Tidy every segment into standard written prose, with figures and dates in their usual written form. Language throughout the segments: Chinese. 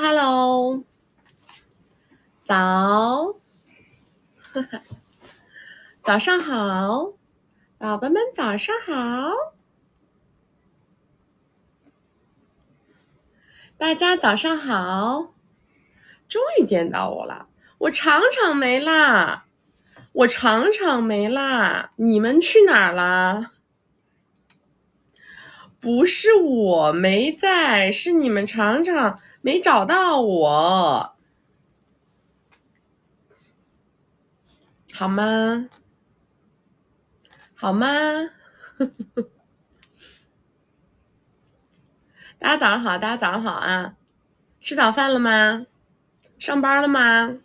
Hello， 早，早上好，宝宝们早上好，大家早上好，终于见到我了，我常常没啦，你们去哪儿啦？不是我没在，是你们常常没找到我，好吗？好吗？大家早上好，大家早上好啊！吃早饭了吗？上班了吗？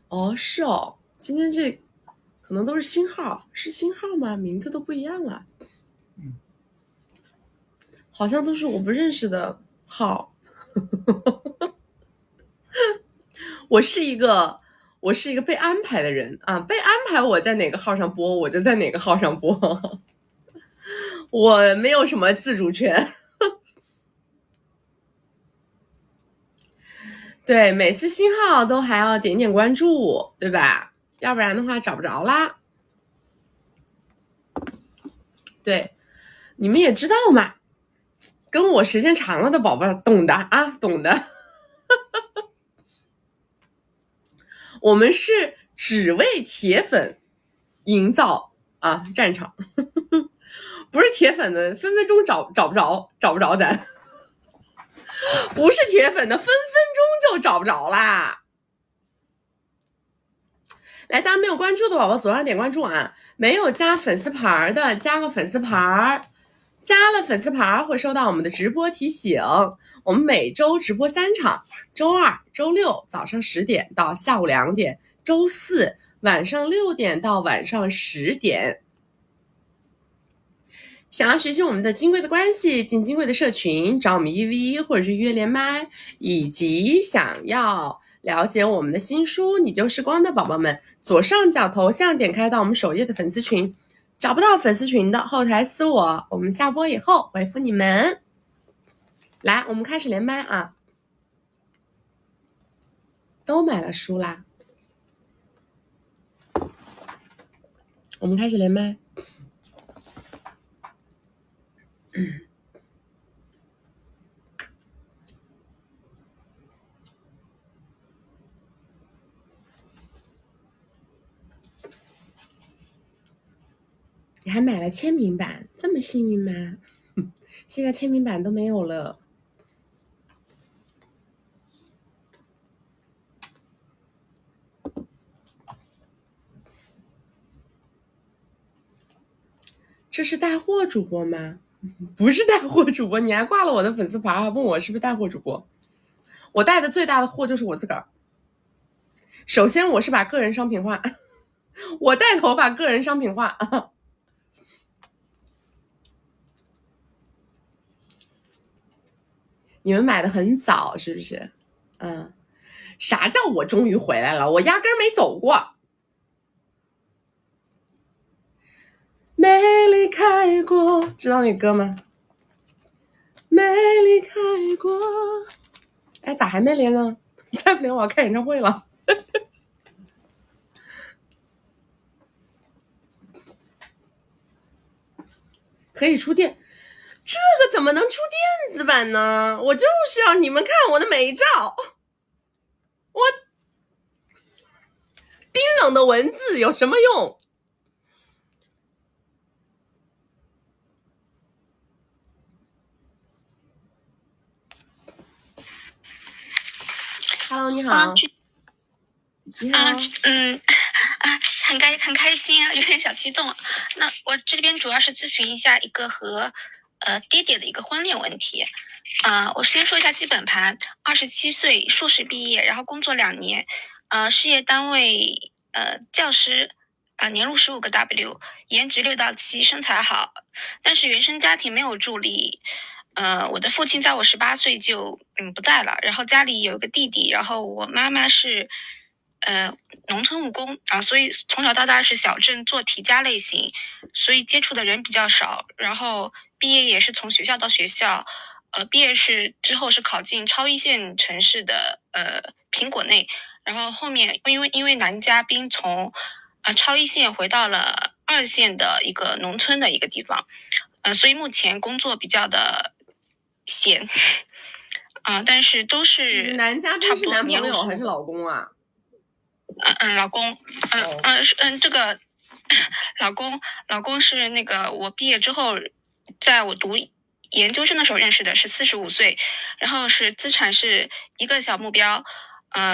哦，是哦，今天这可能都是新号，是新号吗？名字都不一样了，好像都是我不认识的号。我是一个被安排的人啊，被安排我在哪个号上播，我就在哪个号上播，我没有什么自主权。对，每次新号都还要点点关注，对吧？要不然的话找不着啦。对，你们也知道嘛，跟我时间长了的宝宝懂的啊，懂的。我们是只为铁粉营造啊战场，不是铁粉的分分钟找不着咱，不是铁粉的分分钟就找不着啦。来，大家没有关注的宝宝左上点关注啊，没有加粉丝牌的加个粉丝牌，加了粉丝牌会收到我们的直播提醒。我们每周直播3场，周二、周六早上10点到下午2点，周四晚上6点到晚上10点。想要学习我们的金贵的关系，进金贵的社群，找我们1v1或者是约连麦，以及想要了解我们的新书《你就是光》的宝宝们，左上角头像点开到我们首页的粉丝群，找不到粉丝群的后台私我，我们下播以后回复你们。来，我们开始连麦啊！都买了书啦，我们开始连麦。你还买了签名版，这么幸运吗？现在签名版都没有了。这是带货主播吗？不是带货主播，你还挂了我的粉丝牌，还问我是不是带货主播？我带的最大的货就是我自个儿。首先，我是把个人商品化，我带头把个人商品化。你们买的很早，是不是？嗯，啥叫我终于回来了？我压根没走过，没离开过，知道那歌吗？没离开过。哎，咋还没连呢？再不连我要开演唱会了。可以出电，这个怎么能出电子版呢？我就是要你们看我的美照，我冰冷的文字有什么用？Hello， 你好。你好。很开心啊，有点小激动。那我这边主要是咨询一下一个和爹爹的一个婚恋问题。我先说一下基本盘：27岁，硕士毕业，然后工作2年，事业单位教师，年入15个 W， 颜值6到7，身材好，但是原生家庭没有助力。我的父亲在我18岁就不在了，然后家里有一个弟弟，然后我妈妈是农村务工啊，所以从小到大是小镇做题家类型，所以接触的人比较少。然后毕业也是从学校到学校，毕业之后是考进超一线城市的苹果内，然后后面因为男嘉宾从超一线回到了二线的一个农村的一个地方，所以目前工作比较的闲但是都是男嘉宾是男朋友还是老老公啊？老公，这个老公是那个我毕业之后，在我读研究生的时候认识的，是45岁，然后是资产是一个小目标，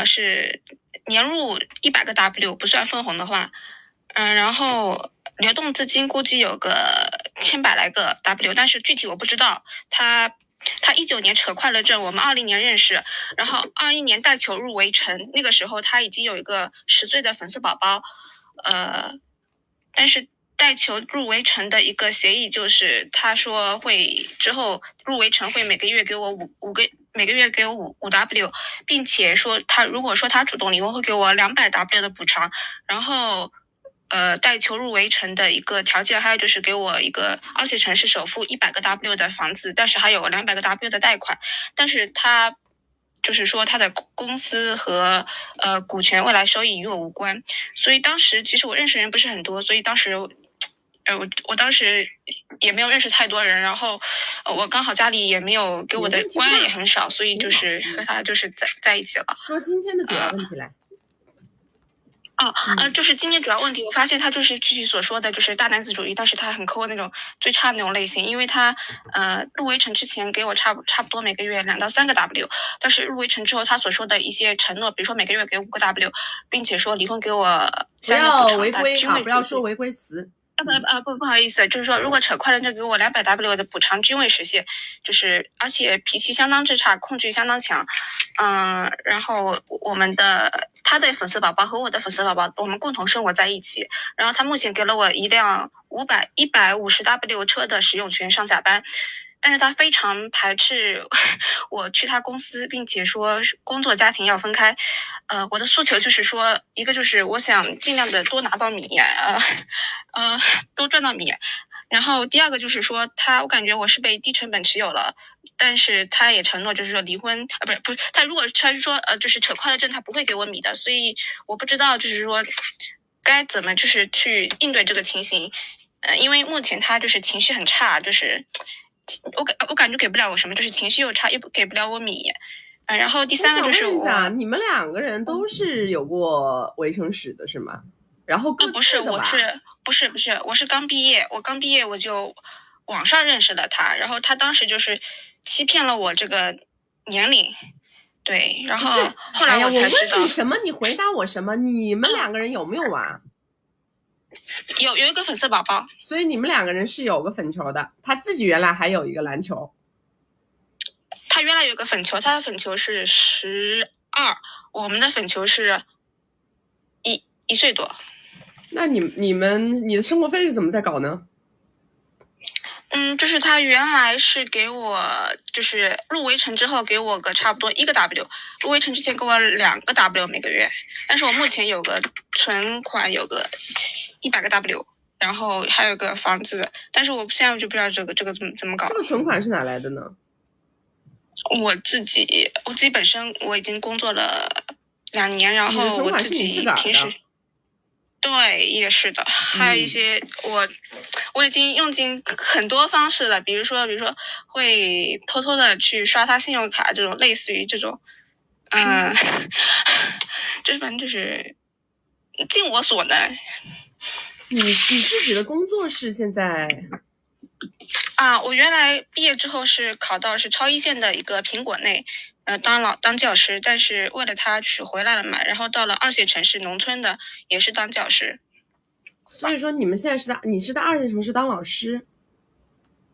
是年入100个 W，不算分红的话，然后流动资金估计有个1100来个 W，但是具体我不知道。他19年扯快乐证，我们20年认识，然后21年带球入围城，那个时候他已经有一个10岁的粉丝宝宝，但是带球入围城的一个协议就是他说会之后入围城会每个月给我每个月给我五 W， 并且说如果说他主动离婚会给我200 W 的补偿，然后带球入围城的一个条件，还有就是给我一个二线城市首付100个 W 的房子，但是还有200个 W 的贷款，但是他就是说他的公司和股权未来收益与我无关，所以当时其实我认识人不是很多，所以当时我当时也没有认识太多人，然后我刚好家里也没有给我的关爱也很少，所以就是和他就是在一起了。说今天的主要问题来。就是今年主要问题，我发现他就是具体所说的就是大男子主义，但是他很抠那种最差那种类型，因为他入围城之前给我差不多每个月2到3个 W， 但是入围城之后他所说的一些承诺，比如说每个月给5个 W， 并且说离婚给我3个补偿，不要违规啊！不要说违规词。不好意思，就是说如果扯快乐证给我200 W 的补偿均未实现，就是而且脾气相当之差，控制欲相当强，然后他的粉丝宝宝和我的粉丝宝宝，我们共同生活在一起，然后他目前给了我一辆150 W 车的使用权上下班。但是他非常排斥我去他公司，并且说工作家庭要分开。我的诉求就是说，一个就是我想尽量的多拿到米，多赚到米。然后第二个就是说，我感觉我是被低成本持有了，但是他也承诺就是说离婚，不是他如果他是说就是扯快乐证他不会给我米的，所以我不知道就是说该怎么就是去应对这个情形。因为目前他就是情绪很差，就是我感觉给不了我什么，就是情绪又差，又给不了我米。然后第三个就是我想问一下，你们2个人都是有过围城史的是吗？然后各自的吧？不是，我是刚毕业，我就网上认识了他，然后他当时就是欺骗了我这个年龄，对，然后后来我才知道。我问你什么，你回答我什么？你们2个人有没有玩？有一个粉丝宝宝，所以你们2个人是有个粉球的，他自己原来还有一个篮球。他原来有个粉球，他的粉球是12，我们的粉球是1岁多。那你的生活费是怎么在搞呢？就是他原来是给我，就是入围城之后给我个差不多1个 W， 入围城之前给我2个 W 每个月，但是我目前有个存款有个100个 W， 然后还有个房子，但是我现在就不知道这个怎么搞。这个存款是哪来的呢？我自己本身我已经工作了2年，然后我自己平时。对，也是的，还有一些我已经用尽很多方式了，比如说会偷偷的去刷他信用卡，这种类似于这种，这反正就是尽我所能。你自己的工作是现在？我原来毕业之后是考到是超一线的一个苹果内，当教师，但是为了他就是回来了嘛，然后到了2线城市农村的也是当教师。所以说你们现在你是在2线城市当老师？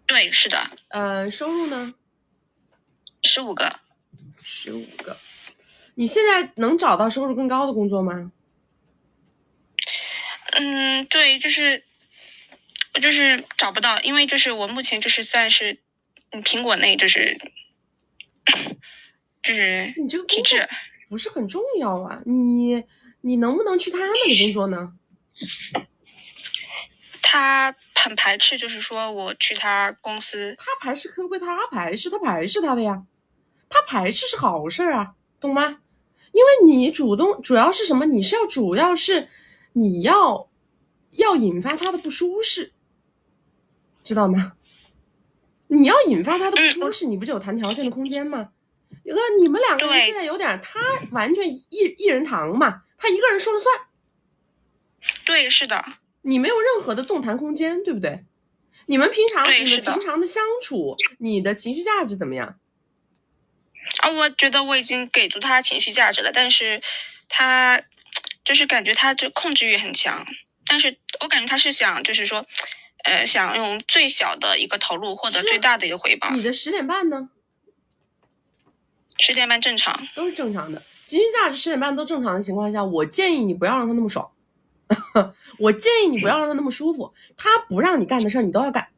对，是的。收入呢？15个。15个。你现在能找到收入更高的工作吗？对，我就是找不到，因为就是我目前就是算是苹果内就是你这个体制不是很重要啊，你你能不能去他那里工作呢？他很排斥，就是说我去他公司。他排斥可不归他排斥，他排斥他的呀。他排斥是好事啊，懂吗？因为你主要是什么？你是要主要是你要引发他的不舒适，知道吗？你要引发他的不舒适，你不就有谈条件的空间吗？你们两个人现在有点，他完全一人堂嘛，他一个人说了算。对，是的。你没有任何的动弹空间，对不对？你们平常的相处，你的情绪价值怎么样？我觉得我已经给足他情绪价值了，但是他就是感觉他就控制欲很强，但是我感觉他是想就是说，想用最小的一个投入获得最大的一个回报。你的10点半呢？10点半正常，都是正常的。情绪价值10点半都正常的情况下，我建议你不要让他那么爽。我建议你不要让他那么舒服。他不让你干的事儿，你都要干。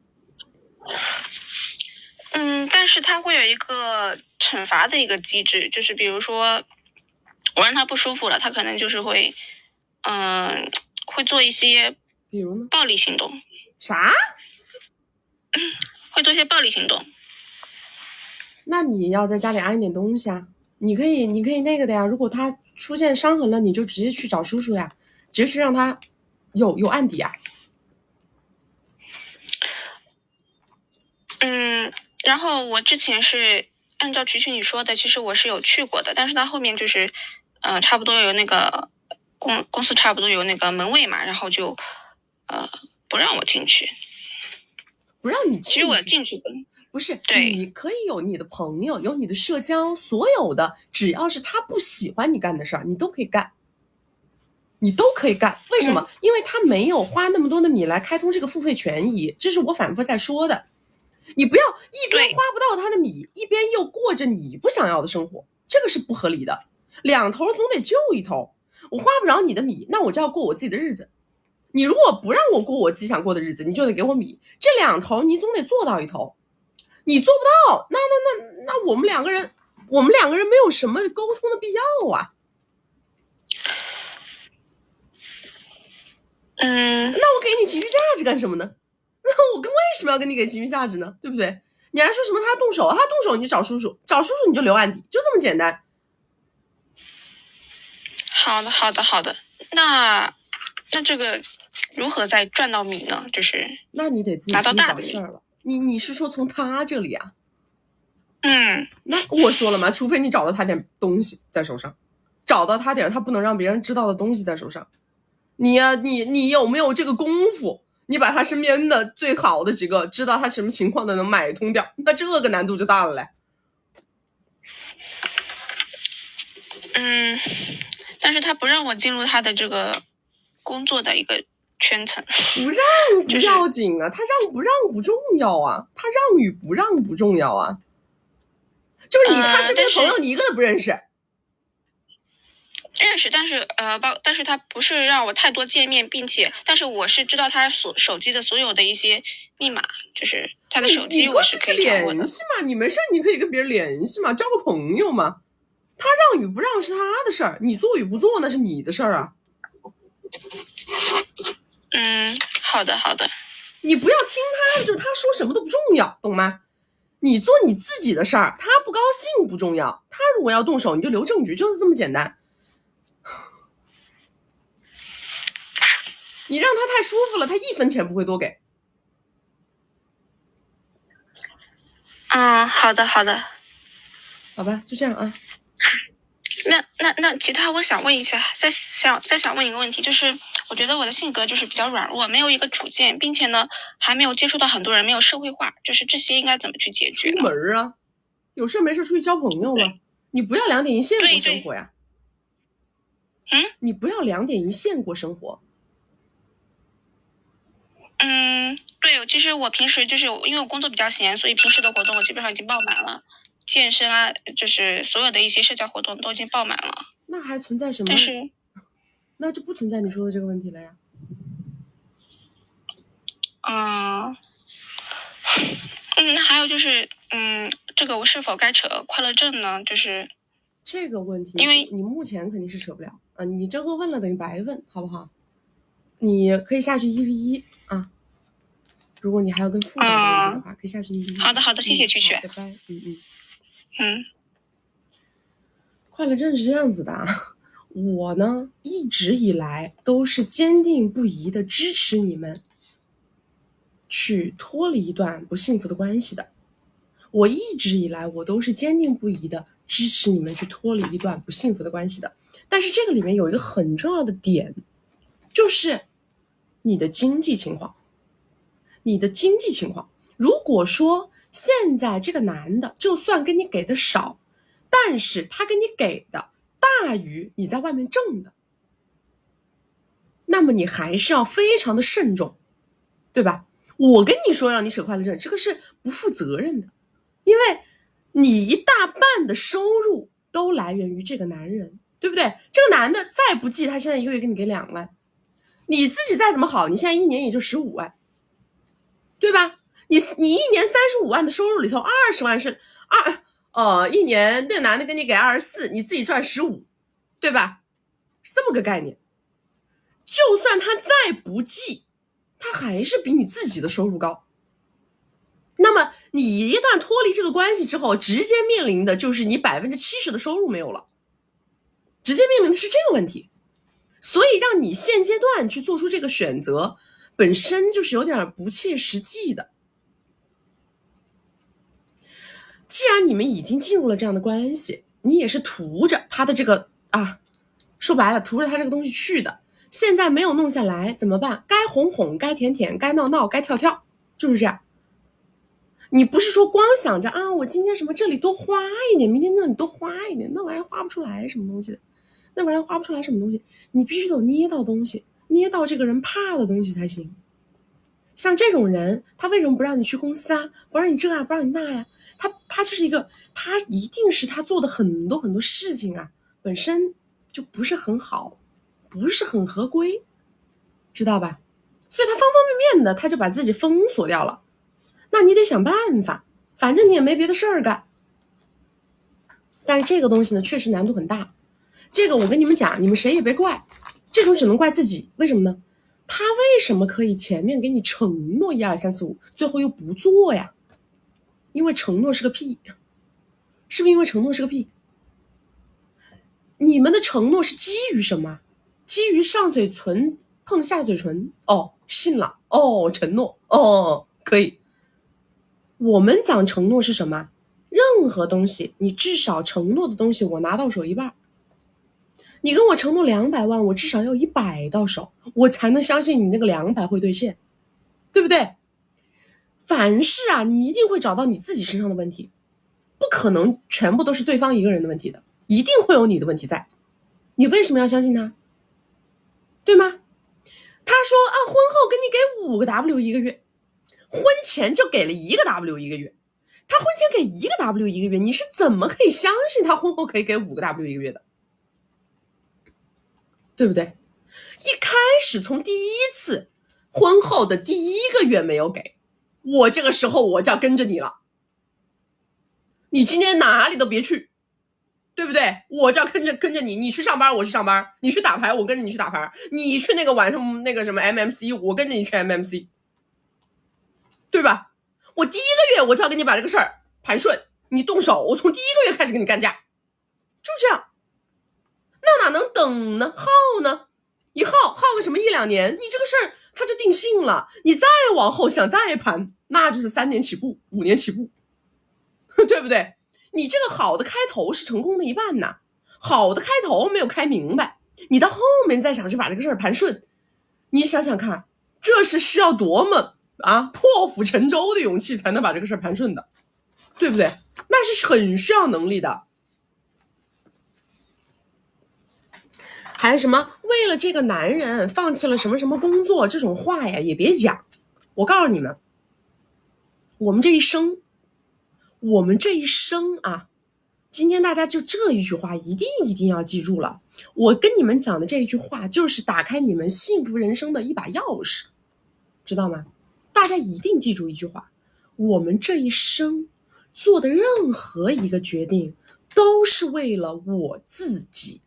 但是他会有一个惩罚的一个机制，就是比如说我让他不舒服了，他可能就是会，会做一些，比如呢？暴力行动。啥？会做一些暴力行动。那你要在家里安一点东西啊。你可以那个的呀。如果他出现伤痕了，你就直接去找叔叔呀，直接去让他有案底啊。然后我之前是按照曲曲你说的，其实我是有去过的，但是他后面就是，差不多有那个公司差不多有那个门卫嘛，然后就，不让我进去。不让你进去？其实我进去的。不是，对，你可以有你的朋友，有你的社交，所有的只要是他不喜欢你干的事儿，你都可以干。你都可以干，为什么？因为他没有花那么多的米来开通这个付费权益，这是我反复在说的。你不要一边花不到他的米，一边又过着你不想要的生活，这个是不合理的。两头总得就一头。我花不着你的米，那我就要过我自己的日子。你如果不让我过我自己想过的日子，你就得给我米。这两头你总得做到一头。你做不到，那我们两个人没有什么沟通的必要啊。那我给你情绪价值干什么呢？那我为什么要跟你给情绪价值呢？对不对？你还说什么他动手你就找叔叔，找叔叔你就留案底，就这么简单。好的。那这个如何再赚到米呢？就是那你得自己拿到大的事儿了。你是说从他这里啊？那我说了嘛，除非你找到他点东西在手上，找到他点他不能让别人知道的东西在手上。你有没有这个功夫？你把他身边的最好的几个知道他什么情况的能买通掉，那这个难度就大了嘞。但是他不让我进入他的这个工作的一个圈层。不让不要紧啊，他让不让不重要啊，他让与不让不重要啊。就是他身边的朋友你一个都不认识。认识，但是他不是让我太多见面，并且，但是我是知道他手机的所有的一些密码，就是他的手机我是可以掌握的。联系嘛，你没事你可以跟别人联系嘛，交个朋友嘛。他让与不让是他的事儿，你做与不做那是你的事儿啊。好的。你不要听他的，就是他说什么都不重要，懂吗？你做你自己的事儿，他不高兴不重要，他如果要动手，你就留证据，就是这么简单。你让他太舒服了，他1分钱不会多给。好的。好吧，就这样啊。那其他我想问一下，再想问一个问题，就是我觉得我的性格就是比较软弱，没有一个主见，并且呢还没有接触到很多人，没有社会化，就是这些应该怎么去解决？出门啊，有事没事出去交朋友啊。你不要2点一线过生活呀。你不要2点一线过生活。对，其实我平时就是因为我工作比较闲，所以平时的活动我基本上已经爆满了，健身啊，就是所有的一些社交活动都已经爆满了。那还存在什么？但是，那就不存在你说的这个问题了呀。还有就是，这个我是否该扯快乐证呢？就是这个问题，因为你目前肯定是扯不了。你这个问了等于白问，好不好？你可以下去1v1啊。如果你还有更复杂的问题的话，可以下去1v1。好的好的，谢谢曲曲。拜拜。嗯。快乐正是这样子的啊。我呢一直以来都是坚定不移的支持你们去脱离一段不幸福的关系的。我一直以来我都是坚定不移的支持你们去脱离一段不幸福的关系的。但是这个里面有一个很重要的点，就是你的经济情况。如果说现在这个男的就算跟你给的少，但是他跟你给的大于你在外面挣的，那么你还是要非常的慎重，对吧？我跟你说让你扯快乐证，这个是不负责任的，因为你一大半的收入都来源于这个男人，对不对？这个男的再不济，他现在一个月给你给2万，你自己再怎么好，你现在一年也就15万，对吧？你一年35万的收入里头，20万是一年那男的给你给24，你自己赚15，对吧？是这么个概念。就算他再不济，他还是比你自己的收入高。那么你一旦脱离这个关系之后，直接面临的就是你70%的收入没有了，直接面临的是这个问题。所以让你现阶段去做出这个选择，本身就是有点不切实际的。既然你们已经进入了这样的关系，你也是图着他的这个说白了图着他这个东西去的，现在没有弄下来怎么办？该哄哄，该舔舔，该闹闹，该跳跳，就是这样。你不是说光想着我今天什么这里多花一点，明天那里多花一点，那玩意花不出来什么东西的，你必须得捏到东西，捏到这个人怕的东西才行。像这种人，他为什么不让你去公司啊？不让你这不让你那呀？他就是一个，他一定是他做的很多很多事情本身就不是很好，不是很合规，知道吧？所以他方方面面的他就把自己封锁掉了。那你得想办法，反正你也没别的事儿干。但是这个东西呢，确实难度很大。这个我跟你们讲，你们谁也别怪，这种只能怪自己。为什么呢？他为什么可以前面给你承诺1、2、3、4、5，最后又不做呀？因为承诺是个屁，是不是因为承诺是个屁？你们的承诺是基于什么？基于上嘴唇碰下嘴唇，信了，承诺，可以。我们讲承诺是什么？任何东西，你至少承诺的东西，我拿到手一半。你跟我承诺200万，我至少要100到手，我才能相信你那个200会兑现，对不对？凡事你一定会找到你自己身上的问题，不可能全部都是对方一个人的问题的，一定会有你的问题在。你为什么要相信他？对吗？他说婚后跟你给5个 W 一个月，婚前就给了1个 W 一个月，他婚前给1个 W 一个月，你是怎么可以相信他婚后可以给5个 W 一个月的？对不对？一开始从第一次婚后的第1个月没有给，我这个时候我就要跟着你了，你今天哪里都别去，对不对？我就要跟着你，你去上班我去上班，你去打牌我跟着你去打牌，你去那个晚上那个什么 MMC 我跟着你去 MMC， 对吧？我第1个月我就要跟你把这个事儿盘顺，你动手，我从第1个月开始跟你干架，就这样。那哪能等呢？耗呢？一耗个什么1、2年，你这个事儿它就定性了。你再往后想再盘，那就是3年起步，5年起步，对不对？你这个好的开头是成功的一半呐，好的开头没有开明白，你到后面再想去把这个事儿盘顺，你想想看，这是需要多么破釜沉舟的勇气才能把这个事儿盘顺的，对不对？那是很需要能力的。还是什么为了这个男人放弃了什么什么工作，这种话呀也别讲。我告诉你们，我们这一生今天大家就这一句话一定要记住了。我跟你们讲的这一句话就是打开你们幸福人生的一把钥匙，知道吗？大家一定记住一句话，我们这一生做的任何一个决定都是为了我自己。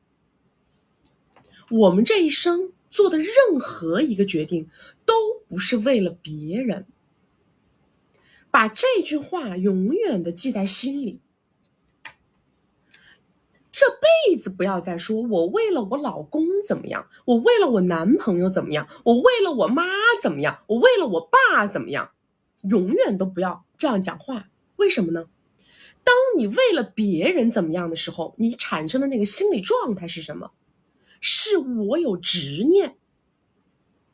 我们这一生做的任何一个决定都不是为了别人。把这句话永远的记在心里，这辈子不要再说我为了我老公怎么样，我为了我男朋友怎么样，我为了我妈怎么样，我为了我爸怎么样，永远都不要这样讲话。为什么呢？当你为了别人怎么样的时候，你产生的那个心理状态是什么？是我有执念。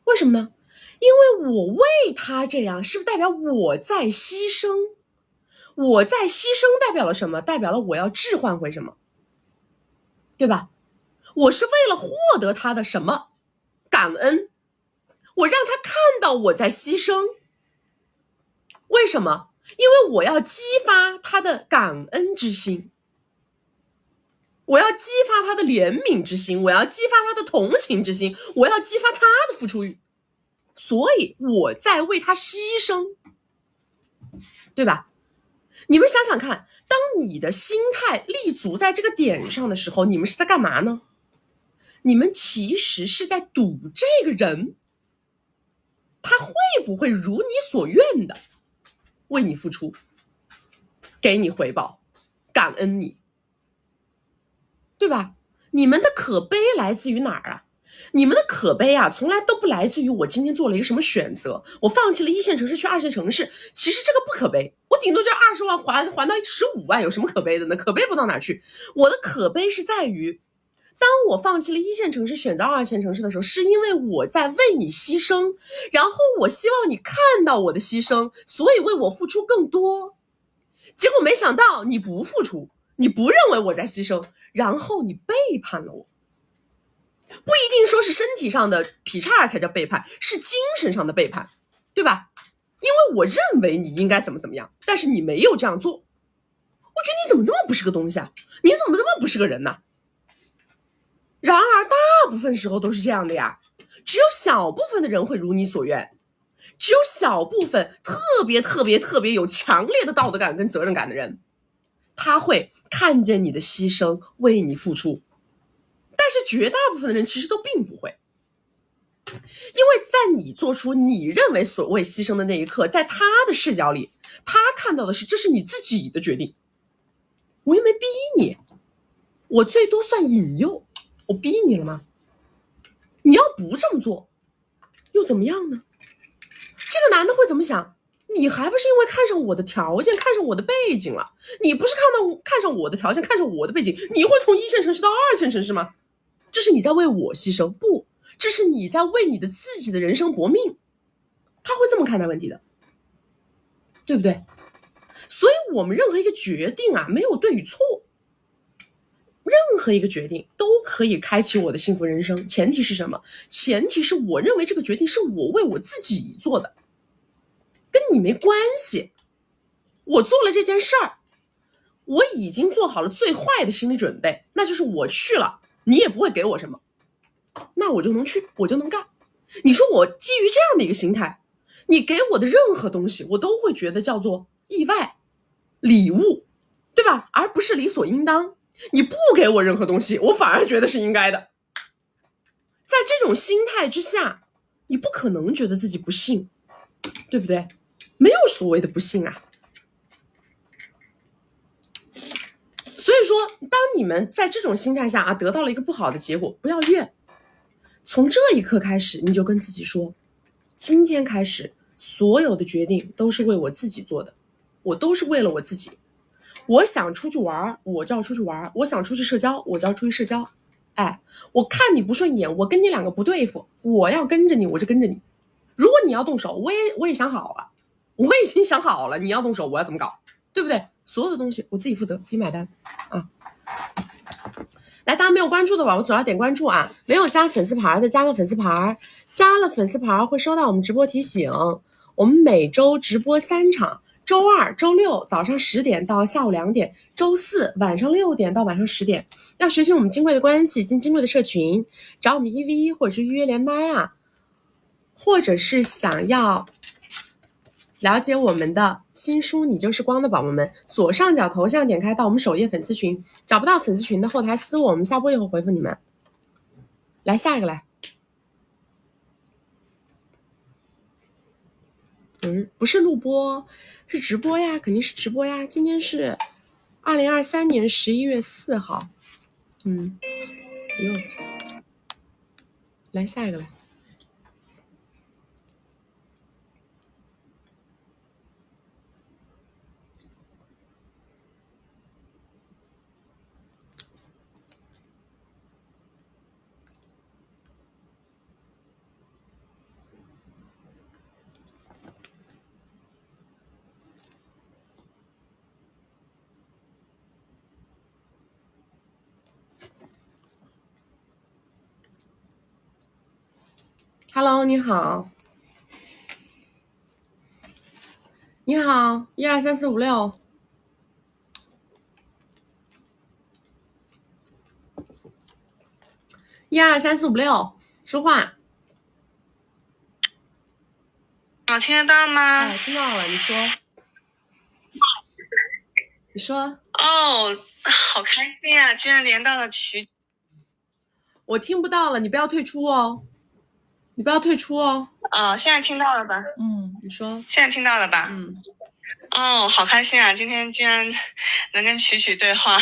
为什么呢？因为我为他这样，是不是代表我在牺牲？我在牺牲代表了什么？代表了我要置换回什么，对吧？我是为了获得他的什么？感恩。我让他看到我在牺牲。为什么？因为我要激发他的感恩之心，我要激发他的怜悯之心，我要激发他的同情之心，我要激发他的付出欲，所以我在为他牺牲，对吧？你们想想看，当你的心态立足在这个点上的时候，你们是在干嘛呢？你们其实是在赌这个人他会不会如你所愿的为你付出，给你回报，感恩你，对吧？你们的可悲来自于哪儿啊？你们的可悲啊，从来都不来自于我今天做了一个什么选择，我放弃了一线城市去二线城市，其实这个不可悲，我顶多就20万还到15万，有什么可悲的呢？可悲不到哪去。我的可悲是在于，当我放弃了一线城市选择二线城市的时候，是因为我在为你牺牲，然后我希望你看到我的牺牲，所以为我付出更多。结果没想到你不付出，你不认为我在牺牲，然后你背叛了我。不一定说是身体上的劈叉才叫背叛，是精神上的背叛，对吧？因为我认为你应该怎么样，但是你没有这样做，我觉得你怎么这么不是个东西啊？你怎么这么不是个人呢？然而大部分时候都是这样的呀，只有小部分的人会如你所愿，只有小部分特别有强烈的道德感跟责任感的人，他会看见你的牺牲，为你付出。但是绝大部分的人其实都并不会，因为在你做出你认为所谓牺牲的那一刻，在他的视角里，他看到的是这是你自己的决定，我又没逼你，我最多算引诱，我逼你了吗？你要不这么做又怎么样呢？这个男的会怎么想？你还不是因为看上我的条件，看上我的背景了？你不是看上我的条件，看上我的背景，你会从一线城市到二线城市吗？这是你在为我牺牲，不，这是你在为你的自己的人生搏命。他会这么看待问题的，对不对？所以我们任何一个决定啊，没有对与错，任何一个决定都可以开启我的幸福人生。前提是什么？前提是我认为这个决定是我为我自己做的，跟你没关系。我做了这件事儿，我已经做好了最坏的心理准备，那就是我去了，你也不会给我什么，那我就能去，我就能干。你说我基于这样的一个心态，你给我的任何东西，我都会觉得叫做意外、礼物，对吧？而不是理所应当。你不给我任何东西，我反而觉得是应该的。在这种心态之下，你不可能觉得自己不幸，对不对？没有所谓的不幸啊。所以说，当你们在这种心态下啊，得到了一个不好的结果，不要怨。从这一刻开始，你就跟自己说，今天开始，所有的决定都是为我自己做的，我都是为了我自己。我想出去玩，我就要出去玩；我想出去社交，我就要出去社交。哎，我看你不顺眼，我跟你两个不对付，我要跟着你，我就跟着你。如果你要动手，我也想好了，我已经想好了，你要动手，我要怎么搞，对不对？所有的东西我自己负责，自己买单啊。来，大家没有关注的宝宝左要点关注啊！没有加粉丝牌的加个粉丝牌，加了粉丝牌会收到我们直播提醒。我们每周直播3场，周2、周6早上10点到下午2点，周4晚上6点到晚上10点。要学习我们金贵的关系，进金贵的社群，找我们1v1或者是预约连麦啊，或者是想要了解我们的新书你就是光的宝宝们，左上角头像点开到我们首页粉丝群，找不到粉丝群的后台私我们下播以后回复你们。来下一个来。不是录播，是直播呀，肯定是直播呀。今天是2023年11月4号。来下一个来。Hello， 你好。你好，1 2 3 4 5 6。1 2 3 4 5 6，说话。听得到吗？哎，听到了，你说。你说。哦，好开心啊！居然连到了曲。我听不到了，你不要退出哦。你不要退出哦。现在听到了吧？你说。现在听到了吧？哦，好开心啊！今天居然能跟曲曲对话，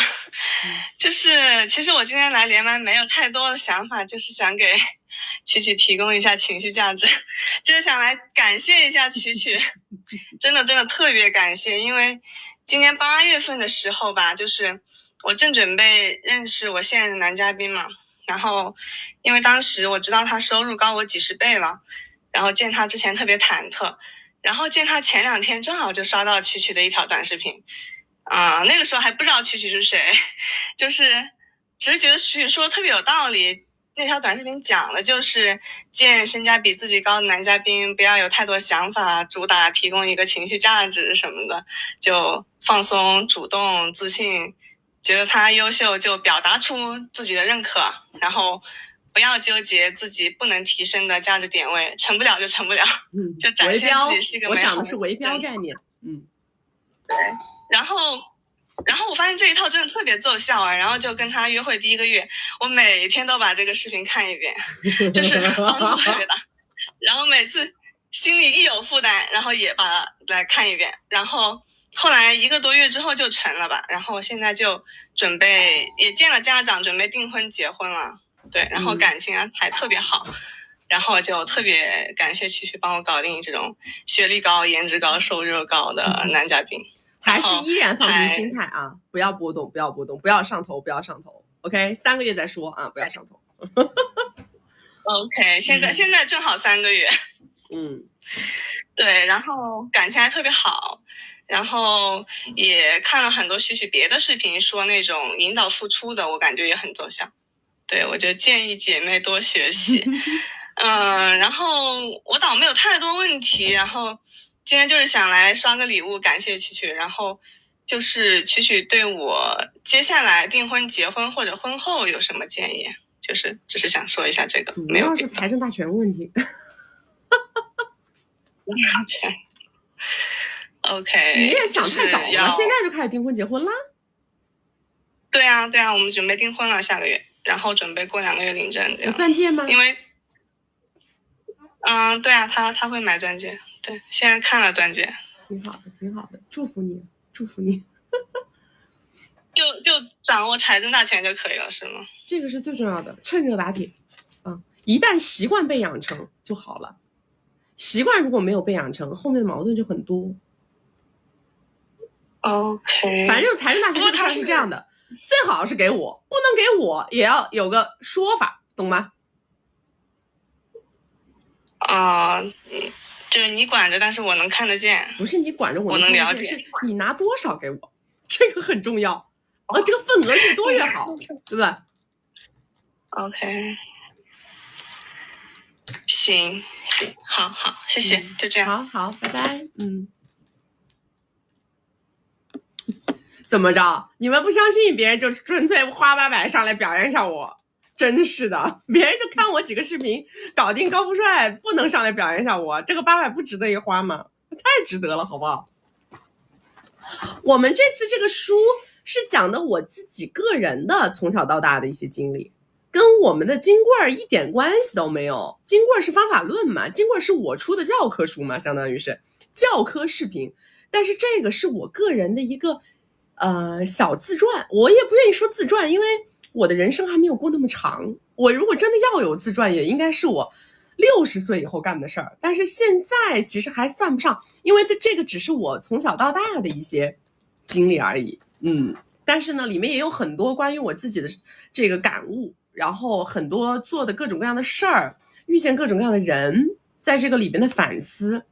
就是其实我今天来连麦没有太多的想法，就是想给曲曲提供一下情绪价值，就是想来感谢一下曲曲，真的特别感谢，因为今年8月份的时候吧，就是我正准备认识我现在的男嘉宾嘛，然后因为当时我知道他收入高我几十倍了，然后见他之前特别忐忑。然后见他前2天正好就刷到曲曲的一条短视频，那个时候还不知道曲曲是谁，就是只是觉得曲曲说的特别有道理。那条短视频讲的就是见身价比自己高的男嘉宾不要有太多想法，主打提供一个情绪价值什么的，就放松、主动、自信，觉得他优秀就表达出自己的认可，然后不要纠结自己不能提升的价值点位，成不了就成不了，就展现自己是一个美好的人。我讲的是围标概念。对。然后我发现这一套真的特别奏效啊！然后就跟他约会第1个月，我每天都把这个视频看一遍，就是帮助特别大。然后每次心里一有负担，然后也把它来看一遍。然后后来1个多月之后就成了吧。然后现在就准备也见了家长，准备订婚结婚了。对，然后感情还特别好。然后就特别感谢曲曲帮我搞定这种学历高、颜值高、收入高的男嘉宾。还是依然放平心态啊，不要波动，不要波动，不要上头，不要上头。OK， 3个月再说啊，不要上头。OK， 现在正好3个月。对，然后感情还特别好，然后也看了很多曲曲别的视频，说那种引导付出的，我感觉也很奏效。对，我就建议姐妹多学习。然后我倒没有太多问题，然后今天就是想来刷个礼物，感谢曲曲。然后就是曲曲对我接下来订婚、结婚或者婚后有什么建议？就是只是想说一下这个，主要是财政大权问题。OK， 你也想太早了，现在就开始订婚结婚啦？对啊，我们准备订婚了，下个月，然后准备过2个月领证。有钻戒吗？因为对啊，他会买钻戒。对，现在看了钻戒。挺好的，祝福你。就掌握财政大权就可以了，是吗？这个是最重要的，趁热打铁。一旦习惯被养成就好了。习惯如果没有被养成，后面的矛盾就很多。OK， 反正就财政大权它是这样的，最好是给我，不能给我也要有个说法，懂吗？就是你管着，但是我能看得见。不是你管着我能了解，是你拿多少给我，这个很重要。这个份额越多越好，对吧 ？OK， 行，好，谢谢，就这样。好，拜拜。怎么着？你们不相信别人就纯粹花800上来表扬一下我？真是的，别人就看我几个视频搞定高富帅，不能上来表扬一下我，这个800不值得一花吗？太值得了，好不好？我们这次这个书是讲的我自己个人的从小到大的一些经历，跟我们的金棍儿一点关系都没有。金棍儿是方法论嘛，金棍儿是我出的教科书嘛，相当于是教科视频。但是这个是我个人的一个小自传，我也不愿意说自传，因为我的人生还没有过那么长。我如果真的要有自传，也应该是我60岁以后干的事儿。但是现在其实还算不上，因为这个只是我从小到大的一些经历而已。但是呢，里面也有很多关于我自己的这个感悟，然后很多做的各种各样的事儿，遇见各种各样的人，在这个里边的反思，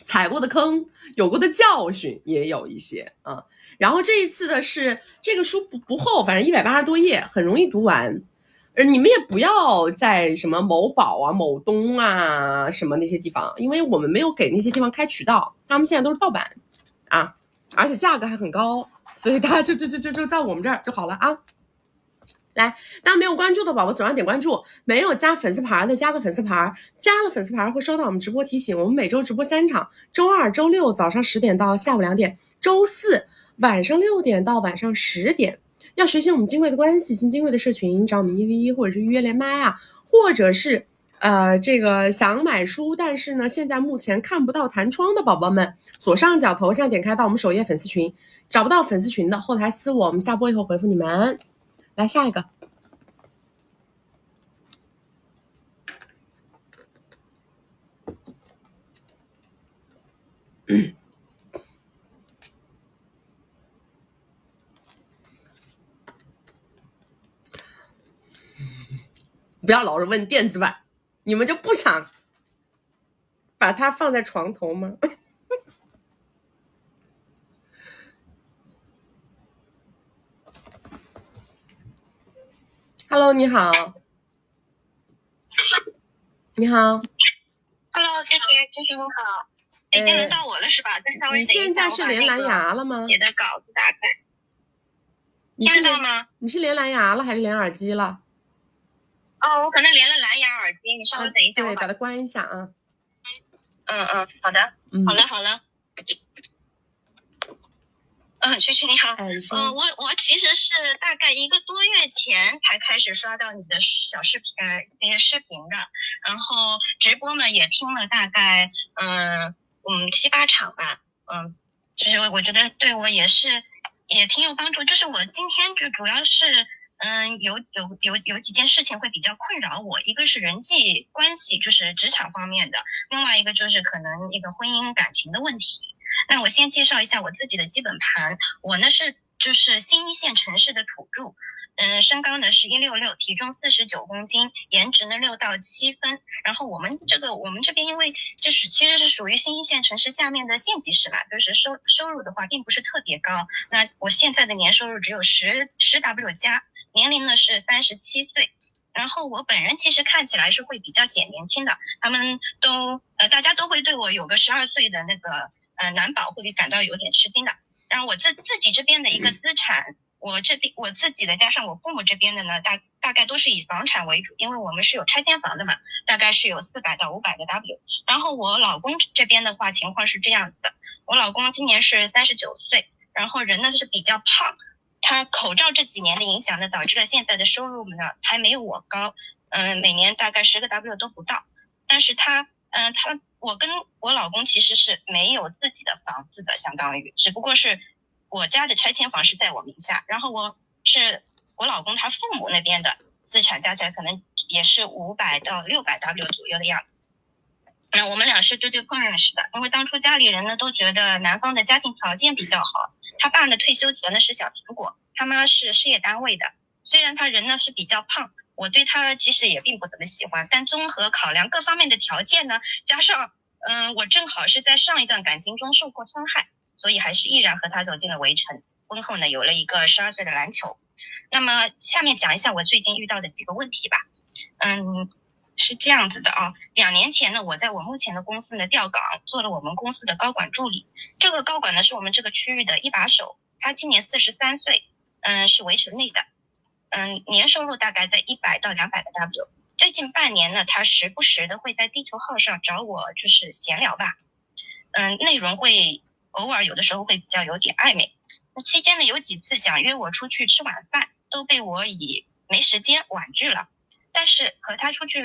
踩过的坑，有过的教训也有一些啊。然后这一次的是这个书不厚，反正180多页，很容易读完。你们也不要在什么某宝啊、某东啊什么那些地方，因为我们没有给那些地方开渠道，他们现在都是盗版啊，而且价格还很高，所以大家就在我们这儿就好了啊。来，大家没有关注的宝宝左上点关注，没有加粉丝牌的加个粉丝牌，加了粉丝牌会收到我们直播提醒。我们每周直播3场，周二、周六早上10点到下午2点，周四晚上6点到晚上10点。要学习我们金贵的关系，进金贵的社群，找我们1v1或者是预约连麦啊，或者是这个想买书，但是呢现在目前看不到弹窗的宝宝们，左上角头像点开到我们首页粉丝群，找不到粉丝群的后台私我，我们下播以后回复你们。来下一个。不要老是问电子版，你们就不想把它放在床头吗？Hello， 你好。你好。Hello，芝芝你好。已经轮到我了是吧？再稍微你现在是连蓝牙了吗？你的稿子打开。你是连吗？你是连蓝牙了还是连耳机了？哦，我可能连了蓝牙耳机，你稍微等一下。对，把它关一下啊。好的。好了。蛐蛐你好。我其实是大概1个多月前才开始刷到你的小视频，那些视频的，然后直播呢也听了大概7、8场吧。就是我觉得对我也挺有帮助。就是我今天就主要是有几件事情会比较困扰我，一个是人际关系，就是职场方面的，另外一个就是可能一个婚姻感情的问题。那我先介绍一下我自己的基本盘。我呢就是新一线城市的土著，身高呢是166，体重49公斤，颜值呢6到7分。然后我们这边因为其实是属于新一线城市下面的县级市嘛，就是收入的话并不是特别高。那我现在的年收入只有10W 加，年龄呢是37岁。然后我本人其实看起来是会比较显年轻的，大家都会对我有个12岁的那个男宝会感到有点吃惊的。然后我自己这边的一个资产，我自己的加上我父母这边的呢，大概都是以房产为主，因为我们是有拆迁房的嘛，大概是有400到500个 W。然后我老公这边的话情况是这样子的，我老公今年是39岁，然后人呢是比较胖，他口罩这几年的影响呢，导致了现在的收入呢还没有我高，每年大概10个 W 都不到。但是我跟我老公其实是没有自己的房子的，相当于只不过是我家的拆迁房是在我名下，然后我老公他父母那边的资产加起来可能也是500到600 W 左右的样子。那我们俩是对碰认识的，因为当初家里人呢都觉得男方的家庭条件比较好，他爸呢退休前呢是小苹果，他妈是事业单位的，虽然他人呢是比较胖，我对他其实也并不怎么喜欢，但综合考量各方面的条件呢，加上我正好是在上一段感情中受过伤害，所以还是毅然和他走进了围城。婚后呢有了一个12岁的篮球。那么下面讲一下我最近遇到的几个问题吧。是这样子的啊，2年前呢，我在我目前的公司呢调岗，做了我们公司的高管助理。这个高管呢是我们这个区域的一把手，他今年43岁，是围城内的，年收入大概在100到200个 W。最近半年呢，他时不时的会在地球号上找我，就是闲聊吧，内容会偶尔有的时候会比较有点暧昧。那期间呢，有几次想约我出去吃晚饭，都被我以没时间婉拒了，但是和他出去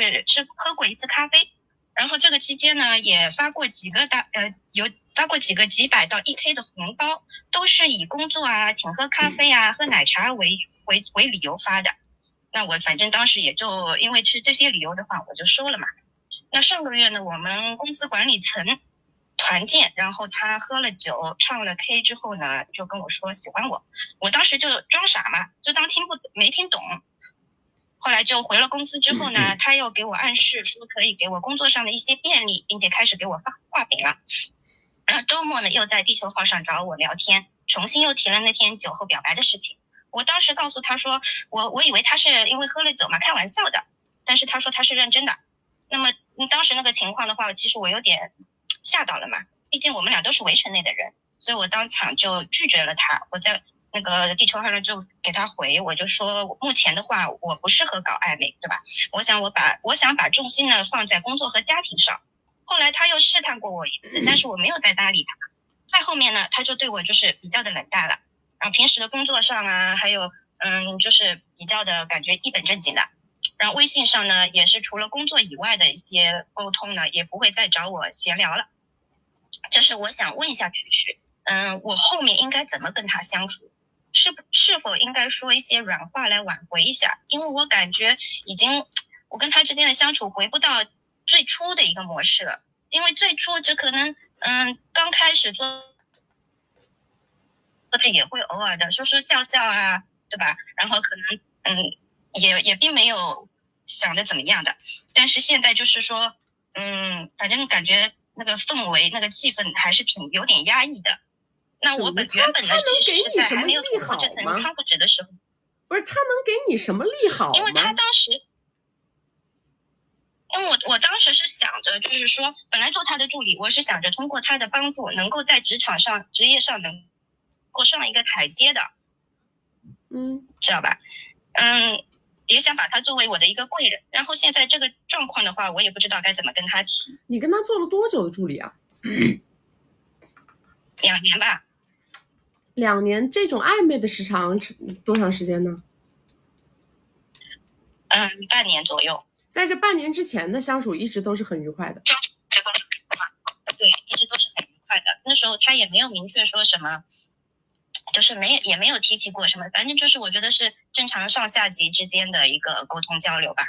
喝过一次咖啡，然后这个期间呢也发过几个几百到1K 的红包，都是以工作啊、请喝咖啡啊、喝奶茶为理由发的。那我反正当时也就因为是这些理由的话，我就收了嘛。那上个月呢，我们公司管理层团建，然后他喝了酒唱了 K 之后呢，就跟我说喜欢我，我当时就装傻嘛，就当没听懂。后来就回了公司之后呢，他又给我暗示说可以给我工作上的一些便利，并且开始给我发画饼了。然后周末呢，又在地球号上找我聊天，重新又提了那天酒后表白的事情。我当时告诉他说，我以为他是因为喝了酒嘛，开玩笑的，但是他说他是认真的。那么当时那个情况的话，其实我有点吓到了嘛，毕竟我们俩都是围城内的人，所以我当场就拒绝了他。我在那个地球号上就给他回，我就说目前的话我不适合搞暧昧，对吧？我想把重心呢放在工作和家庭上。后来他又试探过我一次，但是我没有再搭理他。再后面呢，他就对我就是比较的冷淡了，然后平时的工作上啊，还有就是比较的感觉一本正经的。然后微信上呢，也是除了工作以外的一些沟通呢，也不会再找我闲聊了。这是我想问一下曲曲，我后面应该怎么跟他相处？是否应该说一些软话来挽回一下？因为我感觉我跟他之间的相处回不到最初的一个模式了。因为最初这可能刚开始做也会偶尔的说说笑笑啊，对吧？然后可能也并没有想的怎么样的，但是现在就是说反正感觉那个氛围那个气氛还是有点压抑的。那我原本呢其实是在还没有突破这层窗户纸的时候，不是他能给你什么利好吗？因为他当时因为我当时是想着，就是说本来做他的助理，我是想着通过他的帮助能够在职业上能够上一个台阶的，知道吧？也想把他作为我的一个贵人。然后现在这个状况的话，我也不知道该怎么跟他提。你跟他做了多久的助理啊？2年吧。2年，这种暧昧的时长多长时间呢？半年左右。在这半年之前的相处一直都是很愉快的。对，一直都是很愉快的。那时候他也没有明确说什么，就是也没有提起过什么，反正就是我觉得是正常上下级之间的一个沟通交流吧。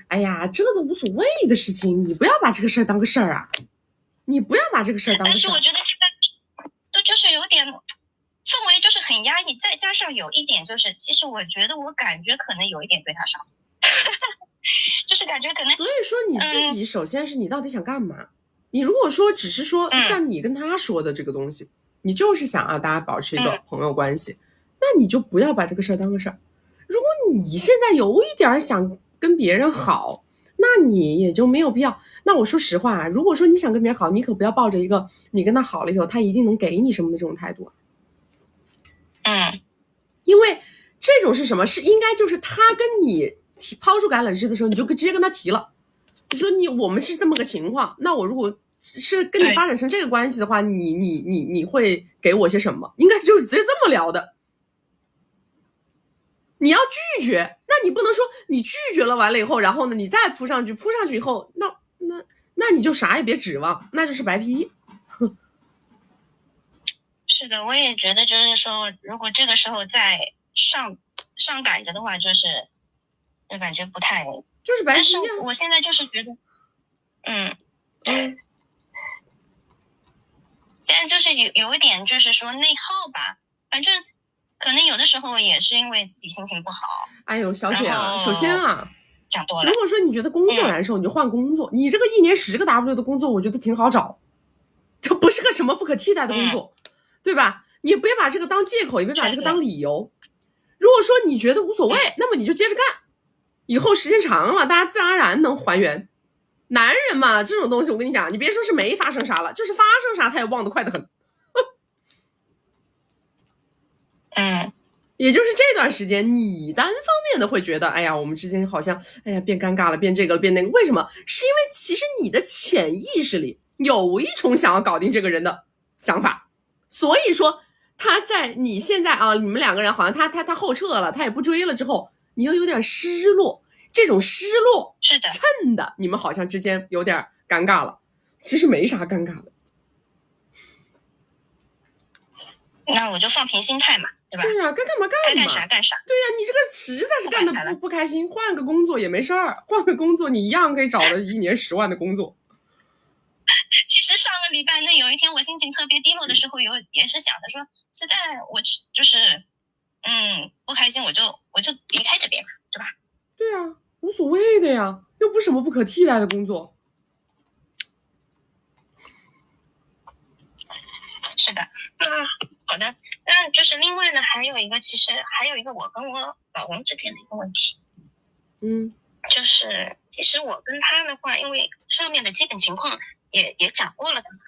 哎呀，这个都无所谓的事情，你不要把这个事儿当个事儿啊！你不要把这个事儿当个事儿。但是我觉得现在都就是有点氛围就是很压抑，再加上有一点就是，其实我觉得我感觉可能有一点对他上。就是感觉可能，所以说你自己首先是你到底想干嘛？你如果说只是说像你跟他说的这个东西，你就是想大家保持一个朋友关系，那你就不要把这个事儿当个事儿。如果你现在有一点想跟别人好，那你也就没有必要。那我说实话如果说你想跟别人好，你可不要抱着一个你跟他好了以后他一定能给你什么的这种态度。因为这种是什么？是应该就是他跟你抛出橄榄枝的时候，你就直接跟他提了，你说我们是这么个情况，那我如果是跟你发展成这个关系的话，你会给我些什么？应该就是直接这么聊的。你要拒绝，那你不能说你拒绝了完了以后，然后呢你再扑上去以后，那你就啥也别指望，那就是白皮。是的，我也觉得就是说，如果这个时候再上赶着的话，就感觉不太，就是白皮。但是我现在就是觉得，现在就是有一点就是说内耗吧，反正可能有的时候也是因为自己心情不好。哎呦，小姐首先讲多了。如果说你觉得工作难受，你就换工作。你这个1年10个 W 的工作，我觉得挺好找，这不是个什么不可替代的工作，对吧？你也别把这个当借口，也别把这个当理由。如果说你觉得无所谓，那么你就接着干，以后时间长了，大家自然而然能还原。男人嘛，这种东西我跟你讲，你别说是没发生啥了，就是发生啥他也忘得快得很。也就是这段时间你单方面的会觉得，哎呀我们之间好像变尴尬了，变这个了，变那个。为什么？是因为其实你的潜意识里有一种想要搞定这个人的想法，所以说他在你现在你们2个人好像他后撤了，他也不追了之后，你又有点失落，这种失落是的，衬的你们好像之间有点尴尬了，其实没啥尴尬的。那我就放平心态嘛，对吧？对呀，该干嘛干嘛，该干啥干啥。对呀，你这个实在是干的不开心，换个工作也没事儿，换个工作你一样可以找的1年10万的工作。其实上个礼拜那有一天我心情特别低落的时候，也是想着说，实在我就是不开心，我就离开这边嘛，对吧？对啊，无所谓的呀，又不是什么不可替代的工作。是的，好的。那就是另外呢，还有一个我跟我老公之间的一个问题，就是其实我跟他的话，因为上面的基本情况也讲过了的嘛，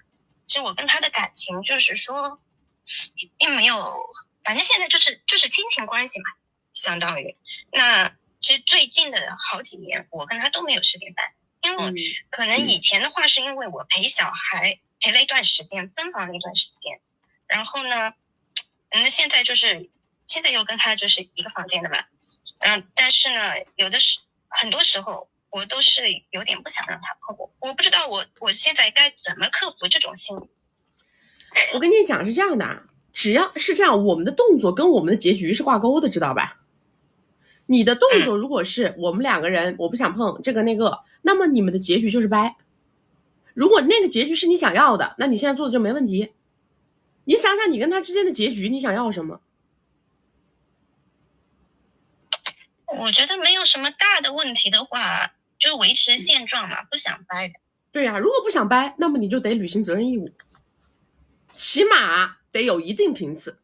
其实我跟他的感情就是说，并没有，反正现在就是亲情关系嘛，相当于。那其实最近的好几年，我跟他都没有10点半，因为可能以前的话是因为我陪小孩陪了一段时间，分房了一段时间，然后呢，那现在又跟他就是一个房间的嘛，但是呢，很多时候我都是有点不想让他碰我不知道我现在该怎么克服这种心理。我跟你讲是这样的啊，只要是这样，我们的动作跟我们的结局是挂钩的，知道吧？你的动作如果是我们2个人我不想碰这个那个，那么你们的结局就是掰。如果那个结局是你想要的，那你现在做的就没问题。你想想你跟他之间的结局，你想要什么？我觉得没有什么大的问题的话，就维持现状嘛，不想掰的。对呀，如果不想掰，那么你就得履行责任义务，起码得有一定频次，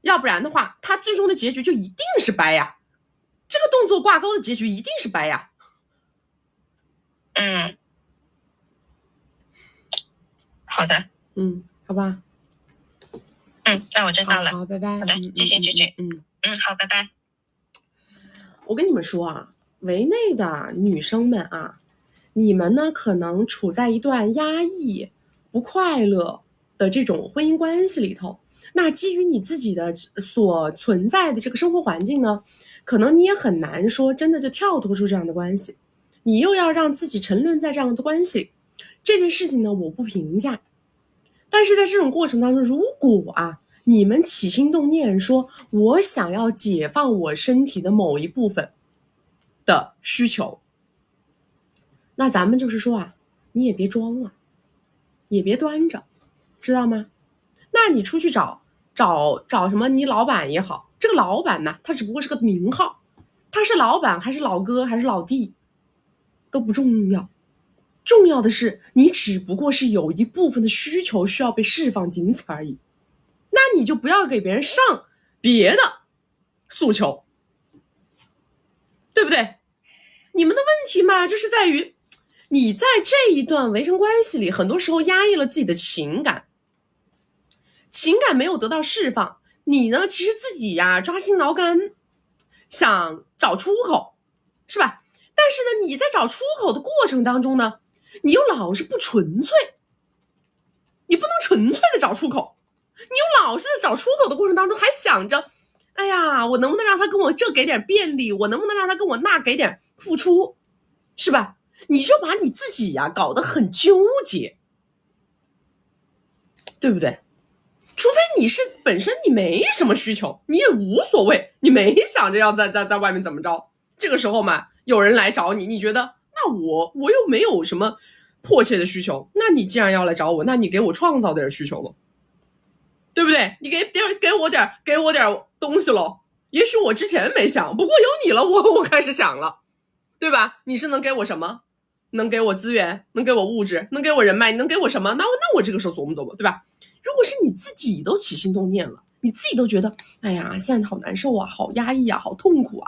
要不然的话，他最终的结局就一定是掰呀。这个动作挂钩的结局一定是掰呀。好的。好吧。那我知道了。好，拜拜。好的，谢谢菊菊。好，拜拜。我跟你们说啊，围内的女生们啊，你们呢可能处在一段压抑、不快乐的这种婚姻关系里头。那基于你自己的所存在的这个生活环境呢，可能你也很难说真的就跳脱出这样的关系，你又要让自己沉沦在这样的关系里，这件事情呢我不评价。但是在这种过程当中，如果你们起心动念说我想要解放我身体的某一部分的需求，那咱们就是说你也别装了，也别端着，知道吗？那你出去找什么，你老板也好，这个老板呢，他只不过是个名号，他是老板还是老哥还是老弟都不重要，重要的是你只不过是有一部分的需求需要被释放，仅此而已。那你就不要给别人上别的诉求，对不对？你们的问题嘛，就是在于你在这一段围城关系里，很多时候压抑了自己的情感没有得到释放，你呢其实自己抓心挠肝，想找出口，是吧？但是呢你在找出口的过程当中呢，你又老是不纯粹，你不能纯粹的找出口，你又老是在找出口的过程当中还想着，哎呀，我能不能让他跟我这给点便利，我能不能让他跟我那给点付出，是吧？你就把你自己搞得很纠结，对不对？除非你是本身你没什么需求，你也无所谓，你没想着要在外面怎么着，这个时候嘛，有人来找你，你觉得那我又没有什么迫切的需求，那你既然要来找我，那你给我创造点需求了，对不对？你给我点东西咯。也许我之前没想，不过有你了，我开始想了，对吧？你是能给我什么？能给我资源，能给我物质，能给我人脉，你能给我什么？那我这个时候琢磨琢磨，对吧？如果是你自己都起心动念了，你自己都觉得哎呀现在好难受好压抑好痛苦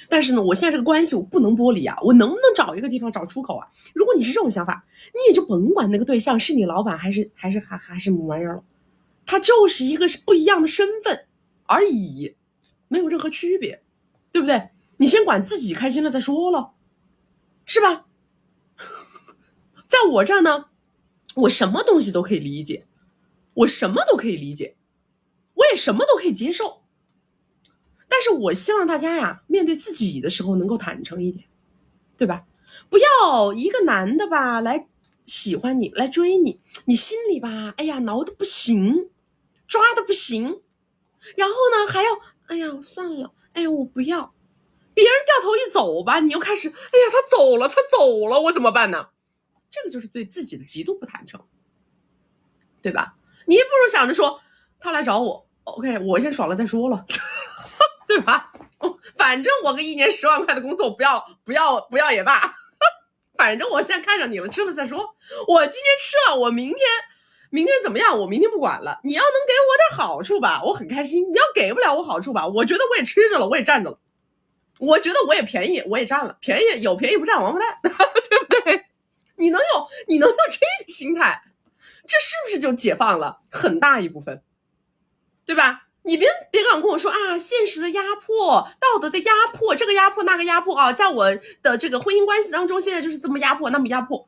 但是呢我现在这个关系我不能剥离我能不能找一个地方找出口如果你是这种想法，你也就甭管那个对象是你老板还是什么玩意儿了，他就是一个是不一样的身份而已，没有任何区别，对不对？你先管自己开心了再说了，是吧？在我这儿呢，我什么东西都可以理解，我什么都可以理解，我也什么都可以接受，但但是我希望大家呀，面对自己的时候能够坦诚一点，对吧？不要一个男的吧来喜欢你，来追你，你心里吧，哎呀挠的不行，抓的不行，然后呢还要，哎呀算了，哎呀我不要，别人掉头一走吧，你又开始，哎呀他走了，我怎么办呢？这个就是对自己的极度不坦诚，对吧？你不如想着说，他来找我 ，OK， 我先爽了再说了，对吧？反正我个1年10万块的工作，不要也罢，反正我现在看上你了，吃了再说。我今天吃了，我明天怎么样？我明天不管了。你要能给我点好处吧，我很开心；你要给不了我好处吧，我觉得我也吃着了，我也占着了。我觉得我也便宜，我也占了，便宜有便宜不占王八蛋，对不对？你能有这个心态，这是不是就解放了很大一部分，对吧？你别敢跟我说啊，现实的压迫、道德的压迫，这个压迫那个压迫啊，在我的这个婚姻关系当中，现在就是这么压迫那么压迫。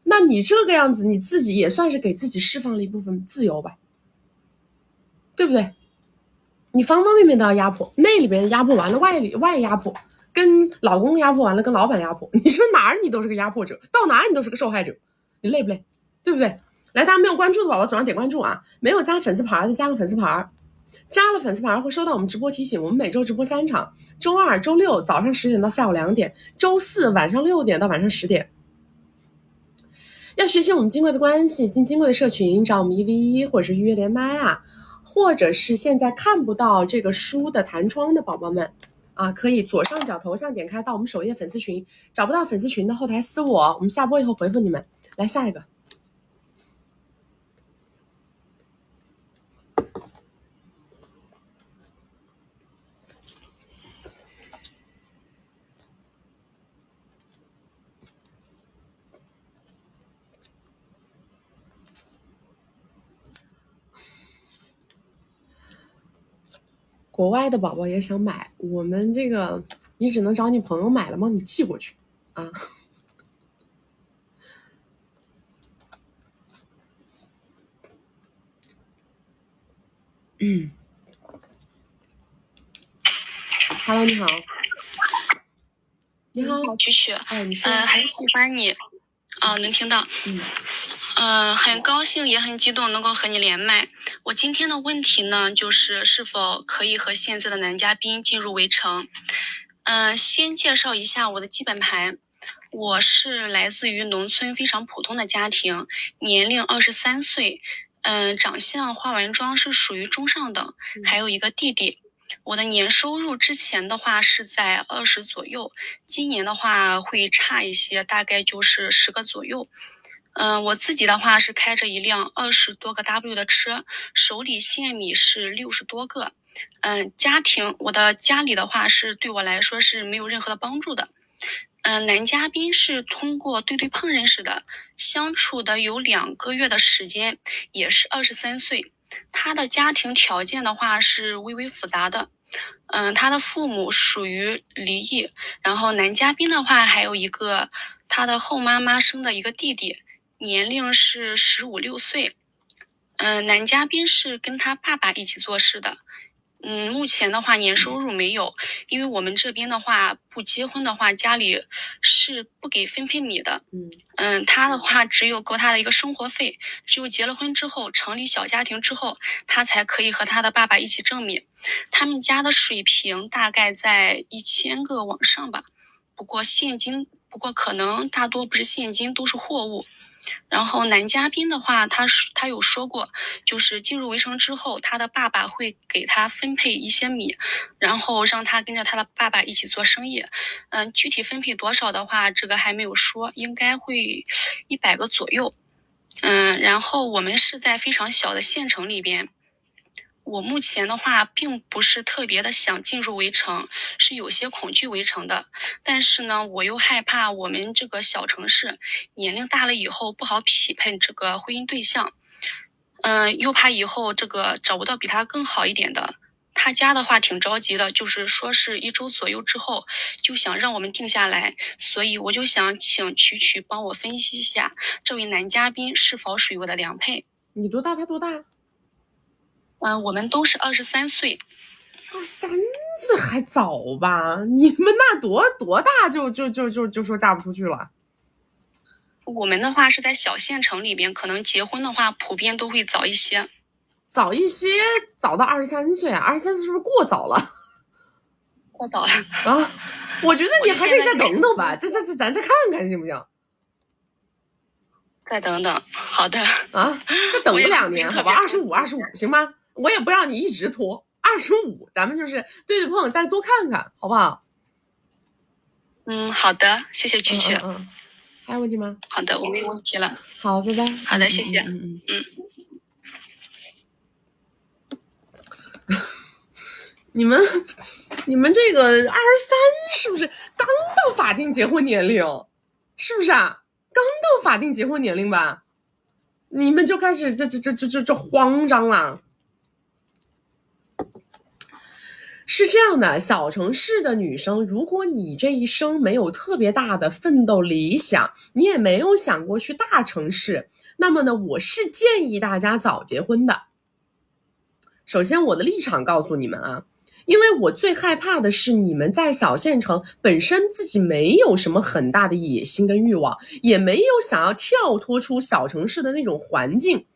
那你这个样子，你自己也算是给自己释放了一部分自由吧，对不对？你方方面面都要压迫，内里边压迫完了，外压迫，跟老公压迫完了，跟老板压迫，你说哪儿你都是个压迫者，到哪儿你都是个受害者，你累不累？对不对？来，大家没有关注的宝宝左上点关注啊，没有加粉丝牌的加个粉丝牌，加了粉丝牌会收到我们直播提醒。我们每周直播3场，周二、周六早上10点到下午2点，周四晚上6点到晚上10点。要学习我们金贵的关系，进金贵的社群，找我们1v1或者是预约连麦啊，或者是现在看不到这个书的弹窗的宝宝们啊，可以左上角头像点开到我们首页粉丝群，找不到粉丝群的后台私我们下播以后回复你们。来下一个。国外的宝宝也想买，我们这个你只能找你朋友买了，帮你寄过去啊。Hello， 你好。你好，曲曲。你说。很喜欢你。能听到。很高兴也很激动能够和你连麦。我今天的问题呢，就是是否可以和现在的男嘉宾进入围城。先介绍一下我的基本盘。我是来自于农村非常普通的家庭，年龄23岁，长相化完妆是属于中上等，还有一个弟弟。我的年收入之前的话是在20左右，今年的话会差一些，大概就是10个左右。我自己的话是开着一辆20多个 W 的车，手里现米是60多个。我的家里的话是对我来说是没有任何的帮助的。男嘉宾是通过对碰认识的，相处的有2个月的时间，也是23岁。他的家庭条件的话是微微复杂的，他的父母属于离异，然后男嘉宾的话还有一个他的后妈妈生的一个弟弟，年龄是15、16岁。男嘉宾是跟他爸爸一起做事的。目前的话年收入没有，因为我们这边的话不结婚的话家里是不给分配米的。他的话只有够他的一个生活费，只有结了婚之后成立小家庭之后，他才可以和他的爸爸一起挣米。他们家的水平大概在1000个往上吧，不过可能大多不是现金，都是货物。然后男嘉宾的话，他有说过，就是进入围城之后，他的爸爸会给他分配一些米，然后让他跟着他的爸爸一起做生意。具体分配多少的话，这个还没有说，应该会100个左右。然后我们是在非常小的县城里边。我目前的话并不是特别的想进入围城，是有些恐惧围城的。但是呢，我又害怕我们这个小城市年龄大了以后不好匹配这个婚姻对象。又怕以后这个找不到比他更好一点的。他家的话挺着急的，就是说是1周左右之后就想让我们定下来，所以我就想请曲曲帮我分析一下这位男嘉宾是否属于我的良配。你多大？他多大？我们都是23岁。23岁还早吧？你们那多大就说嫁不出去了？我们的话是在小县城里边，可能结婚的话普遍都会早一些。早一些，早到23岁啊？23岁是不是过早了？过早了啊！我觉得你还可以再等等吧，咱再看看行不行？再等等，好的啊，再等个2年，好吧？25行吗？我也不让你一直拖，25，咱们就是对碰，再多看看，好不好？好的，谢谢蛐蛐。还有问题吗？好的，我没问题了。好，拜拜。好的，谢谢。你们这个23是不是刚到法定结婚年龄？是不是啊？刚到法定结婚年龄吧？你们就开始这慌张了。是这样的，小城市的女生，如果你这一生没有特别大的奋斗理想，你也没有想过去大城市，那么呢，我是建议大家早结婚的。首先，我的立场告诉你们啊，因为我最害怕的是你们在小县城本身自己没有什么很大的野心跟欲望，也没有想要跳脱出小城市的那种环境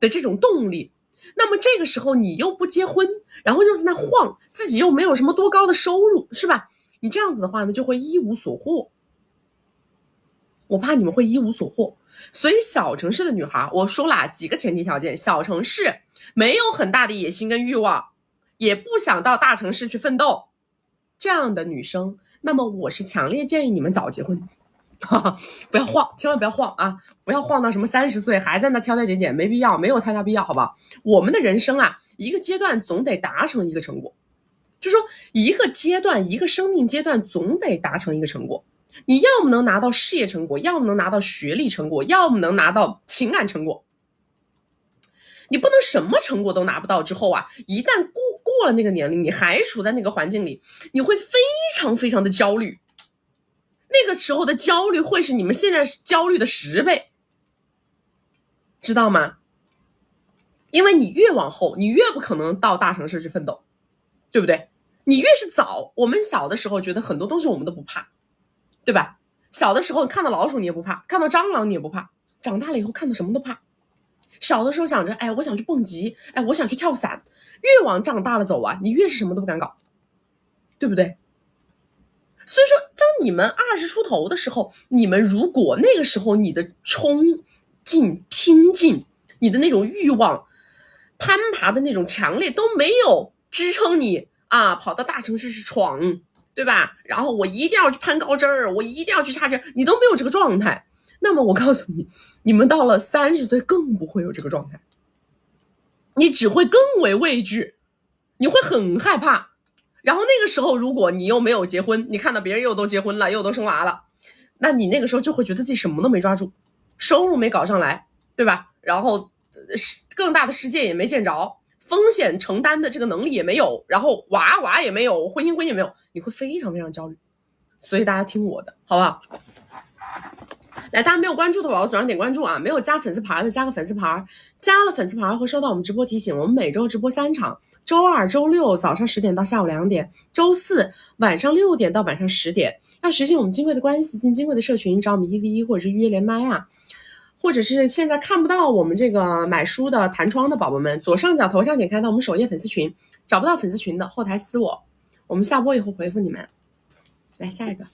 的这种动力。那么这个时候你又不结婚，然后又在那晃，自己又没有什么多高的收入，是吧？你这样子的话呢，就会一无所获。我怕你们会一无所获。所以小城市的女孩，我说了几个前提条件：小城市没有很大的野心跟欲望，也不想到大城市去奋斗，这样的女生，那么我是强烈建议你们早结婚。不要晃，千万不要晃啊！不要晃到什么30岁还在那挑挑拣拣，没必要，没有太大必要，好不好？我们的人生啊，一个阶段总得达成一个成果，就说一个阶段，一个生命阶段总得达成一个成果。你要么能拿到事业成果，要么能拿到学历成果，要么能拿到情感成果。你不能什么成果都拿不到之后啊，一旦过了那个年龄，你还处在那个环境里，你会非常非常的焦虑。那个时候的焦虑会是你们现在焦虑的10倍，知道吗？因为你越往后，你越不可能到大城市去奋斗，对不对？你越是早，我们小的时候觉得很多东西我们都不怕，对吧？小的时候看到老鼠你也不怕，看到蟑螂你也不怕，长大了以后看到什么都怕。小的时候想着，哎，我想去蹦极，哎，我想去跳伞，越往长大了走啊，你越是什么都不敢搞，对不对？所以说，当你们20出头的时候，你们如果那个时候你的冲劲、拼劲，你的那种欲望、攀爬的那种强烈都没有支撑你啊，跑到大城市去闯，对吧？然后我一定要去攀高枝儿，我一定要去插针，你都没有这个状态。那么我告诉你，你们到了30岁更不会有这个状态，你只会更为畏惧，你会很害怕。然后那个时候，如果你又没有结婚，你看到别人又都结婚了，又都生娃了，那你那个时候就会觉得自己什么都没抓住，收入没搞上来，对吧？然后更大的世界也没见着，风险承担的这个能力也没有，然后娃也没有，婚姻也没有，你会非常非常焦虑。所以大家听我的，好不好？来，大家没有关注的宝宝左上点关注啊！没有加粉丝牌的加个粉丝牌，加了粉丝牌会收到我们直播提醒。我们每周直播3场，周2、周6早上10点到下午2点，周4晚上6点到晚上10点。要学习我们金贵的关系，进金贵的社群，找我们1v1或者是预约连麦啊，或者是现在看不到我们这个买书的弹窗的宝宝们，左上角头像点开到我们首页粉丝群，找不到粉丝群的后台私我，我们下播以后回复你们。来下一个。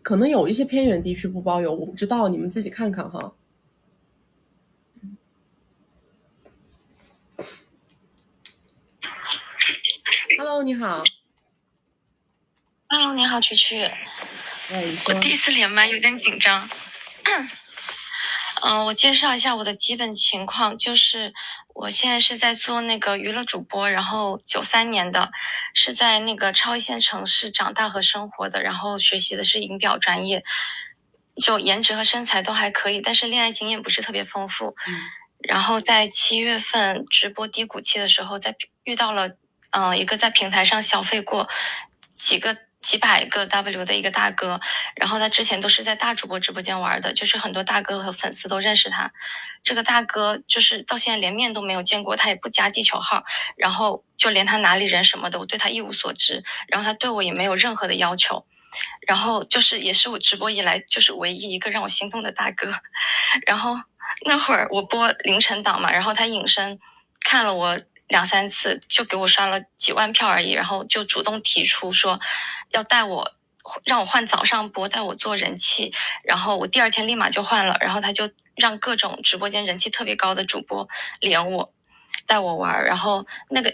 可能有一些偏远地区不包邮，我不知道，你们自己看看哈。Hello， 你好。Hello， 你好，蛐蛐。你说。我第一次连麦，有点紧张。我介绍一下我的基本情况，就是我现在是在做那个娱乐主播，然后93年的，是在那个超一线城市长大和生活的，然后学习的是影表专业，就颜值和身材都还可以，但是恋爱经验不是特别丰富。然后在7月份直播低谷期的时候，遇到了一个在平台上消费过几个几百个 W 的一个大哥，然后他之前都是在大主播直播间玩的，就是很多大哥和粉丝都认识他。这个大哥就是到现在连面都没有见过，他也不加地球号，然后就连他哪里人什么的，我对他一无所知，然后他对我也没有任何的要求。然后就是也是我直播以来就是唯一一个让我心动的大哥。然后那会儿我播凌晨档嘛，然后他隐身看了我2-3次，就给我刷了几万票而已，然后就主动提出说要带我，让我换早上播，带我做人气，然后我第2天立马就换了，然后他就让各种直播间人气特别高的主播连我带我玩，然后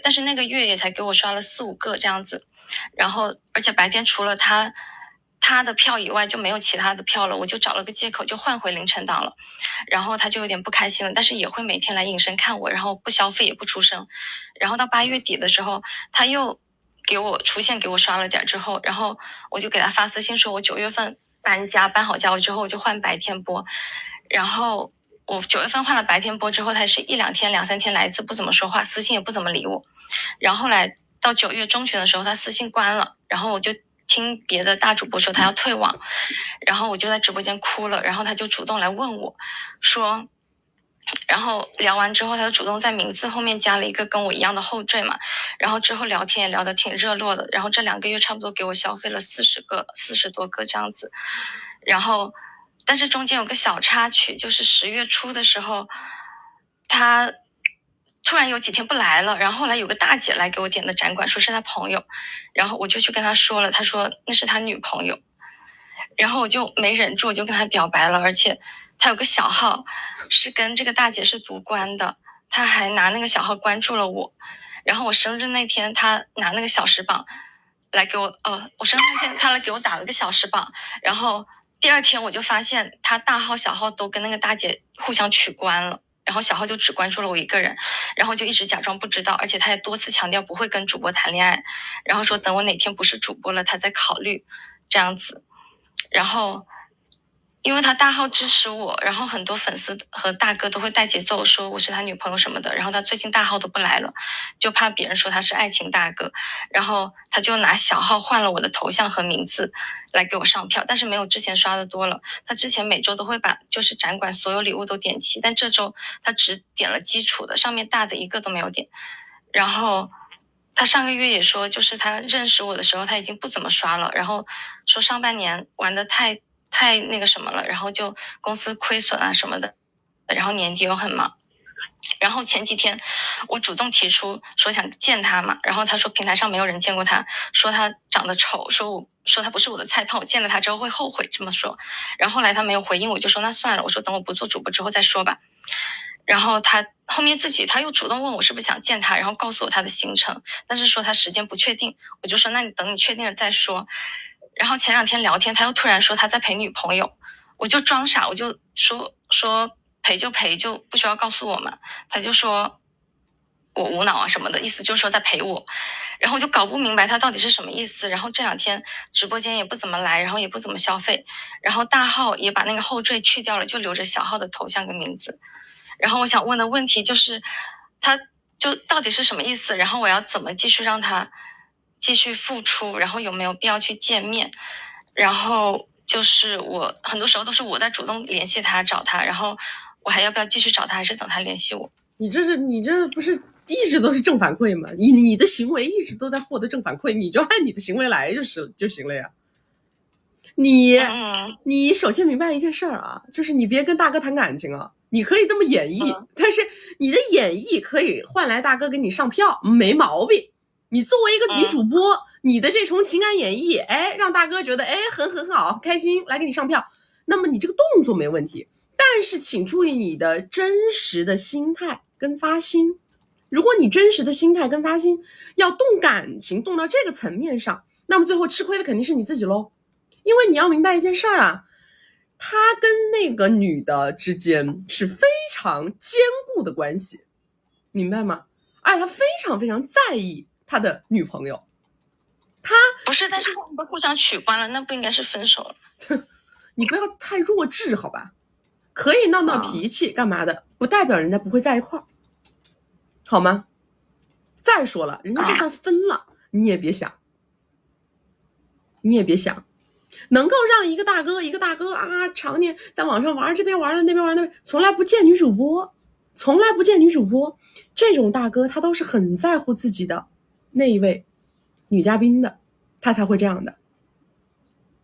但是那个月也才给我刷了4-5个这样子，然后而且白天除了他的票以外就没有其他的票了，我就找了个借口就换回凌晨档了，然后他就有点不开心了，但是也会每天来隐身看我，然后不消费也不出声，然后到8月底的时候他又给我出现给我刷了点之后，然后我就给他发私信说我9月份搬好家之后我就换白天播，然后我9月份换了白天播之后，他是1-2天2-3天来一次，不怎么说话，私信也不怎么理我，然后后来到9月中旬的时候他私信关了，然后我就听别的大主播说他要退网，然后我就在直播间哭了，然后他就主动来问我说，然后聊完之后他就主动在名字后面加了一个跟我一样的后缀嘛，然后之后聊天也聊得挺热络的，然后这2个月差不多给我消费了40多个这样子，然后但是中间有个小插曲，就是10月初的时候他突然有几天不来了，然后后来有个大姐来给我点的展馆，说是他朋友，然后我就去跟他说了，他说那是他女朋友，然后我就没忍住，我就跟他表白了，而且他有个小号是跟这个大姐是独关的，他还拿那个小号关注了我，然后我生日那天他拿那个小时榜来给我，我生日那天他来给我打了个小时榜，然后第2天我就发现他大号小号都跟那个大姐互相取关了，然后小号就只关注了我一个人，然后就一直假装不知道，而且他也多次强调不会跟主播谈恋爱，然后说等我哪天不是主播了他再考虑这样子，然后因为他大号支持我，然后很多粉丝和大哥都会带节奏说我是他女朋友什么的，然后他最近大号都不来了，就怕别人说他是爱情大哥，然后他就拿小号换了我的头像和名字来给我上票，但是没有之前刷的多了，他之前每周都会把就是展馆所有礼物都点齐，但这周他只点了基础的，上面大的一个都没有点，然后他上个月也说就是他认识我的时候他已经不怎么刷了，然后说上半年玩的太那个什么了，然后就公司亏损啊什么的，然后年底又很忙，然后前几天我主动提出说想见他嘛，然后他说平台上没有人见过他，说他长得丑，说他不是我的菜，怕我见了他之后会后悔这么说，然后后来他没有回应，我就说那算了，我说等我不做主播之后再说吧，然后他后面他又主动问我是不是想见他，然后告诉我他的行程，但是说他时间不确定，我就说那你等你确定了再说，然后前2天聊天他又突然说他在陪女朋友，我就装傻，我就说陪就陪，就不需要告诉我嘛，他就说我无脑啊什么的，意思就是说在陪我，然后我就搞不明白他到底是什么意思，然后这2天直播间也不怎么来，然后也不怎么消费，然后大号也把那个后缀去掉了，就留着小号的头像跟名字，然后我想问的问题就是他就到底是什么意思，然后我要怎么继续让他继续付出，然后有没有必要去见面，然后就是我很多时候都是我在主动联系他找他，然后我还要不要继续找他，还是等他联系我？你这不是一直都是正反馈吗？你的行为一直都在获得正反馈，你就按你的行为来就行了呀。你首先明白一件事啊，就是你别跟大哥谈感情啊。你可以这么演绎，但是你的演绎可以换来大哥给你上票，没毛病。你作为一个女主播，你的这重情感演绎，让大哥觉得很好，开心来给你上票，那么你这个动作没问题。但是请注意你的真实的心态跟发心。如果你真实的心态跟发心要动感情动到这个层面上，那么最后吃亏的肯定是你自己咯。因为你要明白一件事啊，他跟那个女的之间是非常坚固的关系，明白吗？而且他非常非常在意他的女朋友。他不是，但是他们都互相取关了，那不应该是分手了？你不要太弱智好吧，可以闹闹脾气干嘛的，不代表人家不会在一块儿，好吗？再说了，人家就算分了，你也别想。你也别想。能够让一个大哥啊，常年在网上玩这边玩那边玩那边，从来不见女主播，这种大哥他都是很在乎自己的那一位女嘉宾的，他才会这样的，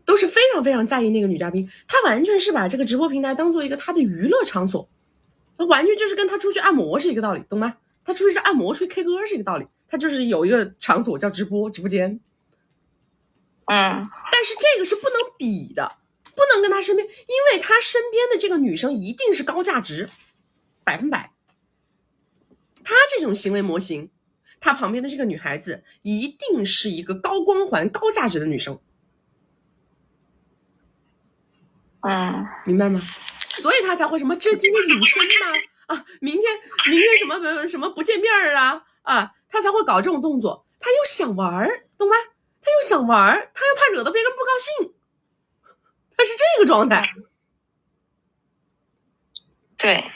都是非常非常在意那个女嘉宾，他完全是把这个直播平台当做一个他的娱乐场所，他完全就是跟他出去按摩是一个道理，懂吗？他出去按摩出去 K 歌是一个道理，他就是有一个场所叫直播间。但是这个是不能比的，不能跟他身边，因为他身边的这个女生一定是高价值，100%。他这种行为模型，他旁边的这个女孩子一定是一个高光环、高价值的女生。明白吗？所以他才会什么这今天隐身啊，明天什么不见面啊，他才会搞这种动作。他又想玩，懂吗？他又想玩，他又怕惹到别人不高兴，他是这个状态。对，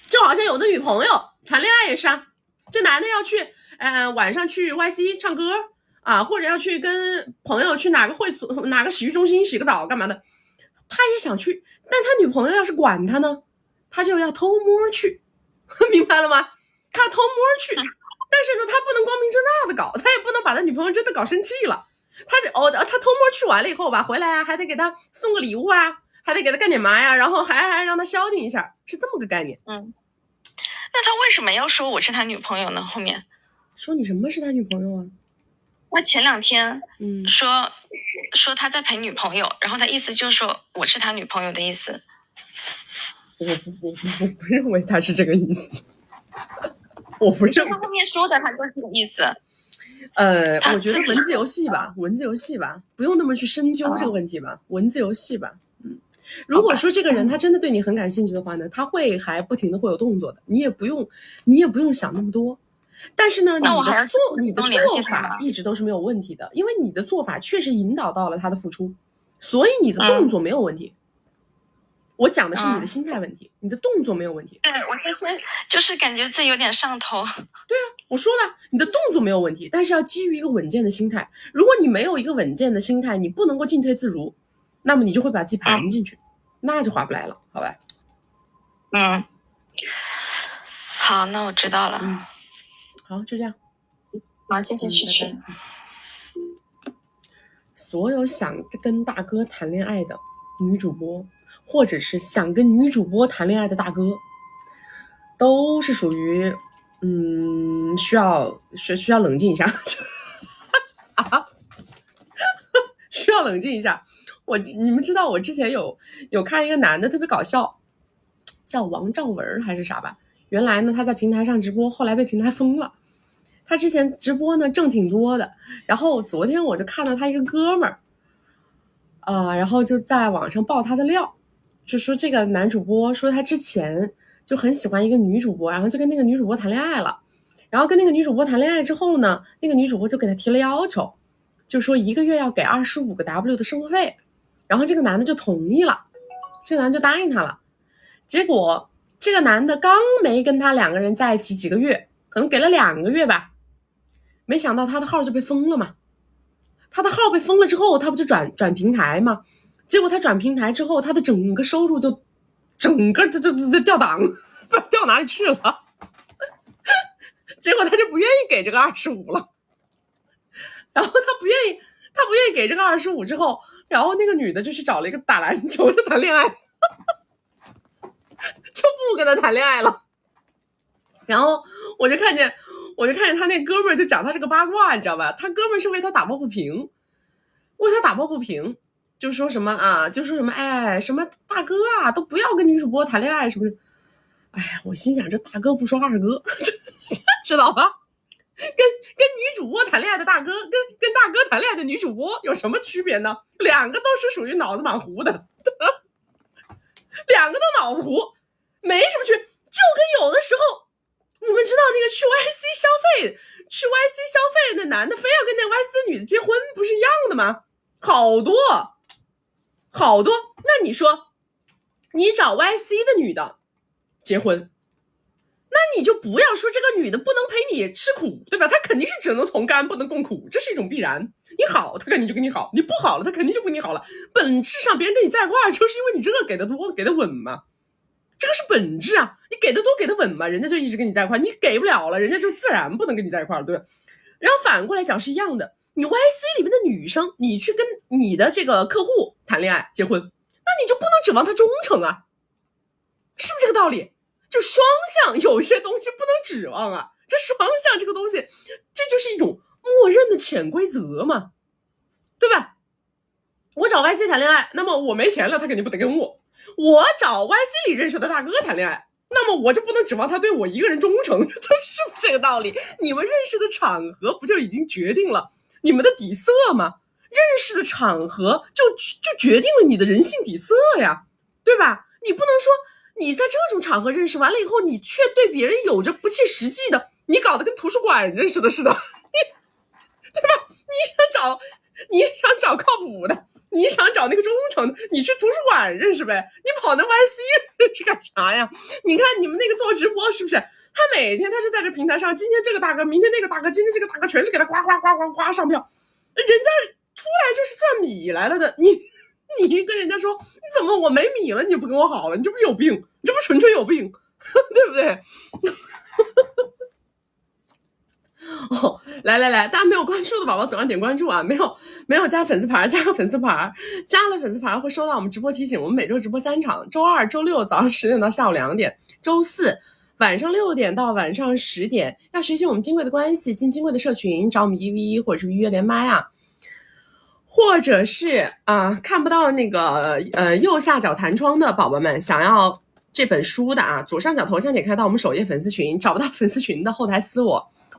就好像有的女朋友谈恋爱也是啊，这男的要去晚上去 YC 唱歌啊，或者要去跟朋友去哪个会所、哪个洗浴中心洗个澡干嘛的，他也想去，但他女朋友要是管他呢，他就要偷摸去，明白了吗？他要偷摸去，但是呢，他不能光明正大的搞，他也不能把他女朋友真的搞生气了。他偷摸去完了以后吧，回来啊，还得给他送个礼物啊，还得给他干点嘛呀，然后还让他消停一下，是这么个概念。那他为什么要说我是他女朋友呢？后面说你什么是他女朋友啊？那前2天说他在陪女朋友，然后他意思就是说我是他女朋友的意思。我不认为他是这个意思，我不认为。他后面说的他就是这个意思。我觉得文字游戏吧，不用那么去深究这个问题吧，文字游戏吧。如果说这个人他真的对你很感兴趣的话呢，他会还不停的会有动作的，你也不用想那么多。但是呢，你的做法一直都是没有问题的，因为你的做法确实引导到了他的付出，所以你的动作没有问题。我讲的是你的心态问题，你的动作没有问题。对，我就是感觉自己有点上头。对啊，我说了，你的动作没有问题，但是要基于一个稳健的心态。如果你没有一个稳健的心态，你不能够进退自如，那么你就会把自己盘进去，那就划不来了，好吧？好，那我知道了。好，就这样。好，谢谢曲曲。所有想跟大哥谈恋爱的女主播，或者是想跟女主播谈恋爱的大哥，都是属于需要冷静一下需要冷静一下。你们知道我之前有看一个男的特别搞笑，叫王兆文还是啥吧，原来呢他在平台上直播，后来被平台封了。他之前直播呢挣挺多的，然后昨天我就看到他一个哥们儿然后就在网上爆他的料，就说这个男主播说他之前就很喜欢一个女主播，然后就跟那个女主播谈恋爱了，然后跟那个女主播谈恋爱之后呢，那个女主播就给他提了要求，就说1个月要给25个 W 的生活费，然后这个男的就同意了，这个男的就答应他了。结果这个男的刚没跟他2个人在一起几个月，可能给了2个月吧，没想到他的号就被封了嘛。他的号被封了之后，他不就转平台吗？结果他转平台之后，他的整个收入就掉档，不知道掉哪里去了。结果他就不愿意给这个25了，然后他不愿意给这个25之后，然后那个女的就去找了一个打篮球的谈恋爱，就不跟他谈恋爱了。然后我就看见他那哥们儿就讲他这个八卦，你知道吧？他哥们儿是为他打抱不平，就说什么哎，什么大哥啊，都不要跟女主播谈恋爱，是不是？哎呀，我心想这大哥不说二哥，知道吧？跟女主播谈恋爱的大哥，跟大哥谈恋爱的女主播有什么区别呢？2个都是属于脑子蛮糊的，2个都脑子糊，没什么区别。就跟有的时候，你们知道那个去 YC 消费的男的非要跟那 YC 的女的结婚，不是一样的吗？好多。那你说，你找 YC 的女的结婚，那你就不要说这个女的不能陪你吃苦，对吧？她肯定是只能同甘不能共苦，这是一种必然。你好，她肯定就跟你好；你不好了，她肯定就不跟你好了。本质上，别人跟你在一块儿，就是因为你这个给的多，给的稳嘛。这个是本质啊，你给的多，给的稳嘛，人家就一直跟你在一块儿。你给不了了，人家就自然不能跟你在一块儿，对吧？然后反过来讲是一样的，你 YC 里面的女生，你去跟你的这个客户谈恋爱、结婚，那你就不能指望他忠诚啊，是不是这个道理？就双向有些东西不能指望啊，这双向这个东西，这就是一种默认的潜规则嘛，对吧？我找 YC 谈恋爱，那么我没钱了，他肯定不得跟我。我找 YC 里认识的大哥谈恋爱，那么我就不能指望他对我一个人忠诚，这是不是这个道理？你们认识的场合不就已经决定了你们的底色吗？认识的场合就决定了你的人性底色呀，对吧？你不能说你在这种场合认识完了以后，你却对别人有着不切实际的，你搞得跟图书馆认识的似的，对吧？你想找靠谱的，你想找那个忠诚的，你去图书馆认识呗，你跑那 YC 认识干啥呀？你看你们那个做直播是不是？他每天他是在这平台上，今天这个大哥，明天那个大哥，今天这个大哥全是给他呱呱呱呱呱上票，人家出来就是赚米来了的，你跟人家说你怎么我没米了，你不跟我好了，你这不是有病？你这不纯纯有病，对不对？哦，来，大家没有关注的宝宝左上点关注啊！没有加粉丝牌，加个粉丝牌，加了粉丝牌会收到我们直播提醒。我们每周直播3场，周二、周六早上10点到下午2点，周四晚上6点到晚上10点。要学习我们金贵的关系，进金贵的社群，找我们1v1或者是预约连麦啊，或者是看不到那个右下角弹窗的宝宝们，想要这本书的啊，左上角头像点开到我们首页粉丝群，找不到粉丝群的后台私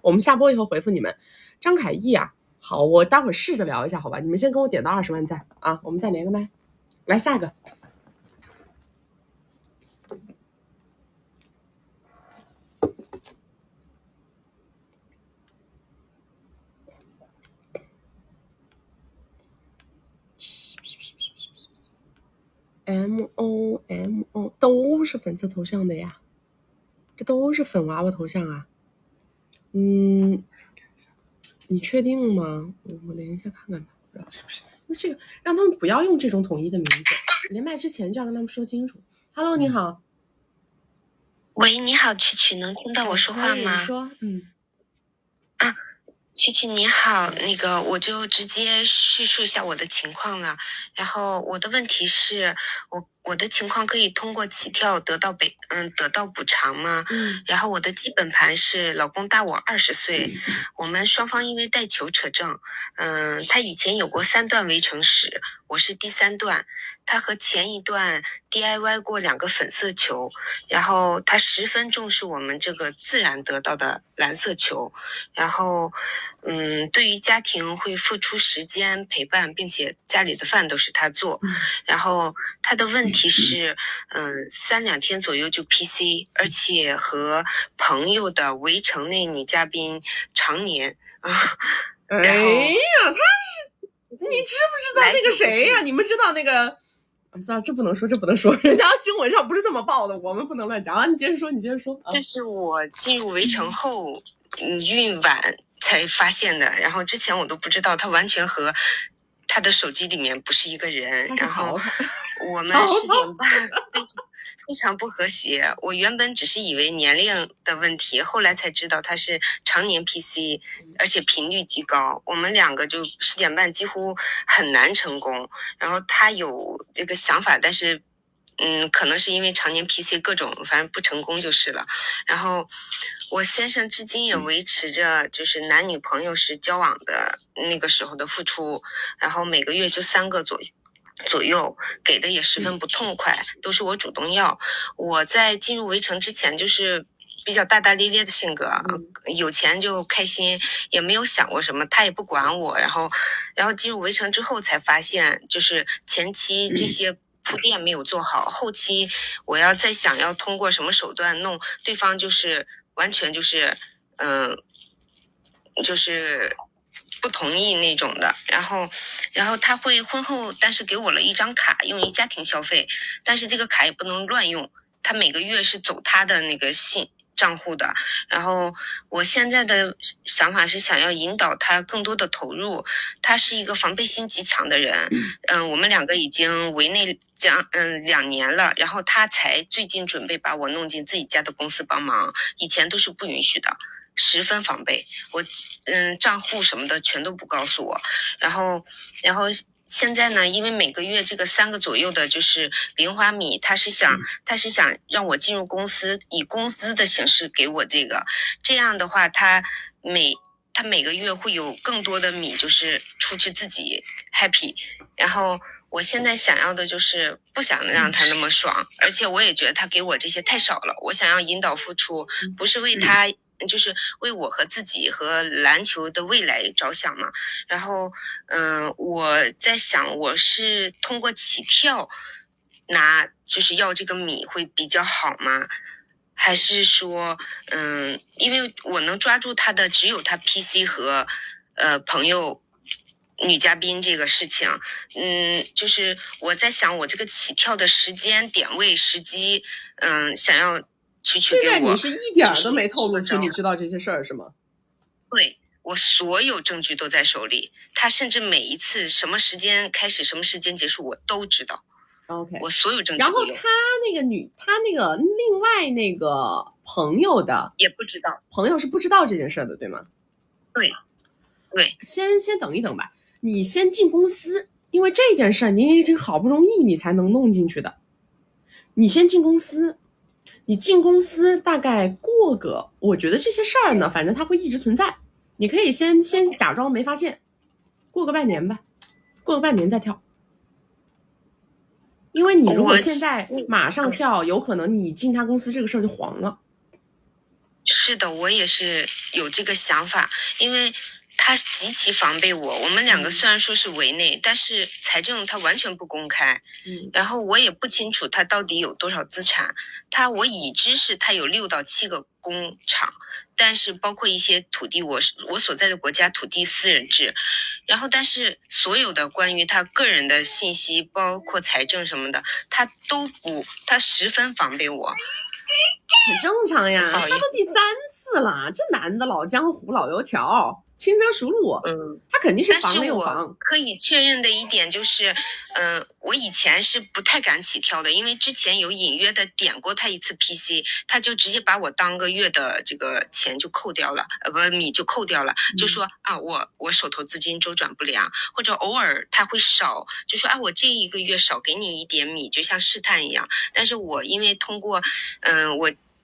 我们下播以后回复你们。张凯毅啊，好，我待会儿试着聊一下，好吧？你们先跟我点到20万赞啊，我们再连个麦。来下一个。MO 都是粉色头像的呀，这都是粉娃娃头像啊。你确定吗？我连一下看看吧，不知道是不是。因为这个让他们不要用这种统一的名字，连麦之前就要跟他们说清楚。Hello， 你好。喂，你好，曲曲，能听到我说话吗？你说，曲曲你好，那个我就直接叙述一下我的情况了。然后我的问题是，我的情况可以通过起跳得到补偿吗？然后我的基本盘是老公大我20岁，我们双方因为带球扯证，他以前有过3段围城史，我是第3段，他和前一段 DIY 过2个粉色球，然后他十分重视我们这个自然得到的蓝色球，然后对于家庭会付出时间陪伴，并且家里的饭都是他做，然后他的问题是3-2天左右就 PC， 而且和朋友的围城内女嘉宾常年哎呀，他是你知不知道那个谁呀？你们知道那个算了，这不能说，人家新闻上不是这么报的，我们不能乱讲啊！你接着说。这是我进入围城后孕晚才发现的，然后之前我都不知道，他完全和他的手机里面不是一个人。然后我们10点半非常不和谐，我原本只是以为年龄的问题，后来才知道他是常年 PC， 而且频率极高，我们2个就10点半几乎很难成功。然后他有这个想法，但是可能是因为常年 PC 各种反正不成功就是了。然后我先生至今也维持着就是男女朋友时交往的那个时候的付出，然后每个月就3个左右，给的也十分不痛快，都是我主动要。我在进入围城之前就是比较大大咧咧的性格，有钱就开心，也没有想过什么，他也不管我。然后进入围城之后才发现，就是前期这些铺垫没有做好，后期我要再想要通过什么手段弄对方，就是完全就是就是不同意那种的。然后他会婚后但是给我了一张卡用于家庭消费，但是这个卡也不能乱用，他每个月是走他的那个信账户的。然后我现在的想法是想要引导他更多的投入，他是一个防备心极强的人。我们两个已经围内2年了，然后他才最近准备把我弄进自己家的公司帮忙，以前都是不允许的，十分防备。我账户什么的全都不告诉我，然后现在呢，因为每个月这个3个左右的就是零花米，他是想让我进入公司，以工资的形式给我这样的话，他每个月会有更多的米，就是出去自己 happy。然后我现在想要的就是不想让他那么爽，而且我也觉得他给我这些太少了，我想要引导付出，不是为他。就是为我和自己和篮球的未来着想嘛。然后我在想，我是通过起跳就是要这个米会比较好吗？还是说因为我能抓住他的只有他 PC 和朋友女嘉宾这个事情。就是我在想我这个起跳的时间点位时机，想要取给我。现在你是一点都没透露出你知道这些事儿是吗？对，我所有证据都在手里，他甚至每一次什么时间开始什么时间结束我都知道。OK， 我所有证据都有。然后他那个另外那个朋友的也不知道，朋友是不知道这件事的，对吗？对。先等一等吧，你先进公司，因为这件事你已经好不容易你才能弄进去的，你先进公司。你进公司大概过个，我觉得这些事儿呢，反正它会一直存在。你可以先假装没发现，过个半年吧，过个半年再跳。因为你如果现在马上跳，有可能你进他公司这个事儿就黄了。是的，我也是有这个想法，因为他极其防备我。我们两个虽然说是围内，但是财政他完全不公开。然后我也不清楚他到底有多少资产。我已知是他有6到7个工厂，但是包括一些土地，我所在的国家土地私人制。然后但是所有的关于他个人的信息，包括财政什么的，他十分防备我。很正常呀，他都第3次了，这男的老江湖老油条，轻车熟路。他肯定是防没有防。但是我可以确认的一点就是，我以前是不太敢起跳的，因为之前有隐约的点过他一次 PC， 他就直接把我当个月的这个钱就扣掉了，米就扣掉了，就说啊，我手头资金周转不良，或者偶尔他会少，就说啊，我这1个月少给你一点米，就像试探一样。但是我因为通过，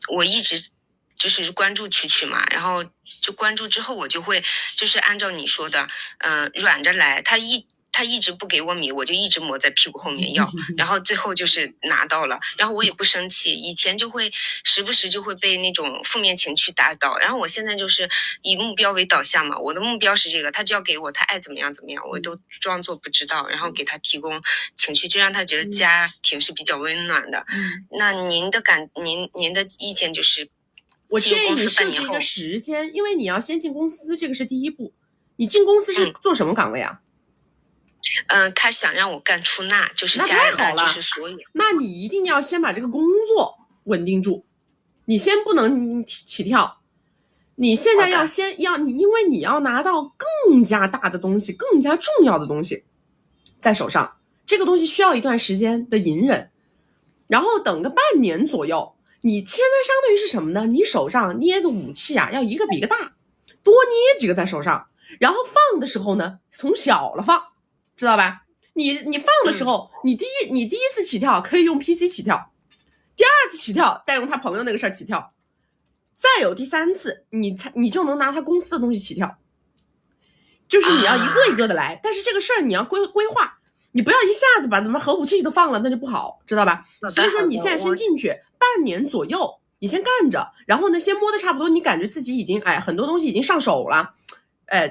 我一直就是关注曲嘛，然后就关注之后，我就会就是按照你说的，软着来。他一直不给我米，我就一直抹在屁股后面要，然后最后就是拿到了，然后我也不生气。以前就会时不时就会被那种负面情绪打倒，然后我现在就是以目标为导向嘛，我的目标是这个，他就要给我，他爱怎么样怎么样，我都装作不知道，然后给他提供情绪，就让他觉得家庭是比较温暖的。那您的意见就是，我建议你设置一个时间，因为你要先进公司，这个是第一步。你进公司是做什么岗位啊？他想让我干出纳，就是家里的就是所有。那你一定要先把这个工作稳定住，你先不能起跳。你现在要因为你要拿到更加大的东西，更加重要的东西在手上，这个东西需要一段时间的隐忍，然后等个半年左右，你现在相当于是什么呢？你手上捏的武器啊，要一个比一个大，多捏几个在手上，然后放的时候呢，从小了放，知道吧？你放的时候，你第一次起跳可以用 PC 起跳，第2次起跳再用他朋友那个事儿起跳，再有第3次，你就能拿他公司的东西起跳。就是你要一个一个的来，但是这个事儿你要规划，你不要一下子把他们核武器都放了，那就不好，知道吧？所以说你现在先进去半年左右，你先干着，然后呢，先摸的差不多，你感觉自己已经很多东西已经上手了，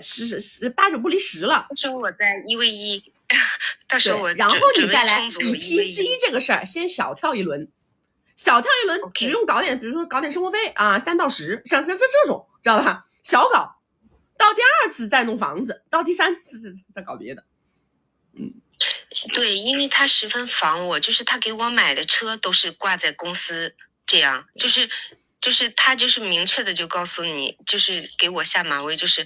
是8、9不离10了。到时候我再1为1，到时候我然后你再来，你 PC 这个事儿先小跳一轮，只用搞点，比如说搞点生活费啊，3到10，像这种，知道吧？小搞，到第2次再弄房子，到第3次再搞别的。对，因为他十分防我，就是他给我买的车都是挂在公司，这样就是就是他就是明确的就告诉你，就是给我下马威，就是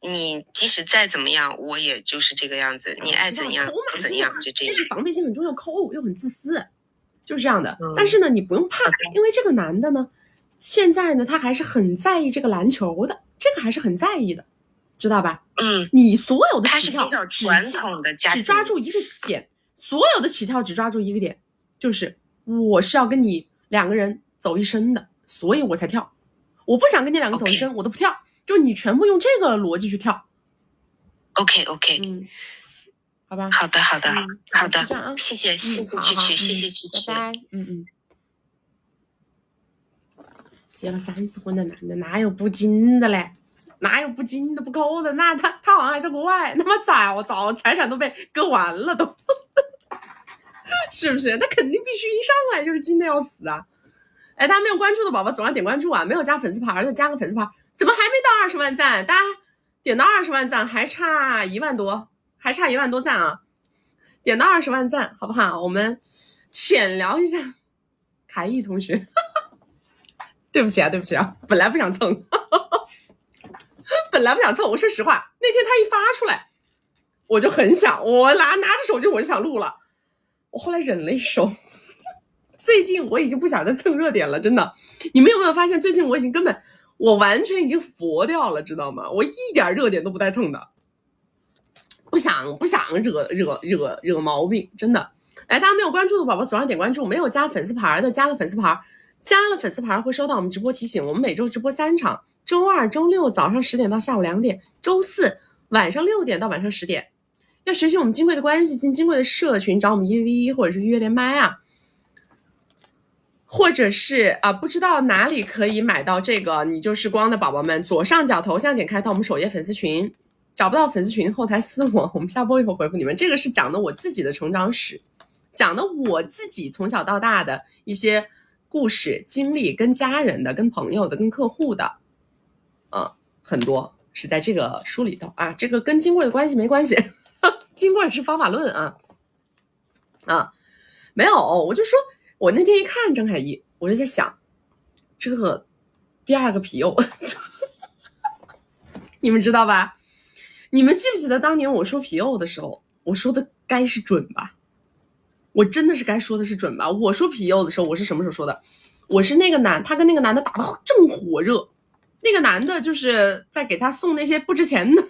你即使再怎么样，我也就是这个样子，你爱怎样不怎样，就这样。就是防备心很重，又抠又很自私，就是这样的。但是呢，你不用怕，因为这个男的呢，现在呢他还是很在意这个篮球的，这个还是很在意的，知道吧？你所有的起跳传统的家庭只抓住一个点，所有的起跳只抓住一个点，就是我是要跟你2个人走一生的，所以我才跳。我不想跟你2个走一生，我都不跳。就你全部用这个逻辑去跳。OK， 好吧。好的，好的，谢谢曲曲，谢谢曲曲，拜拜。结了3次婚的男的哪有不精的嘞？哪有不精的不抠的？那他好像还在国外，他妈早财产都被割完了都，是不是？他肯定必须一上来就是精的要死啊！哎，大家没有关注的宝宝总要点关注啊！没有加粉丝牌的加个粉丝牌。怎么还没到20万赞？大家点到20万赞还差1万多，还差1万多赞啊！点到20万赞好不好？我们浅聊一下凯毅同学。对不起啊，本来不想蹭。我说实话，那天他一发出来，我就很想，我拿着手机我就想录了，我后来忍了一手。最近我已经不想再蹭热点了，真的。你们有没有发现，最近我已经我完全已经佛掉了，知道吗？我一点热点都不带蹭的，不想惹毛病，真的。哎，大家没有关注的宝宝左上点关注，没有加粉丝牌的加个粉丝牌，加了粉丝牌会收到我们直播提醒。我们每周直播3场，周2、周6早上10点到下午2点，周4晚上6点到晚上10点。要学习我们金贵的关系，进金贵的社群，找我们1v1或者是约连麦啊，或者是不知道哪里可以买到这个你就是光的宝宝们，左上角头像点开到我们首页粉丝群，找不到粉丝群后台私我，我们下播以后回复你们。这个是讲的我自己的成长史，讲的我自己从小到大的一些故事经历，跟家人的跟朋友的跟客户的很多是在这个书里头啊，这个跟金贵的关系没关系。金贵是方法论没有，我就说我那天一看张凯毅，我就在想这个第2个皮柚你们知道吧？你们记不记得当年我说皮柚的时候，我说的该是准吧？我真的是该说的是准吧？我说皮柚的时候，我是什么时候说的？我是他跟那个男的打得正火热，那个男的就是在给他送那些不值钱的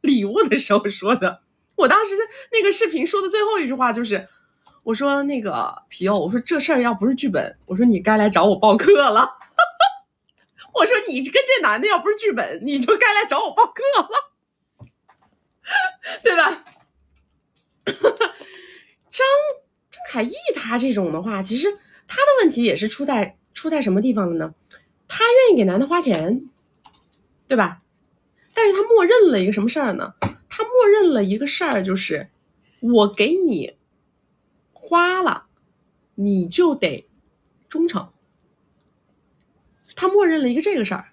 礼物的时候说的。我当时那个视频说的最后一句话就是，我说那个皮柚，我说这事儿要不是剧本，我说你该来找我报课了。我说你跟这男的要不是剧本，你就该来找我报课了，对吧？张凯毅他这种的话，其实他的问题也是出在什么地方了呢？他愿意给男的花钱，对吧？但是他默认了一个什么事儿呢？他默认了一个事儿，就是我给你花了，你就得忠诚。他默认了一个这个事儿。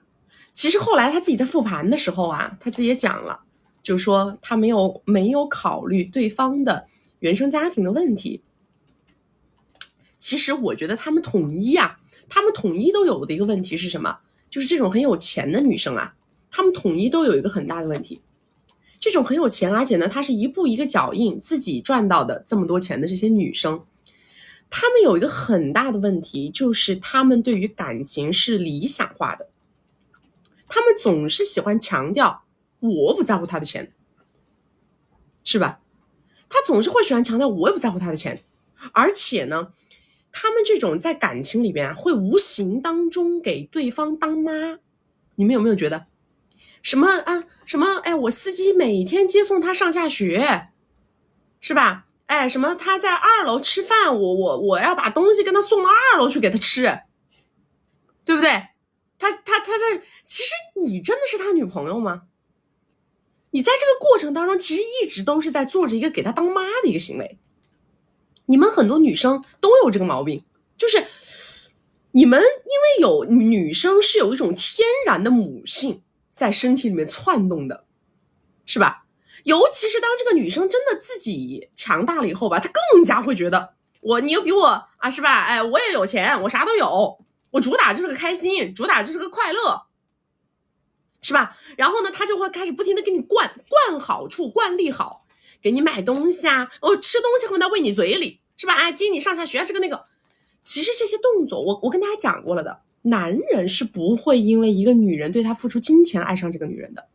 其实后来他自己在复盘的时候啊，他自己也讲了，就说他没有考虑对方的原生家庭的问题。其实我觉得他们统一都有的一个问题是什么？就是这种很有钱的女生啊，他们统一都有一个很大的问题。这种很有钱，而且呢，她是一步一个脚印自己赚到的这么多钱的这些女生，她们有一个很大的问题，就是她们对于感情是理想化的，她们总是喜欢强调我不在乎他的钱，是吧？她总是会喜欢强调我也不在乎他的钱，而且呢，她们这种在感情里边会无形当中给对方当妈。你们有没有觉得什么我司机每天接送他上下学，是吧？什么他在2楼吃饭，我要把东西跟他送到2楼去给他吃，对不对？他其实你真的是他女朋友吗？你在这个过程当中其实一直都是在做着一个给他当妈的一个行为。你们很多女生都有这个毛病，就是你们因为女生是有一种天然的母性在身体里面窜动的，是吧？尤其是当这个女生真的自己强大了以后吧，她更加会觉得你又比我是吧？我也有钱，我啥都有，我主打就是个开心，主打就是个快乐，是吧？然后呢，他就会开始不停的给你灌好处，灌利好，给你买东西啊，吃东西后他喂你嘴里，是吧？哎，接你上下学这个那个。其实这些动作我跟大家讲过了的，男人是不会因为一个女人对他付出金钱爱上这个女人的。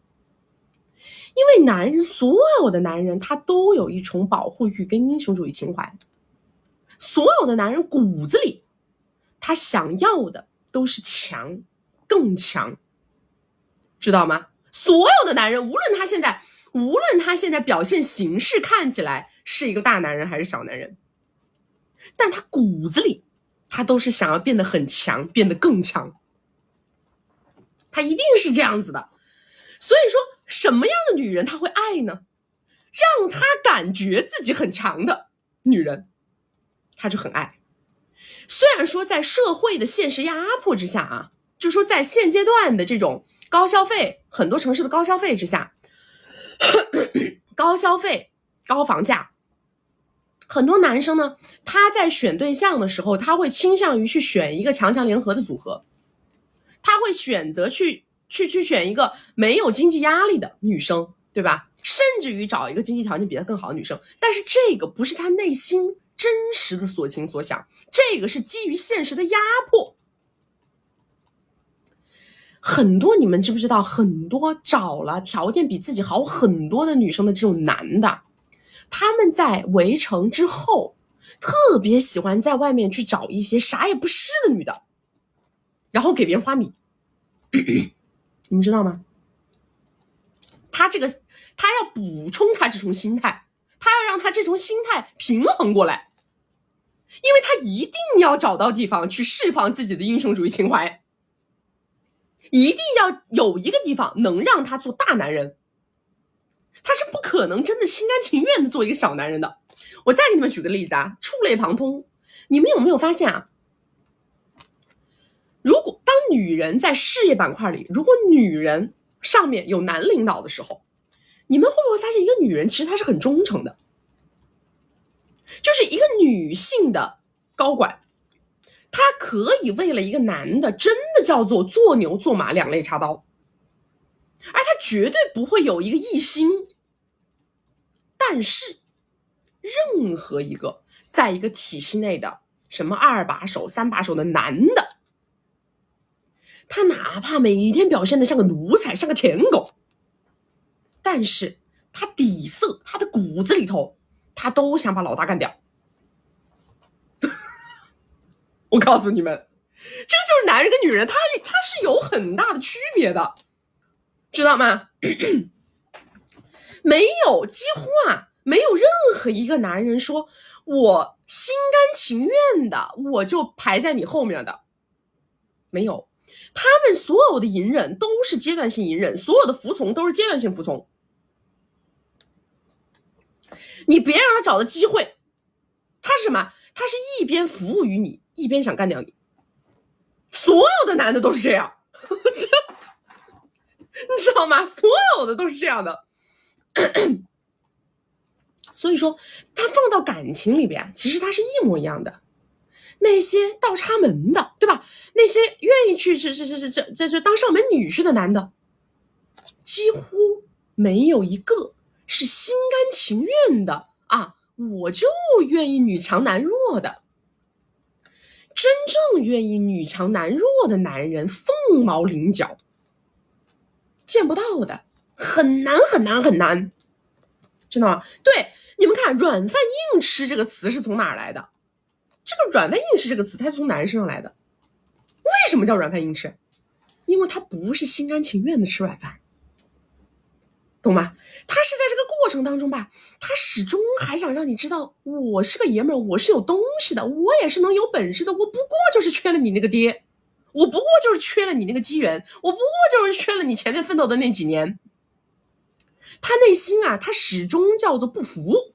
因为男人，所有的男人他都有一重保护欲跟英雄主义情怀，所有的男人骨子里他想要的都是强，更强，知道吗？所有的男人无论他现在表现形式看起来是一个大男人还是小男人，但他骨子里他都是想要变得很强，变得更强，他一定是这样子的。所以说什么样的女人他会爱呢？让他感觉自己很强的女人他就很爱。虽然说在社会的现实压迫之下啊，就说在现阶段的这种高消费，很多城市的高消费之下，高消费高房价，很多男生呢他在选对象的时候他会倾向于去选一个强强联合的组合，他会选择去选一个没有经济压力的女生，对吧？甚至于找一个经济条件比他更好的女生，但是这个不是他内心真实的所情所想，这个是基于现实的压迫。很多你们知不知道，很多找了条件比自己好很多的女生的这种男的，他们在围城之后特别喜欢在外面去找一些啥也不是的女的，然后给别人花米你们知道吗？他要补充他这种心态，他要让他这种心态平衡过来，因为他一定要找到地方去释放自己的英雄主义情怀，一定要有一个地方能让他做大男人，他是不可能真的心甘情愿的做一个小男人的。我再给你们举个例子啊，触类旁通，你们有没有发现啊？如果当女人在事业板块里，如果女人上面有男领导的时候，你们会不会发现一个女人其实她是很忠诚的？就是一个女性的高管，她可以为了一个男的真的叫做做牛做马两肋插刀，而她绝对不会有一个异心。但是任何一个在一个体系内的什么2把手3把手的男的，他哪怕每一天表现得像个奴才像个舔狗，但是他底色他的骨子里头他都想把老大干掉我告诉你们，这个就是男人跟女人他是有很大的区别的，知道吗？没有，几乎没有任何一个男人说我心甘情愿的我就排在你后面的，没有。他们所有的隐忍都是阶段性隐忍，所有的服从都是阶段性服从。你别让他找到机会，他是什么？他是一边服务于你，一边想干掉你。所有的男的都是这样你知道吗？所有的都是这样的所以说他放到感情里边其实他是一模一样的。那些倒插门的，对吧？那些愿意去这当上门女婿的男的，几乎没有一个是心甘情愿的啊！我就愿意女强男弱的。真正愿意女强男弱的男人，凤毛麟角，见不到的，很难很难很难，知道吗？对，你们看，软饭硬吃这个词是从哪儿来的？这个软饭硬吃这个词它是从男人身上来的。为什么叫软饭硬吃？因为他不是心甘情愿的吃软饭，懂吗？他是在这个过程当中吧，他始终还想让你知道我是个爷们儿，我是有东西的，我也是能有本事的，我不过就是缺了你那个爹，我不过就是缺了你那个机缘，我不过就是缺了你前面奋斗的那几年。他内心他始终叫做不服，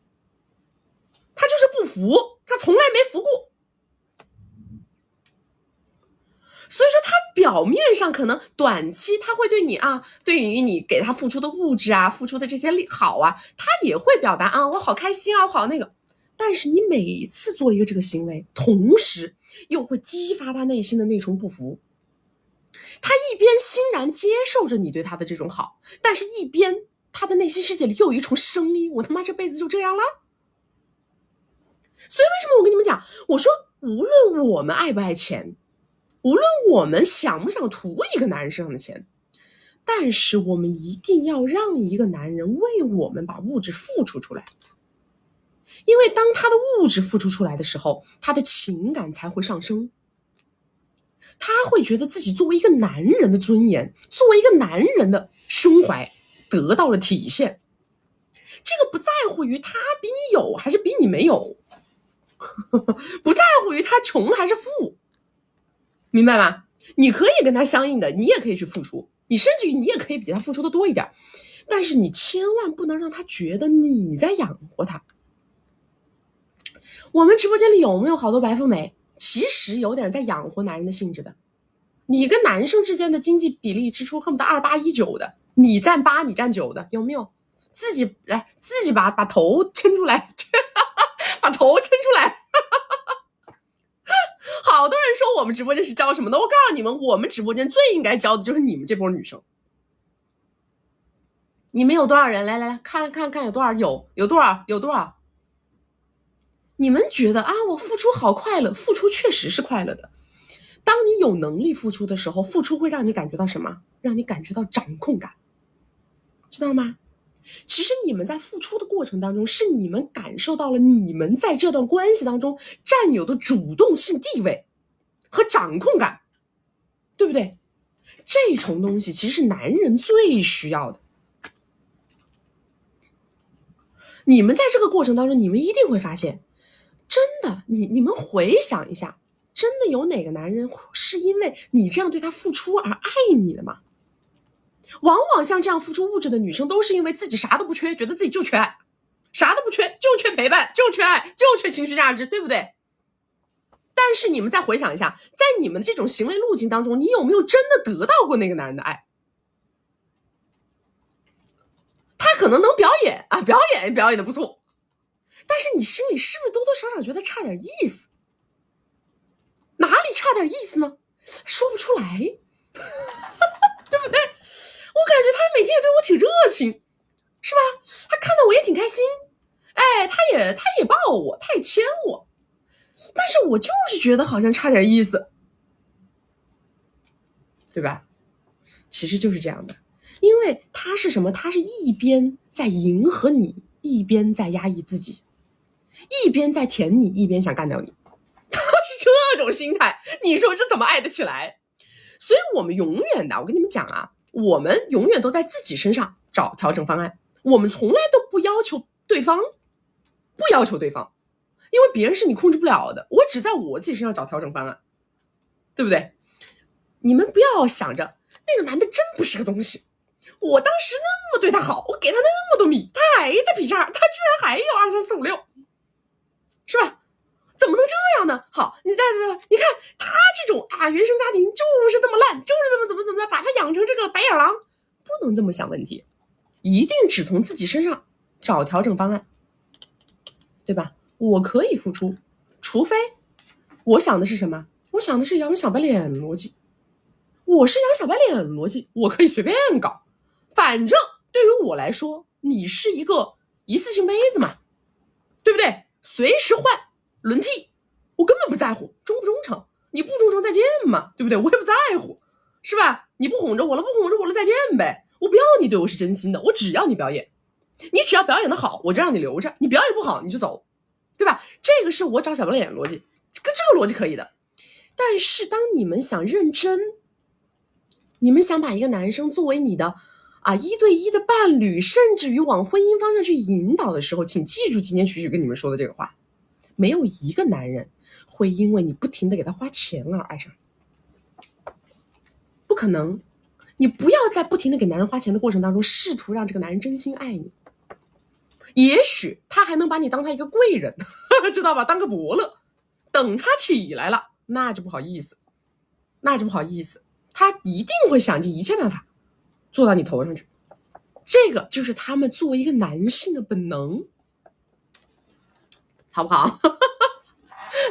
他就是不服，他从来没服过。所以说他表面上可能短期他会对你对于你给他付出的物质付出的这些好他也会表达我好开心我好那个，但是你每一次做一个这个行为，同时又会激发他内心的那种不服。他一边欣然接受着你对他的这种好，但是一边他的内心世界里又有一重声音，我他妈这辈子就这样了。所以为什么我跟你们讲，我说无论我们爱不爱钱，无论我们想不想图一个男人身上的钱，但是我们一定要让一个男人为我们把物质付出出来。因为当他的物质付出出来的时候，他的情感才会上升，他会觉得自己作为一个男人的尊严，作为一个男人的胸怀得到了体现。这个不在乎于他比你有还是比你没有，不在乎于他穷还是富，明白吗？你可以跟他相应的，你也可以去付出，你甚至于你也可以比他付出的多一点，但是你千万不能让他觉得你在养活他。我们直播间里有没有好多白富美，其实有点在养活男人的性质的。你跟男生之间的经济比例支出恨不得28:19的，你占8你占9的，有没有？自己把头抻出来把头抻出来好多人说我们直播间是教什么的，我告诉你们，我们直播间最应该教的就是你们这波女生。你们有多少人？来看有多少？有多少？你们觉得啊，我付出好快乐，付出确实是快乐的。当你有能力付出的时候，付出会让你感觉到什么？让你感觉到掌控感，知道吗？其实你们在付出的过程当中，是你们感受到了你们在这段关系当中占有的主动性地位和掌控感，对不对？这种东西其实是男人最需要的。你们在这个过程当中，你们一定会发现，真的，你们回想一下，真的有哪个男人是因为你这样对他付出而爱你的吗？往往像这样付出物质的女生，都是因为自己啥都不缺，觉得自己就缺爱，啥都不缺，就缺陪伴，就缺爱，就缺情绪价值，对不对？但是你们再回想一下，在你们的这种行为路径当中，你有没有真的得到过那个男人的爱？他可能能表演啊，表演的不错，但是你心里是不是多多少少觉得差点意思？哪里差点意思呢？说不出来对不对？我感觉他每天也对我挺热情，是吧？他看到我也挺开心，哎，他也抱我，他也牵我，但是我就是觉得好像差点意思，对吧？其实就是这样的，因为他是什么？他是一边在迎合你，一边在压抑自己，一边在舔你，一边想干掉你，他是这种心态，你说这怎么爱得起来？所以我们永远的，我跟你们讲啊，我们永远都在自己身上找调整方案，我们从来都不要求对方，因为别人是你控制不了的，我只在我自己身上找调整方案，对不对？你们不要想着那个男的真不是个东西，我当时那么对他好，我给他那么多米，他还在劈叉，他居然还有2、3、4、5、6，是吧？怎么能这样呢？好，你看他这种啊，原生家庭就是这么烂，就是怎么的，把他养成这个白眼狼，不能这么想问题，一定只从自己身上找调整方案，对吧？我可以付出，除非我想的是什么？我想的是养小白脸逻辑。我是养小白脸逻辑，我可以随便搞，反正对于我来说，你是一个一次性杯子嘛，对不对？随时换轮替，我根本不在乎忠不忠诚，你不忠诚再见嘛，对不对？我也不在乎，是吧？你不哄着我了，不哄着我了，再见呗。我不要你对我是真心的，我只要你表演，你只要表演的好，我就让你留着，你表演不好你就走，对吧？这个是我找小白脸逻辑，跟这个逻辑可以的。但是当你们想认真，你们想把一个男生作为你的1对1的伴侣，甚至于往婚姻方向去引导的时候，请记住今天曲曲跟你们说的这个话，没有一个男人会因为你不停的给他花钱而爱上你，不可能。你不要在不停的给男人花钱的过程当中试图让这个男人真心爱你，也许他还能把你当他一个贵人知道吧，当个伯乐，等他起来了那就不好意思，他一定会想尽一切办法坐到你头上去，这个就是他们作为一个男性的本能，好不好？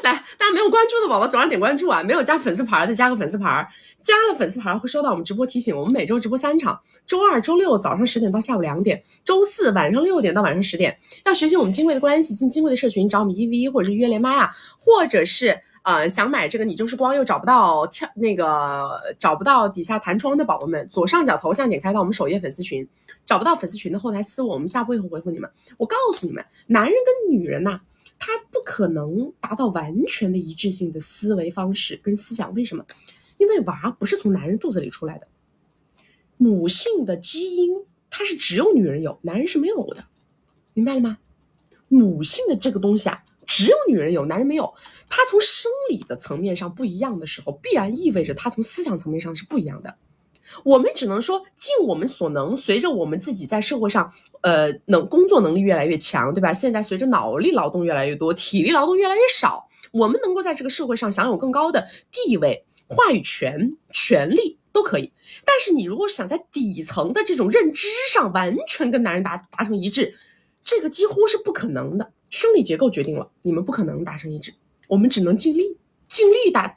来，大家没有关注的宝宝左上点关注啊，没有加粉丝牌的加个粉丝牌，加了粉丝牌会收到我们直播提醒。我们每周直播3场，周二、周六早上10点到下午2点，周四晚上6点到晚上10点。要学习我们金贵的关系，进金贵的社群，找我们1v1或者是约连麦啊，或者是想买这个你就是光又找不到找不到底下弹窗的宝宝们，左上角头像点开到我们首页粉丝群，找不到粉丝群的后台私我们下播以后回复你们。我告诉你们，男人跟女人呐，他不可能达到完全的一致性的思维方式跟思想。为什么？因为娃不是从男人肚子里出来的，母性的基因它是只有女人有，男人是没有的，明白了吗？母性的这个东西啊，只有女人有，男人没有。它从生理的层面上不一样的时候，必然意味着它从思想层面上是不一样的。我们只能说尽我们所能，随着我们自己在社会上工作能力越来越强，对吧？现在随着脑力劳动越来越多，体力劳动越来越少，我们能够在这个社会上享有更高的地位、话语权、权利都可以。但是你如果想在底层的这种认知上完全跟男人达成一致，这个几乎是不可能的。生理结构决定了你们不可能达成一致，我们只能尽力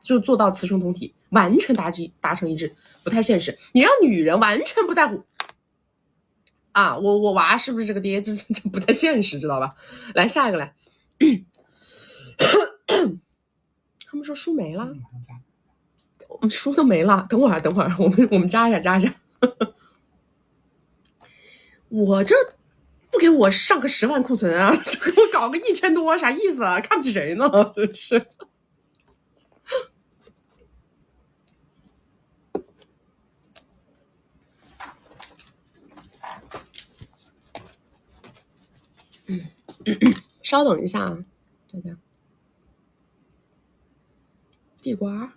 就做到雌雄同体，完全达成一致不太现实。你让女人完全不在乎啊，我娃是不是这个爹，这不太现实，知道吧？来下一个来，他们说书没了，我们书都没了，等会儿我们加一下。我这不给我上个10万库存啊，就给我搞个1000多，啥意思啊？看不起谁呢？真是。稍等一下啊，大家。地瓜，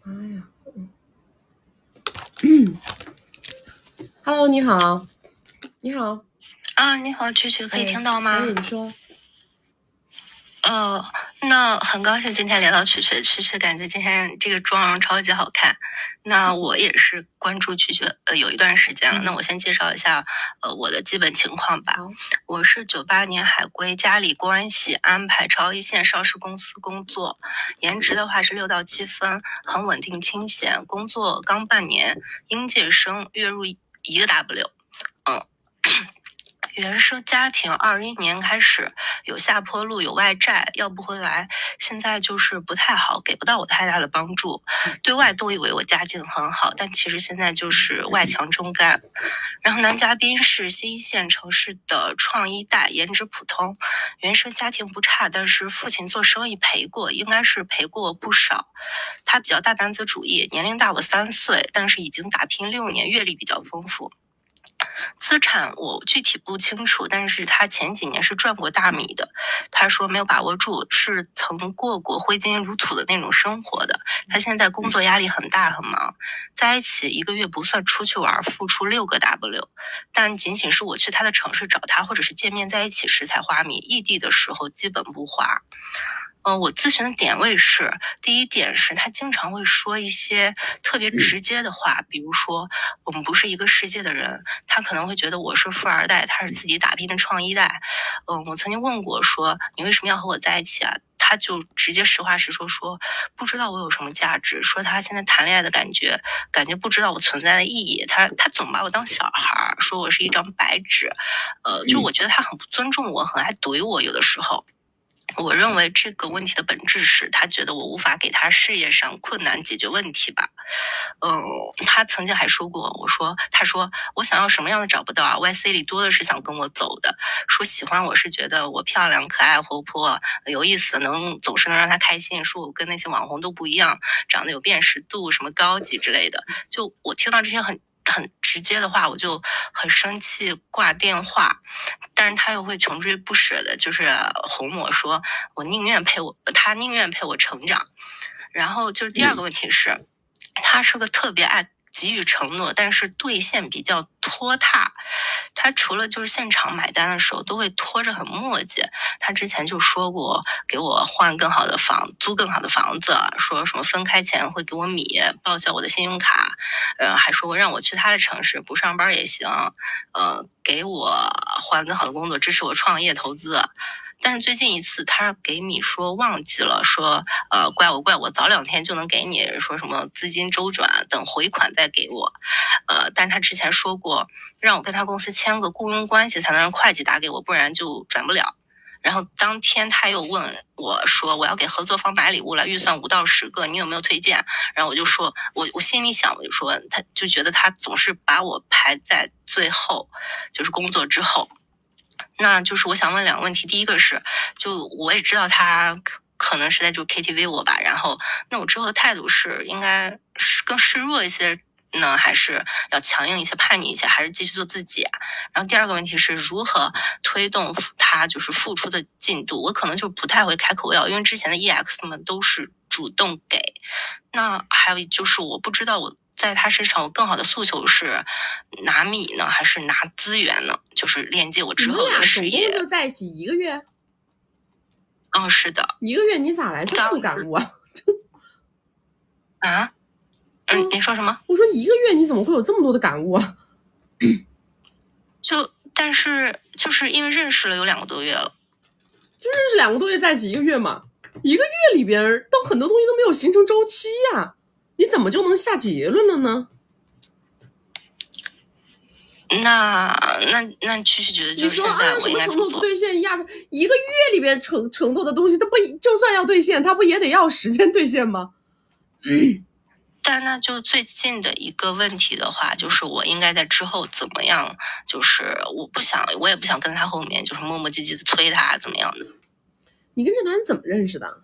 妈呀！Hello， 你好，你好啊，你好，曲曲，可以听到吗？可以，你说。那很高兴今天连到曲曲，曲曲感觉今天这个妆容超级好看。那我也是关注曲曲有一段时间了。那我先介绍一下我的基本情况吧。我是98年海归，家里关系安排超一线上市公司工作，颜值的话是6到7分，很稳定清闲。工作刚半年，应届生月入1个 W。原生家庭21年开始有下坡路，有外债，要不回来，现在就是不太好，给不到我太大的帮助。对外都以为我家境很好，但其实现在就是外强中干。然后男嘉宾是新一线城市的创一代，颜值普通，原生家庭不差，但是父亲做生意赔过，应该是赔过不少。他比较大男子主义，年龄大我3岁，但是已经打拼6年，阅历比较丰富。资产我具体不清楚，但是他前几年是赚过大米的。他说没有把握住，是曾过挥金如土的那种生活的。他现在工作压力很大很忙，在一起1个月不算出去玩，付出6个 W， 但仅仅是我去他的城市找他，或者是见面在一起时才花米，异地的时候基本不花。我咨询的点位是，第一点是他经常会说一些特别直接的话，比如说我们不是一个世界的人，他可能会觉得我是富二代，他是自己打拼的创一代。我曾经问过说你为什么要和我在一起啊？他就直接实话实说，说不知道我有什么价值，说他现在谈恋爱的感觉不知道我存在的意义，他总把我当小孩，说我是一张白纸，就我觉得他很不尊重我，很爱怼我，有的时候。我认为这个问题的本质是他觉得我无法给他事业上困难解决问题吧。他曾经还说过，他说我想要什么样的找不到啊 ，YC 里多的是想跟我走的，说喜欢我是觉得我漂亮、可爱、活泼、有意思，总是能让他开心，说我跟那些网红都不一样，长得有辨识度，什么高级之类的。就我听到这些很直接的话，我就很生气，挂电话。但是他又会穷追不舍的，就是哄我说他宁愿陪我成长。然后就是第二个问题是，他是个特别爱给予承诺，但是兑现比较拖沓。他除了就是现场买单的时候都会拖着很磨叽。他之前就说过给我换更好的租更好的房子，说什么分开前会给我米，报销我的信用卡，还说过让我去他的城市不上班也行，给我换更好的工作，支持我创业投资。但是最近一次他给米说忘记了，说怪我早2天就能给你，说什么资金周转等回款再给我，但是他之前说过让我跟他公司签个雇佣关系才能让会计打给我，不然就转不了。然后当天他又问我说我要给合作方买礼物了，预算5到10个，你有没有推荐？然后我就说我心里想，我就说他就觉得他总是把我排在最后，就是工作之后。那就是我想问2个问题，第一个是就我也知道他可能是在就 KTV 我吧，然后那我之后的态度是应该是更示弱一些呢，还是要强硬一些叛逆一些，还是继续做自己啊？然后第2个问题是如何推动他就是付出的进度，我可能就不太会开口要，因为之前的 EX 们都是主动给。那还有就是我不知道我在他身上我更好的诉求是拿米呢还是拿资源呢，就是链接我之后的事业。你们俩总共就在一起1个月？是的。1个月你咋来这么多感悟啊？啊？你说什么？我说1个月你怎么会有这么多的感悟啊？但是就是因为认识了有2个多月了，就认识2个多月在一起1个月嘛，1个月里边都很多东西都没有形成周期呀，你怎么就能下结论了呢？那曲曲觉得就是现在我应该什么承诺不兑现1个月里边承诺的东西，它不就算要兑现，它不也得要时间兑现吗？但那就最近的一个问题的话，就是我应该在之后怎么样？就是我也不想跟他后面就是磨磨唧唧的催他怎么样的。你跟这男人怎么认识的？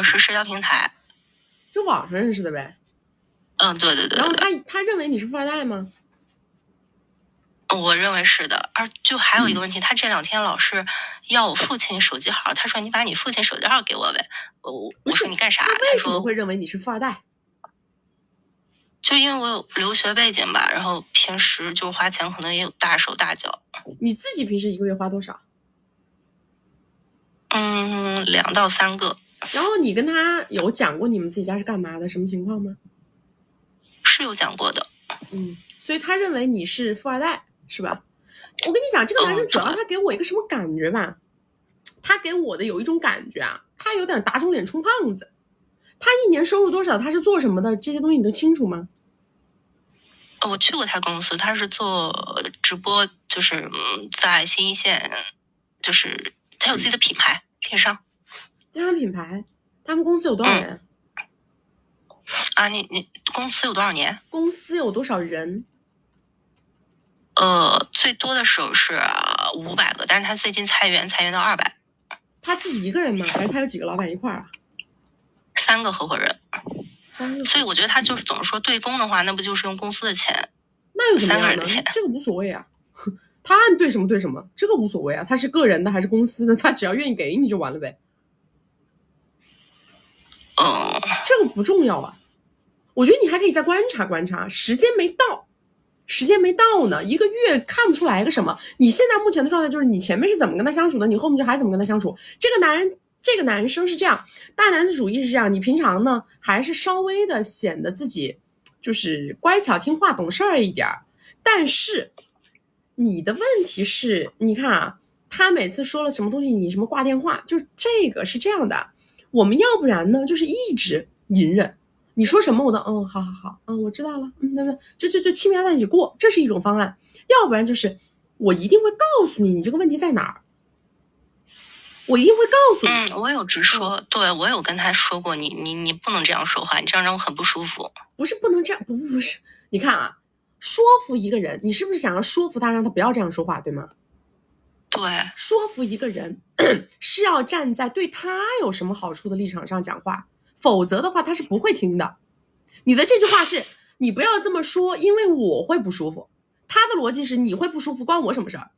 是社交平台，就网上认识的呗。对。然后他认为你是富二代吗？我认为是的。就还有一个问题，他这2天老是要我父亲手机号，他说你把你父亲手机号给我呗。我说你干啥？他为什么会认为你是富二代？就因为我有留学背景吧，然后平时就花钱可能也有大手大脚。你自己平时1个月花多少？2到3个。然后你跟他有讲过你们自己家是干嘛的，什么情况吗？是有讲过的。所以他认为你是富二代是吧？我跟你讲，这个男生主要他给我一个什么感觉吧？他给我的有一种感觉啊，他有点打肿脸充胖子。他1年收入多少？他是做什么的？这些东西你都清楚吗？我去过他公司，他是做直播，就是在新一线，就是他有自己的品牌，电商品牌。他们公司有多少人？你公司有多少年？公司有多少人？最多的时候是500个，但是他最近裁员到200。他自己一个人吗？还是他有几个老板一块啊？3个合伙人。3个。所以我觉得他就是总是说对公的话，那不就是用公司的钱？那有什么样3个人的钱？这个无所谓啊。他按对什么对什么，这个无所谓啊。他是个人的还是公司的，他只要愿意给你就完了呗。这个不重要啊。我觉得你还可以再观察观察，时间没到呢，1个月看不出来个什么。你现在目前的状态就是你前面是怎么跟他相处的，你后面就还怎么跟他相处。这个男生是这样，大男子主义是这样，你平常呢还是稍微的显得自己就是乖巧听话懂事儿一点，但是你的问题是，你看啊，他每次说了什么东西你什么挂电话，就这个是这样的，我们要不然呢就是一直隐忍，你说什么我都好，我知道了，那么就轻描淡写过，这是一种方案。要不然就是我一定会告诉你这个问题在哪儿，我一定会告诉你。我有直说，对，我有跟他说过，你不能这样说话，你这样让我很不舒服。不是不能这样，不是，你看啊，说服一个人，你是不是想要说服他，让他不要这样说话，对吗？对，说服一个人是要站在对他有什么好处的立场上讲话，否则的话他是不会听的。你的这句话是你不要这么说，因为我会不舒服，他的逻辑是你会不舒服关我什么事儿，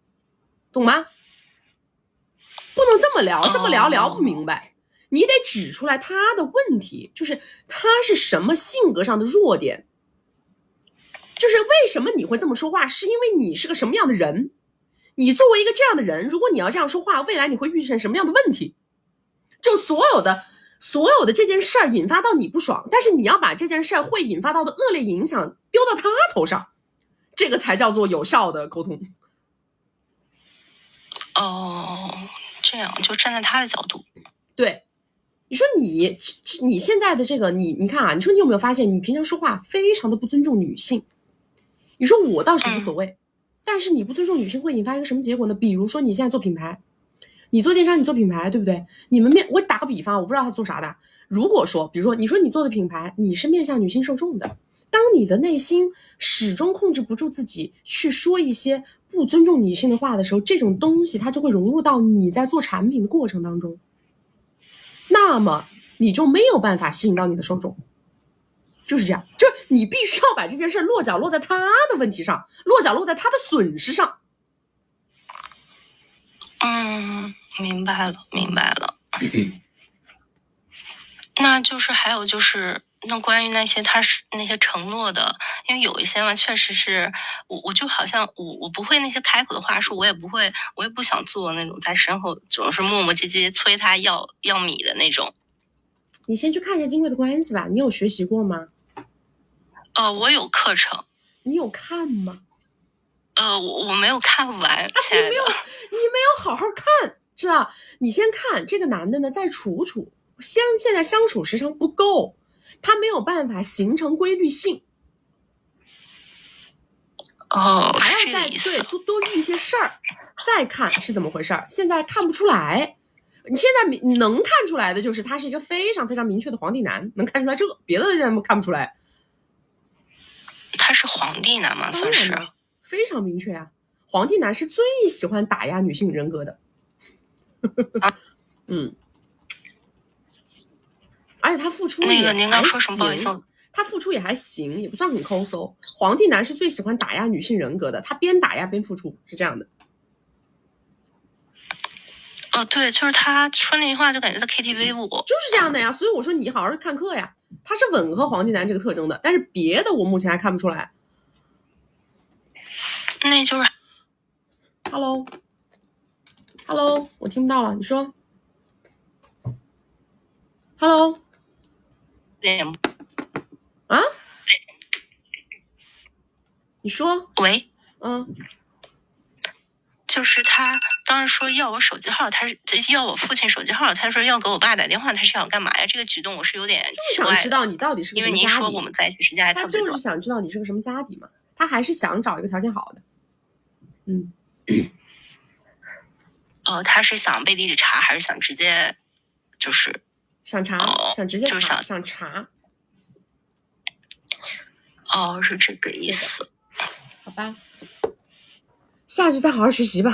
懂吗？不能这么聊，这么聊不明白，你得指出来他的问题，就是他是什么性格上的弱点，就是为什么你会这么说话，是因为你是个什么样的人，你作为一个这样的人，如果你要这样说话，未来你会遇见什么样的问题，就所有的这件事儿引发到你不爽，但是你要把这件事儿会引发到的恶劣影响丢到他头上，这个才叫做有效的沟通。哦，这样就站在他的角度，对，你说你现在的这个你看啊，你说你有没有发现，你平常说话非常的不尊重女性？你说我倒是无所谓，但是你不尊重女性会引发一个什么结果呢？比如说你现在做品牌，你做电商，你做品牌，对不对？我打个比方，我不知道他做啥的。如果说，比如说你说你做的品牌，你是面向女性受众的，当你的内心始终控制不住自己去说一些不尊重女性的话的时候，这种东西它就会融入到你在做产品的过程当中，那么你就没有办法吸引到你的受众。就是这样，就是你必须要把这件事落脚落在他的问题上，落脚落在他的损失上。明白了。那就是还有就是，那关于那些那些承诺的，因为有一些嘛，确实是我就好像我不会那些开口的话术，我也不想做那种在身后总是磨磨唧唧催他要米的那种。你先去看一下金贵的关系吧，你有学习过吗？我有课程。你有看吗？我没有看完。你没有好好看，知道？你先看这个男的呢，在现在相处时长不够，他没有办法形成规律性。还要再多遇一些事儿，再看是怎么回事。现在看不出来，你现在能看出来的就是他是一个非常非常明确的皇帝男，能看出来这个，别的人看不出来。他是皇帝男吗？算是非常明确啊，皇帝男是最喜欢打压女性人格的。而且他付出也您刚说什么？不好意思，他付出也还行，也不算很抠搜。皇帝男是最喜欢打压女性人格的，他边打压边付出，是这样的。对，就是他说那句话就感觉在 KTV 舞，就是这样的呀。所以我说你好好看课呀，他是吻合皇帝男这个特征的，但是别的我目前还看不出来。那就是 Hello， 我听不到了，你说 Hello 啊？你说喂，就是他当时说要我手机号，他是要我父亲手机号，他说要给我爸打电话，他是想干嘛呀？这个举动我是有点奇怪的。就想知道你到底是个什么家底，因为您说我们在一起时间还特别短，他就是想知道你是个什么家底嘛，他还是想找一个条件好的。他是想背地里查，还是想直接就是想查，想直接查，想查。是这个意思。好吧，下去再好好学习吧。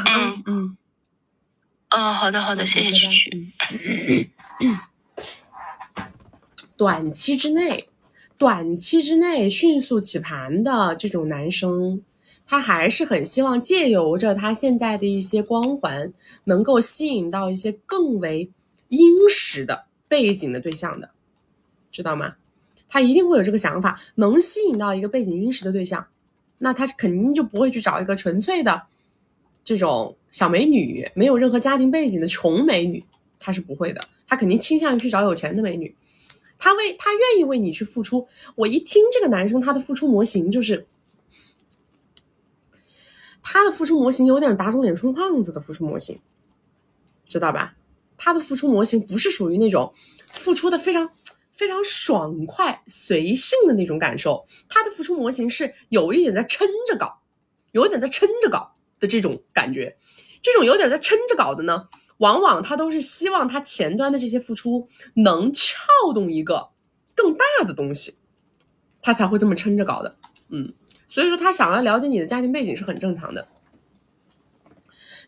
好的，谢谢曲曲。短期之内迅速起盘的这种男生，他还是很希望借由着他现在的一些光环，能够吸引到一些更为殷实的背景的对象的，知道吗？他一定会有这个想法，能吸引到一个背景殷实的对象，那他肯定就不会去找一个纯粹的这种小美女，没有任何家庭背景的穷美女，他是不会的，他肯定倾向于去找有钱的美女。他愿意为你去付出。我一听这个男生他的付出模型，就是他的付出模型有点打肿脸充胖子的付出模型，知道吧？他的付出模型不是属于那种付出的非常非常爽快随性的那种感受，他的付出模型是有一点在撑着搞的这种感觉。这种有点在撑着搞的呢，往往他都是希望他前端的这些付出能撬动一个更大的东西，他才会这么撑着搞的。所以说他想要了解你的家庭背景是很正常的。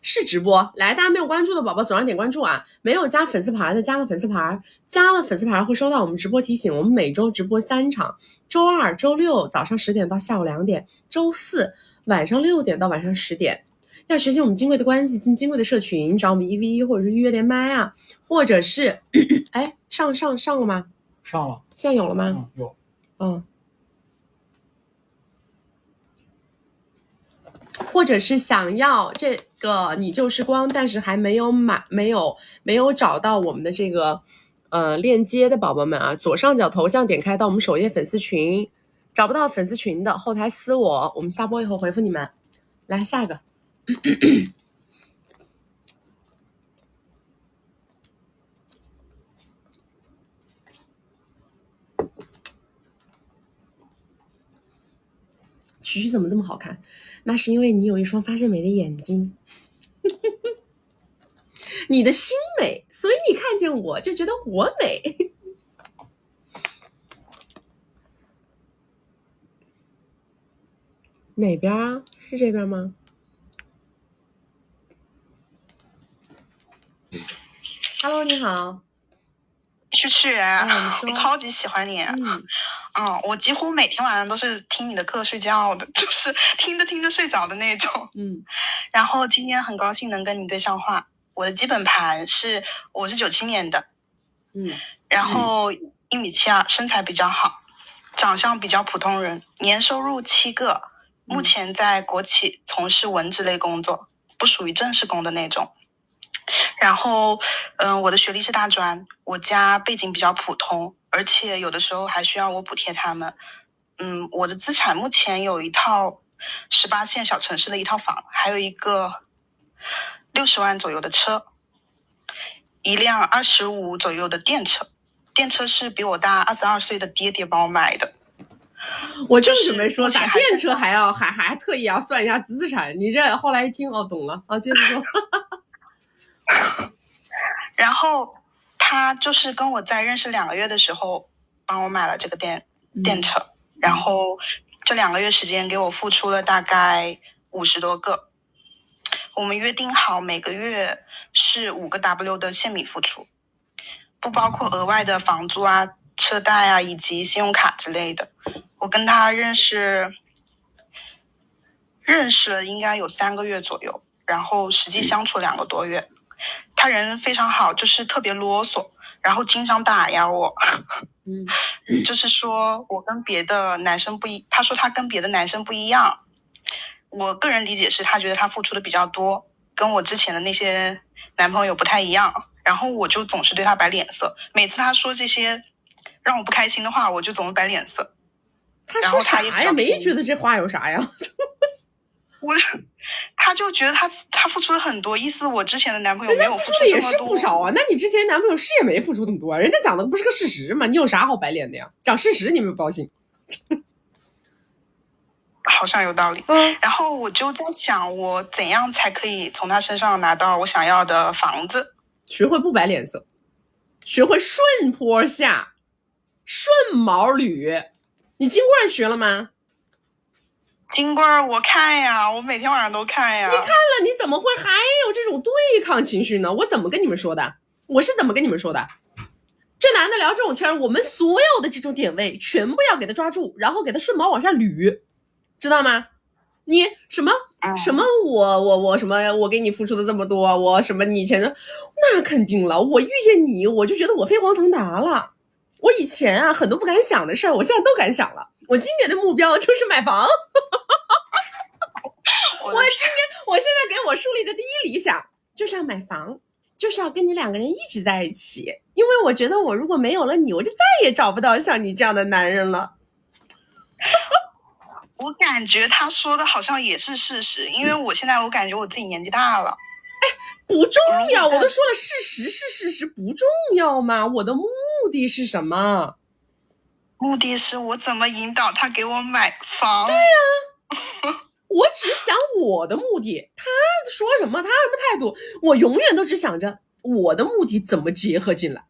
是直播，来，大家没有关注的宝宝左上点关注啊！没有加粉丝牌的加个粉丝牌，加了粉丝牌会收到我们直播提醒。我们每周直播3场，周二、周六早上10点到下午2点，周四晚上6点到晚上10点。要学习我们金贵的关系，进金贵的社群，找我们1v1或者是预约连麦啊，或者是上了吗？上了，现在有了吗？有。或者是想要这个你就是光，但是还没有找到我们的这个链接的宝宝们啊，左上角头像点开到我们首页粉丝群，找不到粉丝群的后台私我们下播以后回复你们。来下一个许许怎么这么好看？那是因为你有一双发现美的眼睛，你的心美，所以你看见我就觉得我美。哪边啊？是这边吗？Hello， 你好。旭旭，我超级喜欢你。我几乎每天晚上都是听你的课睡觉的，就是听着睡着的那种。然后今天很高兴能跟你对上话。我的基本盘是我是97年的，然后1.72米，身材比较好，长相比较普通人，年收入7个，目前在国企从事文职类工作，不属于正式工的那种。然后我的学历是大专，我家背景比较普通，而且有的时候还需要我补贴他们。我的资产目前有一套18线小城市的一套房，还有一个60万左右的车，一辆25左右的电车。电车是比我大22岁的爹爹帮我买的。我正准备说打电车还特意要算一下资产，你这后来一听懂了啊，接着说。然后他就是跟我在认识2个月的时候帮我买了这个电车，然后这2个月时间给我付出了大概50多个。我们约定好每个月是5个 W 的现米付出，不包括额外的房租啊、车贷啊以及信用卡之类的。我跟他认识了应该有3个月左右，然后实际相处2个多月。他人非常好，就是特别啰嗦，然后经常打压我。就是说我跟别的男生他说他跟别的男生不一样。我个人理解是他觉得他付出的比较多，跟我之前的那些男朋友不太一样。然后我就总是对他摆脸色，每次他说这些让我不开心的话，我就总是摆脸色。他说啥呀？没觉得这话有啥呀？他就觉得他付出了很多，意思我之前的男朋友没有付出这么多。也是不少啊，那你之前男朋友是也没付出这么多，人家讲的不是个事实吗？你有啥好白脸的呀？讲事实你们不高兴。好像有道理。然后我就在想，我怎样才可以从他身上拿到我想要的房子？学会不摆脸色，学会顺坡下，顺毛捋。你金棍学了吗？金棍我看呀，我每天晚上都看呀。你看了，你怎么会还有这种对抗情绪呢？我怎么跟你们说的？我是怎么跟你们说的？这男的聊这种天，我们所有的这种点位全部要给他抓住，然后给他顺毛往下捋，知道吗？你什么我什么我给你付出的这么多，我什么你以前的那肯定了，我遇见你我就觉得我飞黄腾达了。我以前啊很多不敢想的事儿，我现在都敢想了。我今年的目标就是买房。我现在给我树立的第一理想就是要买房，就是要跟你2个人一直在一起，因为我觉得我如果没有了你，我就再也找不到像你这样的男人了。我感觉他说的好像也是事实，因为我现在我感觉我自己年纪大了。不重要，我都说了，事实是事实，不重要吗？我的目的是什么？目的是我怎么引导他给我买房。对呀，我只想我的目的，他说什么，他什么态度，我永远都只想着我的目的怎么结合进来，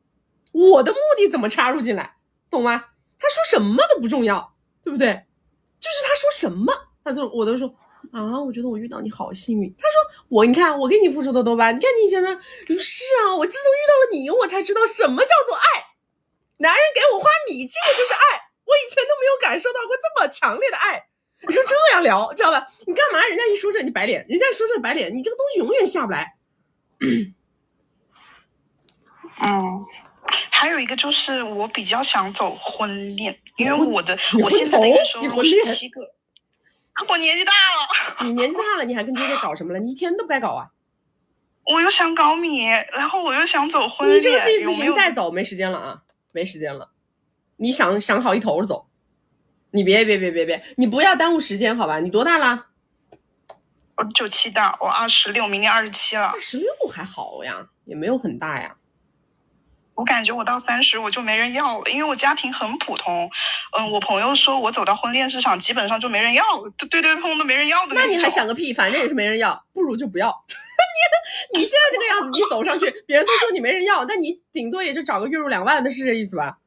我的目的怎么插入进来，懂吗？他说什么都不重要，对不对？就是他说什么，我都说啊，我觉得我遇到你好幸运。他说你看我给你付出的多吧，你看你以前呢，是啊，我自从遇到了你，我才知道什么叫做爱。男人给我花米，这个就是爱。我以前都没有感受到过这么强烈的爱。你说这样聊，知道吧？你干嘛？人家一说这你白脸，人家说这白脸，你这个东西永远下不来。还有一个就是我比较想走婚恋，因为我现在的月收入是7个。我年纪大了。你年纪大了，你还跟爹爹搞什么了？你一天都不该搞啊！我又想搞米，然后我又想走婚恋。你这个自己自行再走，没时间了啊，没时间了。你想好一头走，你别，你不要耽误时间，好吧？你多大了？我97的，我26，明年27了。26还好呀，也没有很大呀。我感觉我到30我就没人要了，因为我家庭很普通。我朋友说我走到婚恋市场基本上就没人要了，对碰都没人要的那种。那你还想个屁，反正也是没人要，不如就不要。你现在这个样子，你走上去，别人都说你没人要，那你顶多也就找个月入2万的，是这意思吧？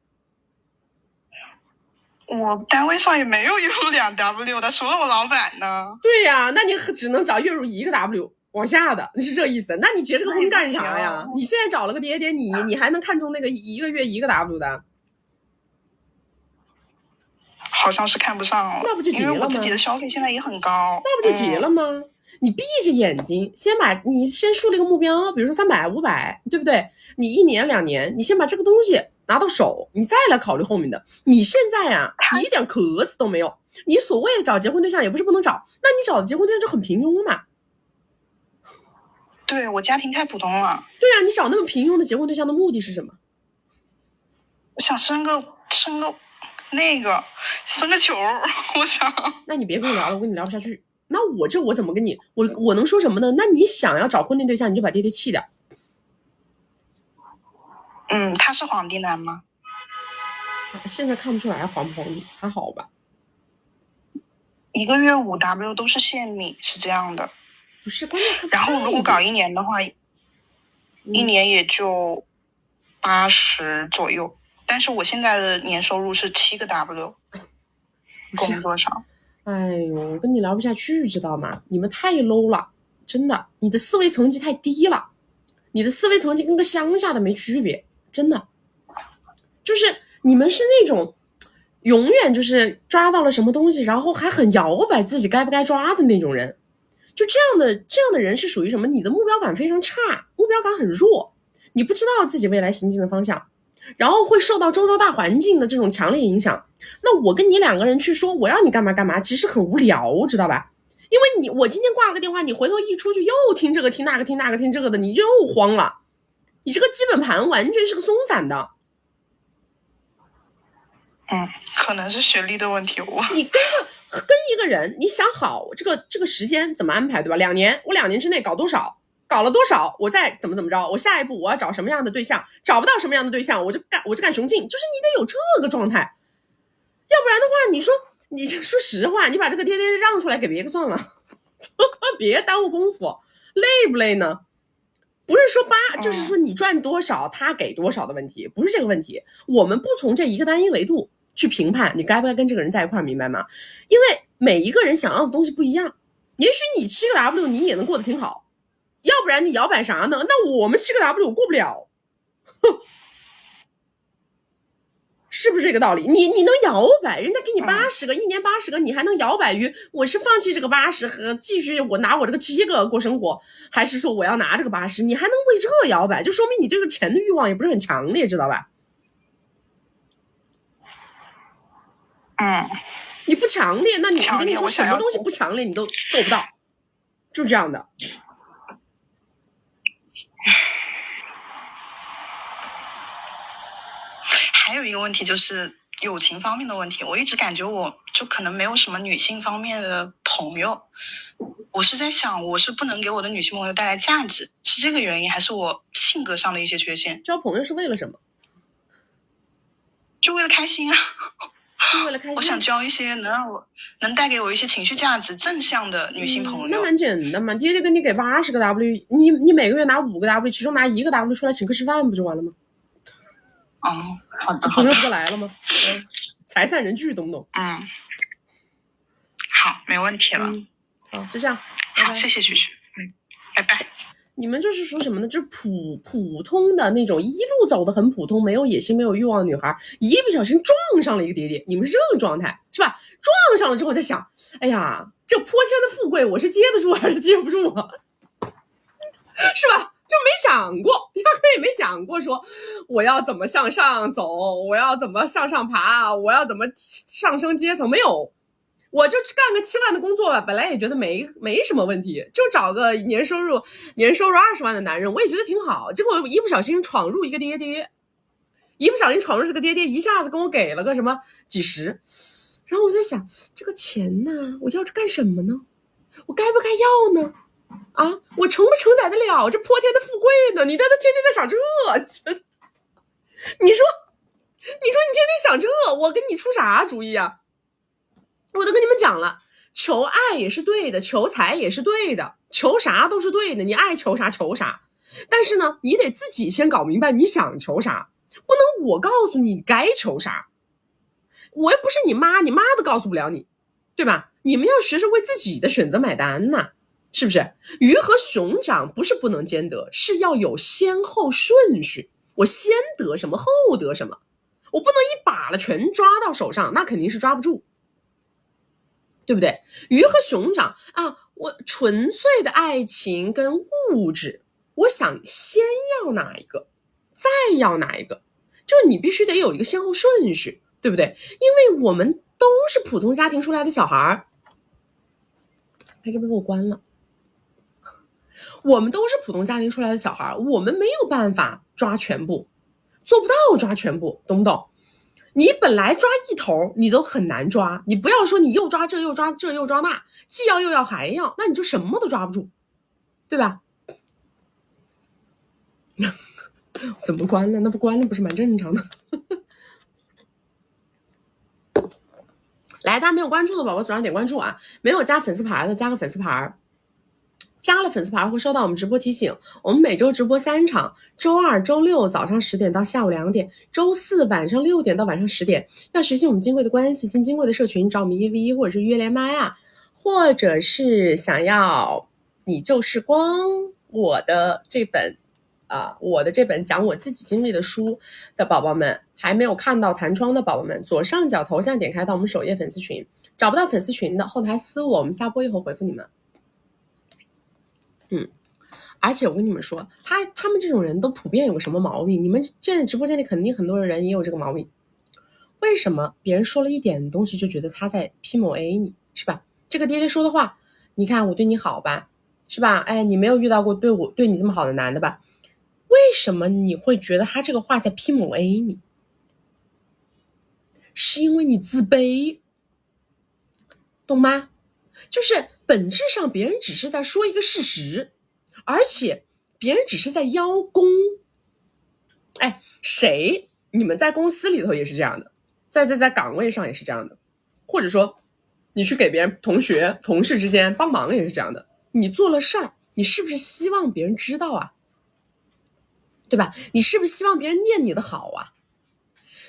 我单位上也没有月入2W 的，除了我老板呢。对呀，那你只能找月入1个 W 往下的，是这意思。那你结这个婚干啥呀？你现在找了个爹爹，你还能看中那个1个月1个 W 的？好像是看不上了，那不就结了吗？因为我自己的消费现在也很高，那不就结了吗？你闭着眼睛，你先树立个目标，比如说300、500，对不对？你1年2年，你先把这个东西拿到手，你再来考虑后面的。你现在啊，你一点壳子都没有，你所谓的找结婚对象也不是不能找，那你找的结婚对象就很平庸嘛。对，我家庭太普通了。对啊，你找那么平庸的结婚对象的目的是什么？我想生个球，我想。那你别跟我聊了，我跟你聊不下去。那我怎么跟你我能说什么呢？那你想要找婚恋对象，你就把爹爹气掉。他是皇帝男吗？现在看不出来皇不皇帝，还好吧。1个月5W 都是限米，是这样的。不是，关键然后如果搞1年的话，1年也就80左右。但是我现在的年收入是7个 W， 工作上。哎呦，我跟你聊不下去，知道吗？你们太 low 了，真的，你的思维层级太低了，你的思维层级跟个乡下的没区别，真的。就是你们是那种永远就是抓到了什么东西，然后还很摇摆自己该不该抓的那种人。就这样的人是属于什么？你的目标感非常差，目标感很弱，你不知道自己未来行进的方向，然后会受到周遭大环境的这种强烈影响。那我跟你2个人去说我要你干嘛干嘛，其实很无聊，知道吧？因为我今天挂了个电话，你回头一出去又听这个听那个听那个听这个的，你就慌了。你这个基本盘完全是个松散的。可能是学历的问题。你跟一个人，你想好这个时间怎么安排，对吧？2年，我2年之内搞多少，搞了多少，我再怎么着，我下一步我要找什么样的对象，找不到什么样的对象，我就干雄竞，就是你得有这个状态。要不然的话，你说实话，你把这个爹爹让出来给别个算了，别耽误功夫，累不累呢？不是说就是说你赚多少他给多少的问题，不是这个问题。我们不从这一个单一维度去评判你该不该跟这个人在一块，明白吗？因为每一个人想要的东西不一样，也许你7个 W 你也能过得挺好，要不然你摇摆啥呢？那我们7个 W 过不了，是不是这个道理？你能摇摆，人家给你80个，1年80个，你还能摇摆于我是放弃这个80和继续我拿我这个7个过生活，还是说我要拿这个80？你还能为这摇摆，就说明你对这个钱的欲望也不是很强烈，知道吧？你不强烈，那你我跟你说什么东西不强烈你都做不到，就这样的。还有一个问题就是友情方面的问题，我一直感觉我就可能没有什么女性方面的朋友。我是在想，我是不能给我的女性朋友带来价值，是这个原因，还是我性格上的一些缺陷？交朋友是为了什么？就为了开心啊！是为了开心。我想交一些能带给我一些情绪价值、正向的女性朋友。那蛮简单嘛，爹爹给你给80个 W， 你每个月拿5个 W， 其中拿1个 W 出来请客吃饭不就完了吗？好的，朋友不就来了吗？财散人聚，懂不懂？好，没问题了。好，就这样。好，谢谢徐徐。拜拜。你们就是说什么呢？就是普通的那种，一路走得很普通，没有野心、没有欲望的女孩，一不小心撞上了一个爹爹，你们是这个状态，是吧？撞上了之后在想，哎呀，这泼天的富贵，我是接得住还是接不住啊？是吧？就没想过，压根也没想过说我要怎么向上走，我要怎么向上爬，我要怎么上升阶层，没有。我就干个7万的工作吧，本来也觉得没什么问题，就找个年收入20万的男人，我也觉得挺好。结果一不小心闯入一个爹爹，一不小心闯入这个爹爹，一下子跟我给了个什么几十，然后我在想，这个钱呢，我要这干什么呢？我该不该要呢？啊，我承不承载得了这泼天的富贵呢？你天天在想这，你说你天天想这，我跟你出啥主意啊？我都跟你们讲了，求爱也是对的，求财也是对的，求啥都是对的，你爱求啥求啥。但是呢，你得自己先搞明白你想求啥，不能我告诉你该求啥。我又不是你妈，你妈都告诉不了你，对吧？你们要学着为自己的选择买单呐，是不是？鱼和熊掌不是不能兼得，是要有先后顺序。我先得什么，后得什么，我不能一把了全抓到手上，那肯定是抓不住，对不对？鱼和熊掌啊，我纯粹的爱情跟物质，我想先要哪一个，再要哪一个，就是你必须得有一个先后顺序，对不对？因为我们都是普通家庭出来的小孩，他这边给我关了。我们都是普通家庭出来的小孩，我们没有办法抓全部，做不到抓全部，懂不懂？你本来抓一头你都很难抓，你不要说你又抓这又抓这又抓那，既要又要还要，那你就什么都抓不住，对吧？怎么关了？那不关了不是蛮正常的？来，大家没有关注的宝宝左上点关注啊，没有加粉丝牌的加个粉丝牌，加了粉丝牌会收到我们直播提醒。我们每周直播3场，周二、周六早上10点到下午2点，周四晚上6点到晚上10点。要学习我们金贵的关系，进金贵的社群，找我们1v1或者是约连麦啊，或者是想要你就是光我的这本讲我自己经历的书的宝宝们，还没有看到弹窗的宝宝们，左上角头像点开到我们首页粉丝群，找不到粉丝群的后台私我们下播以后回复你们。而且我跟你们说，他们这种人都普遍有个什么毛病？你们现在直播间里肯定很多人也有这个毛病。为什么别人说了一点东西就觉得他在 PUA 你，是吧？这个爹爹说的话，你看我对你好吧，是吧？哎，你没有遇到过对你这么好的男的吧？为什么你会觉得他这个话在 PUA 你？是因为你自卑，懂吗？就是本质上别人只是在说一个事实，而且别人只是在邀功。哎，你们在公司里头也是这样的，在岗位上也是这样的，或者说你去给别人同学同事之间帮忙也是这样的。你做了事儿，你是不是希望别人知道啊？对吧？你是不是希望别人念你的好啊？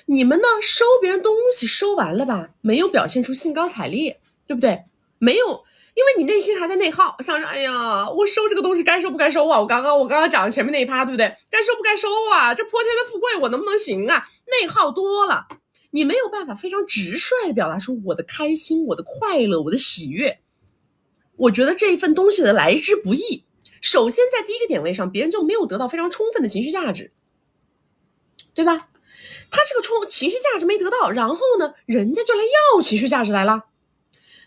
你们呢，收别人东西收完了吧，没有表现出兴高采烈，对不对？没有，因为你内心还在内耗，想着哎呀，我收这个东西该收不该收啊？我刚刚讲的前面那一趴，对不对？该收不该收啊？这泼天的富贵我能不能行啊？内耗多了，你没有办法非常直率的表达出我的开心、我的快乐、我的喜悦。我觉得这一份东西的来之不易，首先在第一个点位上，别人就没有得到非常充分的情绪价值，对吧？他这个情绪价值没得到，然后呢，人家就来要情绪价值来了。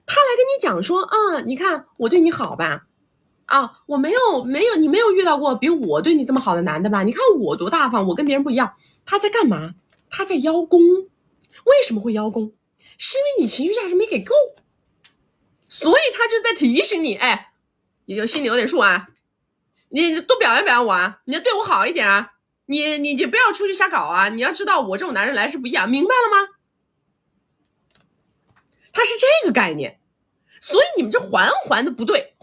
他来跟你讲说啊，你看我对你好吧，啊，我没有你没有遇到过比我对你这么好的男的吧？你看我多大方，我跟别人不一样。他在干嘛？他在邀功。为什么会邀功？是因为你情绪价值没给够，所以他就在提醒你，哎，你就心里有点数啊，你多表扬表扬我啊，你要对我好一点啊。你就不要出去瞎搞啊！你要知道我这种男人来之不易啊，明白了吗？他是这个概念，所以你们这环环的不对，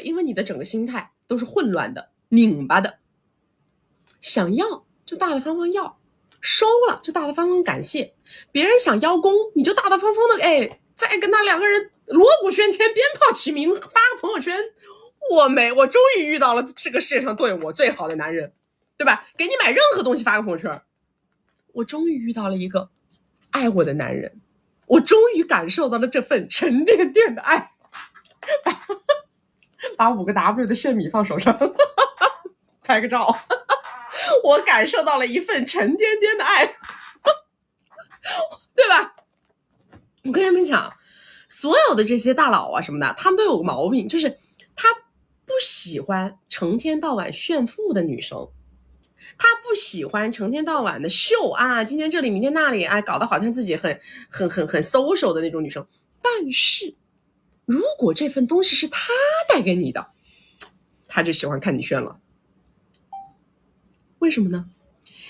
因为你的整个心态都是混乱的、拧巴的。想要就大大方方要，收了就大大方方感谢。别人想邀功，你就大大方方的，哎，再跟他两个人锣鼓喧天、鞭炮齐鸣，发个朋友圈，我终于遇到了这个世界上对我最好的男人。对吧？给你买任何东西发个朋友圈，我终于遇到了一个爱我的男人，我终于感受到了这份沉甸甸的爱。把5个 W 的圣米放手上，拍个照。我感受到了一份沉甸甸的爱，对吧？我跟你们讲，所有的这些大佬啊什么的，他们都有个毛病，就是他不喜欢成天到晚炫富的女生。他不喜欢成天到晚的秀啊，今天这里明天那里啊，搞得好像自己很 social 的那种女生。但是如果这份东西是他带给你的，他就喜欢看你炫了。为什么呢？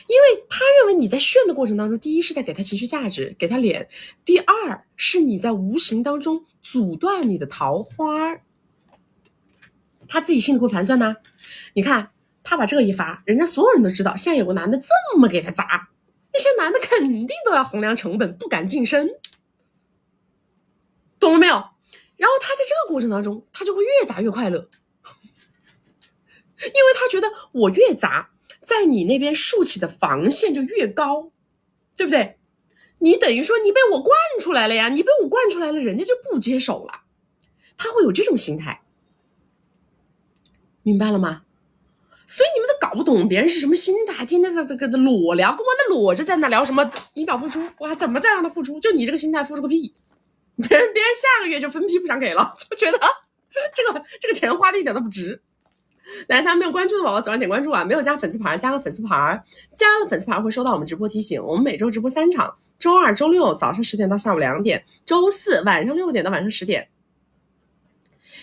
因为他认为你在炫的过程当中，第一是在给他情绪价值，给他脸；第二是你在无形当中阻断你的桃花。他自己心里会盘算呢。你看他把这个一发，人家所有人都知道，现在有个男的这么给他砸，那些男的肯定都要衡量成本，不敢近身，懂了没有？然后他在这个过程当中，他就会越砸越快乐，因为他觉得我越砸，在你那边竖起的防线就越高，对不对？你等于说你被我惯出来了呀，你被我惯出来了，人家就不接手了，他会有这种心态，明白了吗？所以你们都搞不懂别人是什么心态，天天在这个裸聊，跟我那裸着在那聊什么引导付出，我还怎么再让他付出？就你这个心态付出个屁！别人下个月就分批不想给了，就觉得这个钱花的一点都不值。来，大家没有关注的宝宝早上点关注啊！没有加粉丝牌加个粉丝牌，加了粉丝牌会收到我们直播提醒。我们每周直播3场，周二、周六早上10点到下午2点，周四晚上6点到晚上10点。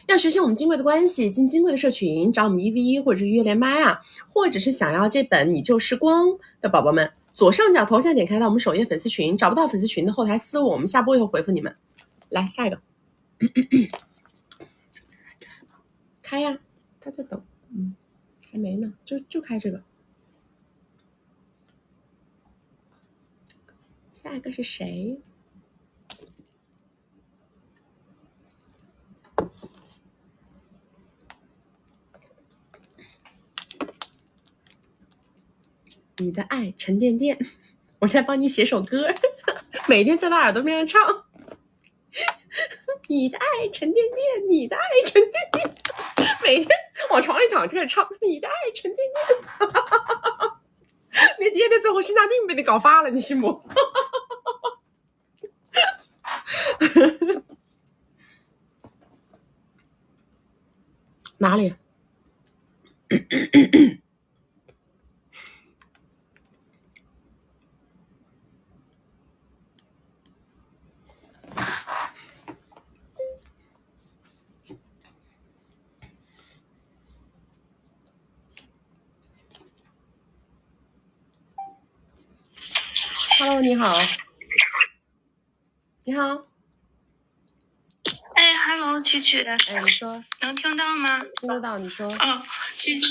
要学习我们金贵的关系，进金贵的社群，找我们1v1或者是约连麦啊，或者是想要这本你就是光的宝宝们，左上角头像点开到我们首页粉丝群，找不到粉丝群的后台私我们下播以后回复你们。来下一个，开呀，他在等，还没呢，就开这个。下一个是谁？你的爱沉甸甸，我再帮你写首歌，每天在他耳朵边上唱。你的爱沉甸甸，你的爱沉甸甸，每天往床上一躺就开始唱。你的爱沉甸甸，那爹爹最后心脏病被你搞发了，你信不？哪里？Hello， 你好，你好。哎 ，Hello， 曲曲。哎，你说。能听到吗？听得到，你说。哦，曲曲。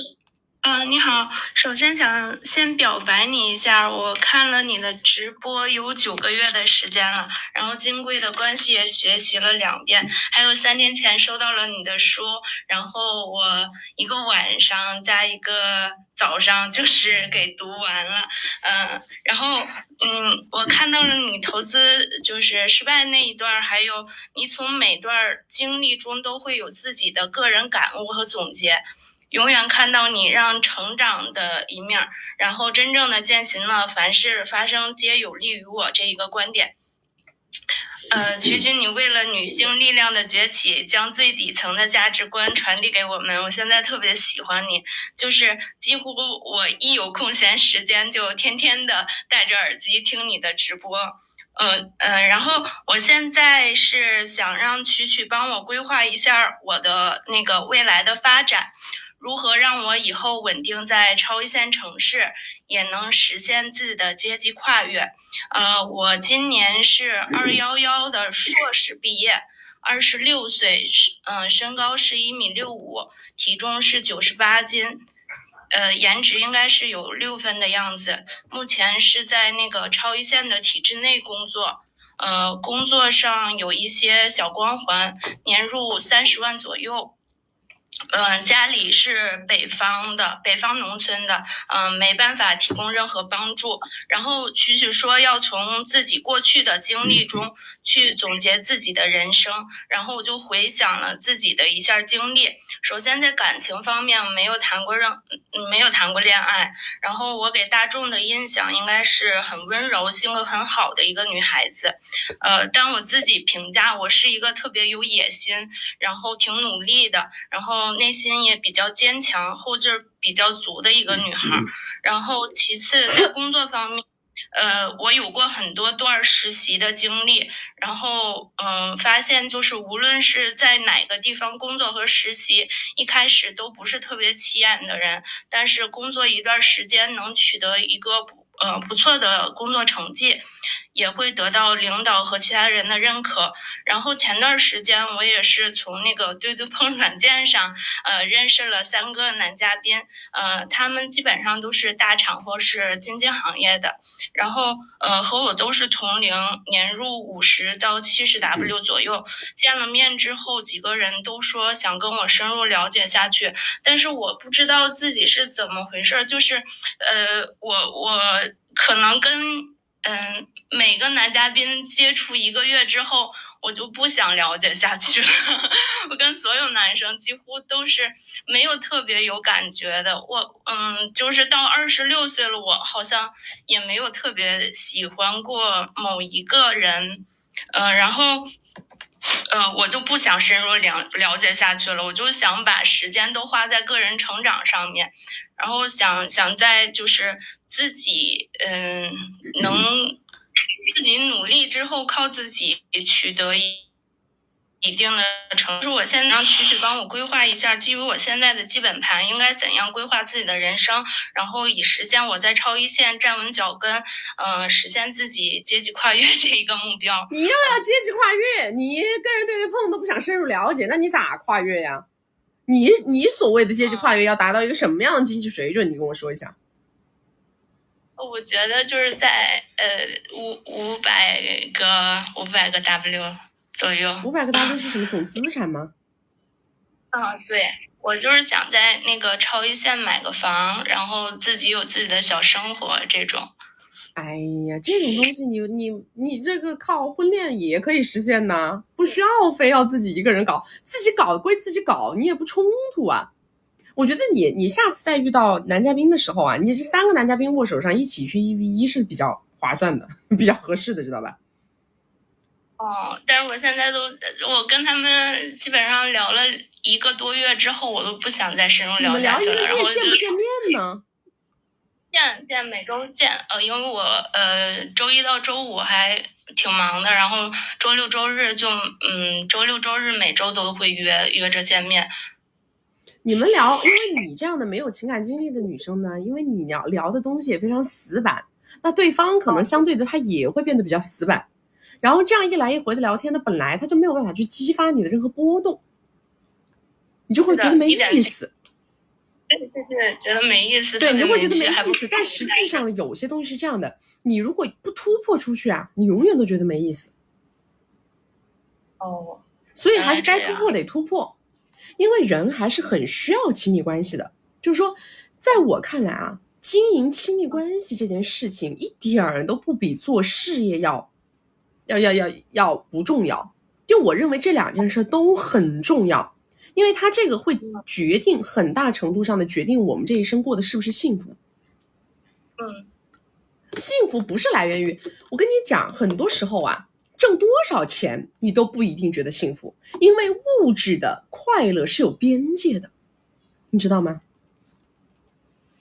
你好，首先想先表白你一下，我看了你的直播有9个月的时间了，然后金贵的关系也学习了2遍，还有3天前收到了你的书，然后我一个晚上加一个早上就是给读完了，然后我看到了你投资就是失败那一段，还有你从每段经历中都会有自己的个人感悟和总结。永远看到你让成长的一面，然后真正的践行了凡事发生皆有利于我这一个观点。曲曲，你为了女性力量的崛起，将最底层的价值观传递给我们。我现在特别喜欢你，就是几乎我一有空闲时间就天天的戴着耳机听你的直播。然后我现在是想让曲曲帮我规划一下我的那个未来的发展。如何让我以后稳定在超一线城市，也能实现自己的阶级跨越？我今年是211的硕士毕业，26岁，身高是1.65米，体重是98斤，颜值应该是有6分的样子。目前是在那个超一线的体制内工作，工作上有一些小光环，年入30万左右。家里是北方农村的，没办法提供任何帮助。然后曲曲说要从自己过去的经历中去总结自己的人生，然后我就回想了自己的一下经历。首先在感情方面没有谈过恋爱，然后我给大众的印象应该是很温柔、性格很好的一个女孩子。但我自己评价我是一个特别有野心，然后挺努力的，然后内心也比较坚强，后劲儿比较足的一个女孩。然后其次在工作方面，我有过很多段实习的经历，然后发现就是无论是在哪个地方工作和实习，一开始都不是特别起眼的人，但是工作一段时间能取得一个不错的工作成绩，也会得到领导和其他人的认可。然后前段时间我也是从那个对对碰软件上认识了3个男嘉宾，他们基本上都是大厂或是经济行业的，然后和我都是同龄，年入50到70W 左右。见了面之后，几个人都说想跟我深入了解下去，但是我不知道自己是怎么回事，就是我可能跟每个男嘉宾接触1个月之后，我就不想了解下去了。我跟所有男生几乎都是没有特别有感觉的。就是到26岁了，我好像也没有特别喜欢过某一个人，然后我就不想深入了解下去了，我就想把时间都花在个人成长上面，然后想在就是自己能自己努力之后靠自己取得一定的成就。我现在让曲帮我规划一下，基于我现在的基本盘，应该怎样规划自己的人生，然后以实现我在超一线站稳脚跟，实现自己阶级跨越这一个目标。你又要阶级跨越，你跟人对对碰都不想深入了解，那你咋跨越呀？你所谓的阶级跨越要达到一个什么样的经济水准？你跟我说一下。我觉得就是在500个 W 左右。500个 W 是什么总资产吗？对，我就是想在那个超一线买个房，然后自己有自己的小生活这种。哎呀，这种东西你这个靠婚恋也可以实现呐，不需要非要自己一个人搞，自己搞归自己搞，你也不冲突啊。我觉得你下次再遇到男嘉宾的时候啊，你这3个男嘉宾握手上一起去1v1是比较划算的，比较合适的，知道吧？但是我现在我跟他们基本上聊了1个多月之后，我都不想再深入了解下去了。你们聊1个月见不见面呢？见，每周见。因为我周一到周五还挺忙的，然后周六周日周六周日每周都会约着见面。你们聊，因为你这样的没有情感经历的女生呢，因为你聊的东西也非常死板，那对方可能相对的他也会变得比较死板，然后这样一来一回的聊天呢，本来他就没有办法去激发你的任何波动，你就会觉得没意思。对，觉得没意思。对，你就会觉得没意思。但实际上有些东西是这样的，你如果不突破出去啊，你永远都觉得没意思。所以还是该突破得突破。因为人还是很需要亲密关系的，就是说在我看来啊，经营亲密关系这件事情一点儿都不比做事业要不重要，就我认为这2件事都很重要，因为它这个会决定很大程度上的决定我们这一生过得是不是幸福。幸福不是来源于，我跟你讲，很多时候啊，挣多少钱你都不一定觉得幸福，因为物质的快乐是有边界的，你知道吗？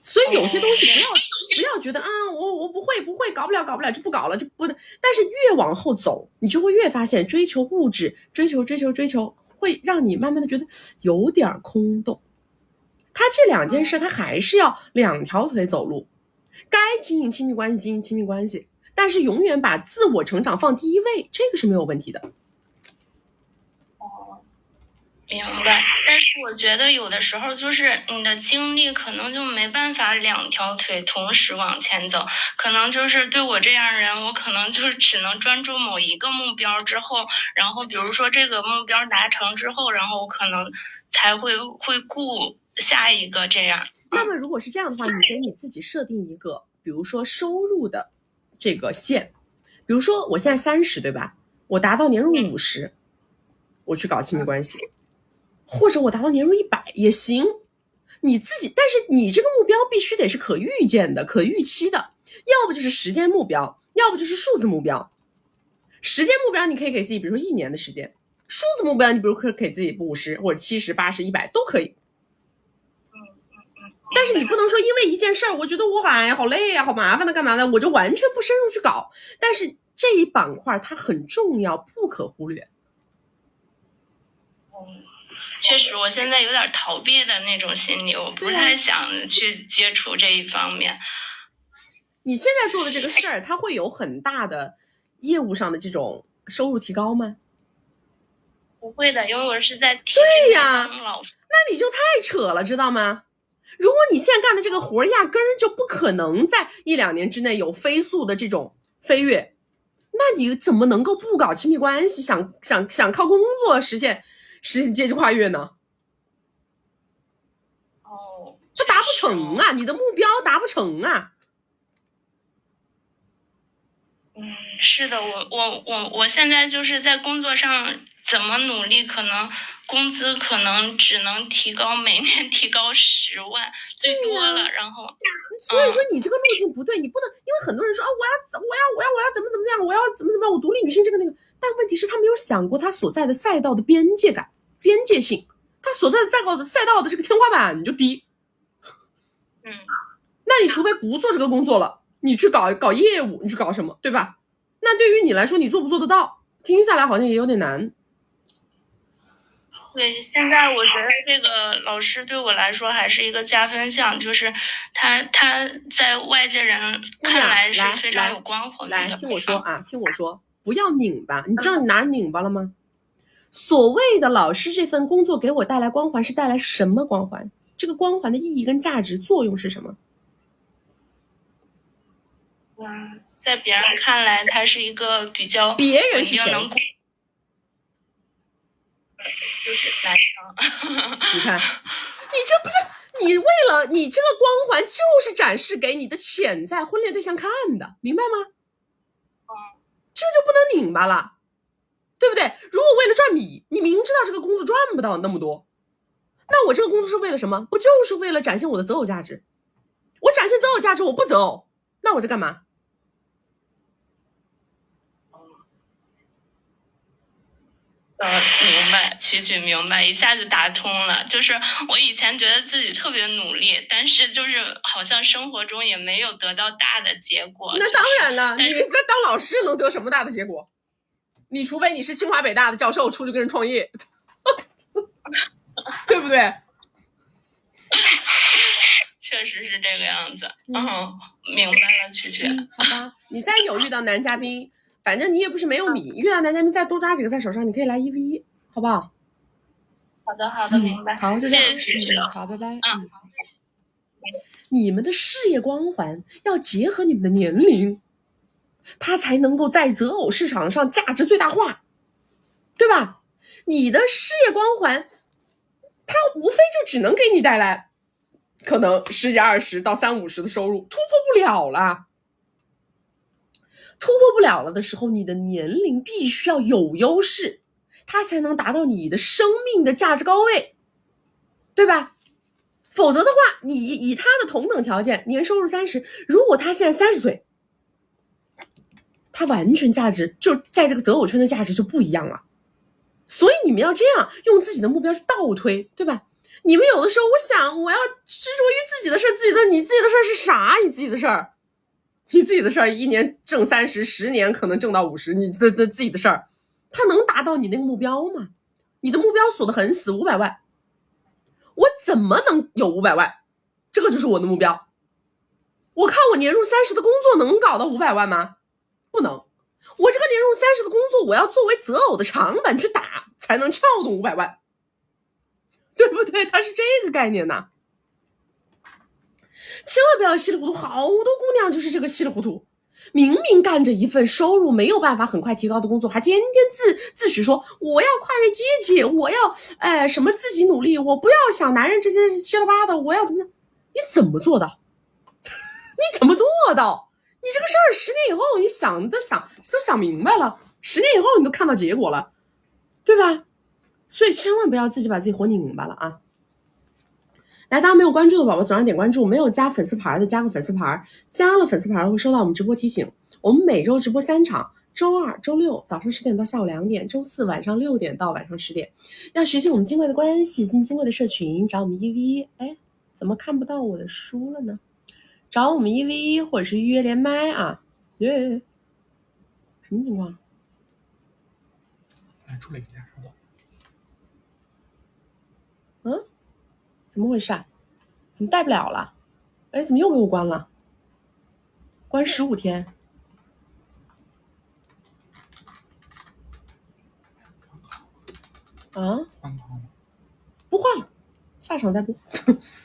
所以有些东西不要觉得啊，我不会搞不了就不搞了就不，但是越往后走，你就会越发现追求物质，追求会让你慢慢的觉得有点空洞。他这2件事他还是要2条腿走路，该经营亲密关系经营亲密关系，但是永远把自我成长放第一位，这个是没有问题的。明白。但是我觉得有的时候就是你的精力可能就没办法2条腿同时往前走，可能就是对我这样人，我可能就是只能专注某一个目标之后，然后比如说这个目标达成之后，然后我可能才会顾下一个这样。那么如果是这样的话，你给你自己设定一个比如说收入的这个线，比如说我现在30，对吧？我达到年入50，我去搞亲密关系，或者我达到年入100也行，你自己，但是你这个目标必须得是可预见的、可预期的，要不就是时间目标，要不就是数字目标。时间目标你可以给自己比如说1年的时间，数字目标你比如可以给自己50或者70、80、100都可以。但是你不能说因为一件事儿，我觉得我好累啊，好麻烦的，干嘛的，我就完全不深入去搞。但是这一板块它很重要，不可忽略。确实，我现在有点逃避的那种心理，我不太想去接触这一方面。你现在做的这个事儿，它会有很大的业务上的这种收入提高吗？不会的，因为我是在体制内当老师。那你就太扯了，知道吗？如果你现在干的这个活压根儿就不可能在1-2年之内有飞速的这种飞跃，那你怎么能够不搞亲密关系，想靠工作实现阶级跨越呢？它达不成啊，你的目标达不成啊。是的，我现在就是在工作上怎么努力，可能工资可能只能每年提高10万最多了，然后所以说你这个路径不对，你不能，因为很多人说啊，我要怎么样，我要怎么样，我独立女性这个那个，但问题是他没有想过他所在的赛道的边界性，他所在的赛道的这个天花板就低。那你除非不做这个工作了，你去搞业务，你去搞什么，对吧？那对于你来说，你做不做得到？听下来好像也有点难。对，现在我觉得这个老师对我来说还是一个加分项，就是他在外界人看来是非常有光环的。来，听我说，不要拧巴。你知道你哪拧巴了吗？所谓的老师这份工作给我带来光环，是带来什么光环？这个光环的意义跟价值作用是什么？在别人看来，他是一个比较别人是谁？就是男生。你看，你这不是你为了你这个光环，就是展示给你的潜在婚恋对象看的，明白吗？这就不能拧巴了，对不对？如果为了赚米，你明知道这个工作赚不到那么多，那我这个工作是为了什么？不就是为了展现我的择偶价值？我展现择偶价值，我不择偶，那我在干嘛？明白，曲明白，一下子打通了。就是我以前觉得自己特别努力，但是就是好像生活中也没有得到大的结果。那当然了，你在当老师能得什么大的结果？你除非你是清华北大的教授出去跟人创业，对不对？确实是这个样子。明白了，曲。好吧，你再有遇到男嘉宾。反正你也不是没有米，遇到男嘉宾再多抓几个在手上，你可以来1v1，好不好？好的，明白。好，就这样。谢谢好，拜拜。你们的事业光环要结合你们的年龄，它才能够在择偶市场上价值最大化，对吧？你的事业光环，它无非就只能给你带来可能10几20到30-50的收入，突破不了了。突破不了了的时候，你的年龄必须要有优势，它才能达到你的生命的价值高位，对吧？否则的话，你以他的同等条件，年收入30，如果他现在30岁，他完全价值就在这个择偶圈的价值就不一样了。所以你们要这样用自己的目标去倒推，对吧？你们有的时候，我要执着于自己的事，你自己的事是啥？你自己的事儿。你自己的事儿，1年挣30，10年可能挣到50，你的自己的事儿，它能达到你那个目标吗？你的目标锁得很死，500万，我怎么能有500万？这个就是我的目标。我靠我年入30的工作能搞到500万吗？不能。我这个年入30的工作，我要作为择偶的长板去打，才能撬动500万，对不对？它是这个概念呐。千万不要稀里糊涂，好多姑娘就是这个稀里糊涂，明明干着一份收入没有办法很快提高的工作，还天天自诩说我要跨越阶级，我要什么自己努力，我不要想男人这些七了八的，我要怎么？你怎么做到？你怎么做到？你这个事儿10年以后，你都想明白了，10年以后你都看到结果了，对吧？所以千万不要自己把自己活拧巴了啊！来，大家没有关注的宝宝，左上点关注；没有加粉丝牌的，加个粉丝牌。加了粉丝牌会收到我们直播提醒。我们每周直播3场，周2、周6早上10点到下午2点，周4晚上6点到晚上10点。要学习我们金贵的关系，进金贵的社群，找我们1v1。哎，怎么看不到我的书了呢？找我们1v1或者是预约连麦啊！耶，什么情况？出了一下，稍等。怎么回事啊？怎么带不了了？哎，怎么又给我关了？关15天。啊？不换了，下场再播。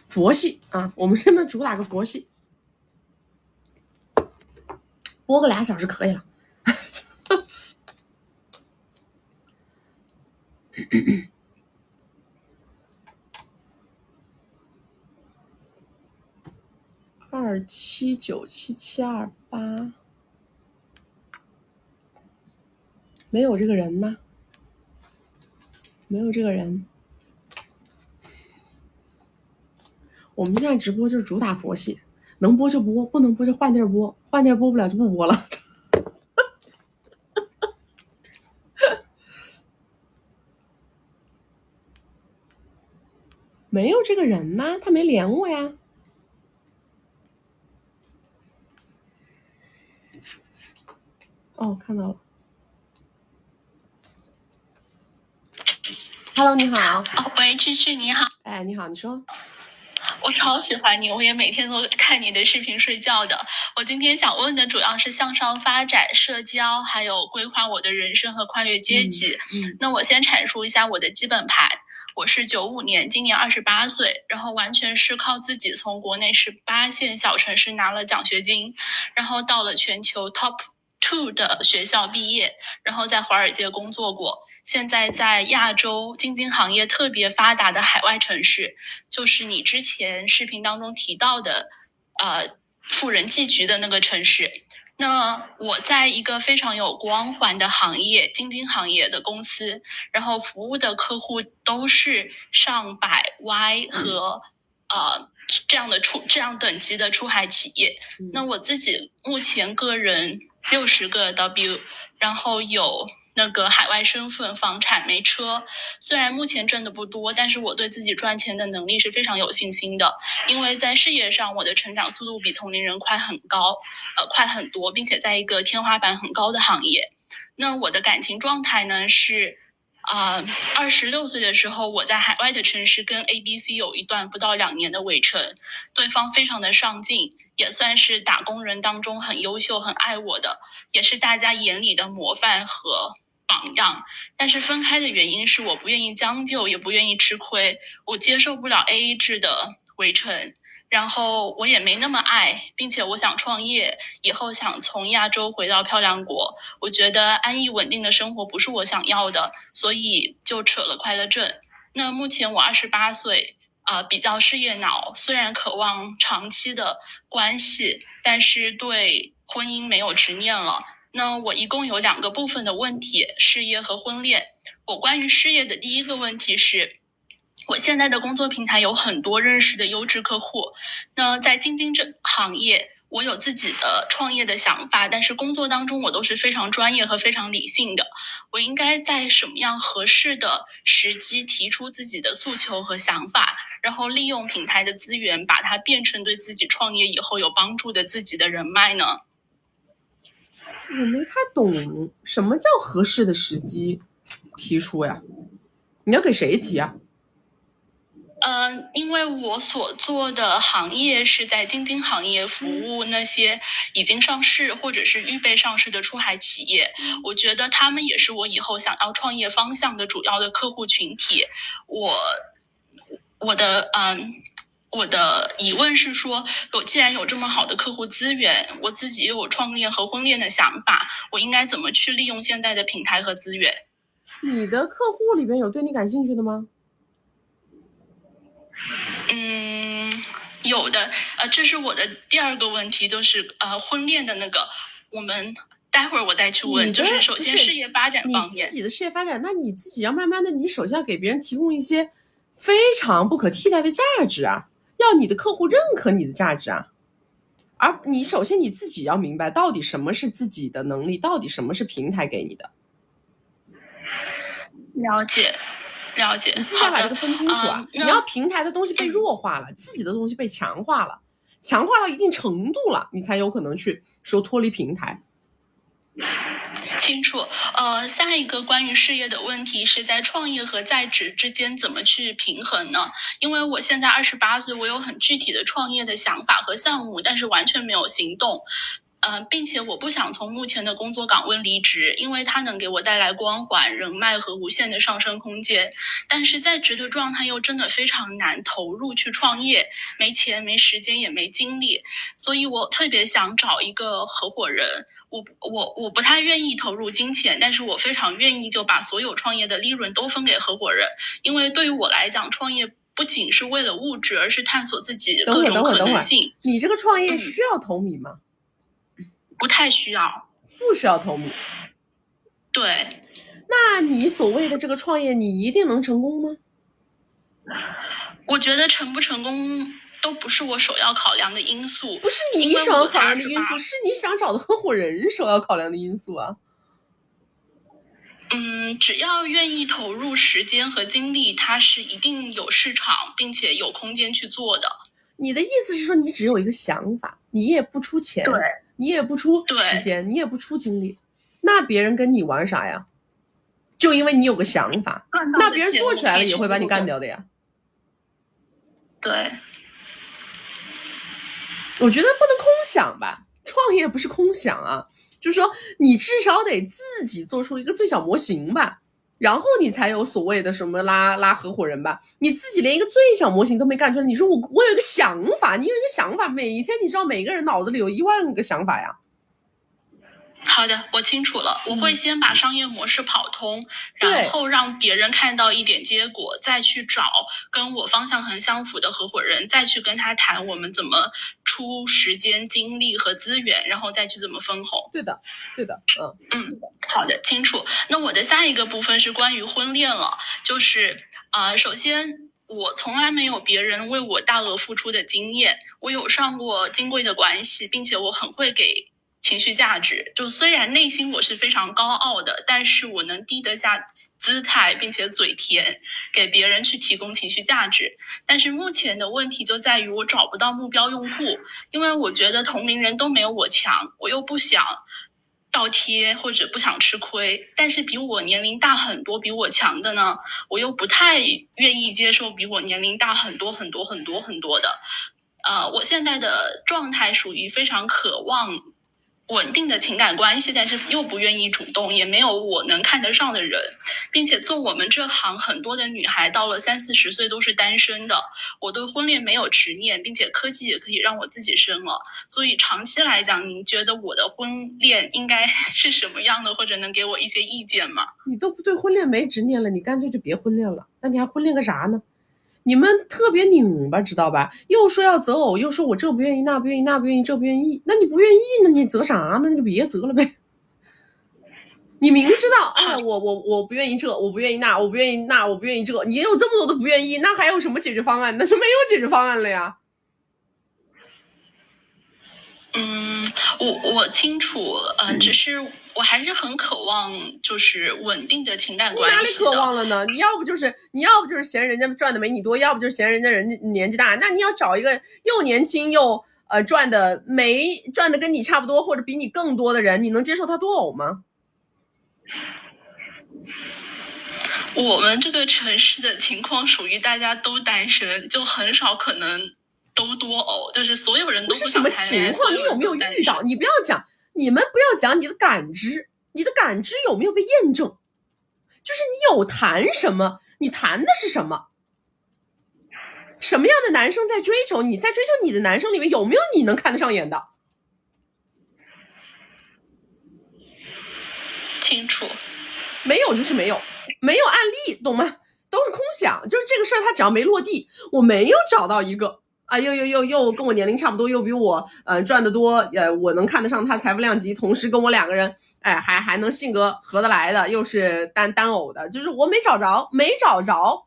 佛系啊，我们这边主打个佛系，播个2小时可以了。27977728，没有这个人呢，没有这个人。我们现在直播就是主打佛系，能播就播，不能播就换地儿播，换地儿播不了就不播了。没有这个人呢，他没连我呀。哦，看到了。Hello， 你好。哦，喂，蛐蛐你好。哎，你好，你说。我超喜欢你，我也每天都看你的视频睡觉的。我今天想问的主要是向上发展、社交，还有规划我的人生和跨越阶级。那我先阐述一下我的基本盘。我是95年，今年28岁，然后完全是靠自己从国内18线小城市拿了奖学金，然后到了全球 Top 2的学校毕业，然后在华尔街工作过。现在在亚洲基金行业特别发达的海外城市，就是你之前视频当中提到的，富人聚集的那个城市。那我在一个非常有光环的行业，基金行业的公司，然后服务的客户都是上百 Y 和这样等级的出海企业。那我自己目前个人60个 W， 然后有那个海外身份、房产、没车。虽然目前挣的不多，但是我对自己赚钱的能力是非常有信心的。因为在事业上，我的成长速度比同龄人快很多，并且在一个天花板很高的行业。那我的感情状态呢是26岁的时候，我在海外的城市跟 ABC 有一段不到2年的围城，对方非常的上进，也算是打工人当中很优秀、很爱我的，也是大家眼里的模范和榜样。但是分开的原因是我不愿意将就，也不愿意吃亏，我接受不了 AA 制的围城。然后我也没那么爱，并且我想创业，以后想从亚洲回到漂亮国。我觉得安逸稳定的生活不是我想要的，所以就扯了快乐症。那目前我28岁，比较事业脑，虽然渴望长期的关系，但是对婚姻没有执念了。那我一共有2个部分的问题，事业和婚恋。我关于事业的第一个问题是，我现在的工作平台有很多认识的优质客户。那在基金这行业，我有自己的创业的想法，但是工作当中我都是非常专业和非常理性的。我应该在什么样合适的时机提出自己的诉求和想法，然后利用平台的资源，把它变成对自己创业以后有帮助的自己的人脉呢？我没太懂什么叫合适的时机提出呀？你要给谁提啊？因为我所做的行业是在基金行业服务那些已经上市或者是预备上市的出海企业，我觉得他们也是我以后想要创业方向的主要的客户群体。我的疑问是说，既然有这么好的客户资源，我自己又有创业和婚恋的想法，我应该怎么去利用现在的平台和资源？你的客户里边有对你感兴趣的吗？有的。这是我的第2个问题，就是婚恋的那个，我们待会儿我再去问。就是首先事业发展方面，你自己的事业发展，那你自己要慢慢的，你首先要给别人提供一些非常不可替代的价值啊，要你的客户认可你的价值啊。而你首先你自己要明白到底什么是自己的能力，到底什么是平台给你的。了解。你自己要把这个分清楚啊！你要平台的东西被弱化了，自己的东西被强化了，强化到一定程度了，你才有可能去说脱离平台。清楚。下一个关于事业的问题是在创业和在职之间怎么去平衡呢？因为我现在28岁，我有很具体的创业的想法和项目，但是完全没有行动。并且我不想从目前的工作岗位离职，因为它能给我带来光环、人脉和无限的上升空间。但是在职的状态又真的非常难投入去创业，没钱、没时间也没精力，所以我特别想找一个合伙人。我不太愿意投入金钱，但是我非常愿意就把所有创业的利润都分给合伙人，因为对于我来讲，创业不仅是为了物质，而是探索自己各种可能性。你这个创业需要投米吗？不太需要。不需要投米。对。那你所谓的这个创业，你一定能成功吗？我觉得成不成功都不是我首要考量的因素。不是你首要考量的因素，是你想找的合伙人首要考量的因素啊。只要愿意投入时间和精力，它是一定有市场，并且有空间去做的。你的意思是说，你只有一个想法，你也不出钱，对，你也不出时间，你也不出精力，那别人跟你玩啥呀？就因为你有个想法，那别人做起来了也会把你干掉的呀。对，我觉得不能空想吧，创业不是空想啊，就是说你至少得自己做出一个最小模型吧，然后你才有所谓的什么拉合伙人吧。你自己连一个最小模型都没干出来，你说我有一个想法，你有一个想法，每一天你知道每个人脑子里有10000个想法呀。好的，我清楚了。我会先把商业模式跑通，然后让别人看到一点结果，再去找跟我方向很相符的合伙人，再去跟他谈我们怎么出时间、精力和资源，然后再去怎么分红。对的，对的，好的，清楚。那我的下一个部分是关于婚恋了，就是首先我从来没有别人为我大额付出的经验，我有上过金贵的关系，并且我很会给情绪价值，就虽然内心我是非常高傲的，但是我能低得下姿态，并且嘴甜，给别人去提供情绪价值。但是目前的问题就在于我找不到目标用户，因为我觉得同龄人都没有我强，我又不想倒贴或者不想吃亏，但是比我年龄大很多比我强的呢，我又不太愿意接受比我年龄大很多很多很多很多的。我现在的状态属于非常渴望稳定的情感关系，但是又不愿意主动，也没有我能看得上的人，并且做我们这行很多的女孩到了30-40岁都是单身的。我对婚恋没有执念，并且科技也可以让我自己生了，所以长期来讲，您觉得我的婚恋应该是什么样的，或者能给我一些意见吗？你都不对婚恋没执念了，你干脆就别婚恋了，那你还婚恋个啥呢？你们特别拧巴，知道吧？又说要择偶，又说我这不愿意那不愿意那不愿意这不愿意，那你不愿意呢？你择啥呢？那就别择了呗。你明知道，我不愿意这，我不愿意那，我不愿意那，我不愿意这，你有这么多的不愿意，那还有什么解决方案？那就没有解决方案了呀。我清楚，只是我还是很渴望就是稳定的情感关系的。你哪里渴望了呢？你要不就是嫌人家赚的没你多，要不就是嫌人家年纪大，那你要找一个又年轻又赚的跟你差不多或者比你更多的人，你能接受他多偶吗？我们这个城市的情况属于大家都单身，就很少可能都多偶，就是所有人都不是什么情况？你有没有遇到？你不要讲，你们不要讲你的感知，你的感知有没有被验证？就是你有谈什么，你谈的是什么？什么样的男生在追求你？在追求你的男生里面有没有你能看得上眼的？清楚，没有就是没有，没有案例，懂吗？都是空想，就是这个事儿它只要没落地，我没有找到一个啊，又跟我年龄差不多，又比我赚得多，我能看得上他财富量级，同时跟我2个人，还能性格合得来的，又是单偶的，就是我没找着，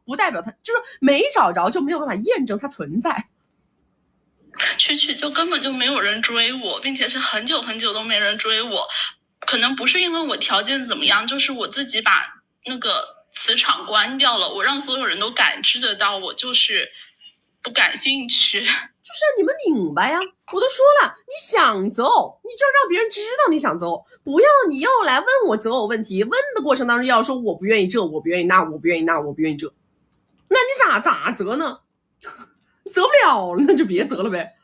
不代表他就是没找着就没有办法验证它存在。就根本就没有人追我，并且是很久很久都没人追我。可能不是因为我条件怎么样，就是我自己把那个磁场关掉了，我让所有人都感知得到我就是不感兴趣。就是你们拧巴呀，我都说了，你想择偶，你就让别人知道你想择偶，不要你要来问我择偶问题，问的过程当中要说我不愿意这，我不愿意那，我不愿意那，我不愿意这，那你咋择呢？择不了了，那就别择了呗。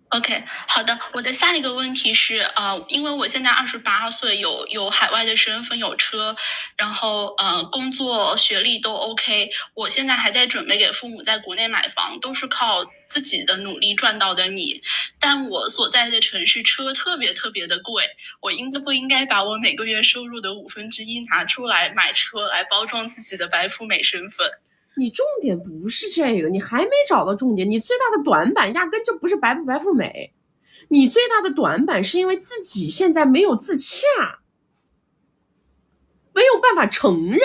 OK， 好的。我的下一个问题是，因为我现在28岁，有海外的身份，有车，然后工作、学历都 OK。我现在还在准备给父母在国内买房，都是靠自己的努力赚到的米。但我所在的城市车特别特别的贵，我不应该把我每个月收入的1/5拿出来买车，来包装自己的白富美身份？你重点不是这个，你还没找到重点。你最大的短板压根就不是白不白富美，你最大的短板是因为自己现在没有自洽，没有办法承认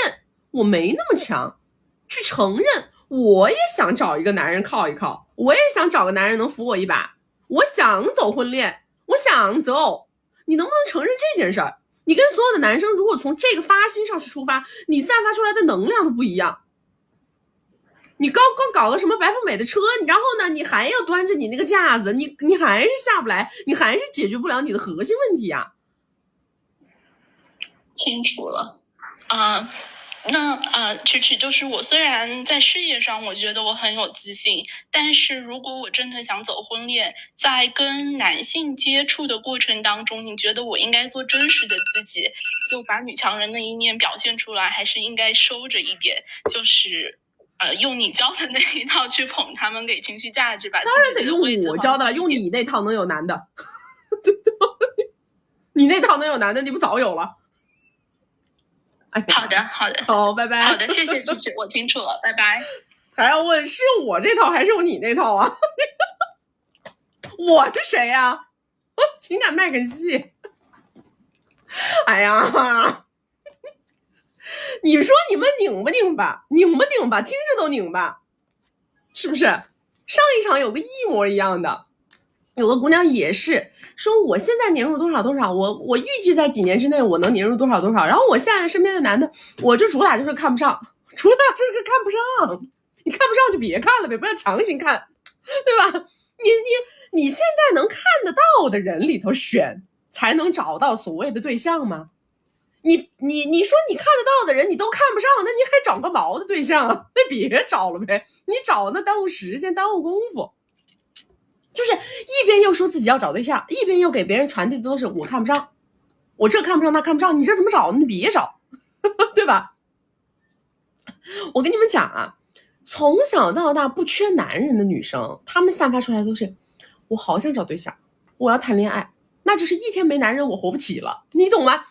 我没那么强，去承认我也想找一个男人靠一靠，我也想找个男人能扶我一把，我想走婚恋，我想择偶。你能不能承认这件事儿？你跟所有的男生如果从这个发心上去出发，你散发出来的能量都不一样。你刚搞个什么白富美的车，然后呢，你还要端着你那个架子，你还是下不来，你还是解决不了你的核心问题啊。清楚了。曲曲，就是我虽然在事业上我觉得我很有自信，但是如果我真的想走婚恋，在跟男性接触的过程当中，你觉得我应该做真实的自己，就把女强人的一面表现出来，还是应该收着一点，就是用你教的那一套去捧他们，给情绪价值吧？当然得用我教的了，用你那套能有男的？你那套能有男的，你不早有了？好的，好，拜拜。好的，谢谢曲曲，我清楚了，拜拜。还要问是用我这套还是用你那套啊？我是谁呀？情感麦肯锡。哎呀，你说你们拧不拧吧？拧不拧吧？听着都拧吧，是不是？上一场有个一模一样的，有个姑娘也是说我现在年入多少多少，我预计在几年之内我能年入多少多少，然后我现在身边的男的，我就主打就是看不上，主打就是个看不上，你看不上就别看了呗，不要强行看，对吧？你现在能看得到的人里头选，才能找到所谓的对象吗？你说你看得到的人你都看不上，那你还找个毛的对象啊？那别找了呗，你找那耽误时间，耽误功夫。就是一边又说自己要找对象，一边又给别人传递的都是我看不上，我这看不上那看不上，你这怎么找呢？你别找对吧？我跟你们讲啊，从小到大不缺男人的女生，她们散发出来的都是我好想找对象，我要谈恋爱，那就是一天没男人我活不起了，你懂吗？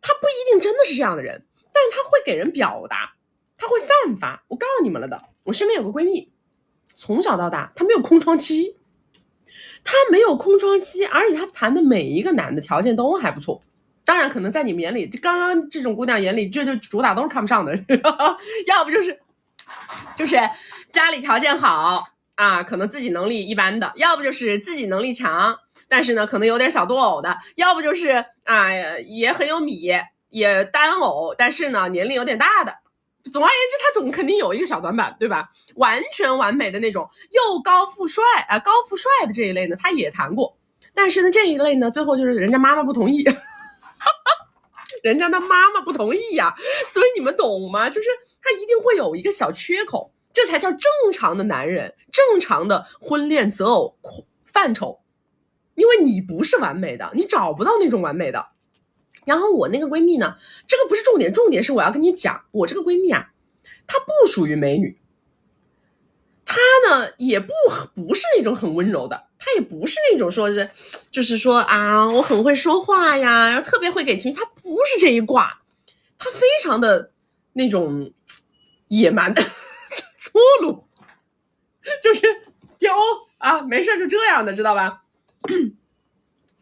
她不一定真的是这样的人，但是她会给人表达，她会散发。我告诉你们了的，我身边有个闺蜜，从小到大她没有空窗期，她没有空窗期，而且她谈的每一个男的条件都还不错。当然可能在你们眼里，刚刚这种姑娘眼里就主打都是看不上的要不就是家里条件好啊，可能自己能力一般的，要不就是自己能力强，但是呢可能有点小多偶的，要不就是也很有米，也单偶，但是呢年龄有点大的。总而言之，他总肯定有一个小短板，对吧？完全完美的那种又高富帅的这一类呢，他也谈过，但是呢这一类呢，最后就是人家妈妈不同意人家的妈妈不同意呀，所以你们懂吗？就是他一定会有一个小缺口，这才叫正常的男人，正常的婚恋择偶范畴。因为你不是完美的，你找不到那种完美的。然后我那个闺蜜呢，这个不是重点，重点是我要跟你讲，我这个闺蜜啊，她不属于美女，她呢也不是那种很温柔的，她也不是那种说是就是说啊我很会说话呀，然后特别会给情绪，她不是这一挂，她非常的那种野蛮的粗鲁，就是刁啊，没事就这样的，知道吧？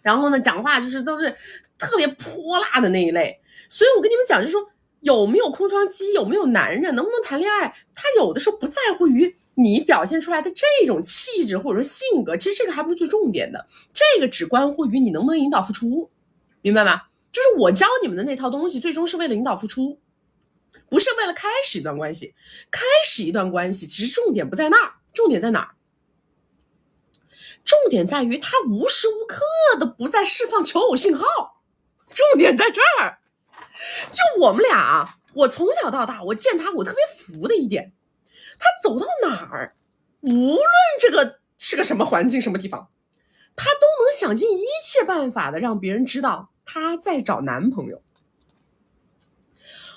然后呢讲话就是都是特别泼辣的那一类。所以我跟你们讲，就是说有没有空窗期，有没有男人，能不能谈恋爱，他有的时候不在乎于你表现出来的这种气质或者说性格，其实这个还不是最重点的，这个只关乎于你能不能引导付出，明白吗？就是我教你们的那套东西最终是为了引导付出，不是为了开始一段关系。开始一段关系其实重点不在那儿，重点在哪儿？重点在于他无时无刻的不在释放求偶信号，重点在这儿。就我们俩，我从小到大我见他，我特别服的一点，他走到哪儿，无论这个是个什么环境什么地方，她都能想尽一切办法的让别人知道她在找男朋友。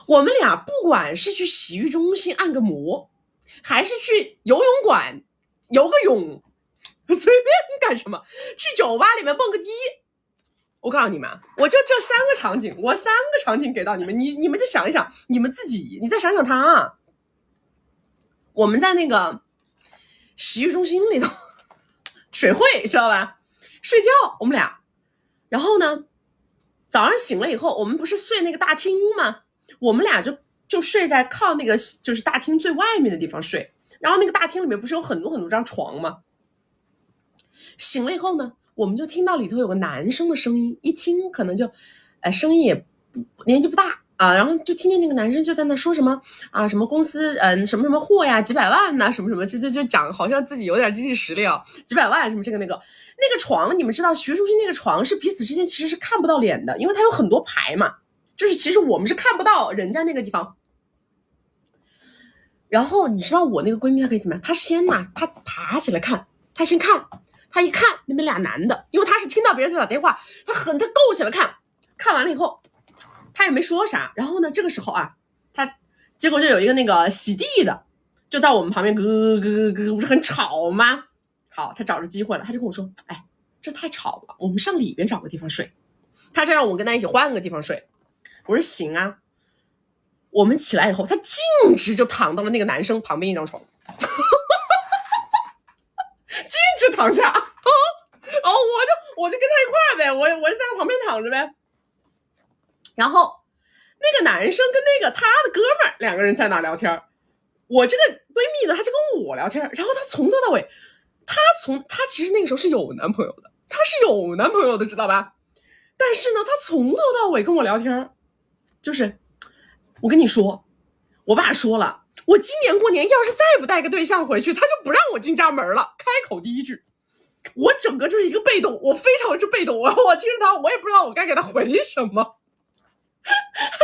我们俩不管是去洗浴中心按个摩，还是去游泳馆游个泳，随便干什么，去酒吧里面蹦个迪，我告诉你们，我就这3个场景，我3个场景给到你们，你们就想一想你们自己，你再想想他。我们在那个洗浴中心里头水会，知道吧？睡觉我们俩，然后呢早上醒了以后，我们不是睡那个大厅吗？我们俩就睡在靠那个就是大厅最外面的地方睡，然后那个大厅里面不是有很多很多张床吗？醒了以后呢，我们就听到里头有个男生的声音，一听可能就声音也不年纪不大啊，然后就听见那个男生就在那说什么啊，什么公司什么什么货呀，几百万呐，什么什么，就讲好像自己有点经济实力啊，几百万什么这个那个床，你们知道学中心那个床是彼此之间其实是看不到脸的，因为它有很多排嘛，就是其实我们是看不到人家那个地方。然后你知道我那个闺蜜她可以怎么样？她先她爬起来看，她先看，她一看那边俩男的，因为她是听到别人在打电话，她够起来看，看完了以后她也没说啥。然后呢这个时候啊，结果就有一个那个洗地的就到我们旁边咯不是很吵吗？好，她找着机会了，她就跟我说，哎，这太吵了，我们上里边找个地方睡。她就让我跟她一起换个地方睡。我说行啊。我们起来以后，她径直就躺到了那个男生旁边一张床，径直躺下，然后我就跟他一块儿呗，我就在他旁边躺着呗。然后那个男生跟那个他的哥们儿2个人在那聊天，我这个闺蜜呢，她就跟我聊天，然后她从头到尾，她其实那个时候是有男朋友的，她是有男朋友的，知道吧？但是呢，她从头到尾跟我聊天，就是我跟你说，我爸说了，我今年过年要是再不带个对象回去，他就不让我进家门了。开口第一句，我整个就是一个被动，我非常之被动。我听着他，我也不知道我该给他回什么。他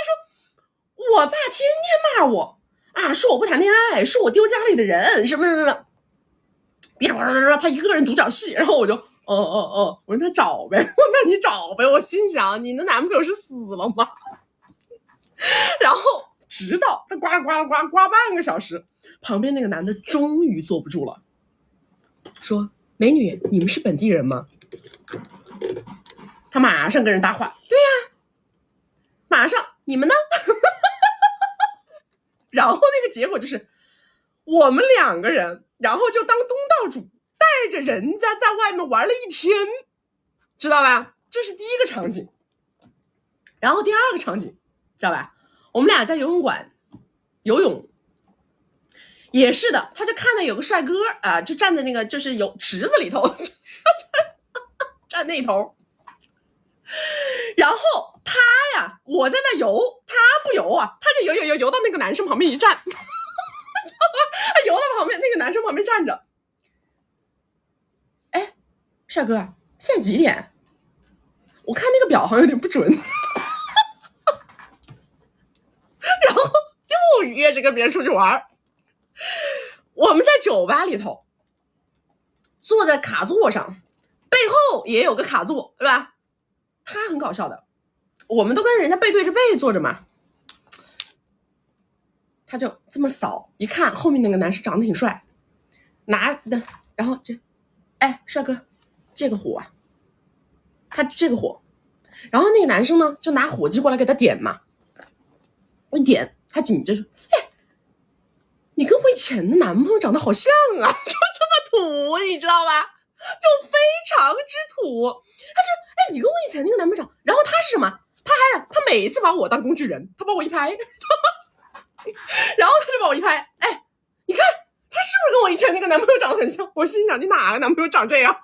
说，我爸天天骂我啊，说我不谈恋爱，说我丢家里的人，什么什么什么，别他一个人独角戏。然后我就，我说他找呗，那你找呗。我心想，你的男朋友是死了吗？然后直到他呱啦呱啦呱半个小时，旁边那个男的终于坐不住了，说：“美女，你们是本地人吗？”他马上跟人搭话：“对呀，马上，你们呢？”然后那个结果就是我们2个人，然后就当东道主，带着人家在外面玩了一天，知道吧？这是第一个场景。然后第2个场景知道吧？我们俩在游泳馆游泳，也是的，他就看到有个帅哥啊，就站在那个就是有池子里头，站那头。然后他呀，我在那游，他不游啊，他就游到那个男生旁边一站，他游到旁边那个男生旁边站着。哎，帅哥，现在几点？我看那个表好像有点不准。然后又约着跟别人出去玩。我们在酒吧里头坐在卡座上，背后也有个卡座，对吧？他很搞笑的，我们都跟人家背对着背坐着嘛，他就这么扫，一看后面那个男生长得挺帅，拿的，然后哎，帅哥，这个火啊，他这个火，然后那个男生呢就拿火机过来给他点嘛，一点他紧着说，哎，你跟我以前的男朋友长得好像啊，就这么土，你知道吧？就非常之土。他就，哎，你跟我以前那个男朋友长，然后他是什么？他每一次把我当工具人，他把我一拍，然后他就把我一拍，哎，你看他是不是跟我以前那个男朋友长得很像？我心想，你哪个男朋友长这样？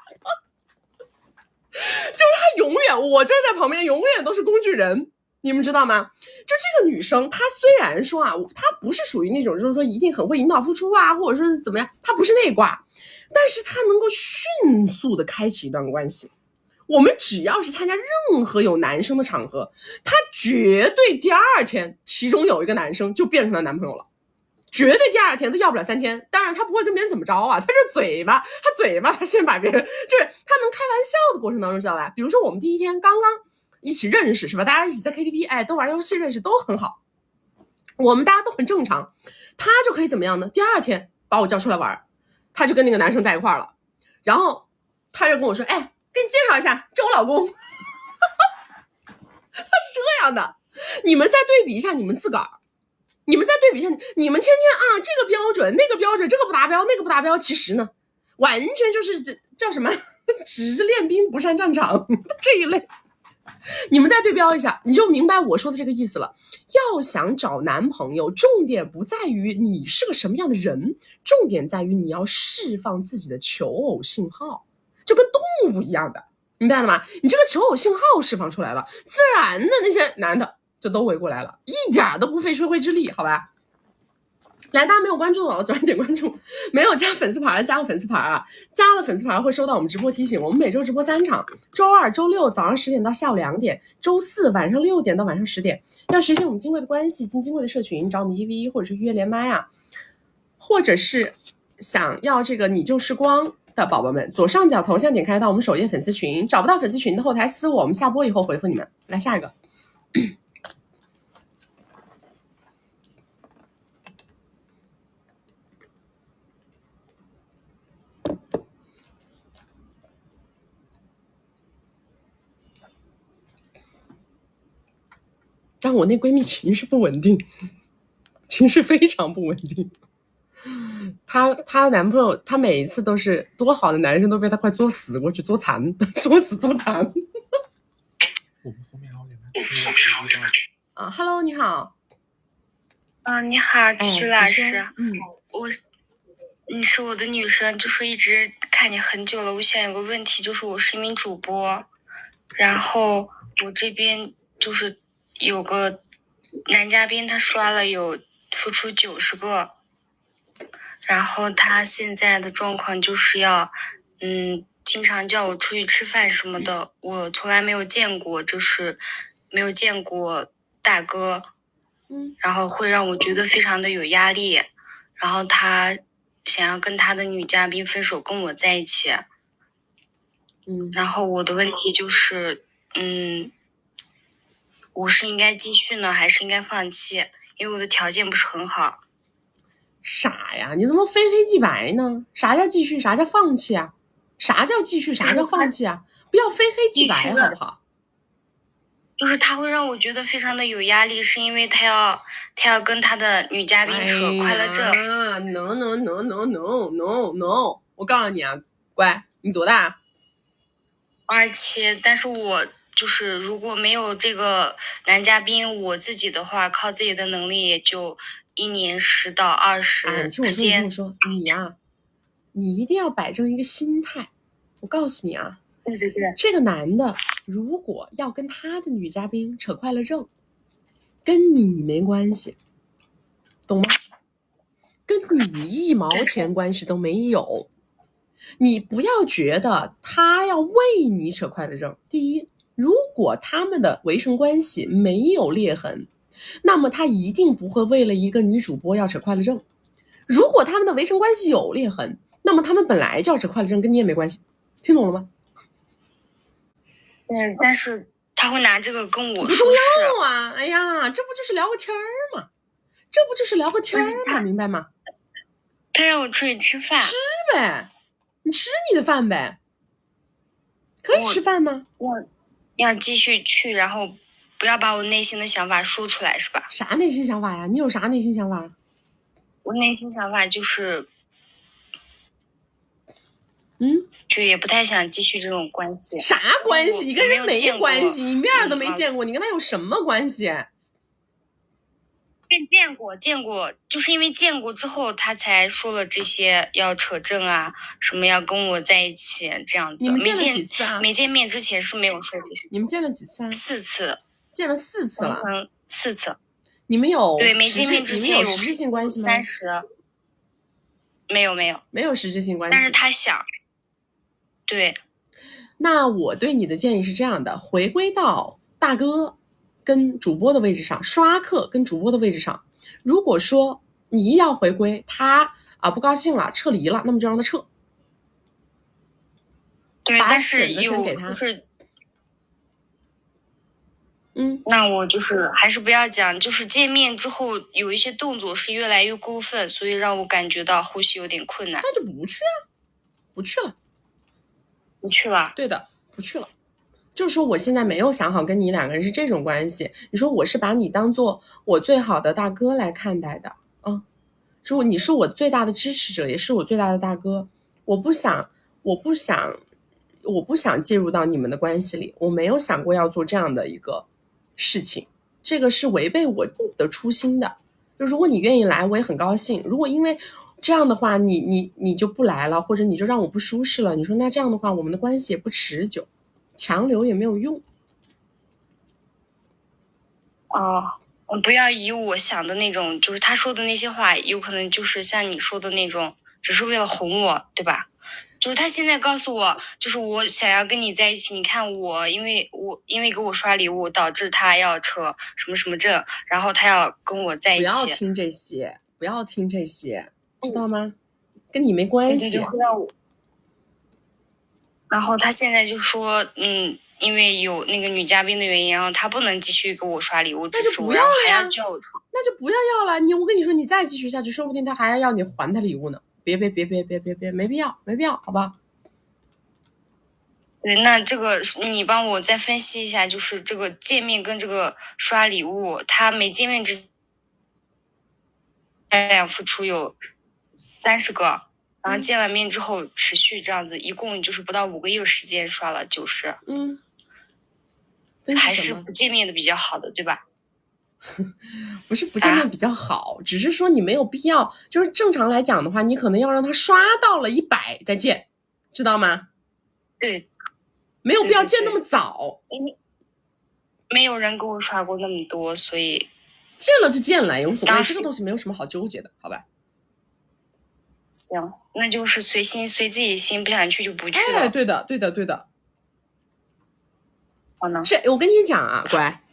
就是他永远，我就是在旁边，永远都是工具人。你们知道吗？就这个女生，她虽然说啊，她不是属于那种就是说一定很会引导付出啊，或者说是怎么样，她不是那挂，但是她能够迅速的开启一段关系。我们只要是参加任何有男生的场合，她绝对第2天其中有一个男生就变成了男朋友了，绝对第2天都要不了3天。当然他不会跟别人怎么着啊，他这嘴巴他先把别人，就是他能开玩笑的过程当中，知道吧？比如说我们第1天刚刚一起认识是吧，大家一起在 KTV 哎都玩游戏认识都很好，我们大家都很正常，他就可以怎么样呢？第2天把我叫出来玩，他就跟那个男生在一块儿了，然后他就跟我说，哎，给你介绍一下，这我老公。他是这样的，你们再对比一下你们自个儿，你们再对比一下你们天天啊这个标准那个标准，这个不达标那个不达标，其实呢完全就是这叫什么只是练兵不上战场这一类。你们再对标一下，你就明白我说的这个意思了。要想找男朋友，重点不在于你是个什么样的人，重点在于你要释放自己的求偶信号，就跟动物一样的，明白了吗？你这个求偶信号释放出来了，自然的那些男的就都围过来了，一点都不费吹灰之力，好吧？来，大家没有关注的，早点关注；没有加粉丝牌的，加个粉丝牌啊！加了粉丝牌会收到我们直播提醒。我们每周直播3场，周2、周6早上10点到下午2点，周4晚上6点到晚上10点。要学习我们金贵的关系，进金贵的社群，找我们1v1或者是预约连麦啊，或者是想要这个你就是光的宝宝们，左上角头像点开到我们首页粉丝群，找不到粉丝群的后台私我们下播以后回复你们。来下一个。但我那闺蜜情绪不稳定，情绪非常不稳定。她男朋友，她每一次都是多好的男生都被她快作死过去，作残，作死作残。我们后面还有2个。啊 ，Hello， 你好。你好，菊菊老师。你是我的女生，就是一直看你很久了。我想有个问题，就是我是一名主播，然后我这边就是有个男嘉宾，他刷了有付出90个，然后他现在的状况就是要经常叫我出去吃饭什么的，我从来没有见过，就是没有见过大哥，然后会让我觉得非常的有压力，然后他想要跟他的女嘉宾分手，跟我在一起，然后我的问题就是我是应该继续呢，还是应该放弃？因为我的条件不是很好。傻呀，你怎么非黑即白呢？啥叫继续？啥叫放弃啊？啥叫继续？啥叫放弃啊？不要非黑即白，好不好？就是他会让我觉得非常的有压力，是因为他要跟他的女嘉宾扯快乐证。No， 我告诉你啊，乖，你多大？而且，但是我就是如果没有这个男嘉宾，我自己的话，靠自己的能力也就1年10到20之间。你听我说，你呀，你一定要摆正一个心态。我告诉你啊，对，这个男的如果要跟他的女嘉宾扯快乐证，跟你没关系，懂吗？跟你1毛钱关系都没有。你不要觉得他要为你扯快乐证。第一，如果他们的围城关系没有裂痕，那么他一定不会为了一个女主播要扯快乐证。如果他们的围城关系有裂痕，那么他们本来就要扯快乐证，跟你也没关系。听懂了吗？但是他会拿这个跟我说不重要啊！哎呀，这不就是聊个天儿吗？这不就是聊个天儿吗？明白吗？他让我出去吃饭。吃呗，你吃你的饭呗，可以吃饭呢。我要继续去，然后不要把我内心的想法说出来，是吧？啥内心想法呀？你有啥内心想法？我内心想法就是就也不太想继续这种关系。啥关系？你跟人没关系，你面都没见过，你跟他有什么关系？见过，就是因为见过之后，他才说了这些要扯证啊，什么要跟我在一起这样子。你们见了几次啊？没见面之前是没有说这些。你们见了几次啊？4次。见了4次了。4次。你们有对没见面之前有实质性关系吗？30。没有实质性关系。但是他想。对。那我对你的建议是这样的，回归到大哥跟主播的位置上，刷客跟主播的位置上。如果说你一要回归，他不高兴了，撤离了，那么就让他撤。对，但是就是那我就是还是不要讲，就是见面之后有一些动作是越来越过分，所以让我感觉到后续有点困难。那就不去啊，不去了。对的，不去了。就是说我现在没有想好跟你两个人是这种关系，你说我是把你当做我最好的大哥来看待的说你是我最大的支持者，也是我最大的大哥，我不想介入到你们的关系里，我没有想过要做这样的一个事情，这个是违背我的初心的。就如果你愿意来，我也很高兴，如果因为这样的话你就不来了，或者你就让我不舒适了，你说那这样的话我们的关系也不持久，强留也没有用。不要以我想的那种，就是他说的那些话有可能就是像你说的那种只是为了哄我，对吧？就是他现在告诉我，就是我想要跟你在一起，你看我因为给我刷礼物导致他要扯什么什么证，然后他要跟我在一起。不要听这些知道吗？跟你没关系。然后他现在就说因为有那个女嘉宾的原因，然后他不能继续给我刷礼物，那就不要了呀，那就不要了。我跟你说，你再继续下去，说不定他还要你还他礼物呢。别，没必要，好吧？对，那这个你帮我再分析一下，就是这个见面跟这个刷礼物，他没见面之前俩付出有30个，然后见完面之后持续这样子，一共就是不到5个月时间刷了90。还是不见面的比较好的，对吧？不是不见面比较好，只是说你没有必要，就是正常来讲的话，你可能要让他刷到了100再见，知道吗？对，没有必要见那么早。没有人跟我刷过那么多，所以见了就见了，也无所谓，这个东西没有什么好纠结的，好吧？行，那就是随心随自己心，不想去就不去了。对的。好呢，是我跟你讲啊，乖，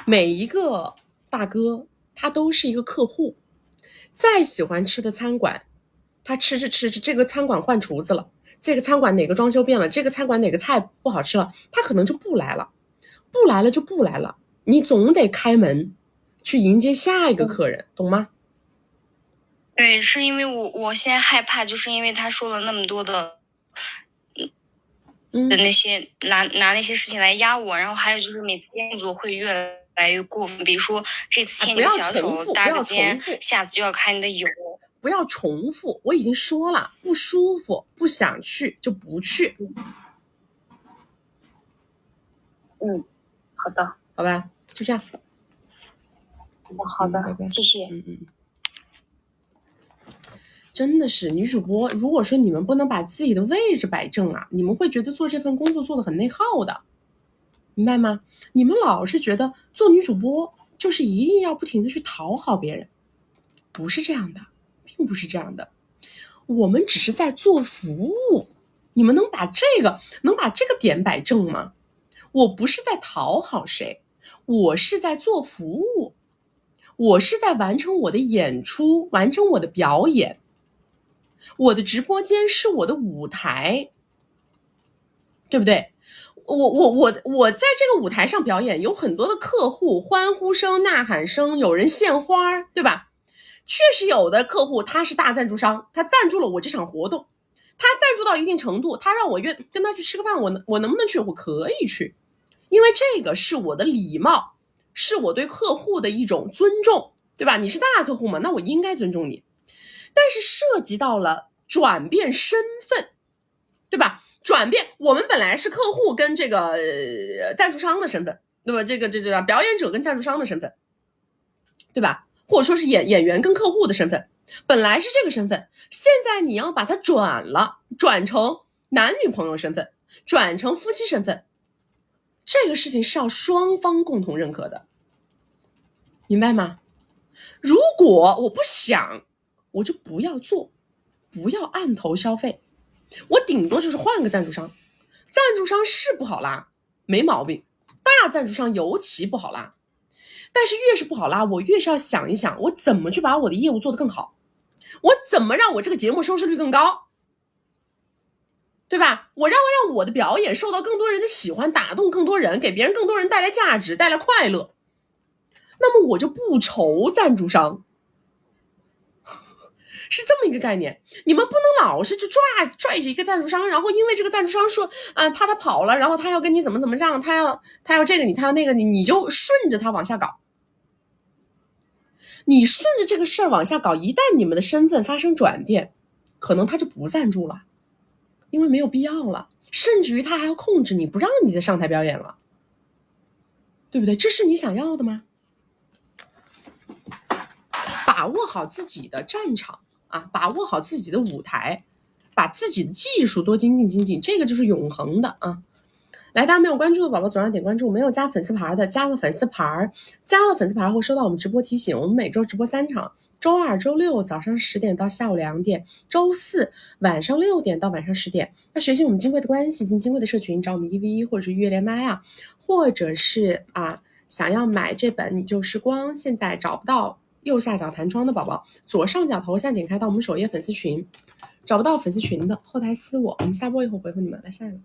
每一个大哥他都是一个客户，再喜欢吃的餐馆，他吃着这个餐馆换厨子了，这个餐馆哪个装修变了，这个餐馆哪个菜不好吃了，他可能就不来了，就不来了，你总得开门去迎接下一个客人，懂吗？对，是因为我现在害怕，就是因为他说了那么多的那些拿那些事情来压我，然后还有就是每次动作会越来越过分，比如说这次牵你的小手搭个肩，下次就要看你的油。不要重复，我已经说了，不舒服不想去就不去。好的，好吧，就这样。好的，拜拜，谢谢。真的是女主播，如果说你们不能把自己的位置摆正啊，你们会觉得做这份工作做得很内耗的，明白吗？你们老是觉得做女主播就是一定要不停的去讨好别人，不是这样的，并不是这样的，我们只是在做服务，你们能把这个点摆正吗？我不是在讨好谁，我是在做服务，我是在完成我的演出，完成我的表演。我的直播间是我的舞台，对不对？我在这个舞台上表演，有很多的客户欢呼声、呐喊声，有人献花，对吧？确实有的客户他是大赞助商，他赞助了我这场活动，他赞助到一定程度，他让我跟他去吃个饭，我能不能去？我可以去，因为这个是我的礼貌，是我对客户的一种尊重，对吧？你是大客户嘛，那我应该尊重你。但是涉及到了转变身份，对吧？转变，我们本来是客户跟这个赞助商的身份，对吧？这个表演者跟赞助商的身份，对吧？或者说是演员跟客户的身份，本来是这个身份，现在你要把它转成男女朋友身份，转成夫妻身份，这个事情是要双方共同认可的，明白吗？如果我不想，我就不要做，不要按头消费，我顶多就是换个赞助商，赞助商是不好拉，没毛病，大赞助商尤其不好拉。但是越是不好拉，我越是要想一想，我怎么去把我的业务做得更好，我怎么让我这个节目收视率更高，对吧？我让我的表演受到更多人的喜欢，打动更多人，给别人更多人带来价值，带来快乐，那么我就不愁赞助商，是这么一个概念。你们不能老是去拽着一个赞助商，然后因为这个赞助商说怕他跑了，然后他要跟你怎么让，他要这个你，他要那个你就顺着他往下搞。你顺着这个事儿往下搞，一旦你们的身份发生转变，可能他就不赞助了，因为没有必要了，甚至于他还要控制你，不让你再上台表演了，对不对？这是你想要的吗？把握好自己的战场啊，把握好自己的舞台，把自己的技术多精进，这个就是永恒的啊。来，大家没有关注的宝宝左上点关注，没有加粉丝牌的加个粉丝牌，加了粉丝牌会收到我们直播提醒。我们每周直播3场，周二、周六早上10点到下午2点，周四晚上6点到晚上10点。要学习我们金贵的关系，进金贵的社群，找我们1v1或者是月连麦啊，或者是想要买这本你就是光，现在找不到右下角弹窗的宝宝，左上角头像点开到我们首页粉丝群，找不到粉丝群的后台私我们下播以后回复你们。来，下一个。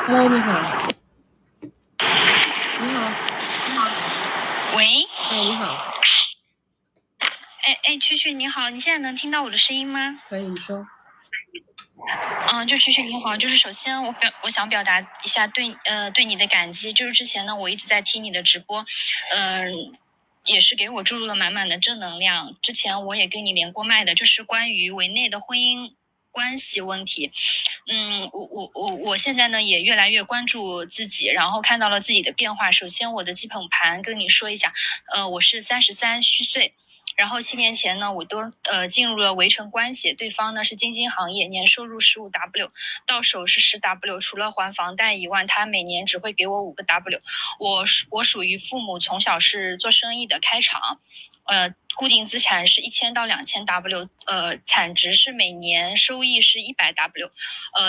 Hello， 你好。你好。喂。你好。蛐蛐你好，你现在能听到我的声音吗？可以，你说。就蛐蛐你好，就是首先我想表达一下对你的感激，就是之前呢我一直在听你的直播，也是给我注入了满满的正能量。之前我也跟你连过麦的，就是关于围内的婚姻关系问题。我现在呢也越来越关注自己，然后看到了自己的变化。首先我的基本盘跟你说一下，我是33虚岁。然后7年前呢，我都进入了围城关系，对方呢是京津行业，年收入15W，到手是10W，除了还房贷以外，他每年只会给我5W。我属于父母从小是做生意的开厂，固定资产是1000到2000W，产值是每年收益是100W，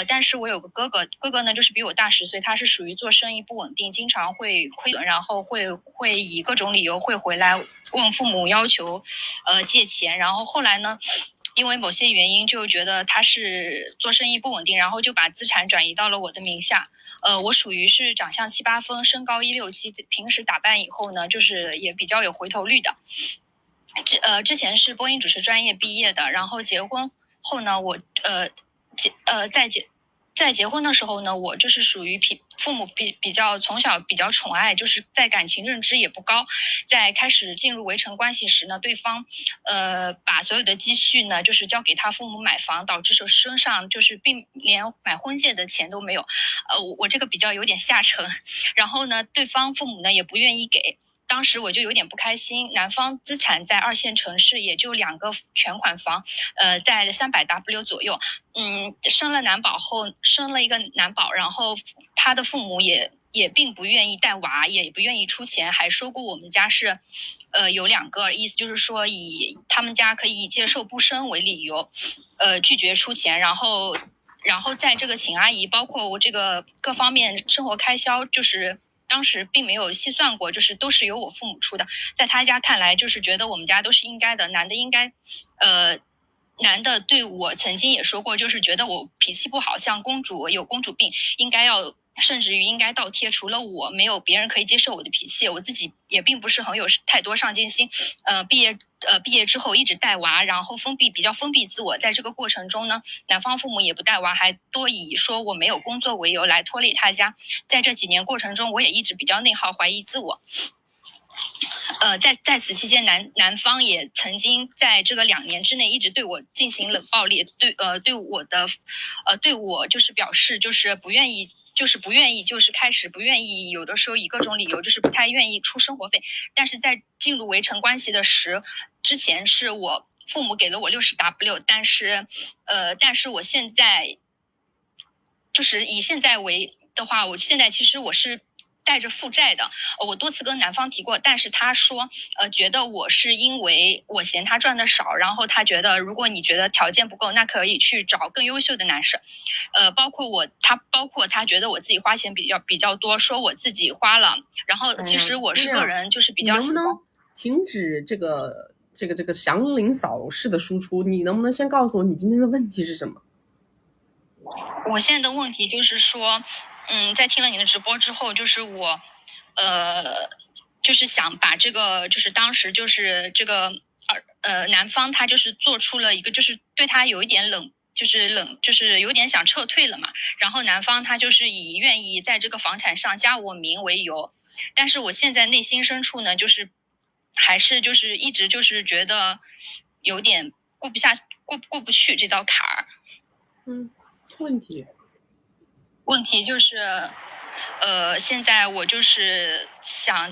但是我有个哥哥呢，就是比我大10岁，他是属于做生意不稳定，经常会亏损，然后会以各种理由会回来问父母要求借钱，然后后来呢，因为某些原因就觉得他是做生意不稳定，然后就把资产转移到了我的名下。我属于是长相7、8分，身高167，平时打扮以后呢，就是也比较有回头率的。之前是播音主持专业毕业的，然后结婚后呢，我在结婚的时候呢，我就是属于父母比较从小比较宠爱，就是在感情认知也不高。在开始进入围城关系时呢，对方把所有的积蓄呢，就是交给他父母买房，导致身上就是并连买婚戒的钱都没有。我这个比较有点下沉，然后呢，对方父母呢也不愿意给。当时我就有点不开心，男方资产在2线城市，也就2个全款房，在300W 左右。生了一个男宝，然后他的父母也并不愿意带娃，也不愿意出钱，还说过我们家是，有2个，意思就是说以他们家可以接受不生为理由，拒绝出钱，然后在这个请阿姨，包括我这个各方面生活开销，就是当时并没有细算过，就是都是由我父母出的。在他家看来，就是觉得我们家都是应该的，男的对我曾经也说过，就是觉得我脾气不好，像公主，有公主病，甚至于应该倒贴，除了我，没有别人可以接受我的脾气。我自己也并不是很有太多上进心，毕业之后一直带娃，然后比较封闭自我。在这个过程中呢，男方父母也不带娃，还多以说我没有工作为由来拖累他家。在这几年过程中，我也一直比较内耗，怀疑自我。在此期间，男方也曾经在这个2年之内一直对我进行冷暴力，对我就是表示就是不愿意，就是开始不愿意，有的时候以各种理由就是不太愿意出生活费。但是在进入围城关系的之前，是我父母给了我60W，但是我现在就是以现在为的话，我现在其实我是带着负债的。我多次跟男方提过，但是他说觉得我是因为我嫌他赚的少，然后他觉得如果你觉得条件不够，那可以去找更优秀的男士。包括他觉得我自己花钱比较多，说我自己花了，然后其实我是个人就是比较喜欢。能不能停止这个祥林嫂式的输出？你能不能先告诉我你今天的问题是什么？我现在的问题就是说，在听了你的直播之后，就是我，就是想把这个，就是当时就是这个，男方他就是做出了一个，就是对他有一点就是有点想撤退了嘛。然后男方他就是以愿意在这个房产上加我名为由，但是我现在内心深处呢，就是还是就是一直就是觉得有点过不去这道坎儿。问题就是，现在我就是想，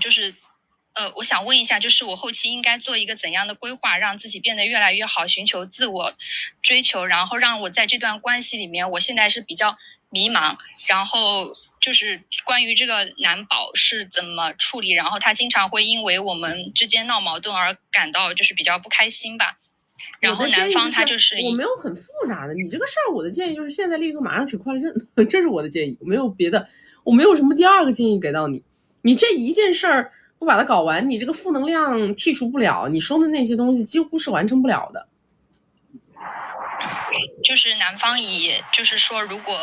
我想问一下，就是我后期应该做一个怎样的规划，让自己变得越来越好，寻求自我追求，然后让我在这段关系里面，我现在是比较迷茫，然后就是关于这个男宝是怎么处理，然后他经常会因为我们之间闹矛盾而感到就是比较不开心吧。然后男方他就是我没有很复杂的，你这个事儿我的建议就是现在立刻马上扯快乐证，这是我的建议，我没有别的，我没有什么第二个建议给到你。你这一件事儿不把它搞完，你这个负能量剔除不了，你说的那些东西几乎是完成不了的。就是男方就是说如果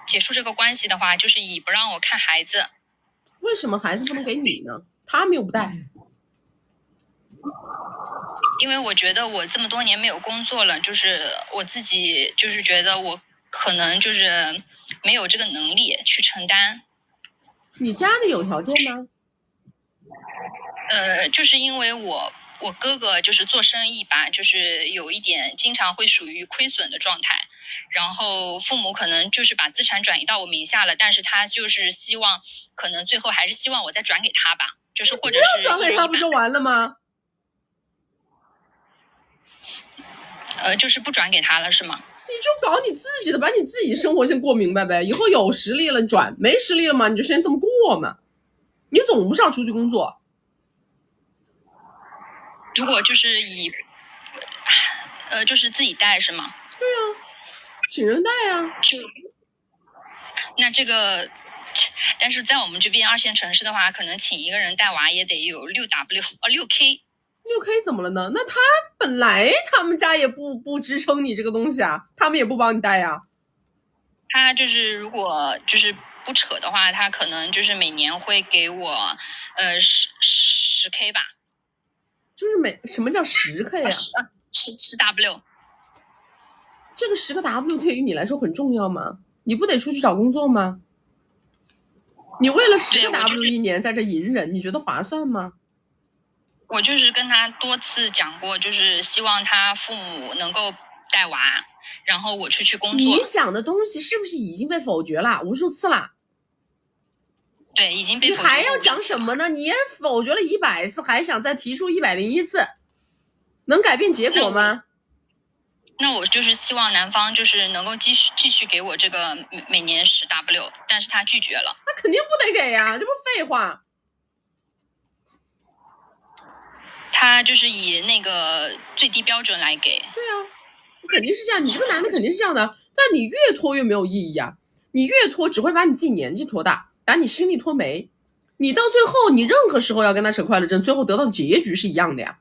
结束这个关系的话，就是不让我看孩子。为什么孩子不能给你呢？他们又不带。因为我觉得我这么多年没有工作了，就是我自己就是觉得我可能就是没有这个能力去承担。你家里有条件吗？就是因为我哥哥就是做生意吧，就是有一点经常会属于亏损的状态，然后父母可能就是把资产转移到我名下了，但是他就是希望可能最后还是希望我再转给他吧，就是或者是转给他不就完了吗？就是不转给他了是吗？你就搞你自己的，把你自己生活先过明白呗。以后有实力了转，没实力了嘛，你就先这么过嘛。你总不是要出去工作。如果就是就是自己带是吗？对啊，请人带啊。那这个，但是在我们这边2线城市的话，可能请一个人带娃也得有6K。6K 怎么了呢？那他本来他们家也不支撑你这个东西啊，他们也不帮你带呀。他就是如果就是不扯的话，他可能就是每年会给我10K 吧。就是什么叫10K 啊？10W。这个10个 W 对于你来说很重要吗？你不得出去找工作吗？你为了10个 W 一年在这隐忍，你觉得划算吗？我就是跟他多次讲过，就是希望他父母能够带娃，然后我出去工作。你讲的东西是不是已经被否决了无数次了？对，已经被否决了。你还要讲什么呢？你也否决了100次，还想再提出101次，能改变结果吗？那我就是希望男方就是能够继续给我这个每年10W， 但是他拒绝了。那肯定不得给呀，这不废话。他就是以那个最低标准来给。对啊，肯定是这样。你这个男的肯定是这样的，但你越拖越没有意义啊！你越拖只会把你自己年纪拖大，把你心力拖没。你到最后，你任何时候要跟他扯快乐证，最后得到的结局是一样的呀。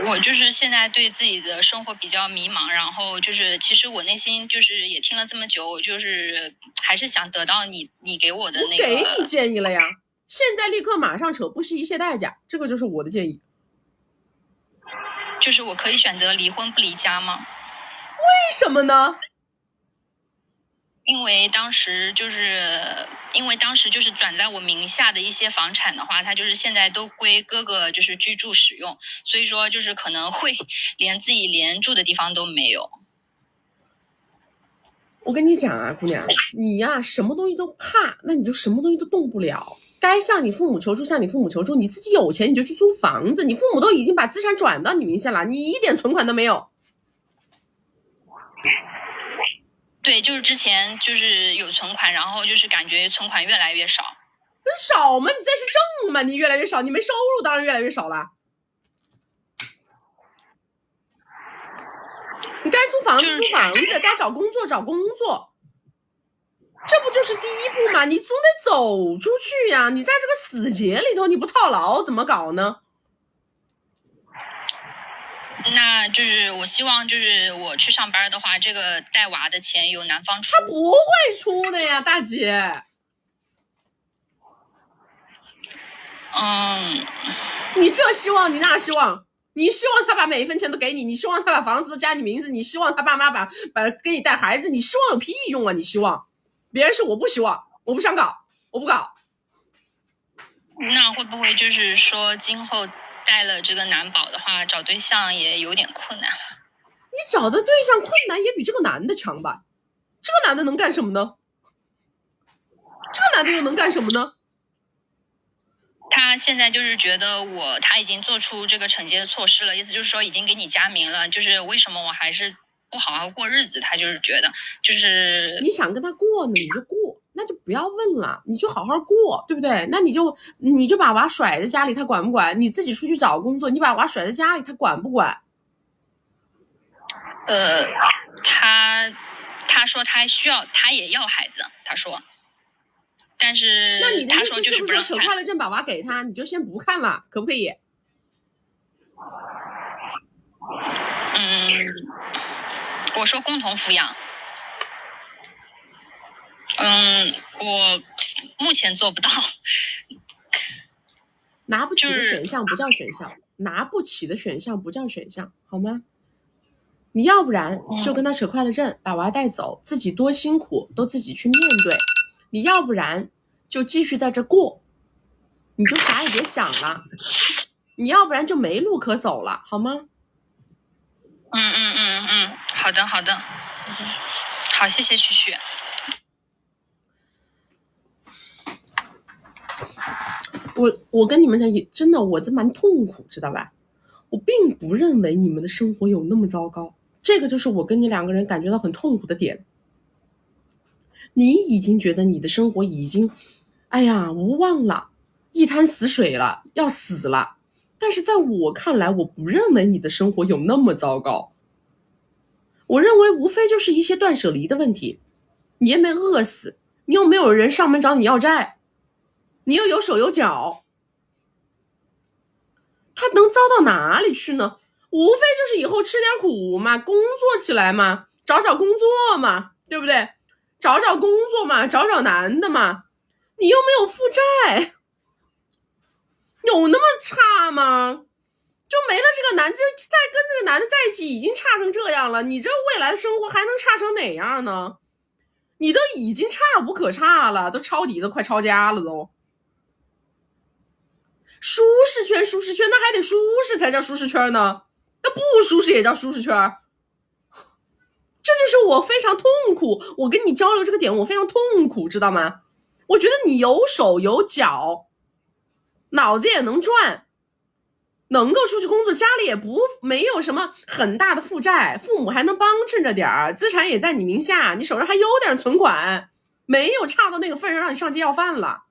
我就是现在对自己的生活比较迷茫，然后就是其实我内心就是也听了这么久，我就是还是想得到你给我的那个。我给你建议了呀，现在立刻马上扯，不惜一切代价，这个就是我的建议。就是我可以选择离婚不离家吗？为什么呢？因为当时就是转在我名下的一些房产的话，它就是现在都归哥哥就是居住使用，所以说就是可能会连自己连住的地方都没有。我跟你讲啊，姑娘，你呀什么东西都怕，那你就什么东西都动不了。该向你父母求助向你父母求助，你自己有钱你就去租房子，你父母都已经把资产转到你名下了，你一点存款都没有。对，就是之前就是有存款，然后就是感觉存款越来越少。那少吗？你再去挣嘛，你越来越少，你没收入当然越来越少了。你该租房子租房子，该找工作找工作，这不就是第一步吗？你总得走出去呀！你在这个死结里头，你不套牢怎么搞呢？那就是我希望，就是我去上班的话，这个带娃的钱由男方出。他不会出的呀，大姐。你这希望，你那希望。你希望他把每一分钱都给你，你希望他把房子都加你名字，你希望他爸妈把给你带孩子，你希望有屁用啊！你希望，别人是我不希望，我不想搞，我不搞。那会不会就是说，今后带了这个男宝的话，找对象也有点困难？你找的对象困难也比这个男的强吧？这个男的能干什么呢？这个男的又能干什么呢？他现在就是觉得他已经做出这个惩戒的措施了，意思就是说已经给你加名了，就是为什么我还是不好好过日子？他就是觉得，就是你想跟他过呢，你就过，那就不要问了，你就好好过，对不对？那你就把娃甩在家里，他管不管？你自己出去找工作，你把娃甩在家里，他管不管？他说他也要孩子，他说。但是那你的意思是不是扯快了证把娃给他，你就先不看了，可不可以？我说共同抚养。我目前做不到。拿不起的选项不叫选项，拿不起的选项不叫选项，好吗？你要不然就跟他扯快了证，把娃带走，自己多辛苦都自己去面对。你要不然就继续在这过，你就啥也别想了。你要不然就没路可走了，好吗？好的，好，谢谢曲曲。我跟你们讲，也真的，我这蛮痛苦，知道吧？我并不认为你们的生活有那么糟糕，这个就是我跟你两个人感觉到很痛苦的点。你已经觉得你的生活已经，哎呀，无望了，一滩死水了，要死了。但是在我看来，我不认为你的生活有那么糟糕。我认为无非就是一些断舍离的问题，你也没饿死，你又没有人上门找你要债，你又有手有脚，他能糟到哪里去呢？无非就是以后吃点苦嘛，工作起来嘛，找工作嘛，对不对？找工作嘛，找男的嘛，你又没有负债，有那么差吗？就没了这个男的，就再跟这个男的在一起已经差成这样了，你这未来的生活还能差成哪样呢？你都已经差无可差了，都抄底都快抄家了都。舒适圈，那还得舒适才叫舒适圈呢，那不舒适也叫舒适圈。这就是我非常痛苦，我跟你交流这个点我非常痛苦，知道吗？我觉得你有手有脚，脑子也能转，能够出去工作，家里也没有什么很大的负债，父母还能帮衬着点儿，资产也在你名下，你手上还有点存款，没有差到那个份上让你上街要饭了。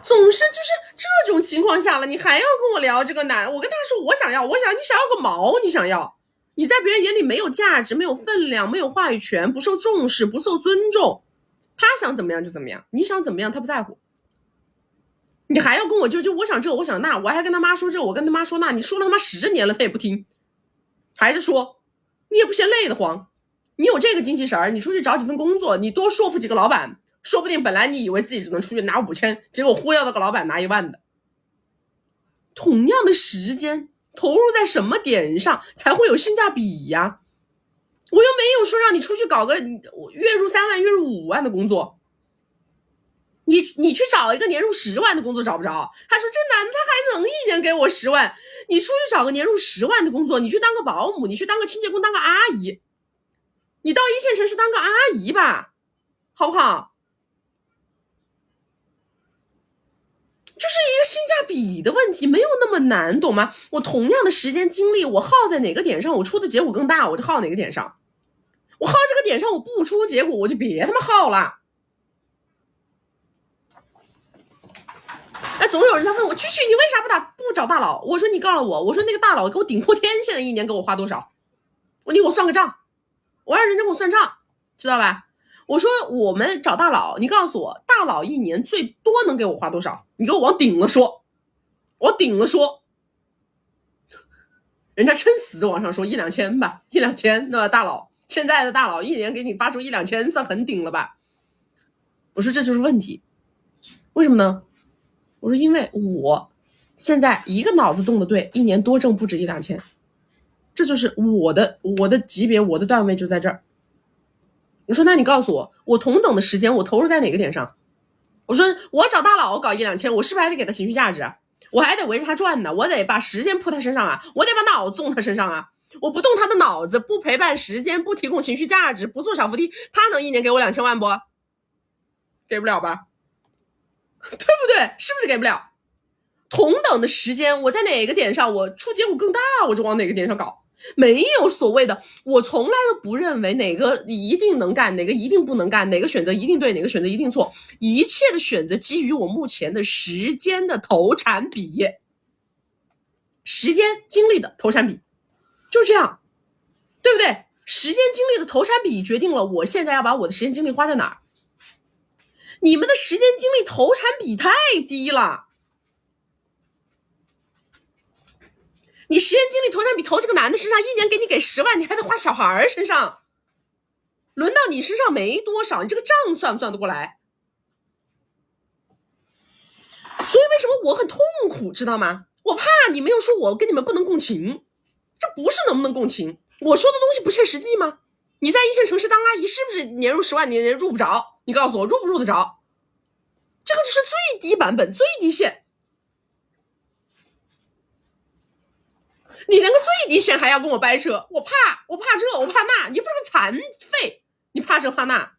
总是就是这种情况下了，你还要跟我聊这个男？我跟他说我想要，你想要个毛？你想要？你在别人眼里没有价值，没有分量，没有话语权，不受重视，不受尊重。他想怎么样就怎么样，你想怎么样他不在乎。你还要跟我就我想这我想那，我还跟他妈说这我跟他妈说那，你说了他妈10年了他也不听，还是说你也不嫌累得慌。你有这个精气神儿，你出去找几份工作，你多说服几个老板，说不定本来你以为自己只能出去拿5000，结果忽悠到个老板拿1万的。同样的时间投入在什么点上才会有性价比呀？我又没有说让你出去搞个月入3万月入5万的工作，你去找一个年入10万的工作找不着。他说这男的他还能一年给我10万，你出去找个年入10万的工作，你去当个保姆，你去当个清洁工，当个阿姨，你到1线城市当个阿姨吧，好不好？就是一个性价比的问题，没有那么难，懂吗？我同样的时间精力，我耗在哪个点上，我出的结果更大，我就耗哪个点上。我耗这个点上，我不出结果，我就别他妈耗了。总有人在问我，蛐蛐，你为啥不找大佬？我说你告诉我，我说那个大佬给我顶破天，现在一年给我花多少？你给我算个账，我让人家给我算账，知道吧？我说我们找大佬，你告诉我，大佬一年最多能给我花多少？你给我往顶了说，我顶了说。人家撑死往上说1-2千吧，1-2千，对吧？大佬，现在的大佬一年给你发出1-2千，算很顶了吧？我说这就是问题，为什么呢？我说因为我现在一个脑子动得对，一年多挣不止1-2千，这就是我的级别，我的段位就在这儿。我说那你告诉我，我同等的时间我投入在哪个点上？我说我找大佬我搞1-2千，我是不是还得给他情绪价值啊？我还得围着他转呢，我得把时间扑他身上啊，我得把脑子动他身上啊。我不动他的脑子，不陪伴时间，不提供情绪价值，不做小扶梯，他能一年给我2000万不？给不了吧？对不对？是不是给不了？同等的时间，我在哪个点上我出结果更大，我就往哪个点上搞。没有所谓的，我从来都不认为哪个一定能干，哪个一定不能干，哪个选择一定对，哪个选择一定错。一切的选择基于我目前的时间的投产比，时间精力的投产比，就这样，对不对？时间精力的投产比决定了我现在要把我的时间精力花在哪儿。你们的时间精力投产比太低了。你时间精力投产比投这个男的身上，一年给你给10万，你还得花小孩身上，轮到你身上没多少，你这个账算不算得过来？所以为什么我很痛苦，知道吗？我怕你们又说我跟你们不能共情，这不是能不能共情，我说的东西不切实际吗？你在一线城市当阿姨，是不是年入10万你入不着？你告诉我入不入得着？这个就是最低版本，最低线。你连个最低线还要跟我掰扯，我怕这，我怕那，你不是个残废，你怕这怕那。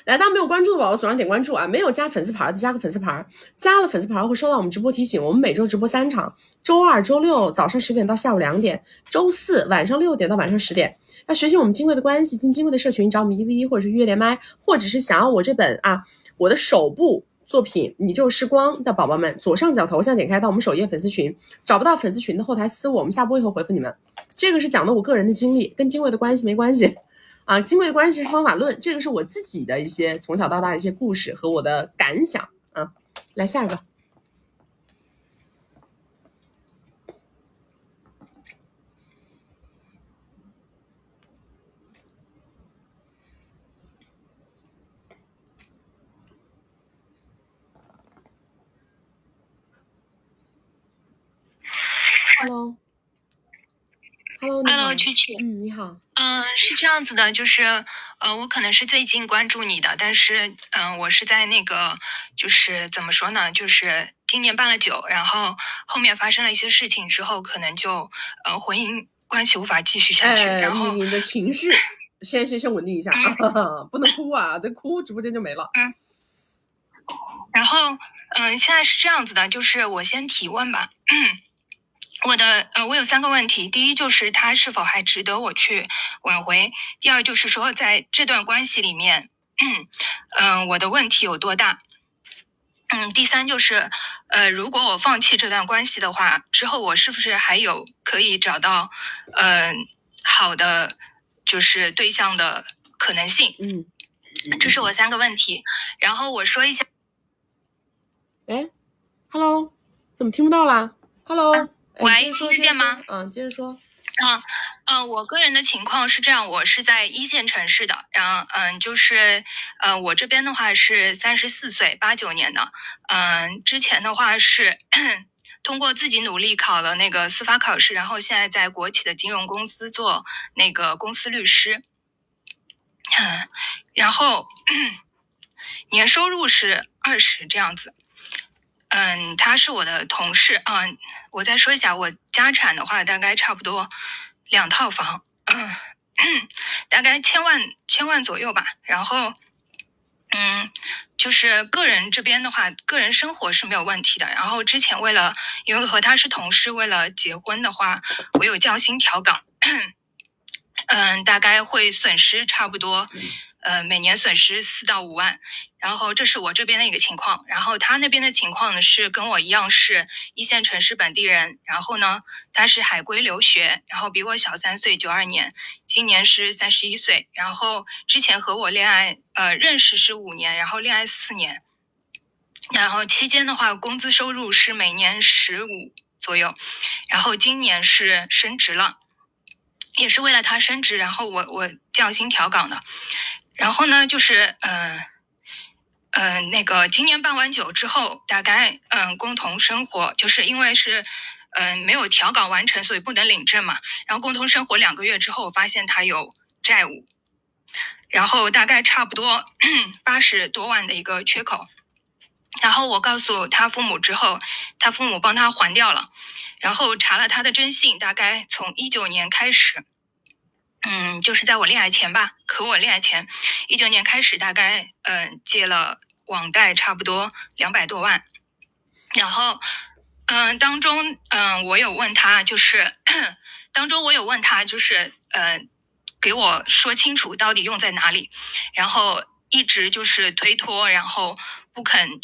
来，当没有关注的宝宝左上点关注啊，没有加粉丝牌的加个粉丝牌，加了粉丝牌会收到我们直播提醒。我们每周直播3场，周2、周6早上10点到下午2点，周4晚上6点到晚上10点。要学习我们金贵的关系，进金贵的社群，找我们1v1或者是约连麦，或者是想要我这本我的首部作品你就是光的宝宝们，左上角头像点开到我们首页粉丝群，找不到粉丝群的后台私我们下播以后回复你们。这个是讲的我个人的经历，跟金贵的关系没关系啊，金贵的关系是方法论，这个是我自己的一些从小到大的一些故事和我的感想啊。来下一个。Hello， 蛐蛐，你好。是这样子的，就是我可能是最近关注你的，但是我是在那个就是怎么说呢，就是今年办了酒，然后后面发生了一些事情之后，可能就婚姻关系无法继续下去。然后你的情绪先稳定一下，不能哭啊，再哭直播间就没了。然后现在是这样子的，就是我先提问吧。我有3个问题，第一就是他是否还值得我去挽回，第二就是说在这段关系里面，我的问题有多大，第三就是如果我放弃这段关系的话，之后我是不是还有可以找到好的就是对象的可能性？这是我3个问题，然后我说一下。Hello， 怎么听不到啦 ？Hello。喂，听得见吗？接着说。我个人的情况是这样，我是在1线城市的，然后就是我这边的话是34岁，89年的，之前的话是通过自己努力考了那个司法考试，然后现在在国企的金融公司做那个公司律师，然后年收入是20这样子。他是我的同事，我再说一下，我家产的话大概差不多2套房，大概千万左右吧。然后，就是个人这边的话，个人生活是没有问题的。然后之前因为和他是同事，为了结婚的话，我有降薪调岗，大概会损失差不多，每年损失4到5万。然后这是我这边的一个情况，然后他那边的情况呢是跟我一样是1线城市本地人，然后呢他是海归留学，然后比我小3岁，92年，今年是31岁，然后之前和我恋爱，认识是5年，然后恋爱4年，然后期间的话工资收入是每年15左右，然后今年是升职了，也是为了他升职，然后我降薪调岗的，然后呢就是那个今年办完酒之后，大概共同生活，就是因为是没有调岗完成，所以不能领证嘛。然后共同生活2个月之后，发现他有债务，然后大概差不多80多万的一个缺口。然后我告诉他父母之后，他父母帮他还掉了。然后查了他的征信，大概从19年开始。就是在我恋爱前吧，我恋爱前，19年开始大概借了网贷差不多200多万，然后当中我有问他就是给我说清楚到底用在哪里，然后一直就是推脱，然后不肯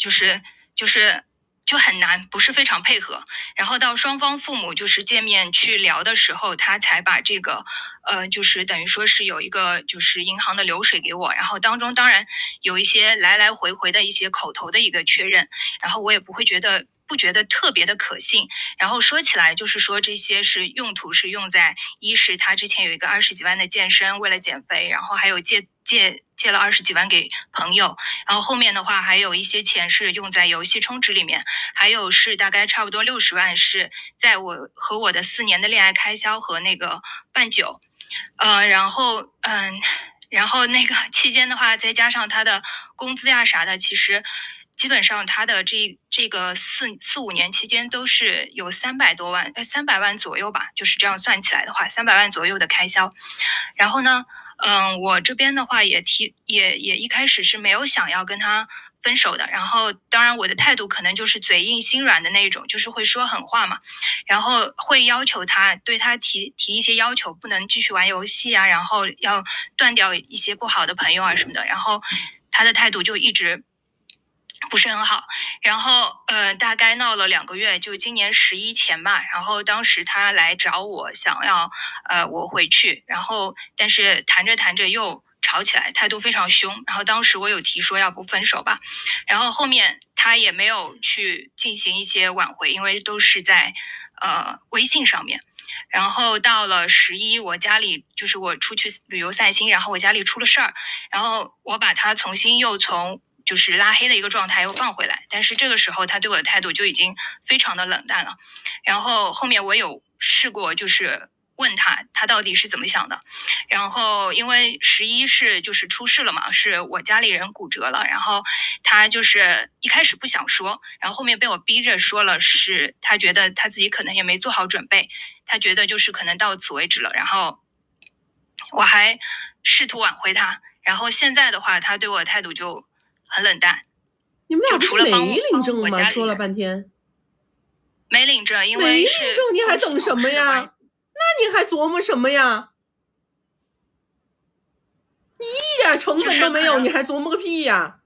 就很难，不是非常配合。然后到双方父母就是见面去聊的时候，他才把这个就是等于说是有一个就是银行的流水给我，然后当中当然有一些来来回回的一些口头的一个确认，然后我也不觉得特别的可信。然后说起来就是说这些是用途是用在，一是他之前有一个20几万的健身，为了减肥，然后还有借了20几万给朋友，然后后面的话还有一些钱是用在游戏充值里面，还有是大概差不多60万是在我和我的4年的恋爱开销和那个办酒，然后那个期间的话，再加上他的工资呀啥的，其实基本上他的这个4、5年期间都是有300多万，300万左右吧，就是这样算起来的话，300万左右的开销。然后呢，我这边的话也一开始是没有想要跟他分手的，然后当然我的态度可能就是嘴硬心软的那种，就是会说狠话嘛，然后会要求他对他提一些要求，不能继续玩游戏啊，然后要断掉一些不好的朋友啊什么的，然后他的态度就一直不是很好，然后大概闹了2个月，就今年11前吧，然后当时他来找我，想要我回去，然后但是谈着又吵起来，态度非常凶，然后当时我有提说要不分手吧，然后后面他也没有去进行一些挽回，因为都是在微信上面。然后到了11，我家里就是我出去旅游散心，然后我家里出了事儿，然后我把他重新又从就是拉黑的一个状态又放回来，但是这个时候他对我的态度就已经非常的冷淡了。然后后面我有试过就是问他到底是怎么想的，然后因为11是就是出事了嘛，是我家里人骨折了，然后他就是一开始不想说，然后后面被我逼着说了，是他觉得他自己可能也没做好准备，他觉得就是可能到此为止了，然后我还试图挽回他，然后现在的话他对我的态度就很冷淡。你们俩不是没领证吗？说了半天没领证，因为没领证你还等什么呀？那你还琢磨什么呀？你一点成本都没有，你还琢磨个屁呀？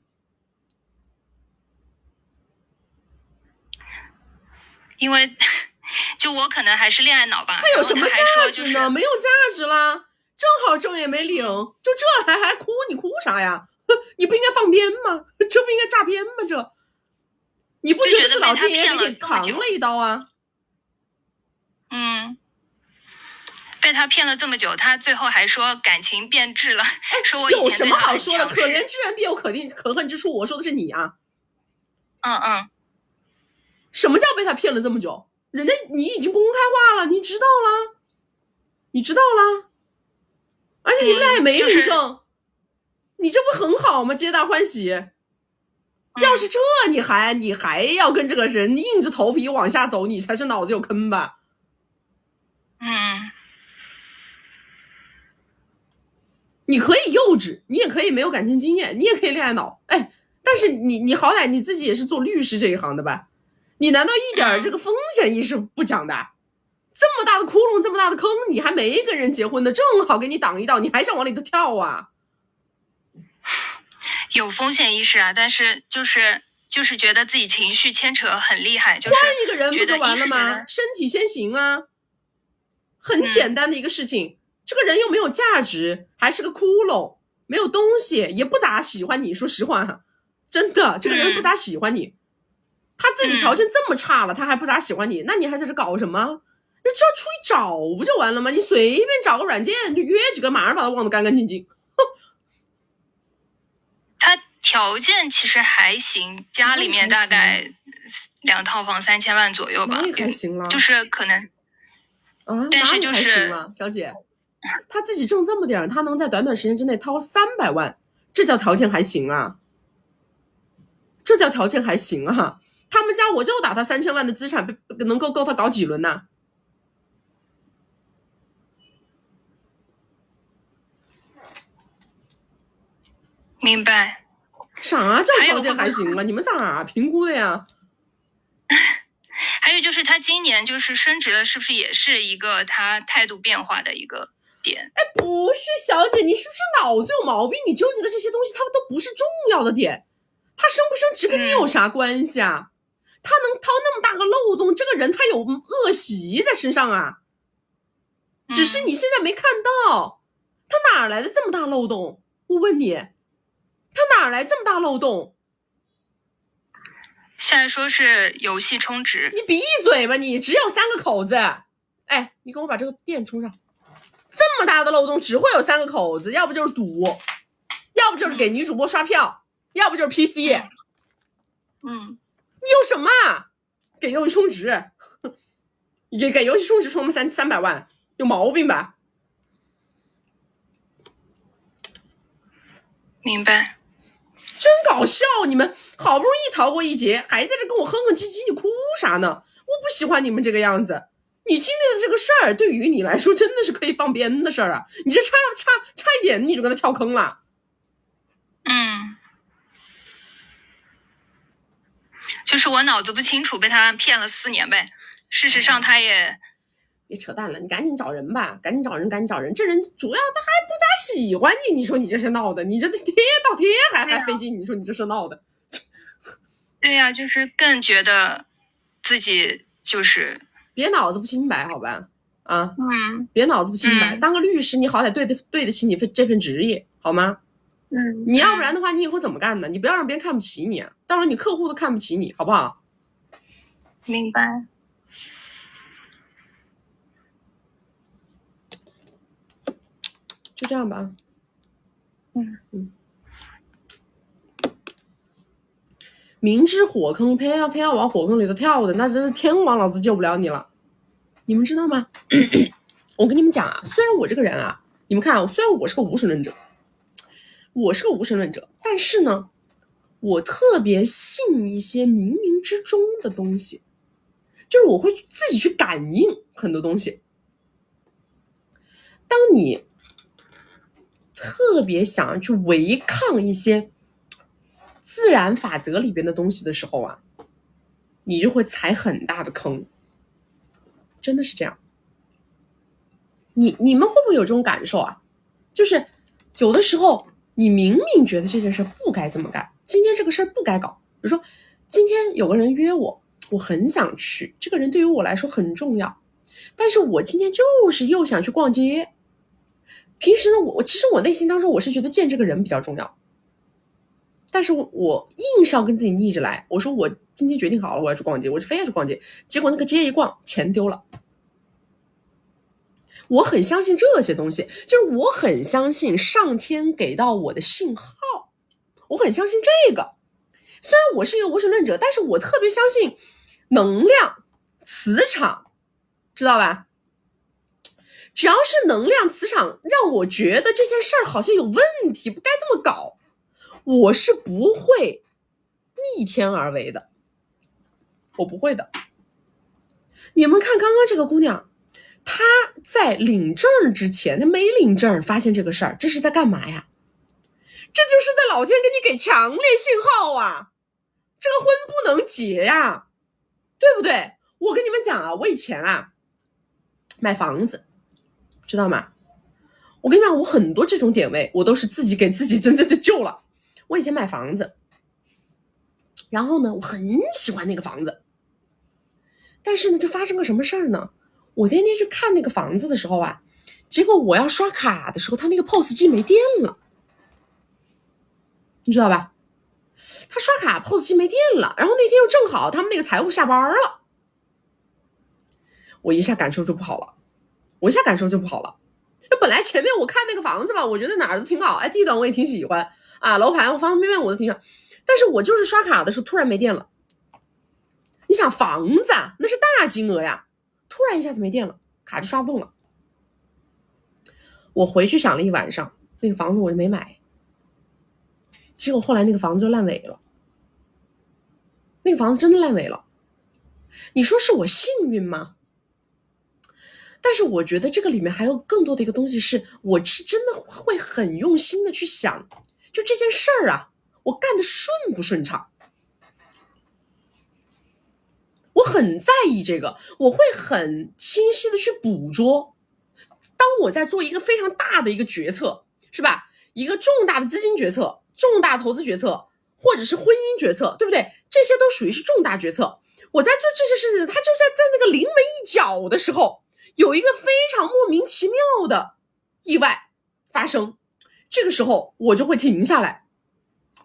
因为就我可能还是恋爱脑吧。他有什么价值呢？没有价值啦，正好证也没领，就这还哭，你哭啥呀？你不应该放鞭吗？这不应该诈骗吗？这你不觉得是老天爷给你扛了一刀啊？被他骗了这么久，他最后还说感情变质了，说我有什么好说的？可怜之人必有可恨之处。我说的是你啊。什么叫被他骗了这么久？人家你已经公开化了，你知道了，而且你们俩也没领证，你这不很好吗？皆大欢喜。要是这你还要跟这个人硬着头皮往下走，你才是脑子有坑吧？你可以幼稚，你也可以没有感情经验，你也可以恋爱脑，哎，但是你好歹你自己也是做律师这一行的吧？你难道一点这个风险意识不讲的？这么大的窟窿，这么大的坑，你还没跟人结婚呢，正好给你挡一道，你还想往里头跳啊？有风险意识啊，但是就是觉得自己情绪牵扯很厉害，就是换一个人不就完了吗？身体先行啊，很简单的一个事情。这个人又没有价值，还是个窟窿，没有东西，也不咋喜欢你。说实话，真的，这个人不咋喜欢你，他自己条件这么差了，他还不咋喜欢你，那你还在这搞什么？你只要出去找不就完了吗？你随便找个软件就约几个，马上把他忘得干干净净。他条件其实还行，家里面大概2套房3000万左右吧，哪里还行了？就是可能啊，但是就是哪里还行了，小姐，他自己挣这么点，他能在短短时间之内掏300万，这叫条件还行啊？这叫条件还行啊？他们家我就打他3000万的资产，能够他搞几轮呢？明白。啥叫条件还行啊？你们咋评估的呀？还有就是他今年就是升职了，是不是也是一个他态度变化的一个点？哎，不是小姐，你是不是脑子有毛病？你纠结的这些东西，他们都不是重要的点。他升不升职跟你有啥关系啊？他能掏那么大个漏洞，这个人他有恶习在身上啊，只是你现在没看到。他哪来的这么大漏洞？我问你，他哪来这么大漏洞？现在说是游戏充值，你闭嘴吧你！只有3个口子。哎，你给我把这个电充上。这么大的漏洞只会有3个口子，要不就是赌，要不就是给女主播刷票，要不就是 PC。你有什么啊？给游戏充值，给游戏充值充300万，有毛病吧？明白。真搞笑！你们好不容易逃过一劫，还在这跟我哼哼唧唧，你哭啥呢？我不喜欢你们这个样子。你经历的这个事儿，对于你来说真的是可以放鞭的事儿啊！你这差一点，你就跟他跳坑了。就是我脑子不清楚，被他骗了4年呗。事实上，他也别扯淡了，你赶紧找人吧，赶紧找人。这人主要他还不咋喜欢你，你说你这是闹的，你这贴倒贴还费劲，你说你这是闹的。对呀，就是更觉得自己就是别脑子不清白，好吧？啊，别脑子不清白，当个律师，你好歹对得起你这份职业，好吗？你要不然的话，你以后怎么干呢？你不要让别人看不起你啊，到时候你客户都看不起你，好不好？明白。就这样吧。明知火坑偏要往火坑里头跳的，那真是天王老子救不了你了。你们知道吗？我跟你们讲啊，虽然我这个人啊，你们看，虽然我是个无神论者，但是呢，我特别信一些冥冥之中的东西，就是我会自己去感应很多东西。当你特别想要去违抗一些自然法则里边的东西的时候啊，你就会踩很大的坑，真的是这样。你们会不会有这种感受啊？就是有的时候你明明觉得这件事不该这么干，今天这个事儿不该搞，比如说今天有个人约我，我很想去，这个人对于我来说很重要，但是我今天就是又想去逛街。平时呢，其实我内心当中我是觉得见这个人比较重要，但是我硬是要跟自己逆着来，我说我今天决定好了我要去逛街，我就非要去逛街，结果那个街一逛钱丢了。我很相信这些东西，就是我很相信上天给到我的信号，我很相信这个。虽然我是一个无神论者，但是我特别相信能量、磁场，知道吧？只要是能量、磁场让我觉得这件事儿好像有问题，不该这么搞，我是不会逆天而为的，我不会的。你们看刚刚这个姑娘，他在领证之前，他没领证发现这个事儿，这是在干嘛呀？这就是在老天给你给强烈信号啊，这个婚不能结呀，对不对？我跟你们讲啊，我以前啊买房子，知道吗？我跟你讲，我很多这种点位我都是自己给自己真正的救了。我以前买房子，然后呢我很喜欢那个房子，但是呢就发生个什么事儿呢？我那天去看那个房子的时候啊，结果我要刷卡的时候，他那个 POS 机没电了，你知道吧？他刷卡 POS 机没电了，然后那天又正好他们那个财务下班了，我一下感受就不好了。就本来前面我看那个房子吧，我觉得哪儿都挺好，哎，地段我也挺喜欢啊，楼盘我方方面面我都挺喜欢，但是我就是刷卡的时候突然没电了。你想房子啊，那是大金额呀，突然一下子没电了，卡就刷不动了。我回去想了一晚上，那个房子我就没买。结果后来那个房子就烂尾了，那个房子真的烂尾了。你说是我幸运吗？但是我觉得这个里面还有更多的一个东西，是我是真的会很用心的去想，就这件事儿啊，我干的顺不顺畅，我很在意这个，我会很清晰的去捕捉。当我在做一个非常大的一个决策，是吧？一个重大的资金决策、重大投资决策，或者是婚姻决策，对不对？这些都属于是重大决策。我在做这些事情，它就在那个临门一脚的时候，有一个非常莫名其妙的意外发生。这个时候我就会停下来，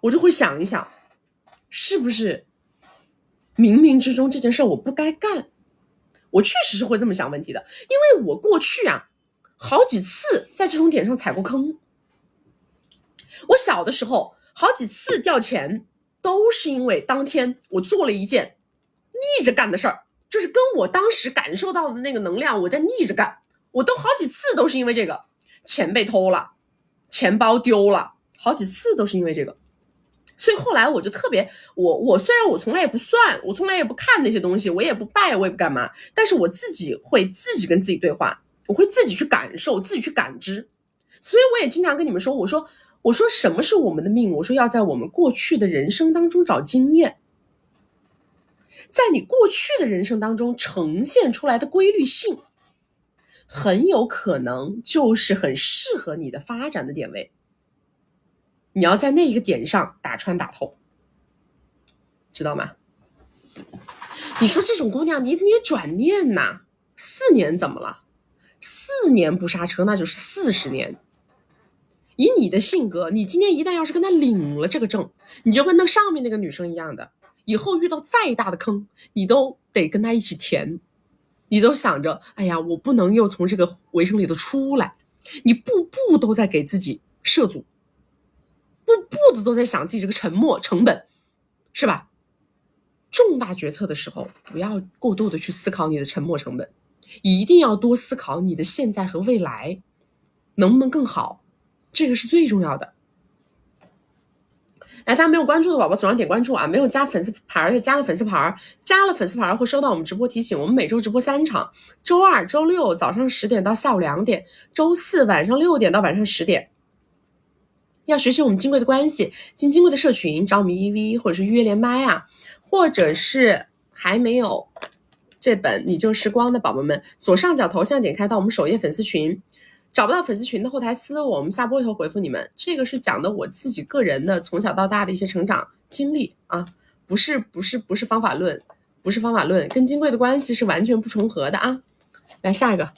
我就会想一想，是不是冥冥之中这件事我不该干？我确实是会这么想问题的，因为我过去啊好几次在这种点上踩过坑。我小的时候好几次掉钱，都是因为当天我做了一件逆着干的事儿，就是跟我当时感受到的那个能量，我在逆着干。我都好几次都是因为这个，钱被偷了，钱包丢了，好几次都是因为这个。所以后来我就特别，我虽然我从来也不算，我从来也不看那些东西，我也不拜，我也不干嘛，但是我自己会自己跟自己对话，我会自己去感受，自己去感知。所以我也经常跟你们说，我说什么是我们的命？我说要在我们过去的人生当中找经验，在你过去的人生当中呈现出来的规律性，很有可能就是很适合你的发展的点位。你要在那一个点上打穿打透，知道吗？你说这种姑娘你也转念呐，4年怎么了？4年不刹车那就是40年。以你的性格，你今天一旦要是跟他领了这个证，你就跟那上面那个女生一样的，以后遇到再大的坑你都得跟他一起填，你都想着哎呀我不能又从这个围城里头出来，你步步都在给自己设阻，步步的都在想自己这个沉没成本，是吧？重大决策的时候不要过度的去思考你的沉没成本，一定要多思考你的现在和未来能不能更好，这个是最重要的。来，大家没有关注的宝宝左上点关注啊，没有加粉丝牌的加了粉丝牌，加了粉丝牌会收到我们直播提醒。我们每周直播3场，周2、周6早上10点到下午2点，周4晚上6点到晚上10点。要学习我们金贵的关系，进金贵的社群，找我们EV 或者是预约连麦啊，或者是还没有这本你就时光的宝宝们，左上角头像点开到我们首页粉丝群，找不到粉丝群的后台私我们下播以后回复你们。这个是讲的我自己个人的从小到大的一些成长经历啊，不是方法论，不是方法论，跟金贵的关系是完全不重合的啊。来下一个。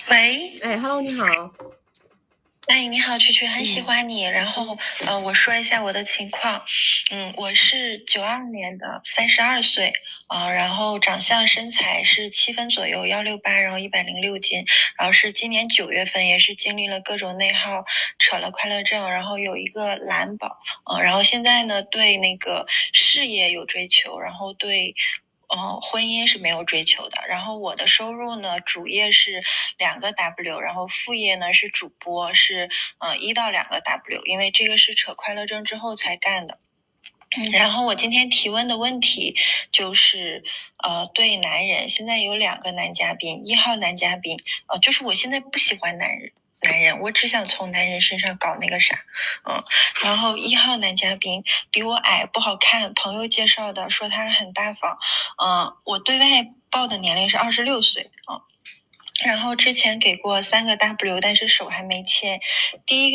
喂，哎 ，Hello， 你好。哎，你好，曲曲，很喜欢你。然后，我说一下我的情况。我是92年的，32岁。然后长相身材是7分左右，168，然后106斤。然后是今年9月份，也是经历了各种内耗，扯了快乐症，然后有一个蓝宝。然后现在呢，对那个事业有追求，然后对。婚姻是没有追求的。然后我的收入呢，主业是2个 W， 然后副业呢是主播，是1到2个 W， 因为这个是扯快乐症之后才干的。然后我今天提问的问题就是，对男人，现在有2个男嘉宾，1号男嘉宾，就是我现在不喜欢男人，我只想从男人身上搞那个啥，然后1号男嘉宾比我矮，不好看，朋友介绍的，说他很大方，我对外报的年龄是26岁，然后之前给过3个 W， 但是手还没牵。第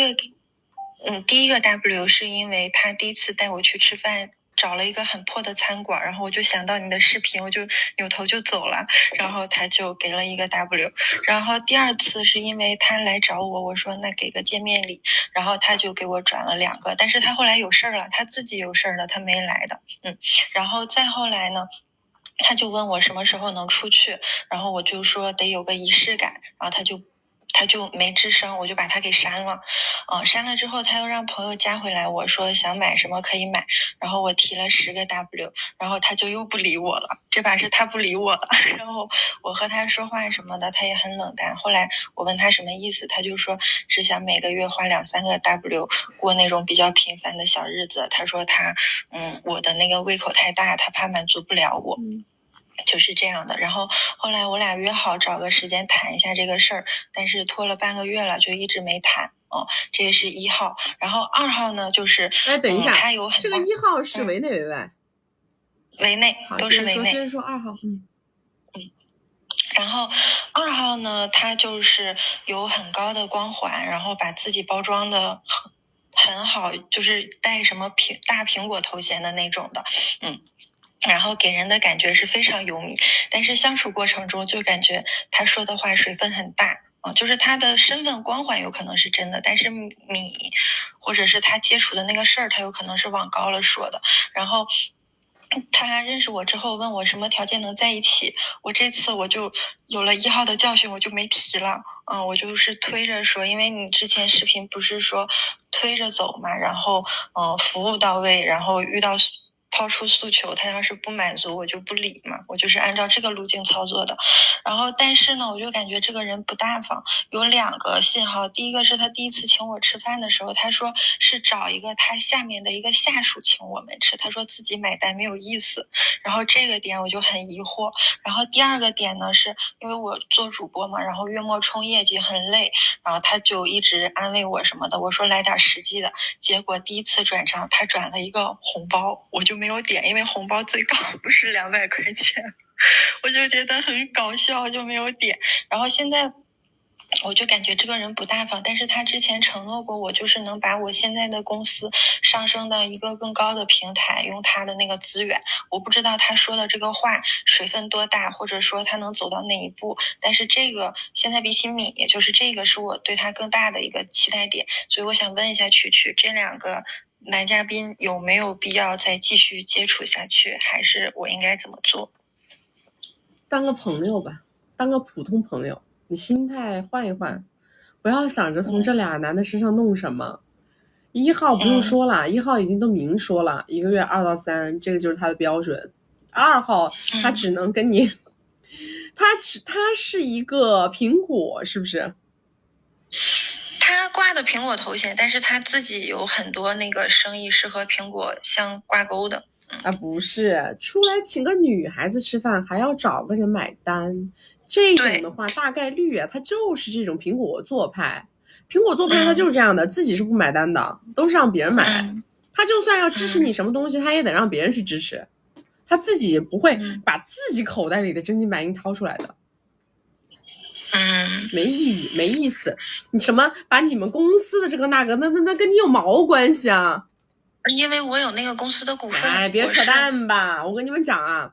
一个 W 是因为他第一次带我去吃饭，找了一个很破的餐馆，然后我就想到你的视频，我就扭头就走了，然后他就给了一个 W。然后第2次是因为他来找我，我说那给个见面礼，然后他就给我转了2个，但是他后来有事儿了，他自己有事儿了，他没来的。然后再后来呢，他就问我什么时候能出去，然后我就说得有个仪式感，然后他就没吱声，我就把他给删了。删了之后他又让朋友加回来，我说想买什么可以买，然后我提了10个 W， 然后他就又不理我了，这把是他不理我了。然后我和他说话什么的他也很冷淡，后来我问他什么意思，他就说只想每个月花2-3个 W 过那种比较平凡的小日子。他说他我的那个胃口太大，他怕满足不了我。就是这样的。然后后来我俩约好找个时间谈一下这个事儿，但是拖了半个月了，就一直没谈。这个是1号。然后2号呢，就是等一下，他有很这个1号是围内围外？围内，都是围内。先说2号。然后2号呢，他就是有很高的光环，然后把自己包装的很好，就是带什么大苹果头衔的那种的。然后给人的感觉是非常油腻，但是相处过程中就感觉他说的话水分很大。就是他的身份光环有可能是真的，但是或者是他接触的那个事儿，他有可能是往高了说的。然后他认识我之后问我什么条件能在一起，我这次我就有了1号的教训，我就没提了。我就是推着说，因为你之前视频不是说推着走嘛，然后服务到位，然后遇到抛出诉求，他要是不满足我就不理嘛，我就是按照这个路径操作的。然后但是呢，我就感觉这个人不大方，有2个信号。第一个是他第一次请我吃饭的时候，他说是找一个他下面的一个下属请我们吃，他说自己买单没有意思。然后这个点我就很疑惑。然后第2个点呢，是因为我做主播嘛，然后月末冲业绩很累，然后他就一直安慰我什么的，我说来点实际的。结果第1次转账他转了一个红包，我就没有点，因为红包最高不是200块钱，我就觉得很搞笑，就没有点。然后现在我就感觉这个人不大方，但是他之前承诺过我，就是能把我现在的公司上升到一个更高的平台，用他的那个资源。我不知道他说的这个话水分多大，或者说他能走到哪一步，但是这个现在比起米，也就是这个是我对他更大的一个期待点。所以我想问一下曲曲，这2个男嘉宾有没有必要再继续接触下去，还是我应该怎么做？当个朋友吧，当个普通朋友，你心态换一换，不要想着从这俩男的身上弄什么。1号不用说了，1号已经都明说了，1个月2到3，这个就是他的标准。2号他只能跟你，他是一个苹果，是不是？他挂的苹果头衔，但是他自己有很多那个生意是和苹果相挂钩的。不是出来请个女孩子吃饭还要找个人买单，这种的话大概率他就是这种苹果做派。苹果做派他就是这样的，自己是不买单的，都是让别人买。他就算要支持你什么东西，他也得让别人去支持，他自己不会把自己口袋里的真金白银掏出来的。没意义，没意思。你什么把你们公司的这个那个，那跟你有毛关系啊？因为我有那个公司的股份。别扯淡吧！我跟你们讲啊，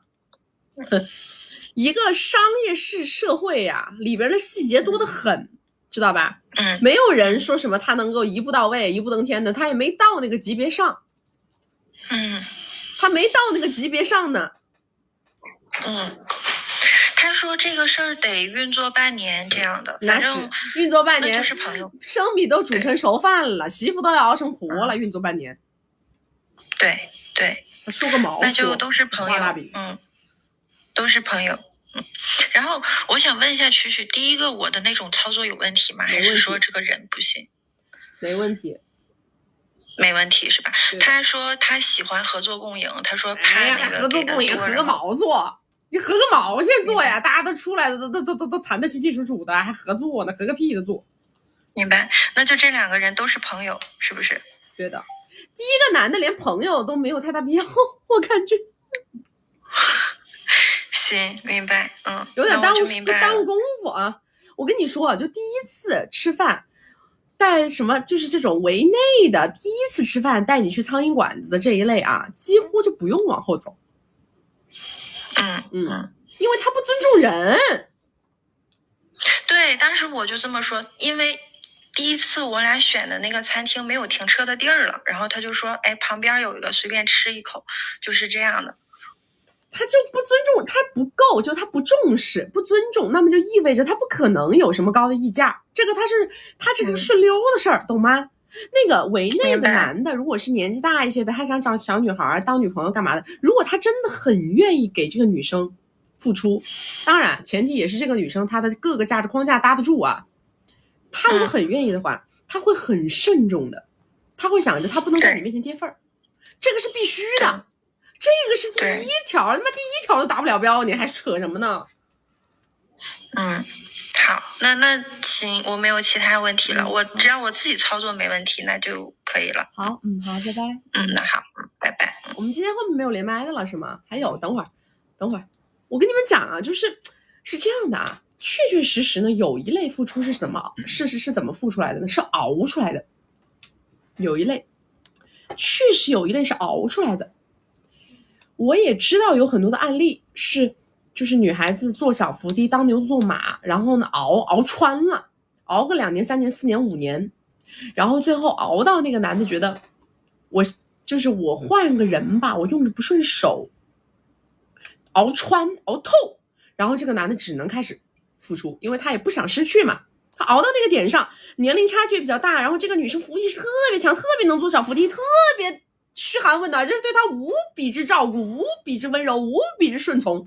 一个商业社会呀，里边的细节多得很，知道吧？没有人说什么他能够一步到位一步登天的，他也没到那个级别上。他没到那个级别上呢。他说这个事儿得运作半年这样的，反正运作半年就是朋友，生米都煮成熟饭了，媳妇都要熬成婆了，运作半年。对，说个毛，那就都是朋友，都是朋友。然后我想问一下曲曲，第一个我的那种操作有问题吗？还是说这个人不行？没问题。没问题是吧？他说他喜欢合作共赢，他说怕那个合作共赢，合个毛做，你合个毛线做呀？大家都出来的都谈得清清楚楚的，还合作呢？合个屁的做！明白？那就这2个人都是朋友，是不是？对的。第一个男的连朋友都没有太大必要，我感觉。行，明白。有点耽误功夫啊！我跟你说，就第一次吃饭。带什么就是这种围内的第一次吃饭带你去苍蝇馆子的这一类啊，几乎就不用往后走。因为他不尊重人。对，当时我就这么说，因为第一次我俩选的那个餐厅没有停车的地儿了，然后他就说，哎，旁边有一个，随便吃一口，就是这样的。他就不尊重，他不够，就他不重视不尊重，那么就意味着他不可能有什么高的溢价，这个他这个顺溜的事儿，懂吗？那个围内的男的如果是年纪大一些的，他想找小女孩当女朋友干嘛的，如果他真的很愿意给这个女生付出，当然前提也是这个女生她的各个价值框架搭得住啊。他如果很愿意的话，他会很慎重的，他会想着他不能在你面前跌份儿，这个是必须的。这个是第一条，他妈第一条都达不了标，你还扯什么呢？好，那行，我没有其他问题了，我只要我自己操作没问题，那就可以了。好，好，拜拜。那好，拜拜。我们今天后面没有连麦的了是吗？还有，等会儿，我跟你们讲啊，是这样的啊，确确实实呢，有一类付出是怎么付出来的呢？是熬出来的。有一类，确实有一类是熬出来的。我也知道有很多的案例就是女孩子做小伏低当牛做马，然后呢熬穿了，熬个2年3年4年5年，然后最后熬到那个男的觉得我换个人吧，我用着不顺手，熬透，然后这个男的只能开始付出，因为他也不想失去嘛。他熬到那个点上，年龄差距比较大，然后这个女生服务意识特别强，特别能做小伏低，特别嘘寒问暖，就是对他无比之照顾，无比之温柔，无比之顺从。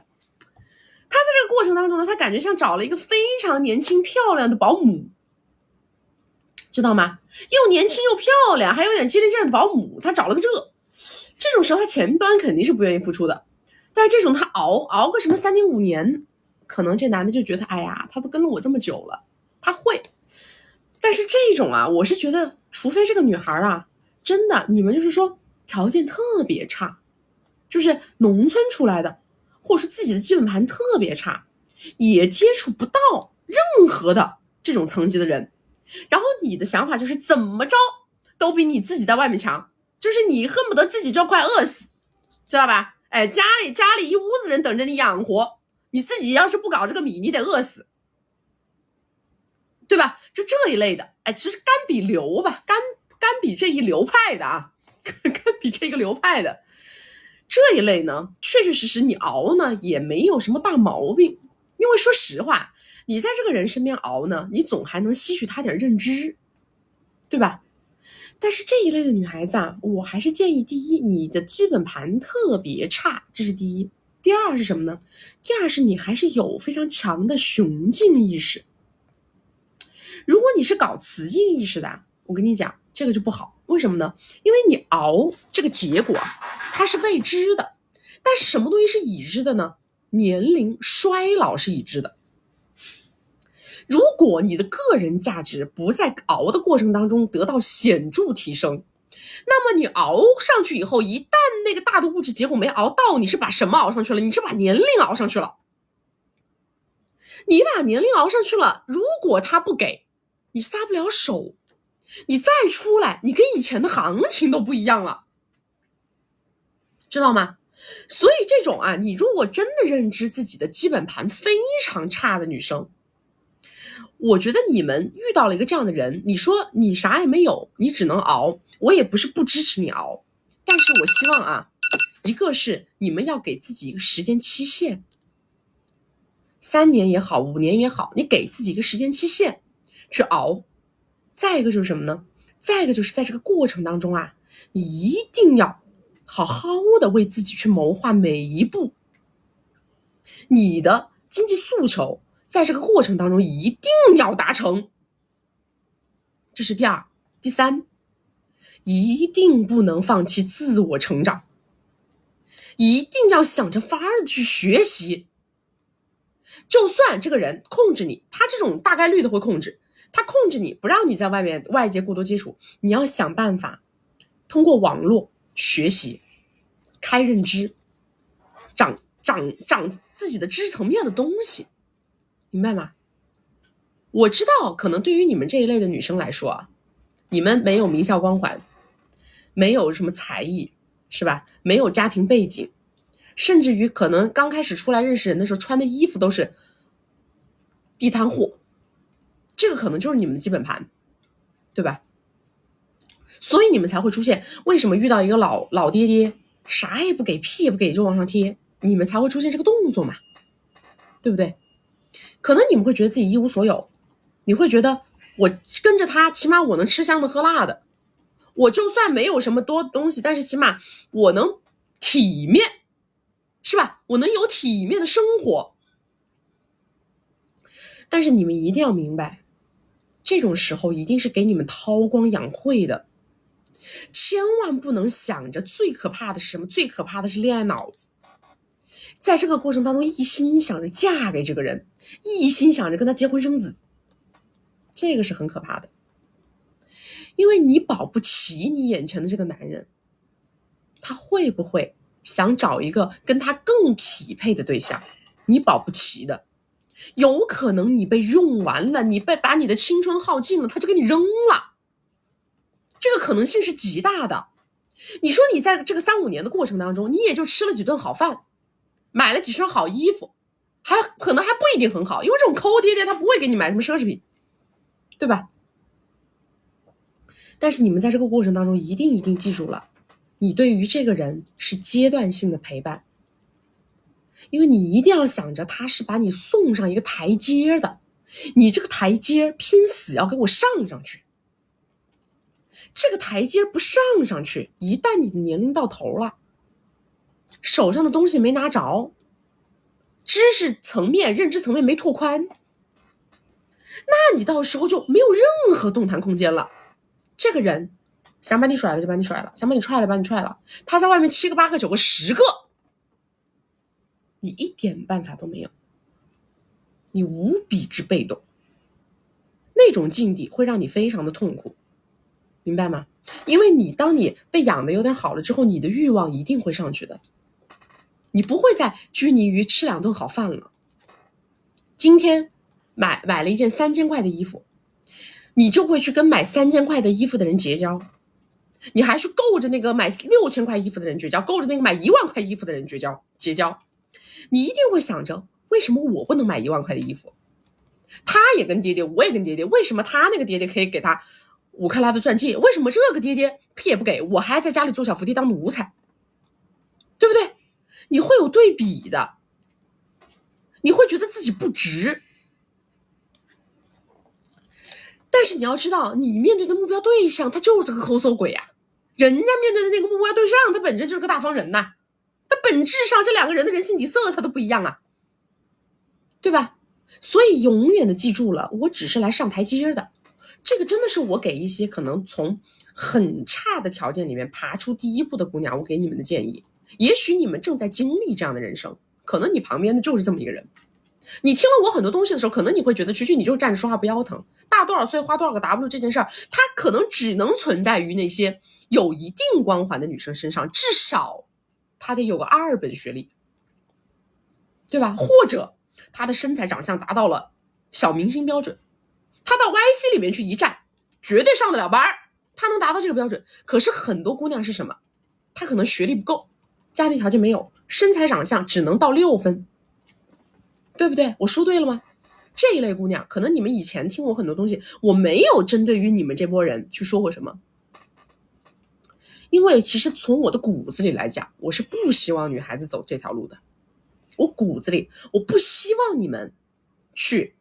他在这个过程当中呢，他感觉像找了一个非常年轻漂亮的保姆，知道吗？又年轻又漂亮，还有点机灵劲的保姆，他找了个这种时候他前端肯定是不愿意付出的。但是这种他熬个什么3年5年，可能这男的就觉得哎呀，他都跟了我这么久了，他会。但是这种啊，我是觉得除非这个女孩啊，真的你们就是说条件特别差，就是农村出来的，或者是自己的基本盘特别差，也接触不到任何的这种层级的人，然后你的想法就是怎么着都比你自己在外面强，就是你恨不得自己就快饿死，知道吧？哎，家里一屋子人等着你养活，你自己要是不搞这个米，你得饿死，对吧？就这一类的，哎，其实干比流吧，干比这一流派的啊，干比这个流派的这一类呢，确确实实你熬呢也没有什么大毛病，因为说实话，你在这个人身边熬呢，你总还能吸取他点认知，对吧？但是这一类的女孩子啊，我还是建议，第一，你的基本盘特别差，这是第一。第二是什么呢？第二是你还是有非常强的雄竞意识。如果你是搞雌竞意识的，我跟你讲，这个就不好。为什么呢？因为你熬这个结果它是未知的，但是什么东西是已知的呢？年龄衰老是已知的。如果你的个人价值不在熬的过程当中得到显著提升，那么你熬上去以后，一旦那个大的物质结果没熬到，你是把什么熬上去了？你是把年龄熬上去了。你把年龄熬上去了，如果他不给，你撒不了手，你再出来，你跟以前的行情都不一样了，知道吗？所以这种啊，你如果真的认知自己的基本盘非常差的女生，我觉得你们遇到了一个这样的人，你说你啥也没有，你只能熬，我也不是不支持你熬，但是我希望啊，一个是你们要给自己一个时间期限，3年也好，5年也好，你给自己一个时间期限去熬。再一个就是什么呢？再一个就是在这个过程当中啊，你一定要好好的为自己去谋划每一步，你的经济诉求在这个过程当中一定要达成，这是第二。第三，一定不能放弃自我成长，一定要想着法儿的去学习。就算这个人控制你，他这种大概率的会控制，他控制你不让你在外界过多接触，你要想办法通过网络学习，开认知，长自己的知识层面的东西，明白吗？我知道可能对于你们这一类的女生来说啊，你们没有名校光环，没有什么才艺，是吧？没有家庭背景，甚至于可能刚开始出来认识人的时候穿的衣服都是地摊货，这个可能就是你们的基本盘，对吧？所以你们才会出现为什么遇到一个老爹爹啥也不给，屁也不给就往上贴，你们才会出现这个动作嘛，对不对？可能你们会觉得自己一无所有，你会觉得我跟着他起码我能吃香的喝辣的，我就算没有什么多东西，但是起码我能体面，是吧？我能有体面的生活。但是你们一定要明白，这种时候一定是给你们韬光养晦的，千万不能想着最可怕的是什么？最可怕的是恋爱脑，在这个过程当中一心想着嫁给这个人，一心想着跟他结婚生子，这个是很可怕的。因为你保不齐你眼前的这个男人，他会不会想找一个跟他更匹配的对象，你保不齐的。有可能你被用完了，你把你的青春耗尽了，他就给你扔了，这个可能性是极大的。你说你在这个3-5年的过程当中，你也就吃了几顿好饭，买了几身好衣服，可能还不一定很好，因为这种抠爹爹他不会给你买什么奢侈品，对吧？但是你们在这个过程当中一定记住了，你对于这个人是阶段性的陪伴，因为你一定要想着他是把你送上一个台阶的，你这个台阶拼死要给我上去，这个台阶不上去，一旦你的年龄到头了，手上的东西没拿着，知识层面认知层面没拓宽，那你到时候就没有任何动弹空间了。这个人想把你甩了就把你甩了，想把你踹了把你踹了，他在外面7个8个9个10个，你一点办法都没有，你无比之被动，那种境地会让你非常的痛苦，明白吗？因为当你被养的有点好了之后，你的欲望一定会上去的，你不会再拘泥于吃2顿好饭了。今天买了一件3000块的衣服，你就会去跟买3000块的衣服的人结交，你还去够着那个买6000块衣服的人结交，够着那个买1万块衣服的人结交，你一定会想着为什么我不能买1万块的衣服，他也跟爹爹我也跟爹爹，为什么他那个爹爹可以给他5克拉的钻戒，为什么这个爹爹屁也不给我，还在家里做小伏地当奴才，对不对？你会有对比的，你会觉得自己不值。但是你要知道，你面对的目标对象他就是个抠搜鬼啊，人家面对的那个目标对象他本质就是个大方人呐，他本质上这2个人的人性底色他都不一样啊，对吧？所以永远的记住了，我只是来上台阶的，这个真的是我给一些可能从很差的条件里面爬出第一步的姑娘我给你们的建议。也许你们正在经历这样的人生，可能你旁边的就是这么一个人，你听了我很多东西的时候，可能你会觉得曲曲你就站着说话不腰疼，大多少岁花多少个 W 这件事儿，它可能只能存在于那些有一定光环的女生身上，至少她得有个2本学历，对吧？或者她的身材长相达到了小明星标准，她到 YC 里面去一站绝对上得了班，她能达到这个标准。可是很多姑娘是什么？她可能学历不够，家庭条件没有，身材长相只能到6分，对不对？我说对了吗？这一类姑娘，可能你们以前听我很多东西，我没有针对于你们这波人去说过什么，因为其实从我的骨子里来讲，我是不希望女孩子走这条路的。我骨子里，我不希望你们去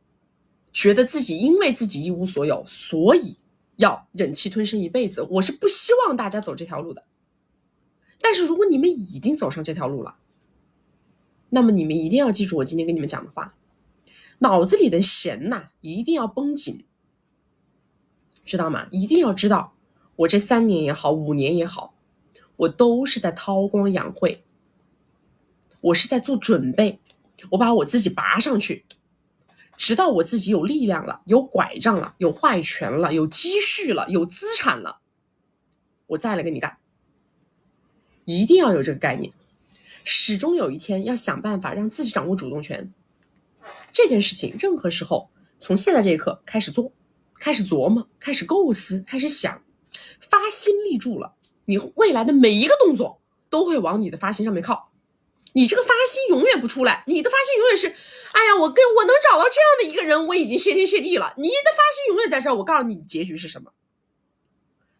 觉得自己因为自己一无所有，所以要忍气吞声一辈子。我是不希望大家走这条路的。但是如果你们已经走上这条路了，那么你们一定要记住我今天跟你们讲的话，脑子里的弦呐，一定要绷紧，知道吗？一定要知道，我这3年也好，5年也好，我都是在韬光养晦，我是在做准备，我把我自己拔上去，直到我自己有力量了，有拐杖了，有话语权了，有积蓄了，有资产了，我再来跟你干。一定要有这个概念，始终有一天要想办法让自己掌握主动权。这件事情任何时候从现在这一刻开始做，开始琢磨，开始构思，开始想，发心立住了，你未来的每一个动作都会往你的发心上面靠。你这个发心永远不出来，你的发心永远是，哎呀，我能找到这样的一个人，我已经谢天谢地了。你的发心永远在这儿，我告诉你，结局是什么？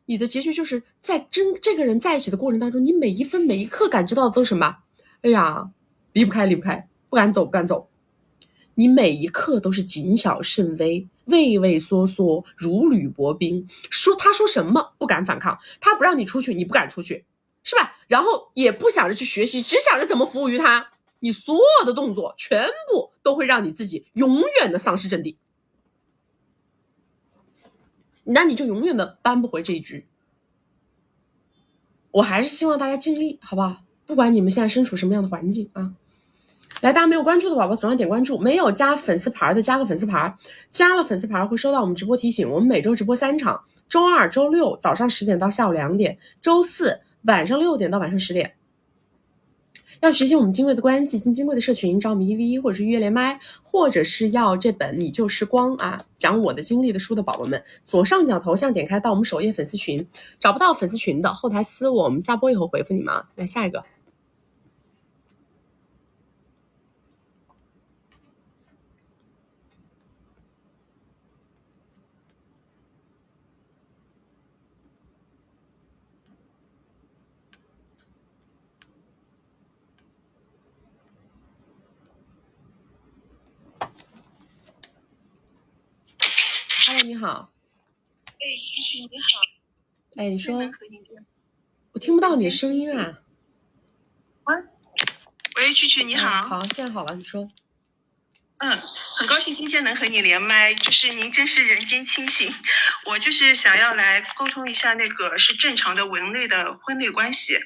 你的结局就是在跟这个人在一起的过程当中，你每一分每一刻感知到的都是什么？哎呀，离不开，不敢走。你每一刻都是谨小慎微，畏畏缩缩，如履薄冰。他说什么不敢反抗，他不让你出去，你不敢出去，是吧？然后也不想着去学习，只想着怎么服务于他。你所有的动作全部都会让你自己永远的丧失阵地。那你就永远的扳不回这一局。我还是希望大家尽力，好不好？不管你们现在身处什么样的环境啊。来，大家没有关注的宝宝左上点关注，没有加粉丝牌的加个粉丝牌，加了粉丝牌会收到我们直播提醒。我们每周直播3场，周2、周6早上10点到下午2点，周4晚上6点到晚上10点。要学习我们金贵的关系，进金贵的社群，找我们1v1或者是月连麦，或者是要这本你就是光啊，讲我的经历的书的宝宝们，左上角头像点开到我们首页粉丝群，找不到粉丝群的后台私我们下播以后回复你们啊。来下一个。Hello， 你好。曲曲你好。你说。我听不到你的声音啊。喂，曲曲你好。好，现在好了，你说。很高兴今天能和你连麦，就是您真是人间清醒。我就是想要来沟通一下那个是正常的文类的婚内关系。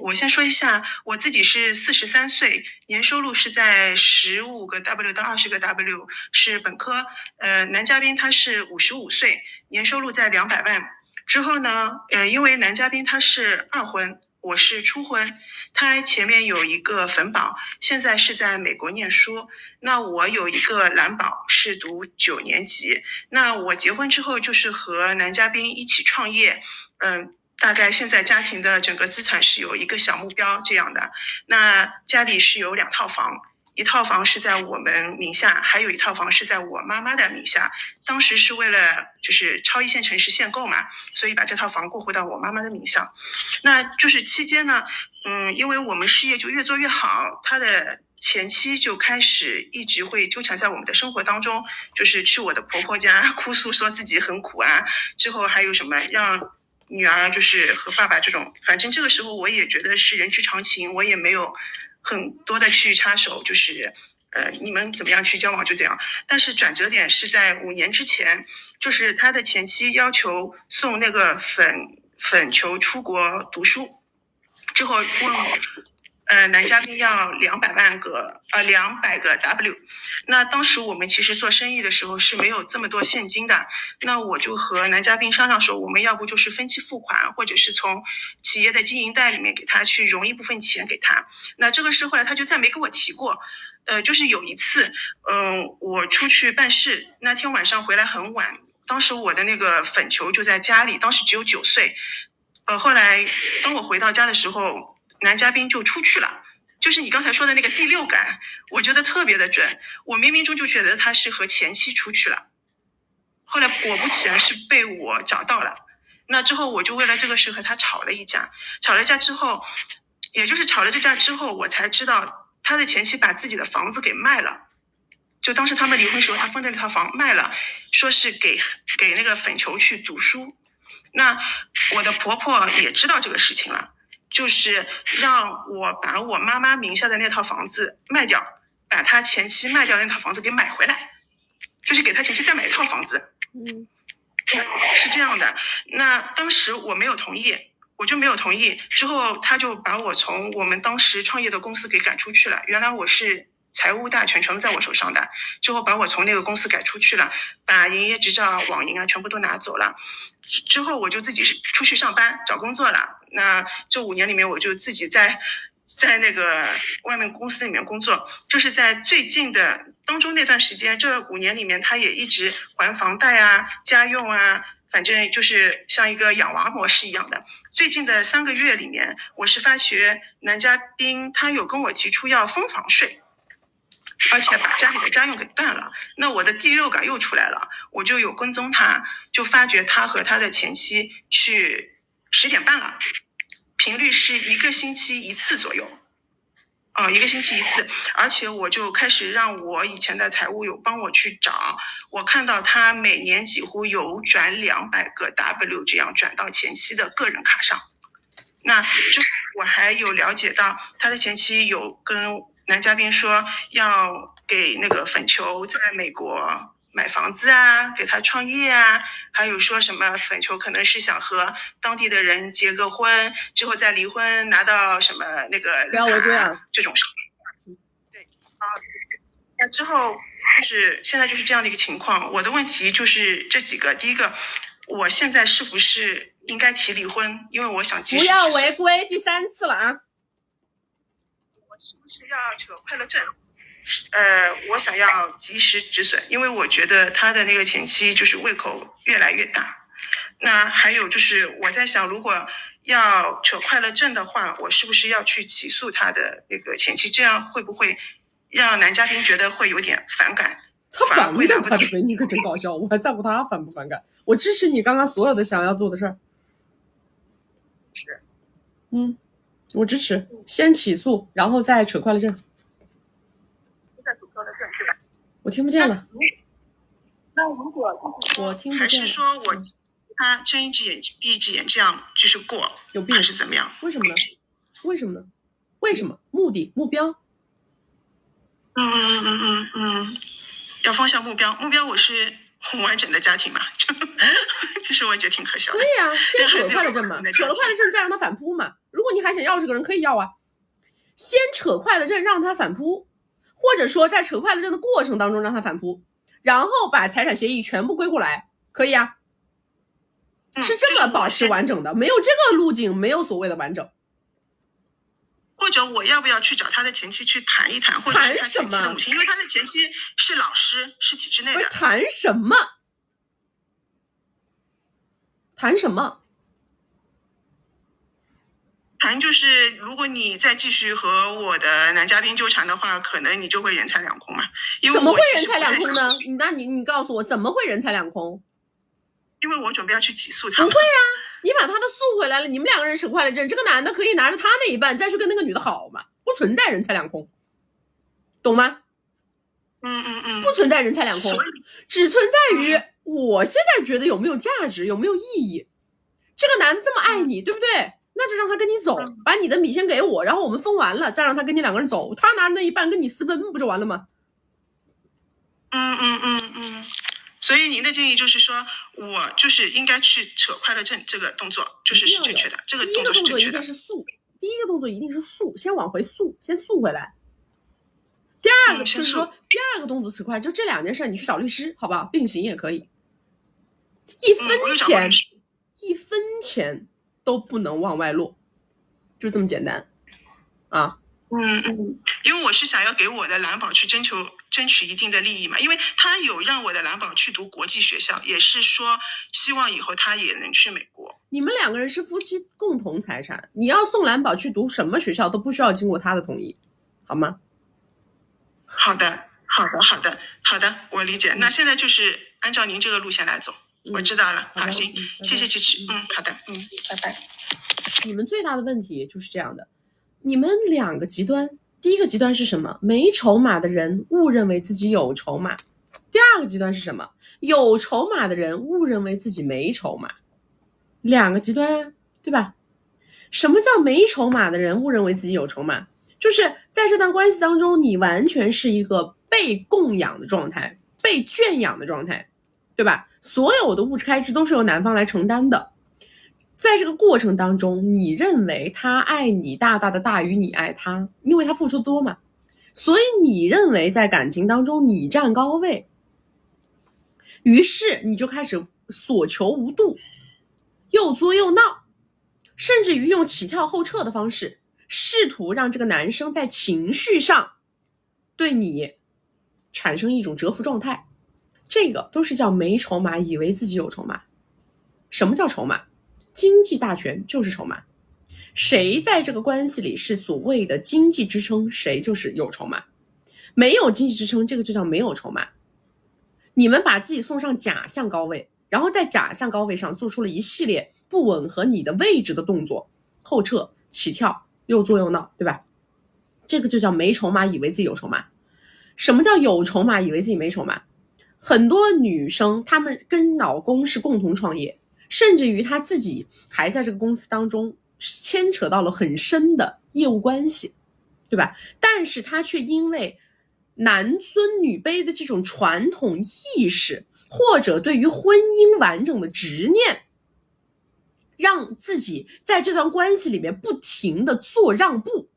我先说一下，我自己是43岁，年收入是在15个 W 到20个 W， 是本科。男嘉宾他是55岁，年收入在200万。之后呢，因为男嘉宾他是2婚。我是初婚，他前面有一个粉宝，现在是在美国念书。那我有一个蓝宝，是读9年级。那我结婚之后就是和男嘉宾一起创业，大概现在家庭的整个资产是有一个小目标这样的。那家里是有2套房，一套房是在我们名下，还有一套房是在我妈妈的名下。当时是为了就是超一线城市限购嘛，所以把这套房过户到我妈妈的名下。那就是期间呢，因为我们事业就越做越好，他的前妻就开始一直会纠缠在我们的生活当中，就是去我的婆婆家哭诉说自己很苦啊，之后还有什么让女儿就是和爸爸这种，反正这个时候我也觉得是人之常情，我也没有很多的去插手，就是你们怎么样去交往就这样。但是转折点是在5年之前，就是他的前妻要求送那个粉球出国读书，之后问男嘉宾要200个 W。那当时我们其实做生意的时候是没有这么多现金的，那我就和男嘉宾商量说，我们要不就是分期付款，或者是从企业的经营贷里面给他去融一部分钱给他。那这个事后来他就再没跟我提过。就是有一次，我出去办事，那天晚上回来很晚，当时我的那个粉球就在家里，当时只有9岁。后来当我回到家的时候，男嘉宾就出去了，就是你刚才说的那个第六感，我觉得特别的准。我冥冥中就觉得他是和前妻出去了，后来果不其然是被我找到了。那之后我就为了这个事和他吵了一架之后，也就是吵了这架之后，我才知道他的前妻把自己的房子给卖了。就当时他们离婚时候，他分的那套房卖了，说是给那个粉球去读书。那我的婆婆也知道这个事情了，就是让我把我妈妈名下的那套房子卖掉，把他前妻卖掉的那套房子给买回来，就是给他前妻再买一套房子。是这样的。那当时我没有同意，我就没有同意。之后他就把我从我们当时创业的公司给赶出去了。原来我是财务大权全都在我手上的，之后把我从那个公司赶出去了，把营业执照、网银啊全部都拿走了。之后我就自己出去上班找工作了。那这5年里面，我就自己在那个外面公司里面工作。就是在最近的当中那段时间，这5年里面，他也一直还房贷啊、家用啊，反正就是像一个养娃模式一样的。最近的3个月里面，我是发觉男嘉宾他有跟我提出要分房睡，而且把家里的家用给断了。那我的第六感又出来了，我就有跟踪他，就发觉他和他的前妻去10点半了，频率是1个星期1次左右。1个星期1次。而且我就开始让我以前的财务有帮我去找，我看到他每年几乎有转200个 W 这样转到前妻的个人卡上。那就我还有了解到他的前妻有跟男嘉宾说要给那个粉球在美国买房子啊，给他创业啊，还有说什么粉球可能是想和当地的人结个婚，之后再离婚拿到什么那个不要违规啊这种事。对那之后就是现在就是这样的一个情况。我的问题就是这几个。第一个，我现在是不是应该提离婚？因为我想及时不要违规，第3次了啊！我是不是要扯快乐证？我想要及时止损，因为我觉得他的那个前妻就是胃口越来越大。那还有就是我在想，如果要扯快乐证的话，我是不是要去起诉他的那个前妻？这样会不会让男嘉宾觉得会有点反感？他反感他的，你可真搞笑！我还在乎他反不反感？我支持你刚刚所有的想要做的事儿。是，我支持，先起诉，然后再扯快乐证。我听不见了。那如果我听不见，还是说我他睁一只眼闭一只眼这样就是过，有病还是怎么样？为什么呢？为什么呢？为什么？目的目标？要方向目标我是很完整的家庭嘛，其实我也觉得挺可笑的。可以啊，先扯快乐证嘛，扯了快乐证再让他反扑嘛。如果你还想要这个人，可以要啊。先扯快乐证让他反扑，或者说在扯快乐证的过程当中让他反扑，然后把财产协议全部归过来，可以啊。是这么保持完整的，没有这个路径，没有所谓的完整。或者我要不要去找他的前妻去谈一谈，或者是他前妻的母亲，因为他的前妻是老师，是体制内的。谈什么？谈什么？谈就是如果你再继续和我的男嘉宾纠缠的话，可能你就会人财两空嘛。因为怎么会人财两空呢？你告诉我怎么会人财两空？因为我准备要去起诉他。不会啊，你把他的诉回来了，你们2个人扯快乐证，这个男的可以拿着他那一半再去跟那个女的好嘛，不存在人财两空，懂吗？不存在人财两空，只存在于我现在觉得有没有价值，有没有意义。这个男的这么爱你，对不对？那就让他跟你走，把你的米先给我，然后我们分完了，再让他跟你2个人走，他拿着那一半跟你私奔，不就完了吗？所以您的建议就是说，我就是应该去扯快乐证这个动作，就是正确的。这个动作是正确的。第一个动作一定是诉，第一个动作一定是诉，先往回诉，先诉回来。第二个就是说，第二个动作扯快，就这2件事，你去找律师，好不好？并行也可以。一分钱都不能往外落，就这么简单啊。因为我是想要给我的蓝宝去争取一定的利益嘛，因为他有让我的蓝宝去读国际学校，也是说希望以后他也能去美国。你们2个人是夫妻共同财产，你要送蓝宝去读什么学校都不需要经过他的同意，好吗？好的，我理解。那现在就是按照您这个路线来走，我知道了。好，行，谢谢支持。好的，拜拜。你们最大的问题就是这样的，你们两个极端，第一个极端是什么？没筹码的人误认为自己有筹码。第二个极端是什么？有筹码的人误认为自己没筹码。两个极端啊，对吧？什么叫没筹码的人误认为自己有筹码？就是在这段关系当中，你完全是一个被供养的状态，被圈养的状态，对吧？所有的物质开支都是由男方来承担的。在这个过程当中，你认为他爱你大大的大于你爱他，因为他付出多嘛，所以你认为在感情当中你占高位，于是你就开始所求无度，又作又闹，甚至于用起跳后撤的方式试图让这个男生在情绪上对你产生一种折服状态，这个都是叫没筹码，以为自己有筹码。什么叫筹码？经济大权就是筹码，谁在这个关系里是所谓的经济支撑，谁就是有筹码。没有经济支撑，这个就叫没有筹码。你们把自己送上假象高位，然后在假象高位上做出了一系列不吻合你的位置的动作，后撤、起跳、又作又闹，对吧？这个就叫没筹码，以为自己有筹码。什么叫有筹码，以为自己没筹码？很多女生她们跟老公是共同创业，甚至于她自己还在这个公司当中牵扯到了很深的业务关系，对吧？但是她却因为男尊女卑的这种传统意识，或者对于婚姻完整的执念，让自己在这段关系里面不停的做让步，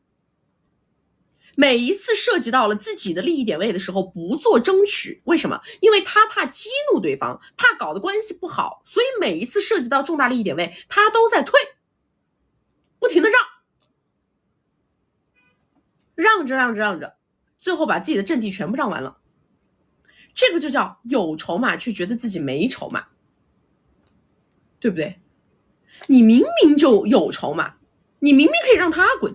每一次涉及到了自己的利益点位的时候不做争取。为什么？因为他怕激怒对方，怕搞得关系不好，所以每一次涉及到重大利益点位他都在退，不停的让着，最后把自己的阵地全部让完了。这个就叫有筹码却觉得自己没筹码，对不对？你明明就有筹码，你明明可以让他滚，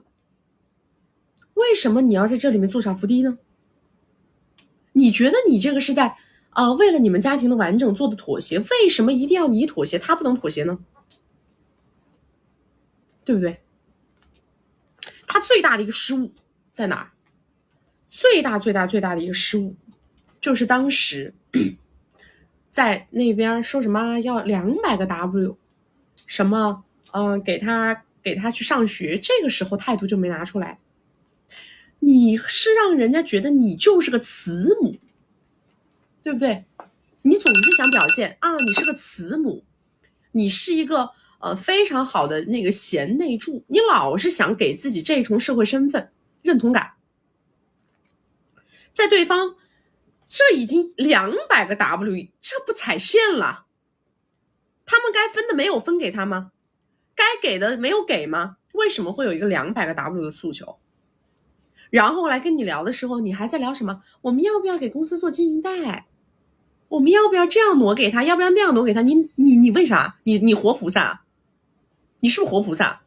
为什么你要在这里面做小伏低呢？你觉得你这个是在为了你们家庭的完整做的妥协，为什么一定要你妥协，他不能妥协呢？对不对？他最大的一个失误在哪儿？最大的一个失误就是当时在那边说什么要200个 W， 什么给他去上学，这个时候态度就没拿出来。你是让人家觉得你就是个慈母，对不对？你总是想表现你是个慈母，你是一个非常好的那个贤内助，你老是想给自己这重社会身份认同感。在对方这已经200个 W， 这不踩线了？他们该分的没有分给他吗？该给的没有给吗？为什么会有一个200个 W 的诉求？然后来跟你聊的时候，你还在聊什么？我们要不要给公司做经营贷？我们要不要这样挪给他？要不要那样挪给他？你为啥？你活菩萨？你是不是活菩萨？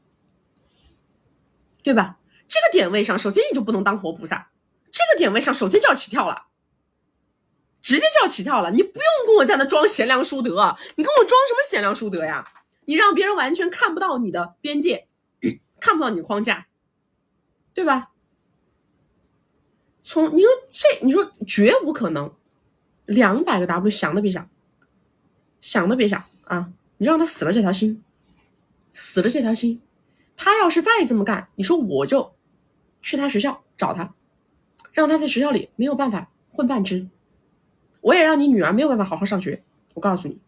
对吧？这个点位上，首先你就不能当活菩萨。这个点位上，首先就要起跳了，直接就要起跳了。你不用跟我在那装贤良淑德，你跟我装什么贤良淑德呀？你让别人完全看不到你的边界，看不到你的框架，对吧？你说绝无可能，200个 W 想都别想，想都别想啊！你让他死了这条心，他要是再这么干，你说我就去他学校找他，让他在学校里没有办法混饭吃，我也让你女儿没有办法好好上学。我告诉你，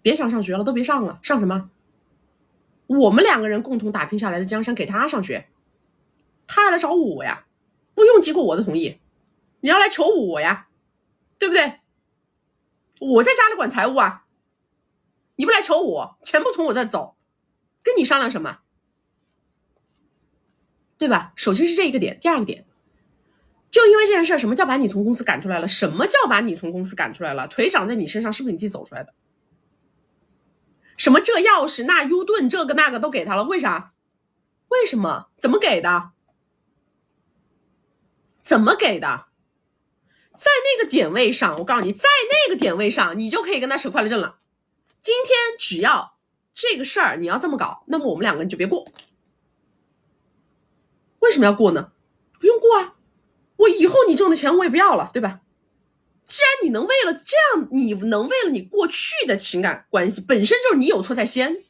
别想上学了，都别上了，上什么？我们2个人共同打拼下来的江山给他上学，他要来找我呀，不用经过我的同意，你要来求我呀，对不对？我在家里管财务啊，你不来求我，钱不从我这走，跟你商量什么？对吧？首先是这一个点。第二个点，就因为这件事，什么叫把你从公司赶出来了？什么叫把你从公司赶出来了？腿长在你身上，是不是你自己走出来的？什么这钥匙那 U 盾这个那个都给他了，为啥？为什么？怎么给的？怎么给的？在那个点位上，我告诉你，在那个点位上，你就可以跟他扯快乐证了。今天只要这个事儿你要这么搞，那么我们两个人就别过。为什么要过呢？不用过啊，我以后你挣的钱我也不要了，对吧？既然你能为了这样，你能为了你过去的情感关系，本身就是你有错在先，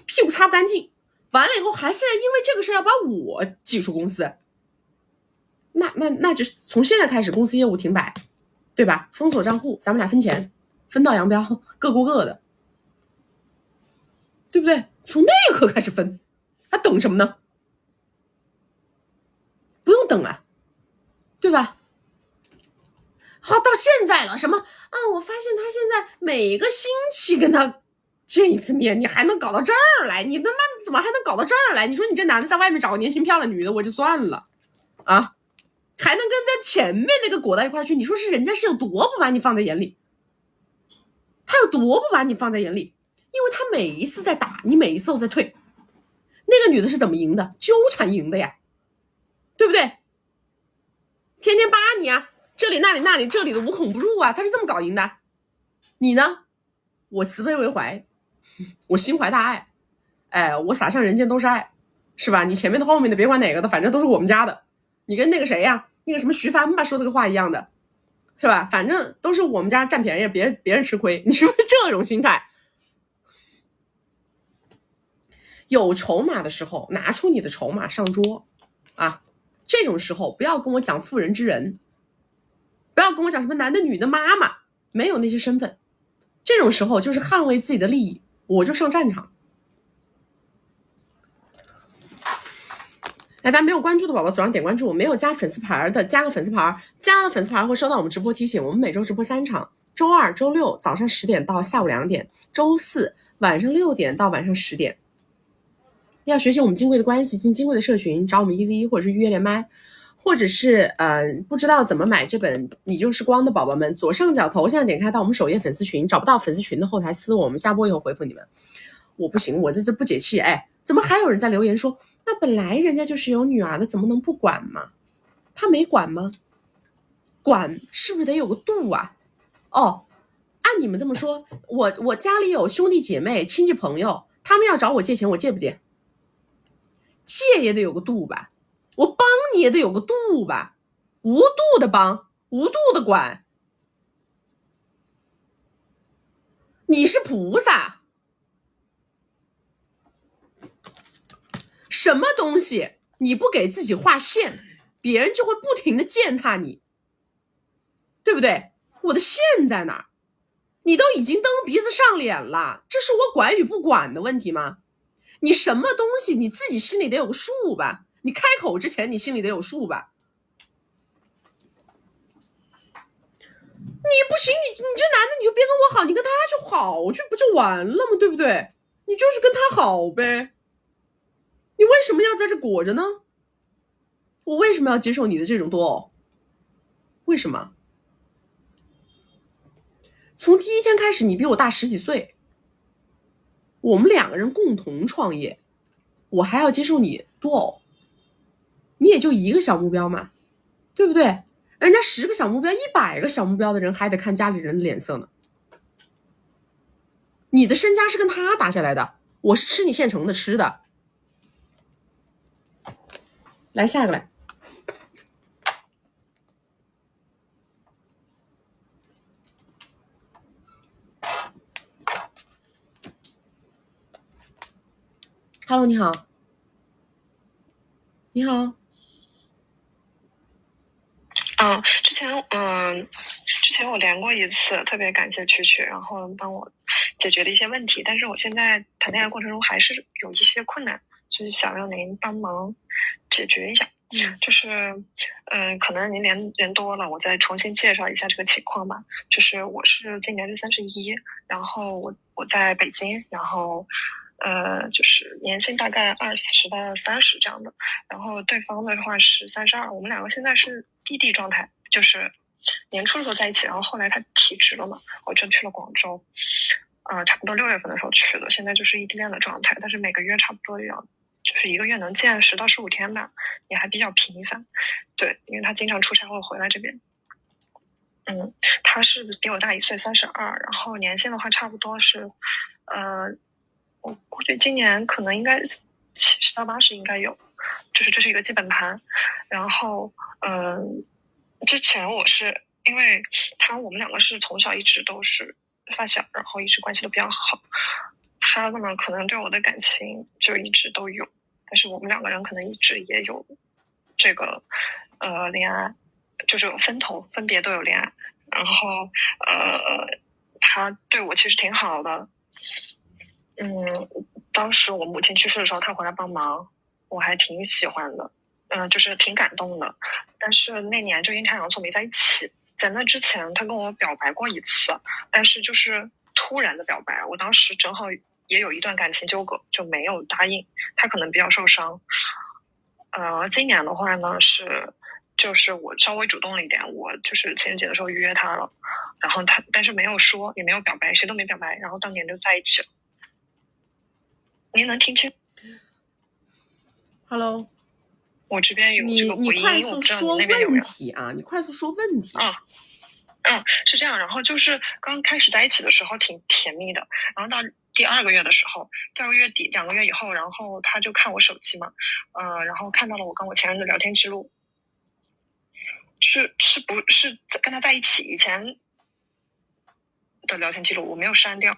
屁股擦不干净，完了以后还是因为这个事儿要把我挤出公司，那就从现在开始公司业务停摆，对吧？封锁账户，咱们俩分钱，分道扬镳，各过各的，对不对？从那一刻开始分，还等什么呢？不用等了，对吧？好，到现在了，什么啊？我发现他现在每个星期跟他见一次面，你还能搞到这儿来？你他妈怎么还能搞到这儿来？你说你这男的在外面找个年轻漂亮女的我就算了啊，还能跟他前面那个裹到一块去？你说是人家是有多不把你放在眼里？他有多不把你放在眼里？因为他每一次在打你，每一次都在退。那个女的是怎么赢的？纠缠赢的呀，对不对？天天扒你啊，这里那里那里，这里的无孔不入啊，他是这么搞赢的。你呢？我慈悲为怀，我心怀大爱，哎，我洒向人间都是爱，是吧？你前面的后面的别管哪个的，反正都是我们家的。你跟那个谁呀，那个什么徐帆吧说这个话一样的，是吧？反正都是我们家占便宜，别人吃亏，你是不是这种心态？有筹码的时候，拿出你的筹码上桌啊！这种时候不要跟我讲妇人之仁，不要跟我讲什么男的女的妈妈，没有那些身份。这种时候就是捍卫自己的利益，我就上战场。大家没有关注的宝宝左上点关注，没有加粉丝牌的加个粉丝牌，加了粉丝牌会收到我们直播提醒。我们每周直播3场，周二、周六早上10点到下午2点，周四晚上6点到晚上10点。要学习我们金贵的关系，进金贵的社群，找我们1v1或者是预约连麦，或者是不知道怎么买这本你就是光的宝宝们，左上角头像点开到我们首页粉丝群，找不到粉丝群的后台私我们下播以后回复你们。我不行，我这不解气，哎，怎么还有人在留言说，那本来人家就是有女儿的，怎么能不管吗？他没管吗？管是不是得有个度啊？哦，按你们这么说，我家里有兄弟姐妹、亲戚朋友，他们要找我借钱，我借不借？借也得有个度吧，我帮你也得有个度吧，无度的帮，无度的管，你是菩萨，什么东西你不给自己画线，别人就会不停的践踏你，对不对？我的线在哪儿？你都已经蹬鼻子上脸了，这是我管与不管的问题吗？你什么东西你自己心里得有个数吧，你开口之前你心里得有数吧。你不行，你这男的你就别跟我好，你跟他就好去不就完了吗？对不对？你就是跟他好呗，你为什么要在这裹着呢？我为什么要接受你的这种多偶？为什么？从第一天开始你比我大10几岁，我们2个人共同创业，我还要接受你多偶，你也就1个小目标嘛，对不对？人家10个小目标、100个小目标的人还得看家里人的脸色呢。你的身家是跟他打下来的，我是吃你现成的吃的。来下个来。Hello， 你好。你好。之前我连过一次，特别感谢曲曲，然后帮我解决了一些问题。但是我现在谈恋爱过程中还是有一些困难，就是想让您帮忙解决一下。就是可能您人多了，我再重新介绍一下这个情况吧。就是我是今年是31，然后我在北京，然后就是年薪大概20到30这样的，然后对方的话是32，我们2个现在是异地状态，就是年初的时候在一起，然后后来他提职了嘛，我就去了广州，差不多6月份的时候去的，现在就是异地恋的状态，但是每个月差不多要就是1个月能见10到15天吧，也还比较频繁。对，因为他经常出差会回来这边。他是比我大1岁，32，然后年限的话差不多是，我估计今年可能应该70到80应该有，就是这是一个基本盘。然后之前我是因为我们2个是从小一直都是发小，然后一直关系都比较好。他呢可能对我的感情就一直都有，但是我们2个人可能一直也有这个恋爱，就是分别都有恋爱。然后他对我其实挺好的。当时我母亲去世的时候，他回来帮忙，我还挺喜欢的，就是挺感动的。但是那年就阴差阳错没在一起。在那之前他跟我表白过1次，但是就是突然的表白，我当时正好也有一段感情纠葛，就没有答应。他可能比较受伤。今年的话呢就是我稍微主动了一点，我就是情人节的时候约他了，然后但是没有说，也没有表白，谁都没表白，然后当年就在一起了。您能听清 ？Hello， 我这边有这个回音，你快速说问题啊！你快速说问题。是这样。然后就是刚开始在一起的时候挺甜蜜的，然后到第2个月的时候，2个月底2个月以后，然后他就看我手机嘛，然后看到了我跟我前任的聊天记录。是跟他在一起以前的聊天记录，我没有删掉。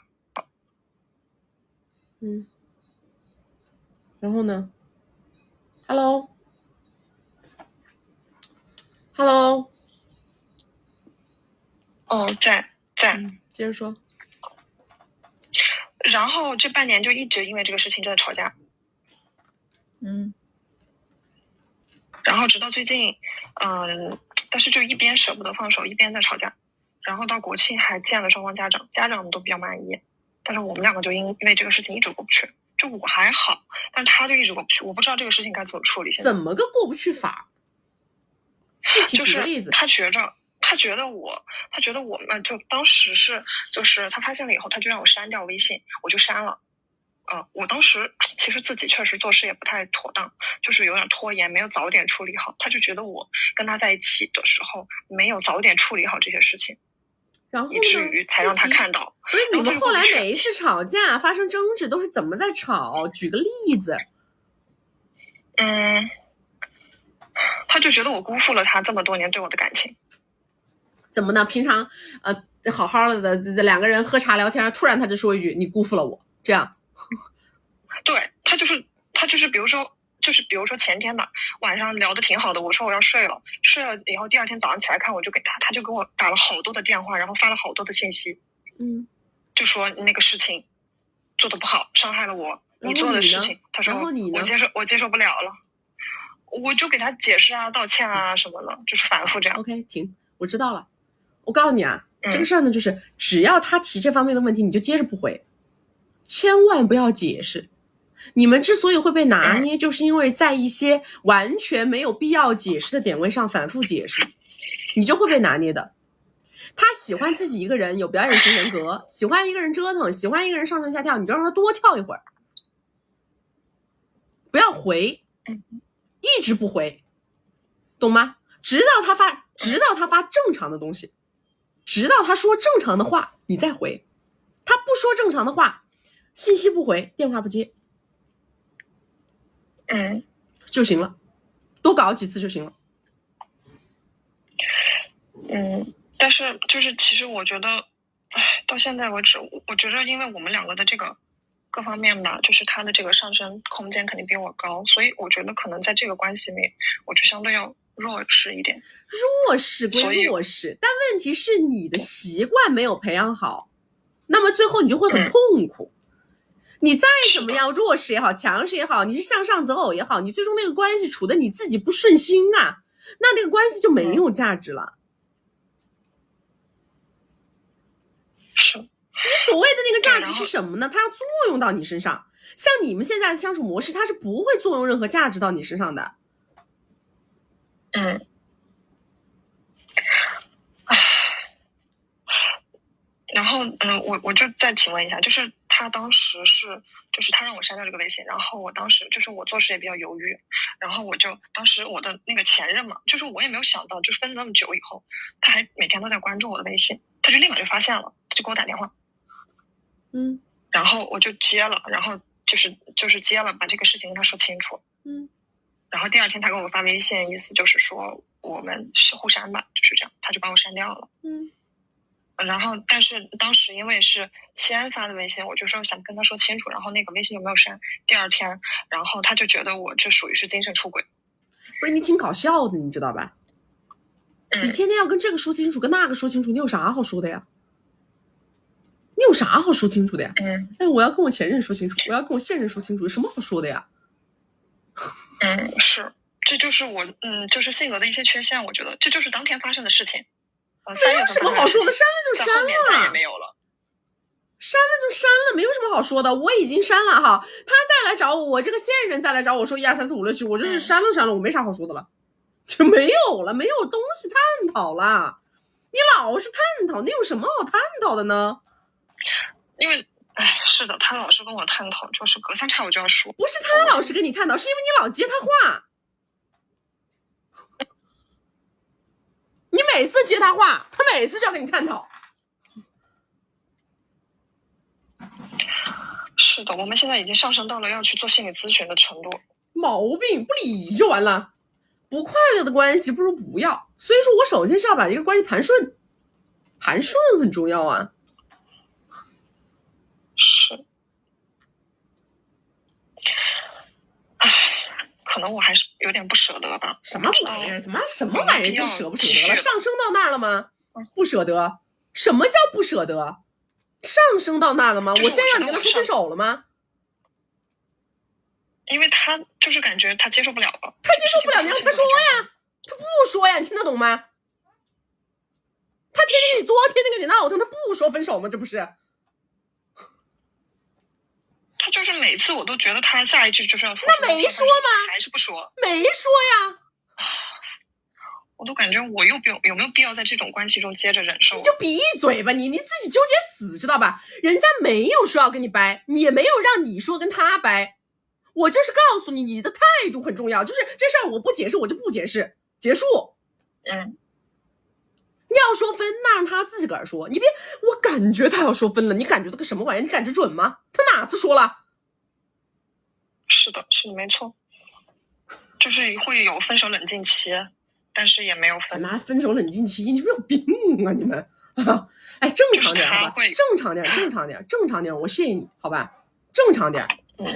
然后呢 ？Hello， 在。接着说。然后这半年就一直因为这个事情就在吵架。然后直到最近，但是就一边舍不得放手，一边在吵架。然后到国庆还见了双方家长，家长们都比较满意，但是我们2个就因为这个事情一直过不去。就我还好，但他就一直过不去，我不知道这个事情该怎么处理。现在怎么个过不去法？具体举个例子。他觉得我们就当时就是他发现了以后，他就让我删掉微信，我就删了。我当时其实自己确实做事也不太妥当，就是有点拖延，没有早点处理好。他就觉得我跟他在一起的时候没有早点处理好这些事情，然后呢，以至于才让他看到。不是你们后来每一次吵架发生争执都是怎么在吵？举个例子。他就觉得我辜负了他这么多年对我的感情。怎么呢？平常好好的2个人喝茶聊天，突然他就说一句你辜负了我，这样。对，他就是比如说前天吧，晚上聊得挺好的，我说我要睡了以后，第2天早上起来看，我就给他就给我打了好多的电话，然后发了好多的信息，就说你那个事情做得不好，伤害了我，你做的事情，他说我接受不了了，我就给他解释啊、道歉啊什么的，就是反复这样。OK， 停，我知道了。我告诉你啊，这个事儿呢，就是只要他提这方面的问题，你就接着不回，千万不要解释。你们之所以会被拿捏，就是因为在一些完全没有必要解释的点位上反复解释，你就会被拿捏的。他喜欢自己一个人，有表演型人格，喜欢一个人折腾，喜欢一个人上蹿下跳，你就让他多跳一会儿，不要回，一直不回，懂吗？直到他发正常的东西，直到他说正常的话，你再回。他不说正常的话，信息不回，电话不接，就行了，多搞几次就行了。但是就是其实我觉得，到现在为止，我觉得因为我们2个的这个各方面吧，就是他的这个上升空间肯定比我高，所以我觉得可能在这个关系里面，我就相对要弱势一点。弱势归弱势，但问题是你的习惯没有培养好，那么最后你就会很痛苦。你再怎么样弱势也好，强势也好，你是向上择偶也好，你最终那个关系处得你自己不顺心啊，那个关系就没有价值了。是。你所谓的那个价值是什么呢？它要作用到你身上。像你们现在的相处模式，它是不会作用任何价值到你身上的。然后我就再请问一下，就是他当时就是他让我删掉这个微信，然后我当时就是我做事也比较犹豫，然后当时我的那个前任嘛，就是我也没有想到，就是分了那么久以后，他还每天都在关注我的微信，他就立马就发现了，他就给我打电话，然后我就接了，然后就是接了，把这个事情跟他说清楚，然后第二天他给我发微信，意思就是说我们是互删吧，就是这样，他就把我删掉了，然后但是当时因为是西安发的微信，我就说想跟他说清楚，然后那个微信就没有删。第二天，然后他就觉得我这属于是精神出轨。不是，你挺搞笑的，你知道吧？你天天要跟这个说清楚，跟那个说清楚，你有啥好说的呀？你有啥好说清楚的呀？我要跟我前任说清楚，我要跟我现任说清楚，有什么好说的呀？是，这就是我就是性格的一些缺陷，我觉得这就是当天发生的事情。没有什么好说的，删了就删了，再也没有了。删了就删了，没有什么好说的。我已经删了哈，他再来找我，我这个现任再来找我说1、2、3、4、5、6、7，我就是删了，我没啥好说的了，就没有了，没有东西探讨了。你老是探讨，你有什么好探讨的呢？因为，是的，他老是跟我探讨，就是隔三差五就要说。不是他老是跟你探讨，是因为你老接他话。你每次接他话，他每次就要跟你探讨。是的，我们现在已经上升到了要去做心理咨询的程度。毛病不理就完了，不快乐的关系不如不要。所以说我首先是要把这个关系盘顺，盘顺很重要啊。是，可能我还是有点不舍得吧。什么玩意儿？什么玩意儿就舍不舍得了？上升到那儿了吗？不舍得？什么叫不舍得？上升到那儿了吗？我现在让你跟他说分手了吗？因为他就是感觉他接受不了了。他接受不了，你让他说呀，他不说呀，你听得懂吗？他天天给你作，天天给你闹腾，他不说分手吗？这不是？他就是每次我都觉得他下一句就是要那没说吗？还是不说？没说呀。我都感觉我有没有必要在这种关系中接着忍受？你就闭嘴吧，你自己纠结死，知道吧？人家没有说要跟你掰，也没有让你说跟他掰。我就是告诉你，你的态度很重要，就是这事儿我不解释，我就不解释，结束。你要说分，那让他自己个儿说，你别，我感觉他要说分了，你感觉的个什么玩意儿？你感觉准吗？他哪次说了？是的，没错，就是会有分手冷静期。但是也没有分。妈，分手冷静期，你是不是有病啊你们？正常点好吧，正常点，我谢谢你，好吧，正常点。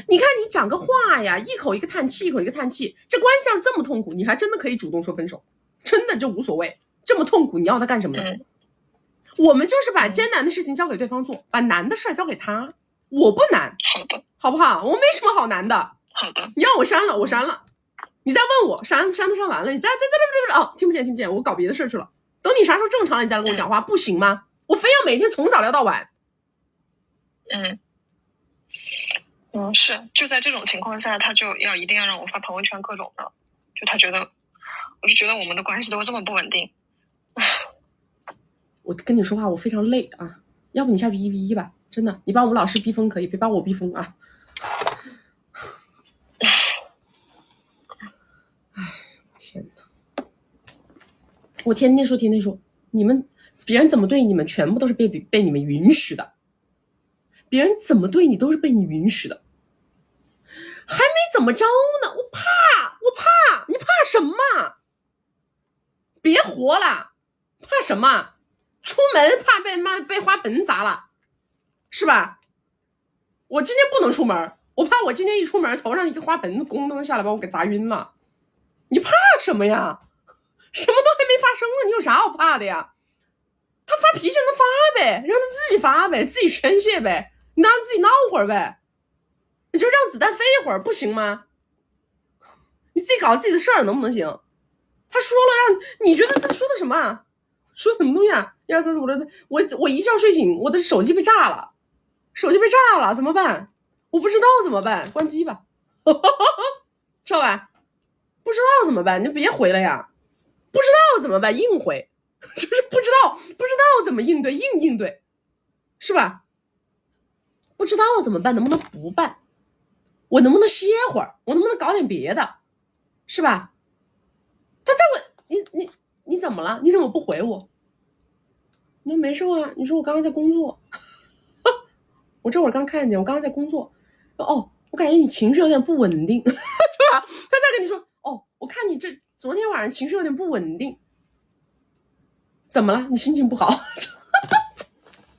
你看你讲个话呀，一口一个叹气，一口一个叹气，这关系要是这么痛苦，你还真的可以主动说分手，真的就无所谓。这么痛苦，你要他干什么呢？我们就是把艰难的事情交给对方做，把难的事儿交给他。我不难，好的，好不好？我没什么好难的。好的，你让我删了，我删了。你再问我删完了，你再哦，听不见，我搞别的事去了。等你啥时候正常了，你再来跟我讲话，不行吗？我非要每天从早聊到晚。是，就在这种情况下，他就一定要让我发朋友圈各种的，就他觉得，我就觉得我们的关系都这么不稳定。我跟你说话，我非常累啊，要不你下去1v1吧，真的，你把我们老师逼疯可以，别把我逼疯啊。天哪！我天天说，你们别人怎么对你们，全部都是被你们允许的。别人怎么对你，都是被你允许的。还没怎么着呢，我怕，你怕什么？别活了，怕什么？出门怕被花盆砸了，是吧？我今天不能出门，我怕我今天一出门，头上一个花盆咣当下来把我给砸晕了。你怕什么呀？什么都还没发生呢，你有啥好怕的呀？他发脾气能发呗，让他自己发呗，自己宣泄呗，你让自己闹会儿呗，你就让子弹飞一会儿不行吗？你自己搞自己的事儿能不能行？他说了让你觉得他说的什么？说什么东西啊？1、2、3、4、5、6，我一觉睡醒，我的手机被炸了，怎么办？我不知道怎么办，关机吧，知道吧？不知道怎么办，你就别回了呀。不知道怎么办，硬回，就是不知道怎么应对，硬对，是吧？不知道怎么办，能不能不办？我能不能歇会儿？我能不能搞点别的？是吧？他再问你怎么了？你怎么不回我？你说没事啊，你说我刚刚在工作，我这会儿刚看见，我刚刚在工作。哦，我感觉你情绪有点不稳定，对吧？他再跟你说，哦，我看你这昨天晚上情绪有点不稳定，怎么了？你心情不好，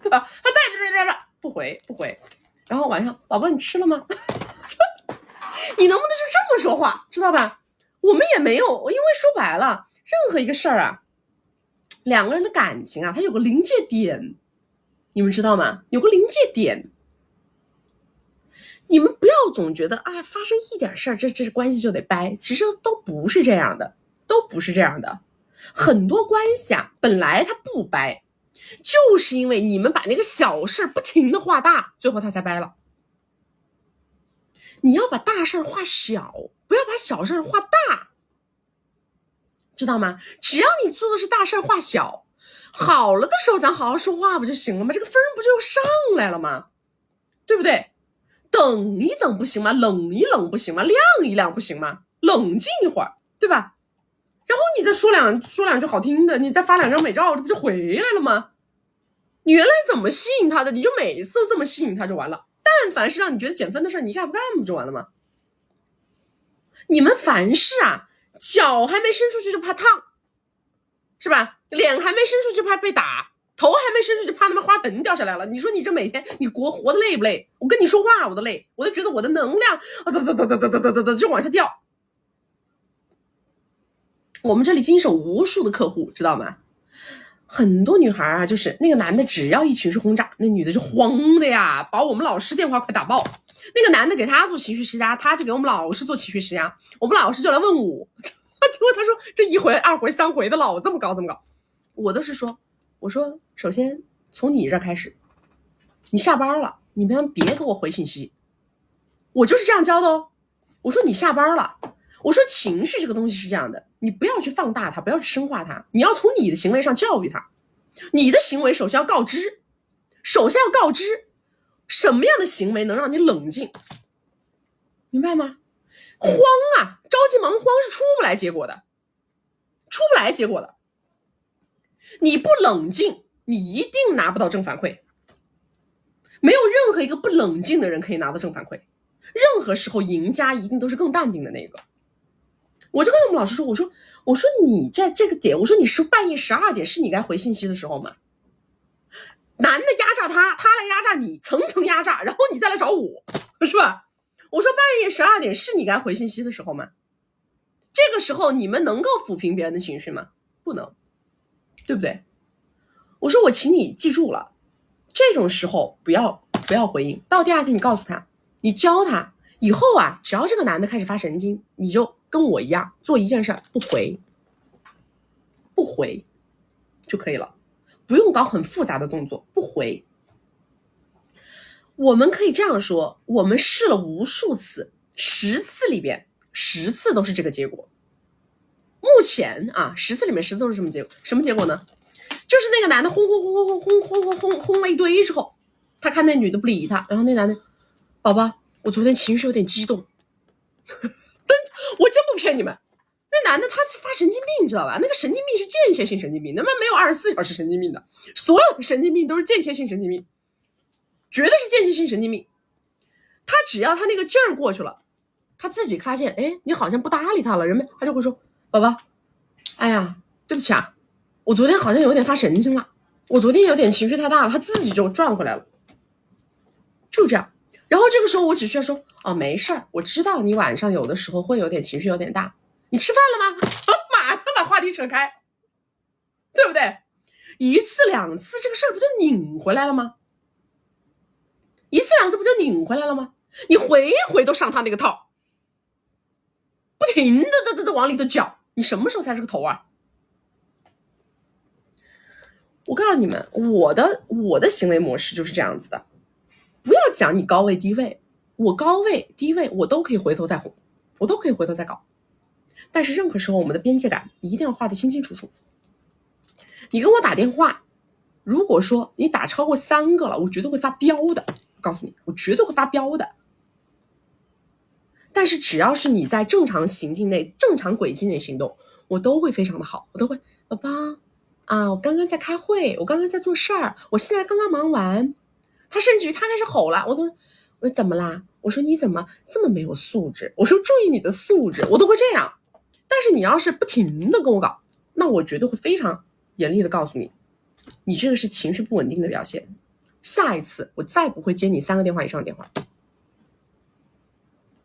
对吧？他再不回，然后晚上，宝宝你吃了吗？你能不能就这么说话，知道吧？我们也没有，因为说白了，任何一个事儿啊，两个人的感情啊，它有个临界点，你们知道吗？有个临界点，你们不要总觉得啊，发生一点事儿，这关系就得掰，其实都不是这样的，都不是这样的。很多关系啊，本来它不掰，就是因为你们把那个小事不停的画大，最后它才掰了。你要把大事画小，不要把小事画大，知道吗？只要你做的是大事画小，好了的时候咱好好说话不就行了吗？这个分不就上来了吗？对不对？等一等不行吗？冷一冷不行吗？晾一晾不行吗？冷静一会儿，对吧？然后你再说两句好听的，你再发两张美照，这不就回来了吗？你原来怎么吸引他的，你就每次都这么吸引他就完了。但凡是让你觉得减分的事，你干不干不就完了吗？你们凡事啊，脚还没伸出去就怕烫，是吧？脸还没伸出去怕被打，头还没伸出去怕他妈花盆掉下来了。你说你这每天你活得累不累？我跟你说话我都累，我都觉得我的能量就往下掉。我们这里经手无数的客户，知道吗？很多女孩啊，就是那个男的只要一情绪轰炸，那女的就慌的呀，把我们老师电话快打爆。那个男的给他做情绪施压，他就给我们老师做情绪施压，我们老师就来问我，结果他说这一回二回三回的老这么搞。我都是说，我说首先从你这开始，你下班了，你别给我回信息，我就是这样教的哦。我说你下班了，我说情绪这个东西是这样的，你不要去放大它，不要去深化它，你要从你的行为上教育它。你的行为首先要告知什么样的行为能让你冷静，明白吗？慌啊，着急忙慌是出不来结果的。你不冷静，你一定拿不到正反馈。没有任何一个不冷静的人可以拿到正反馈，任何时候赢家一定都是更淡定的那个。我就跟我们老师说，我说你在这个点，我说你是半夜12点是你该回信息的时候吗？男的压榨他来压榨你，层层压榨，然后你再来找我，是吧？我说半夜12点是你该回信息的时候吗？这个时候你们能够抚平别人的情绪吗？不能，对不对？我说我请你记住了，这种时候不要回应，到第二天你告诉他，你教他以后啊，只要这个男的开始发神经，你就跟我一样做一件事，不回就可以了，不用搞很复杂的动作，不回。我们可以这样说，我们试了无数次，10次里边10次都是这个结果。目前啊，10次里面10次都是什么结果？什么结果呢？就是那个男的轰了一堆之后，他看那女的不理他，然后那男的，宝宝，我昨天情绪有点激动，我真不骗你们，那男的他发神经病，知道吧？那个神经病是间歇性神经病，那么没有24小时神经病的，所有的神经病都是间歇性神经病，绝对是间歇性神经病。他只要他那个劲儿过去了，他自己发现，哎，你好像不搭理他了，人们他就会说，宝宝，哎呀，对不起啊，我昨天好像有点发神经了，我昨天有点情绪太大了，他自己就转回来了，就这样。然后这个时候我只需要说，哦，没事儿，我知道你晚上有的时候会有点情绪有点大，你吃饭了吗？马上把话题扯开，对不对？1次2次这个事儿不就拧回来了吗？你回回都上他那个套，不停的往里头搅，你什么时候才是个头啊？我告诉你们，我的行为模式就是这样子的。不要讲你高位低位，我高位低位我都可以回头再哄，我都可以回头再搞。但是任何时候我们的边界感一定要画得清清楚楚。你跟我打电话，如果说你打超过3个了，我绝对会发飙的。告诉你，我绝对会发飙的。但是只要是你在正常行径内、正常轨迹内行动，我都会非常的好，我都会，宝宝啊，我刚刚在开会，我刚刚在做事儿，我现在刚刚忙完。他甚至于他开始吼了，我说怎么啦？我说你怎么这么没有素质？我说注意你的素质，我都会这样。但是你要是不停的跟我搞，那我绝对会非常严厉的告诉你，你这个是情绪不稳定的表现。下一次我再不会接你3个电话以上的电话。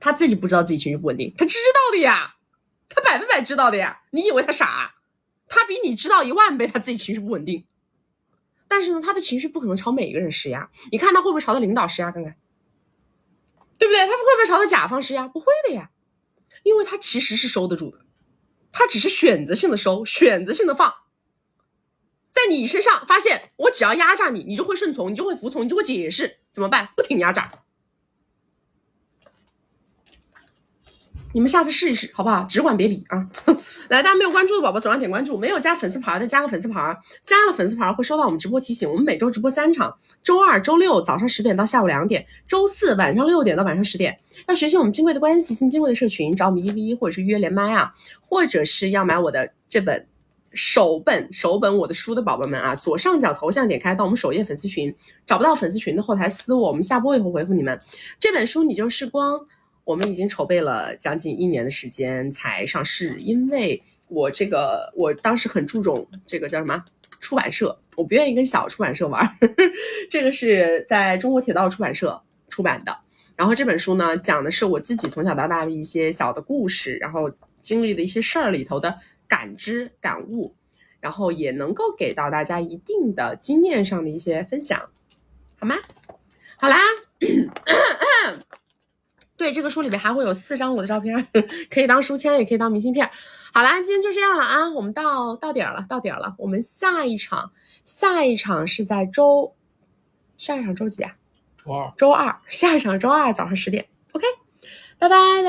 他自己不知道自己情绪不稳定，他知道的呀，他100%知道的呀。你以为他傻？他比你知道10000倍他自己情绪不稳定。但是呢，他的情绪不可能朝每一个人施压。你看他会不会朝他领导施压？看看，对不对？他会不会朝他甲方施压？不会的呀，因为他其实是收得住的，他只是选择性的收，选择性的放。在你身上发现，我只要压榨你，你就会顺从，你就会服从，你就会解释，怎么办？不停压榨。你们下次试一试好不好？只管别理啊！来，大家没有关注的宝宝左上点关注，没有加粉丝牌的加个粉丝牌，加了粉丝牌会收到我们直播提醒。我们每周直播3场，周2、周6早上10点到下午2点，周4晚上6点到晚上10点。要学习我们金贵的关系，进金贵的社群，找我们1v1或者是约连麦啊，或者是要买我的这本首本我的书的宝宝们啊，左上角头像点开到我们首页粉丝群，找不到粉丝群的后台私我们下播以后回复你们。这本书你就是光。我们已经筹备了将近1年的时间才上市，因为我当时很注重这个叫什么出版社，我不愿意跟小出版社玩，这个是在中国铁道出版社出版的。然后这本书呢，讲的是我自己从小到大的一些小的故事，然后经历的一些事儿里头的感知感悟，然后也能够给到大家一定的经验上的一些分享，好吗？好啦。对，这个书里面还会有4张我的照片，可以当书签，也可以当明信片。好啦，今天就这样了啊，我们到点了。我们下一场是在下一场周几啊？周二，下一场周2早上10点。OK， 拜拜。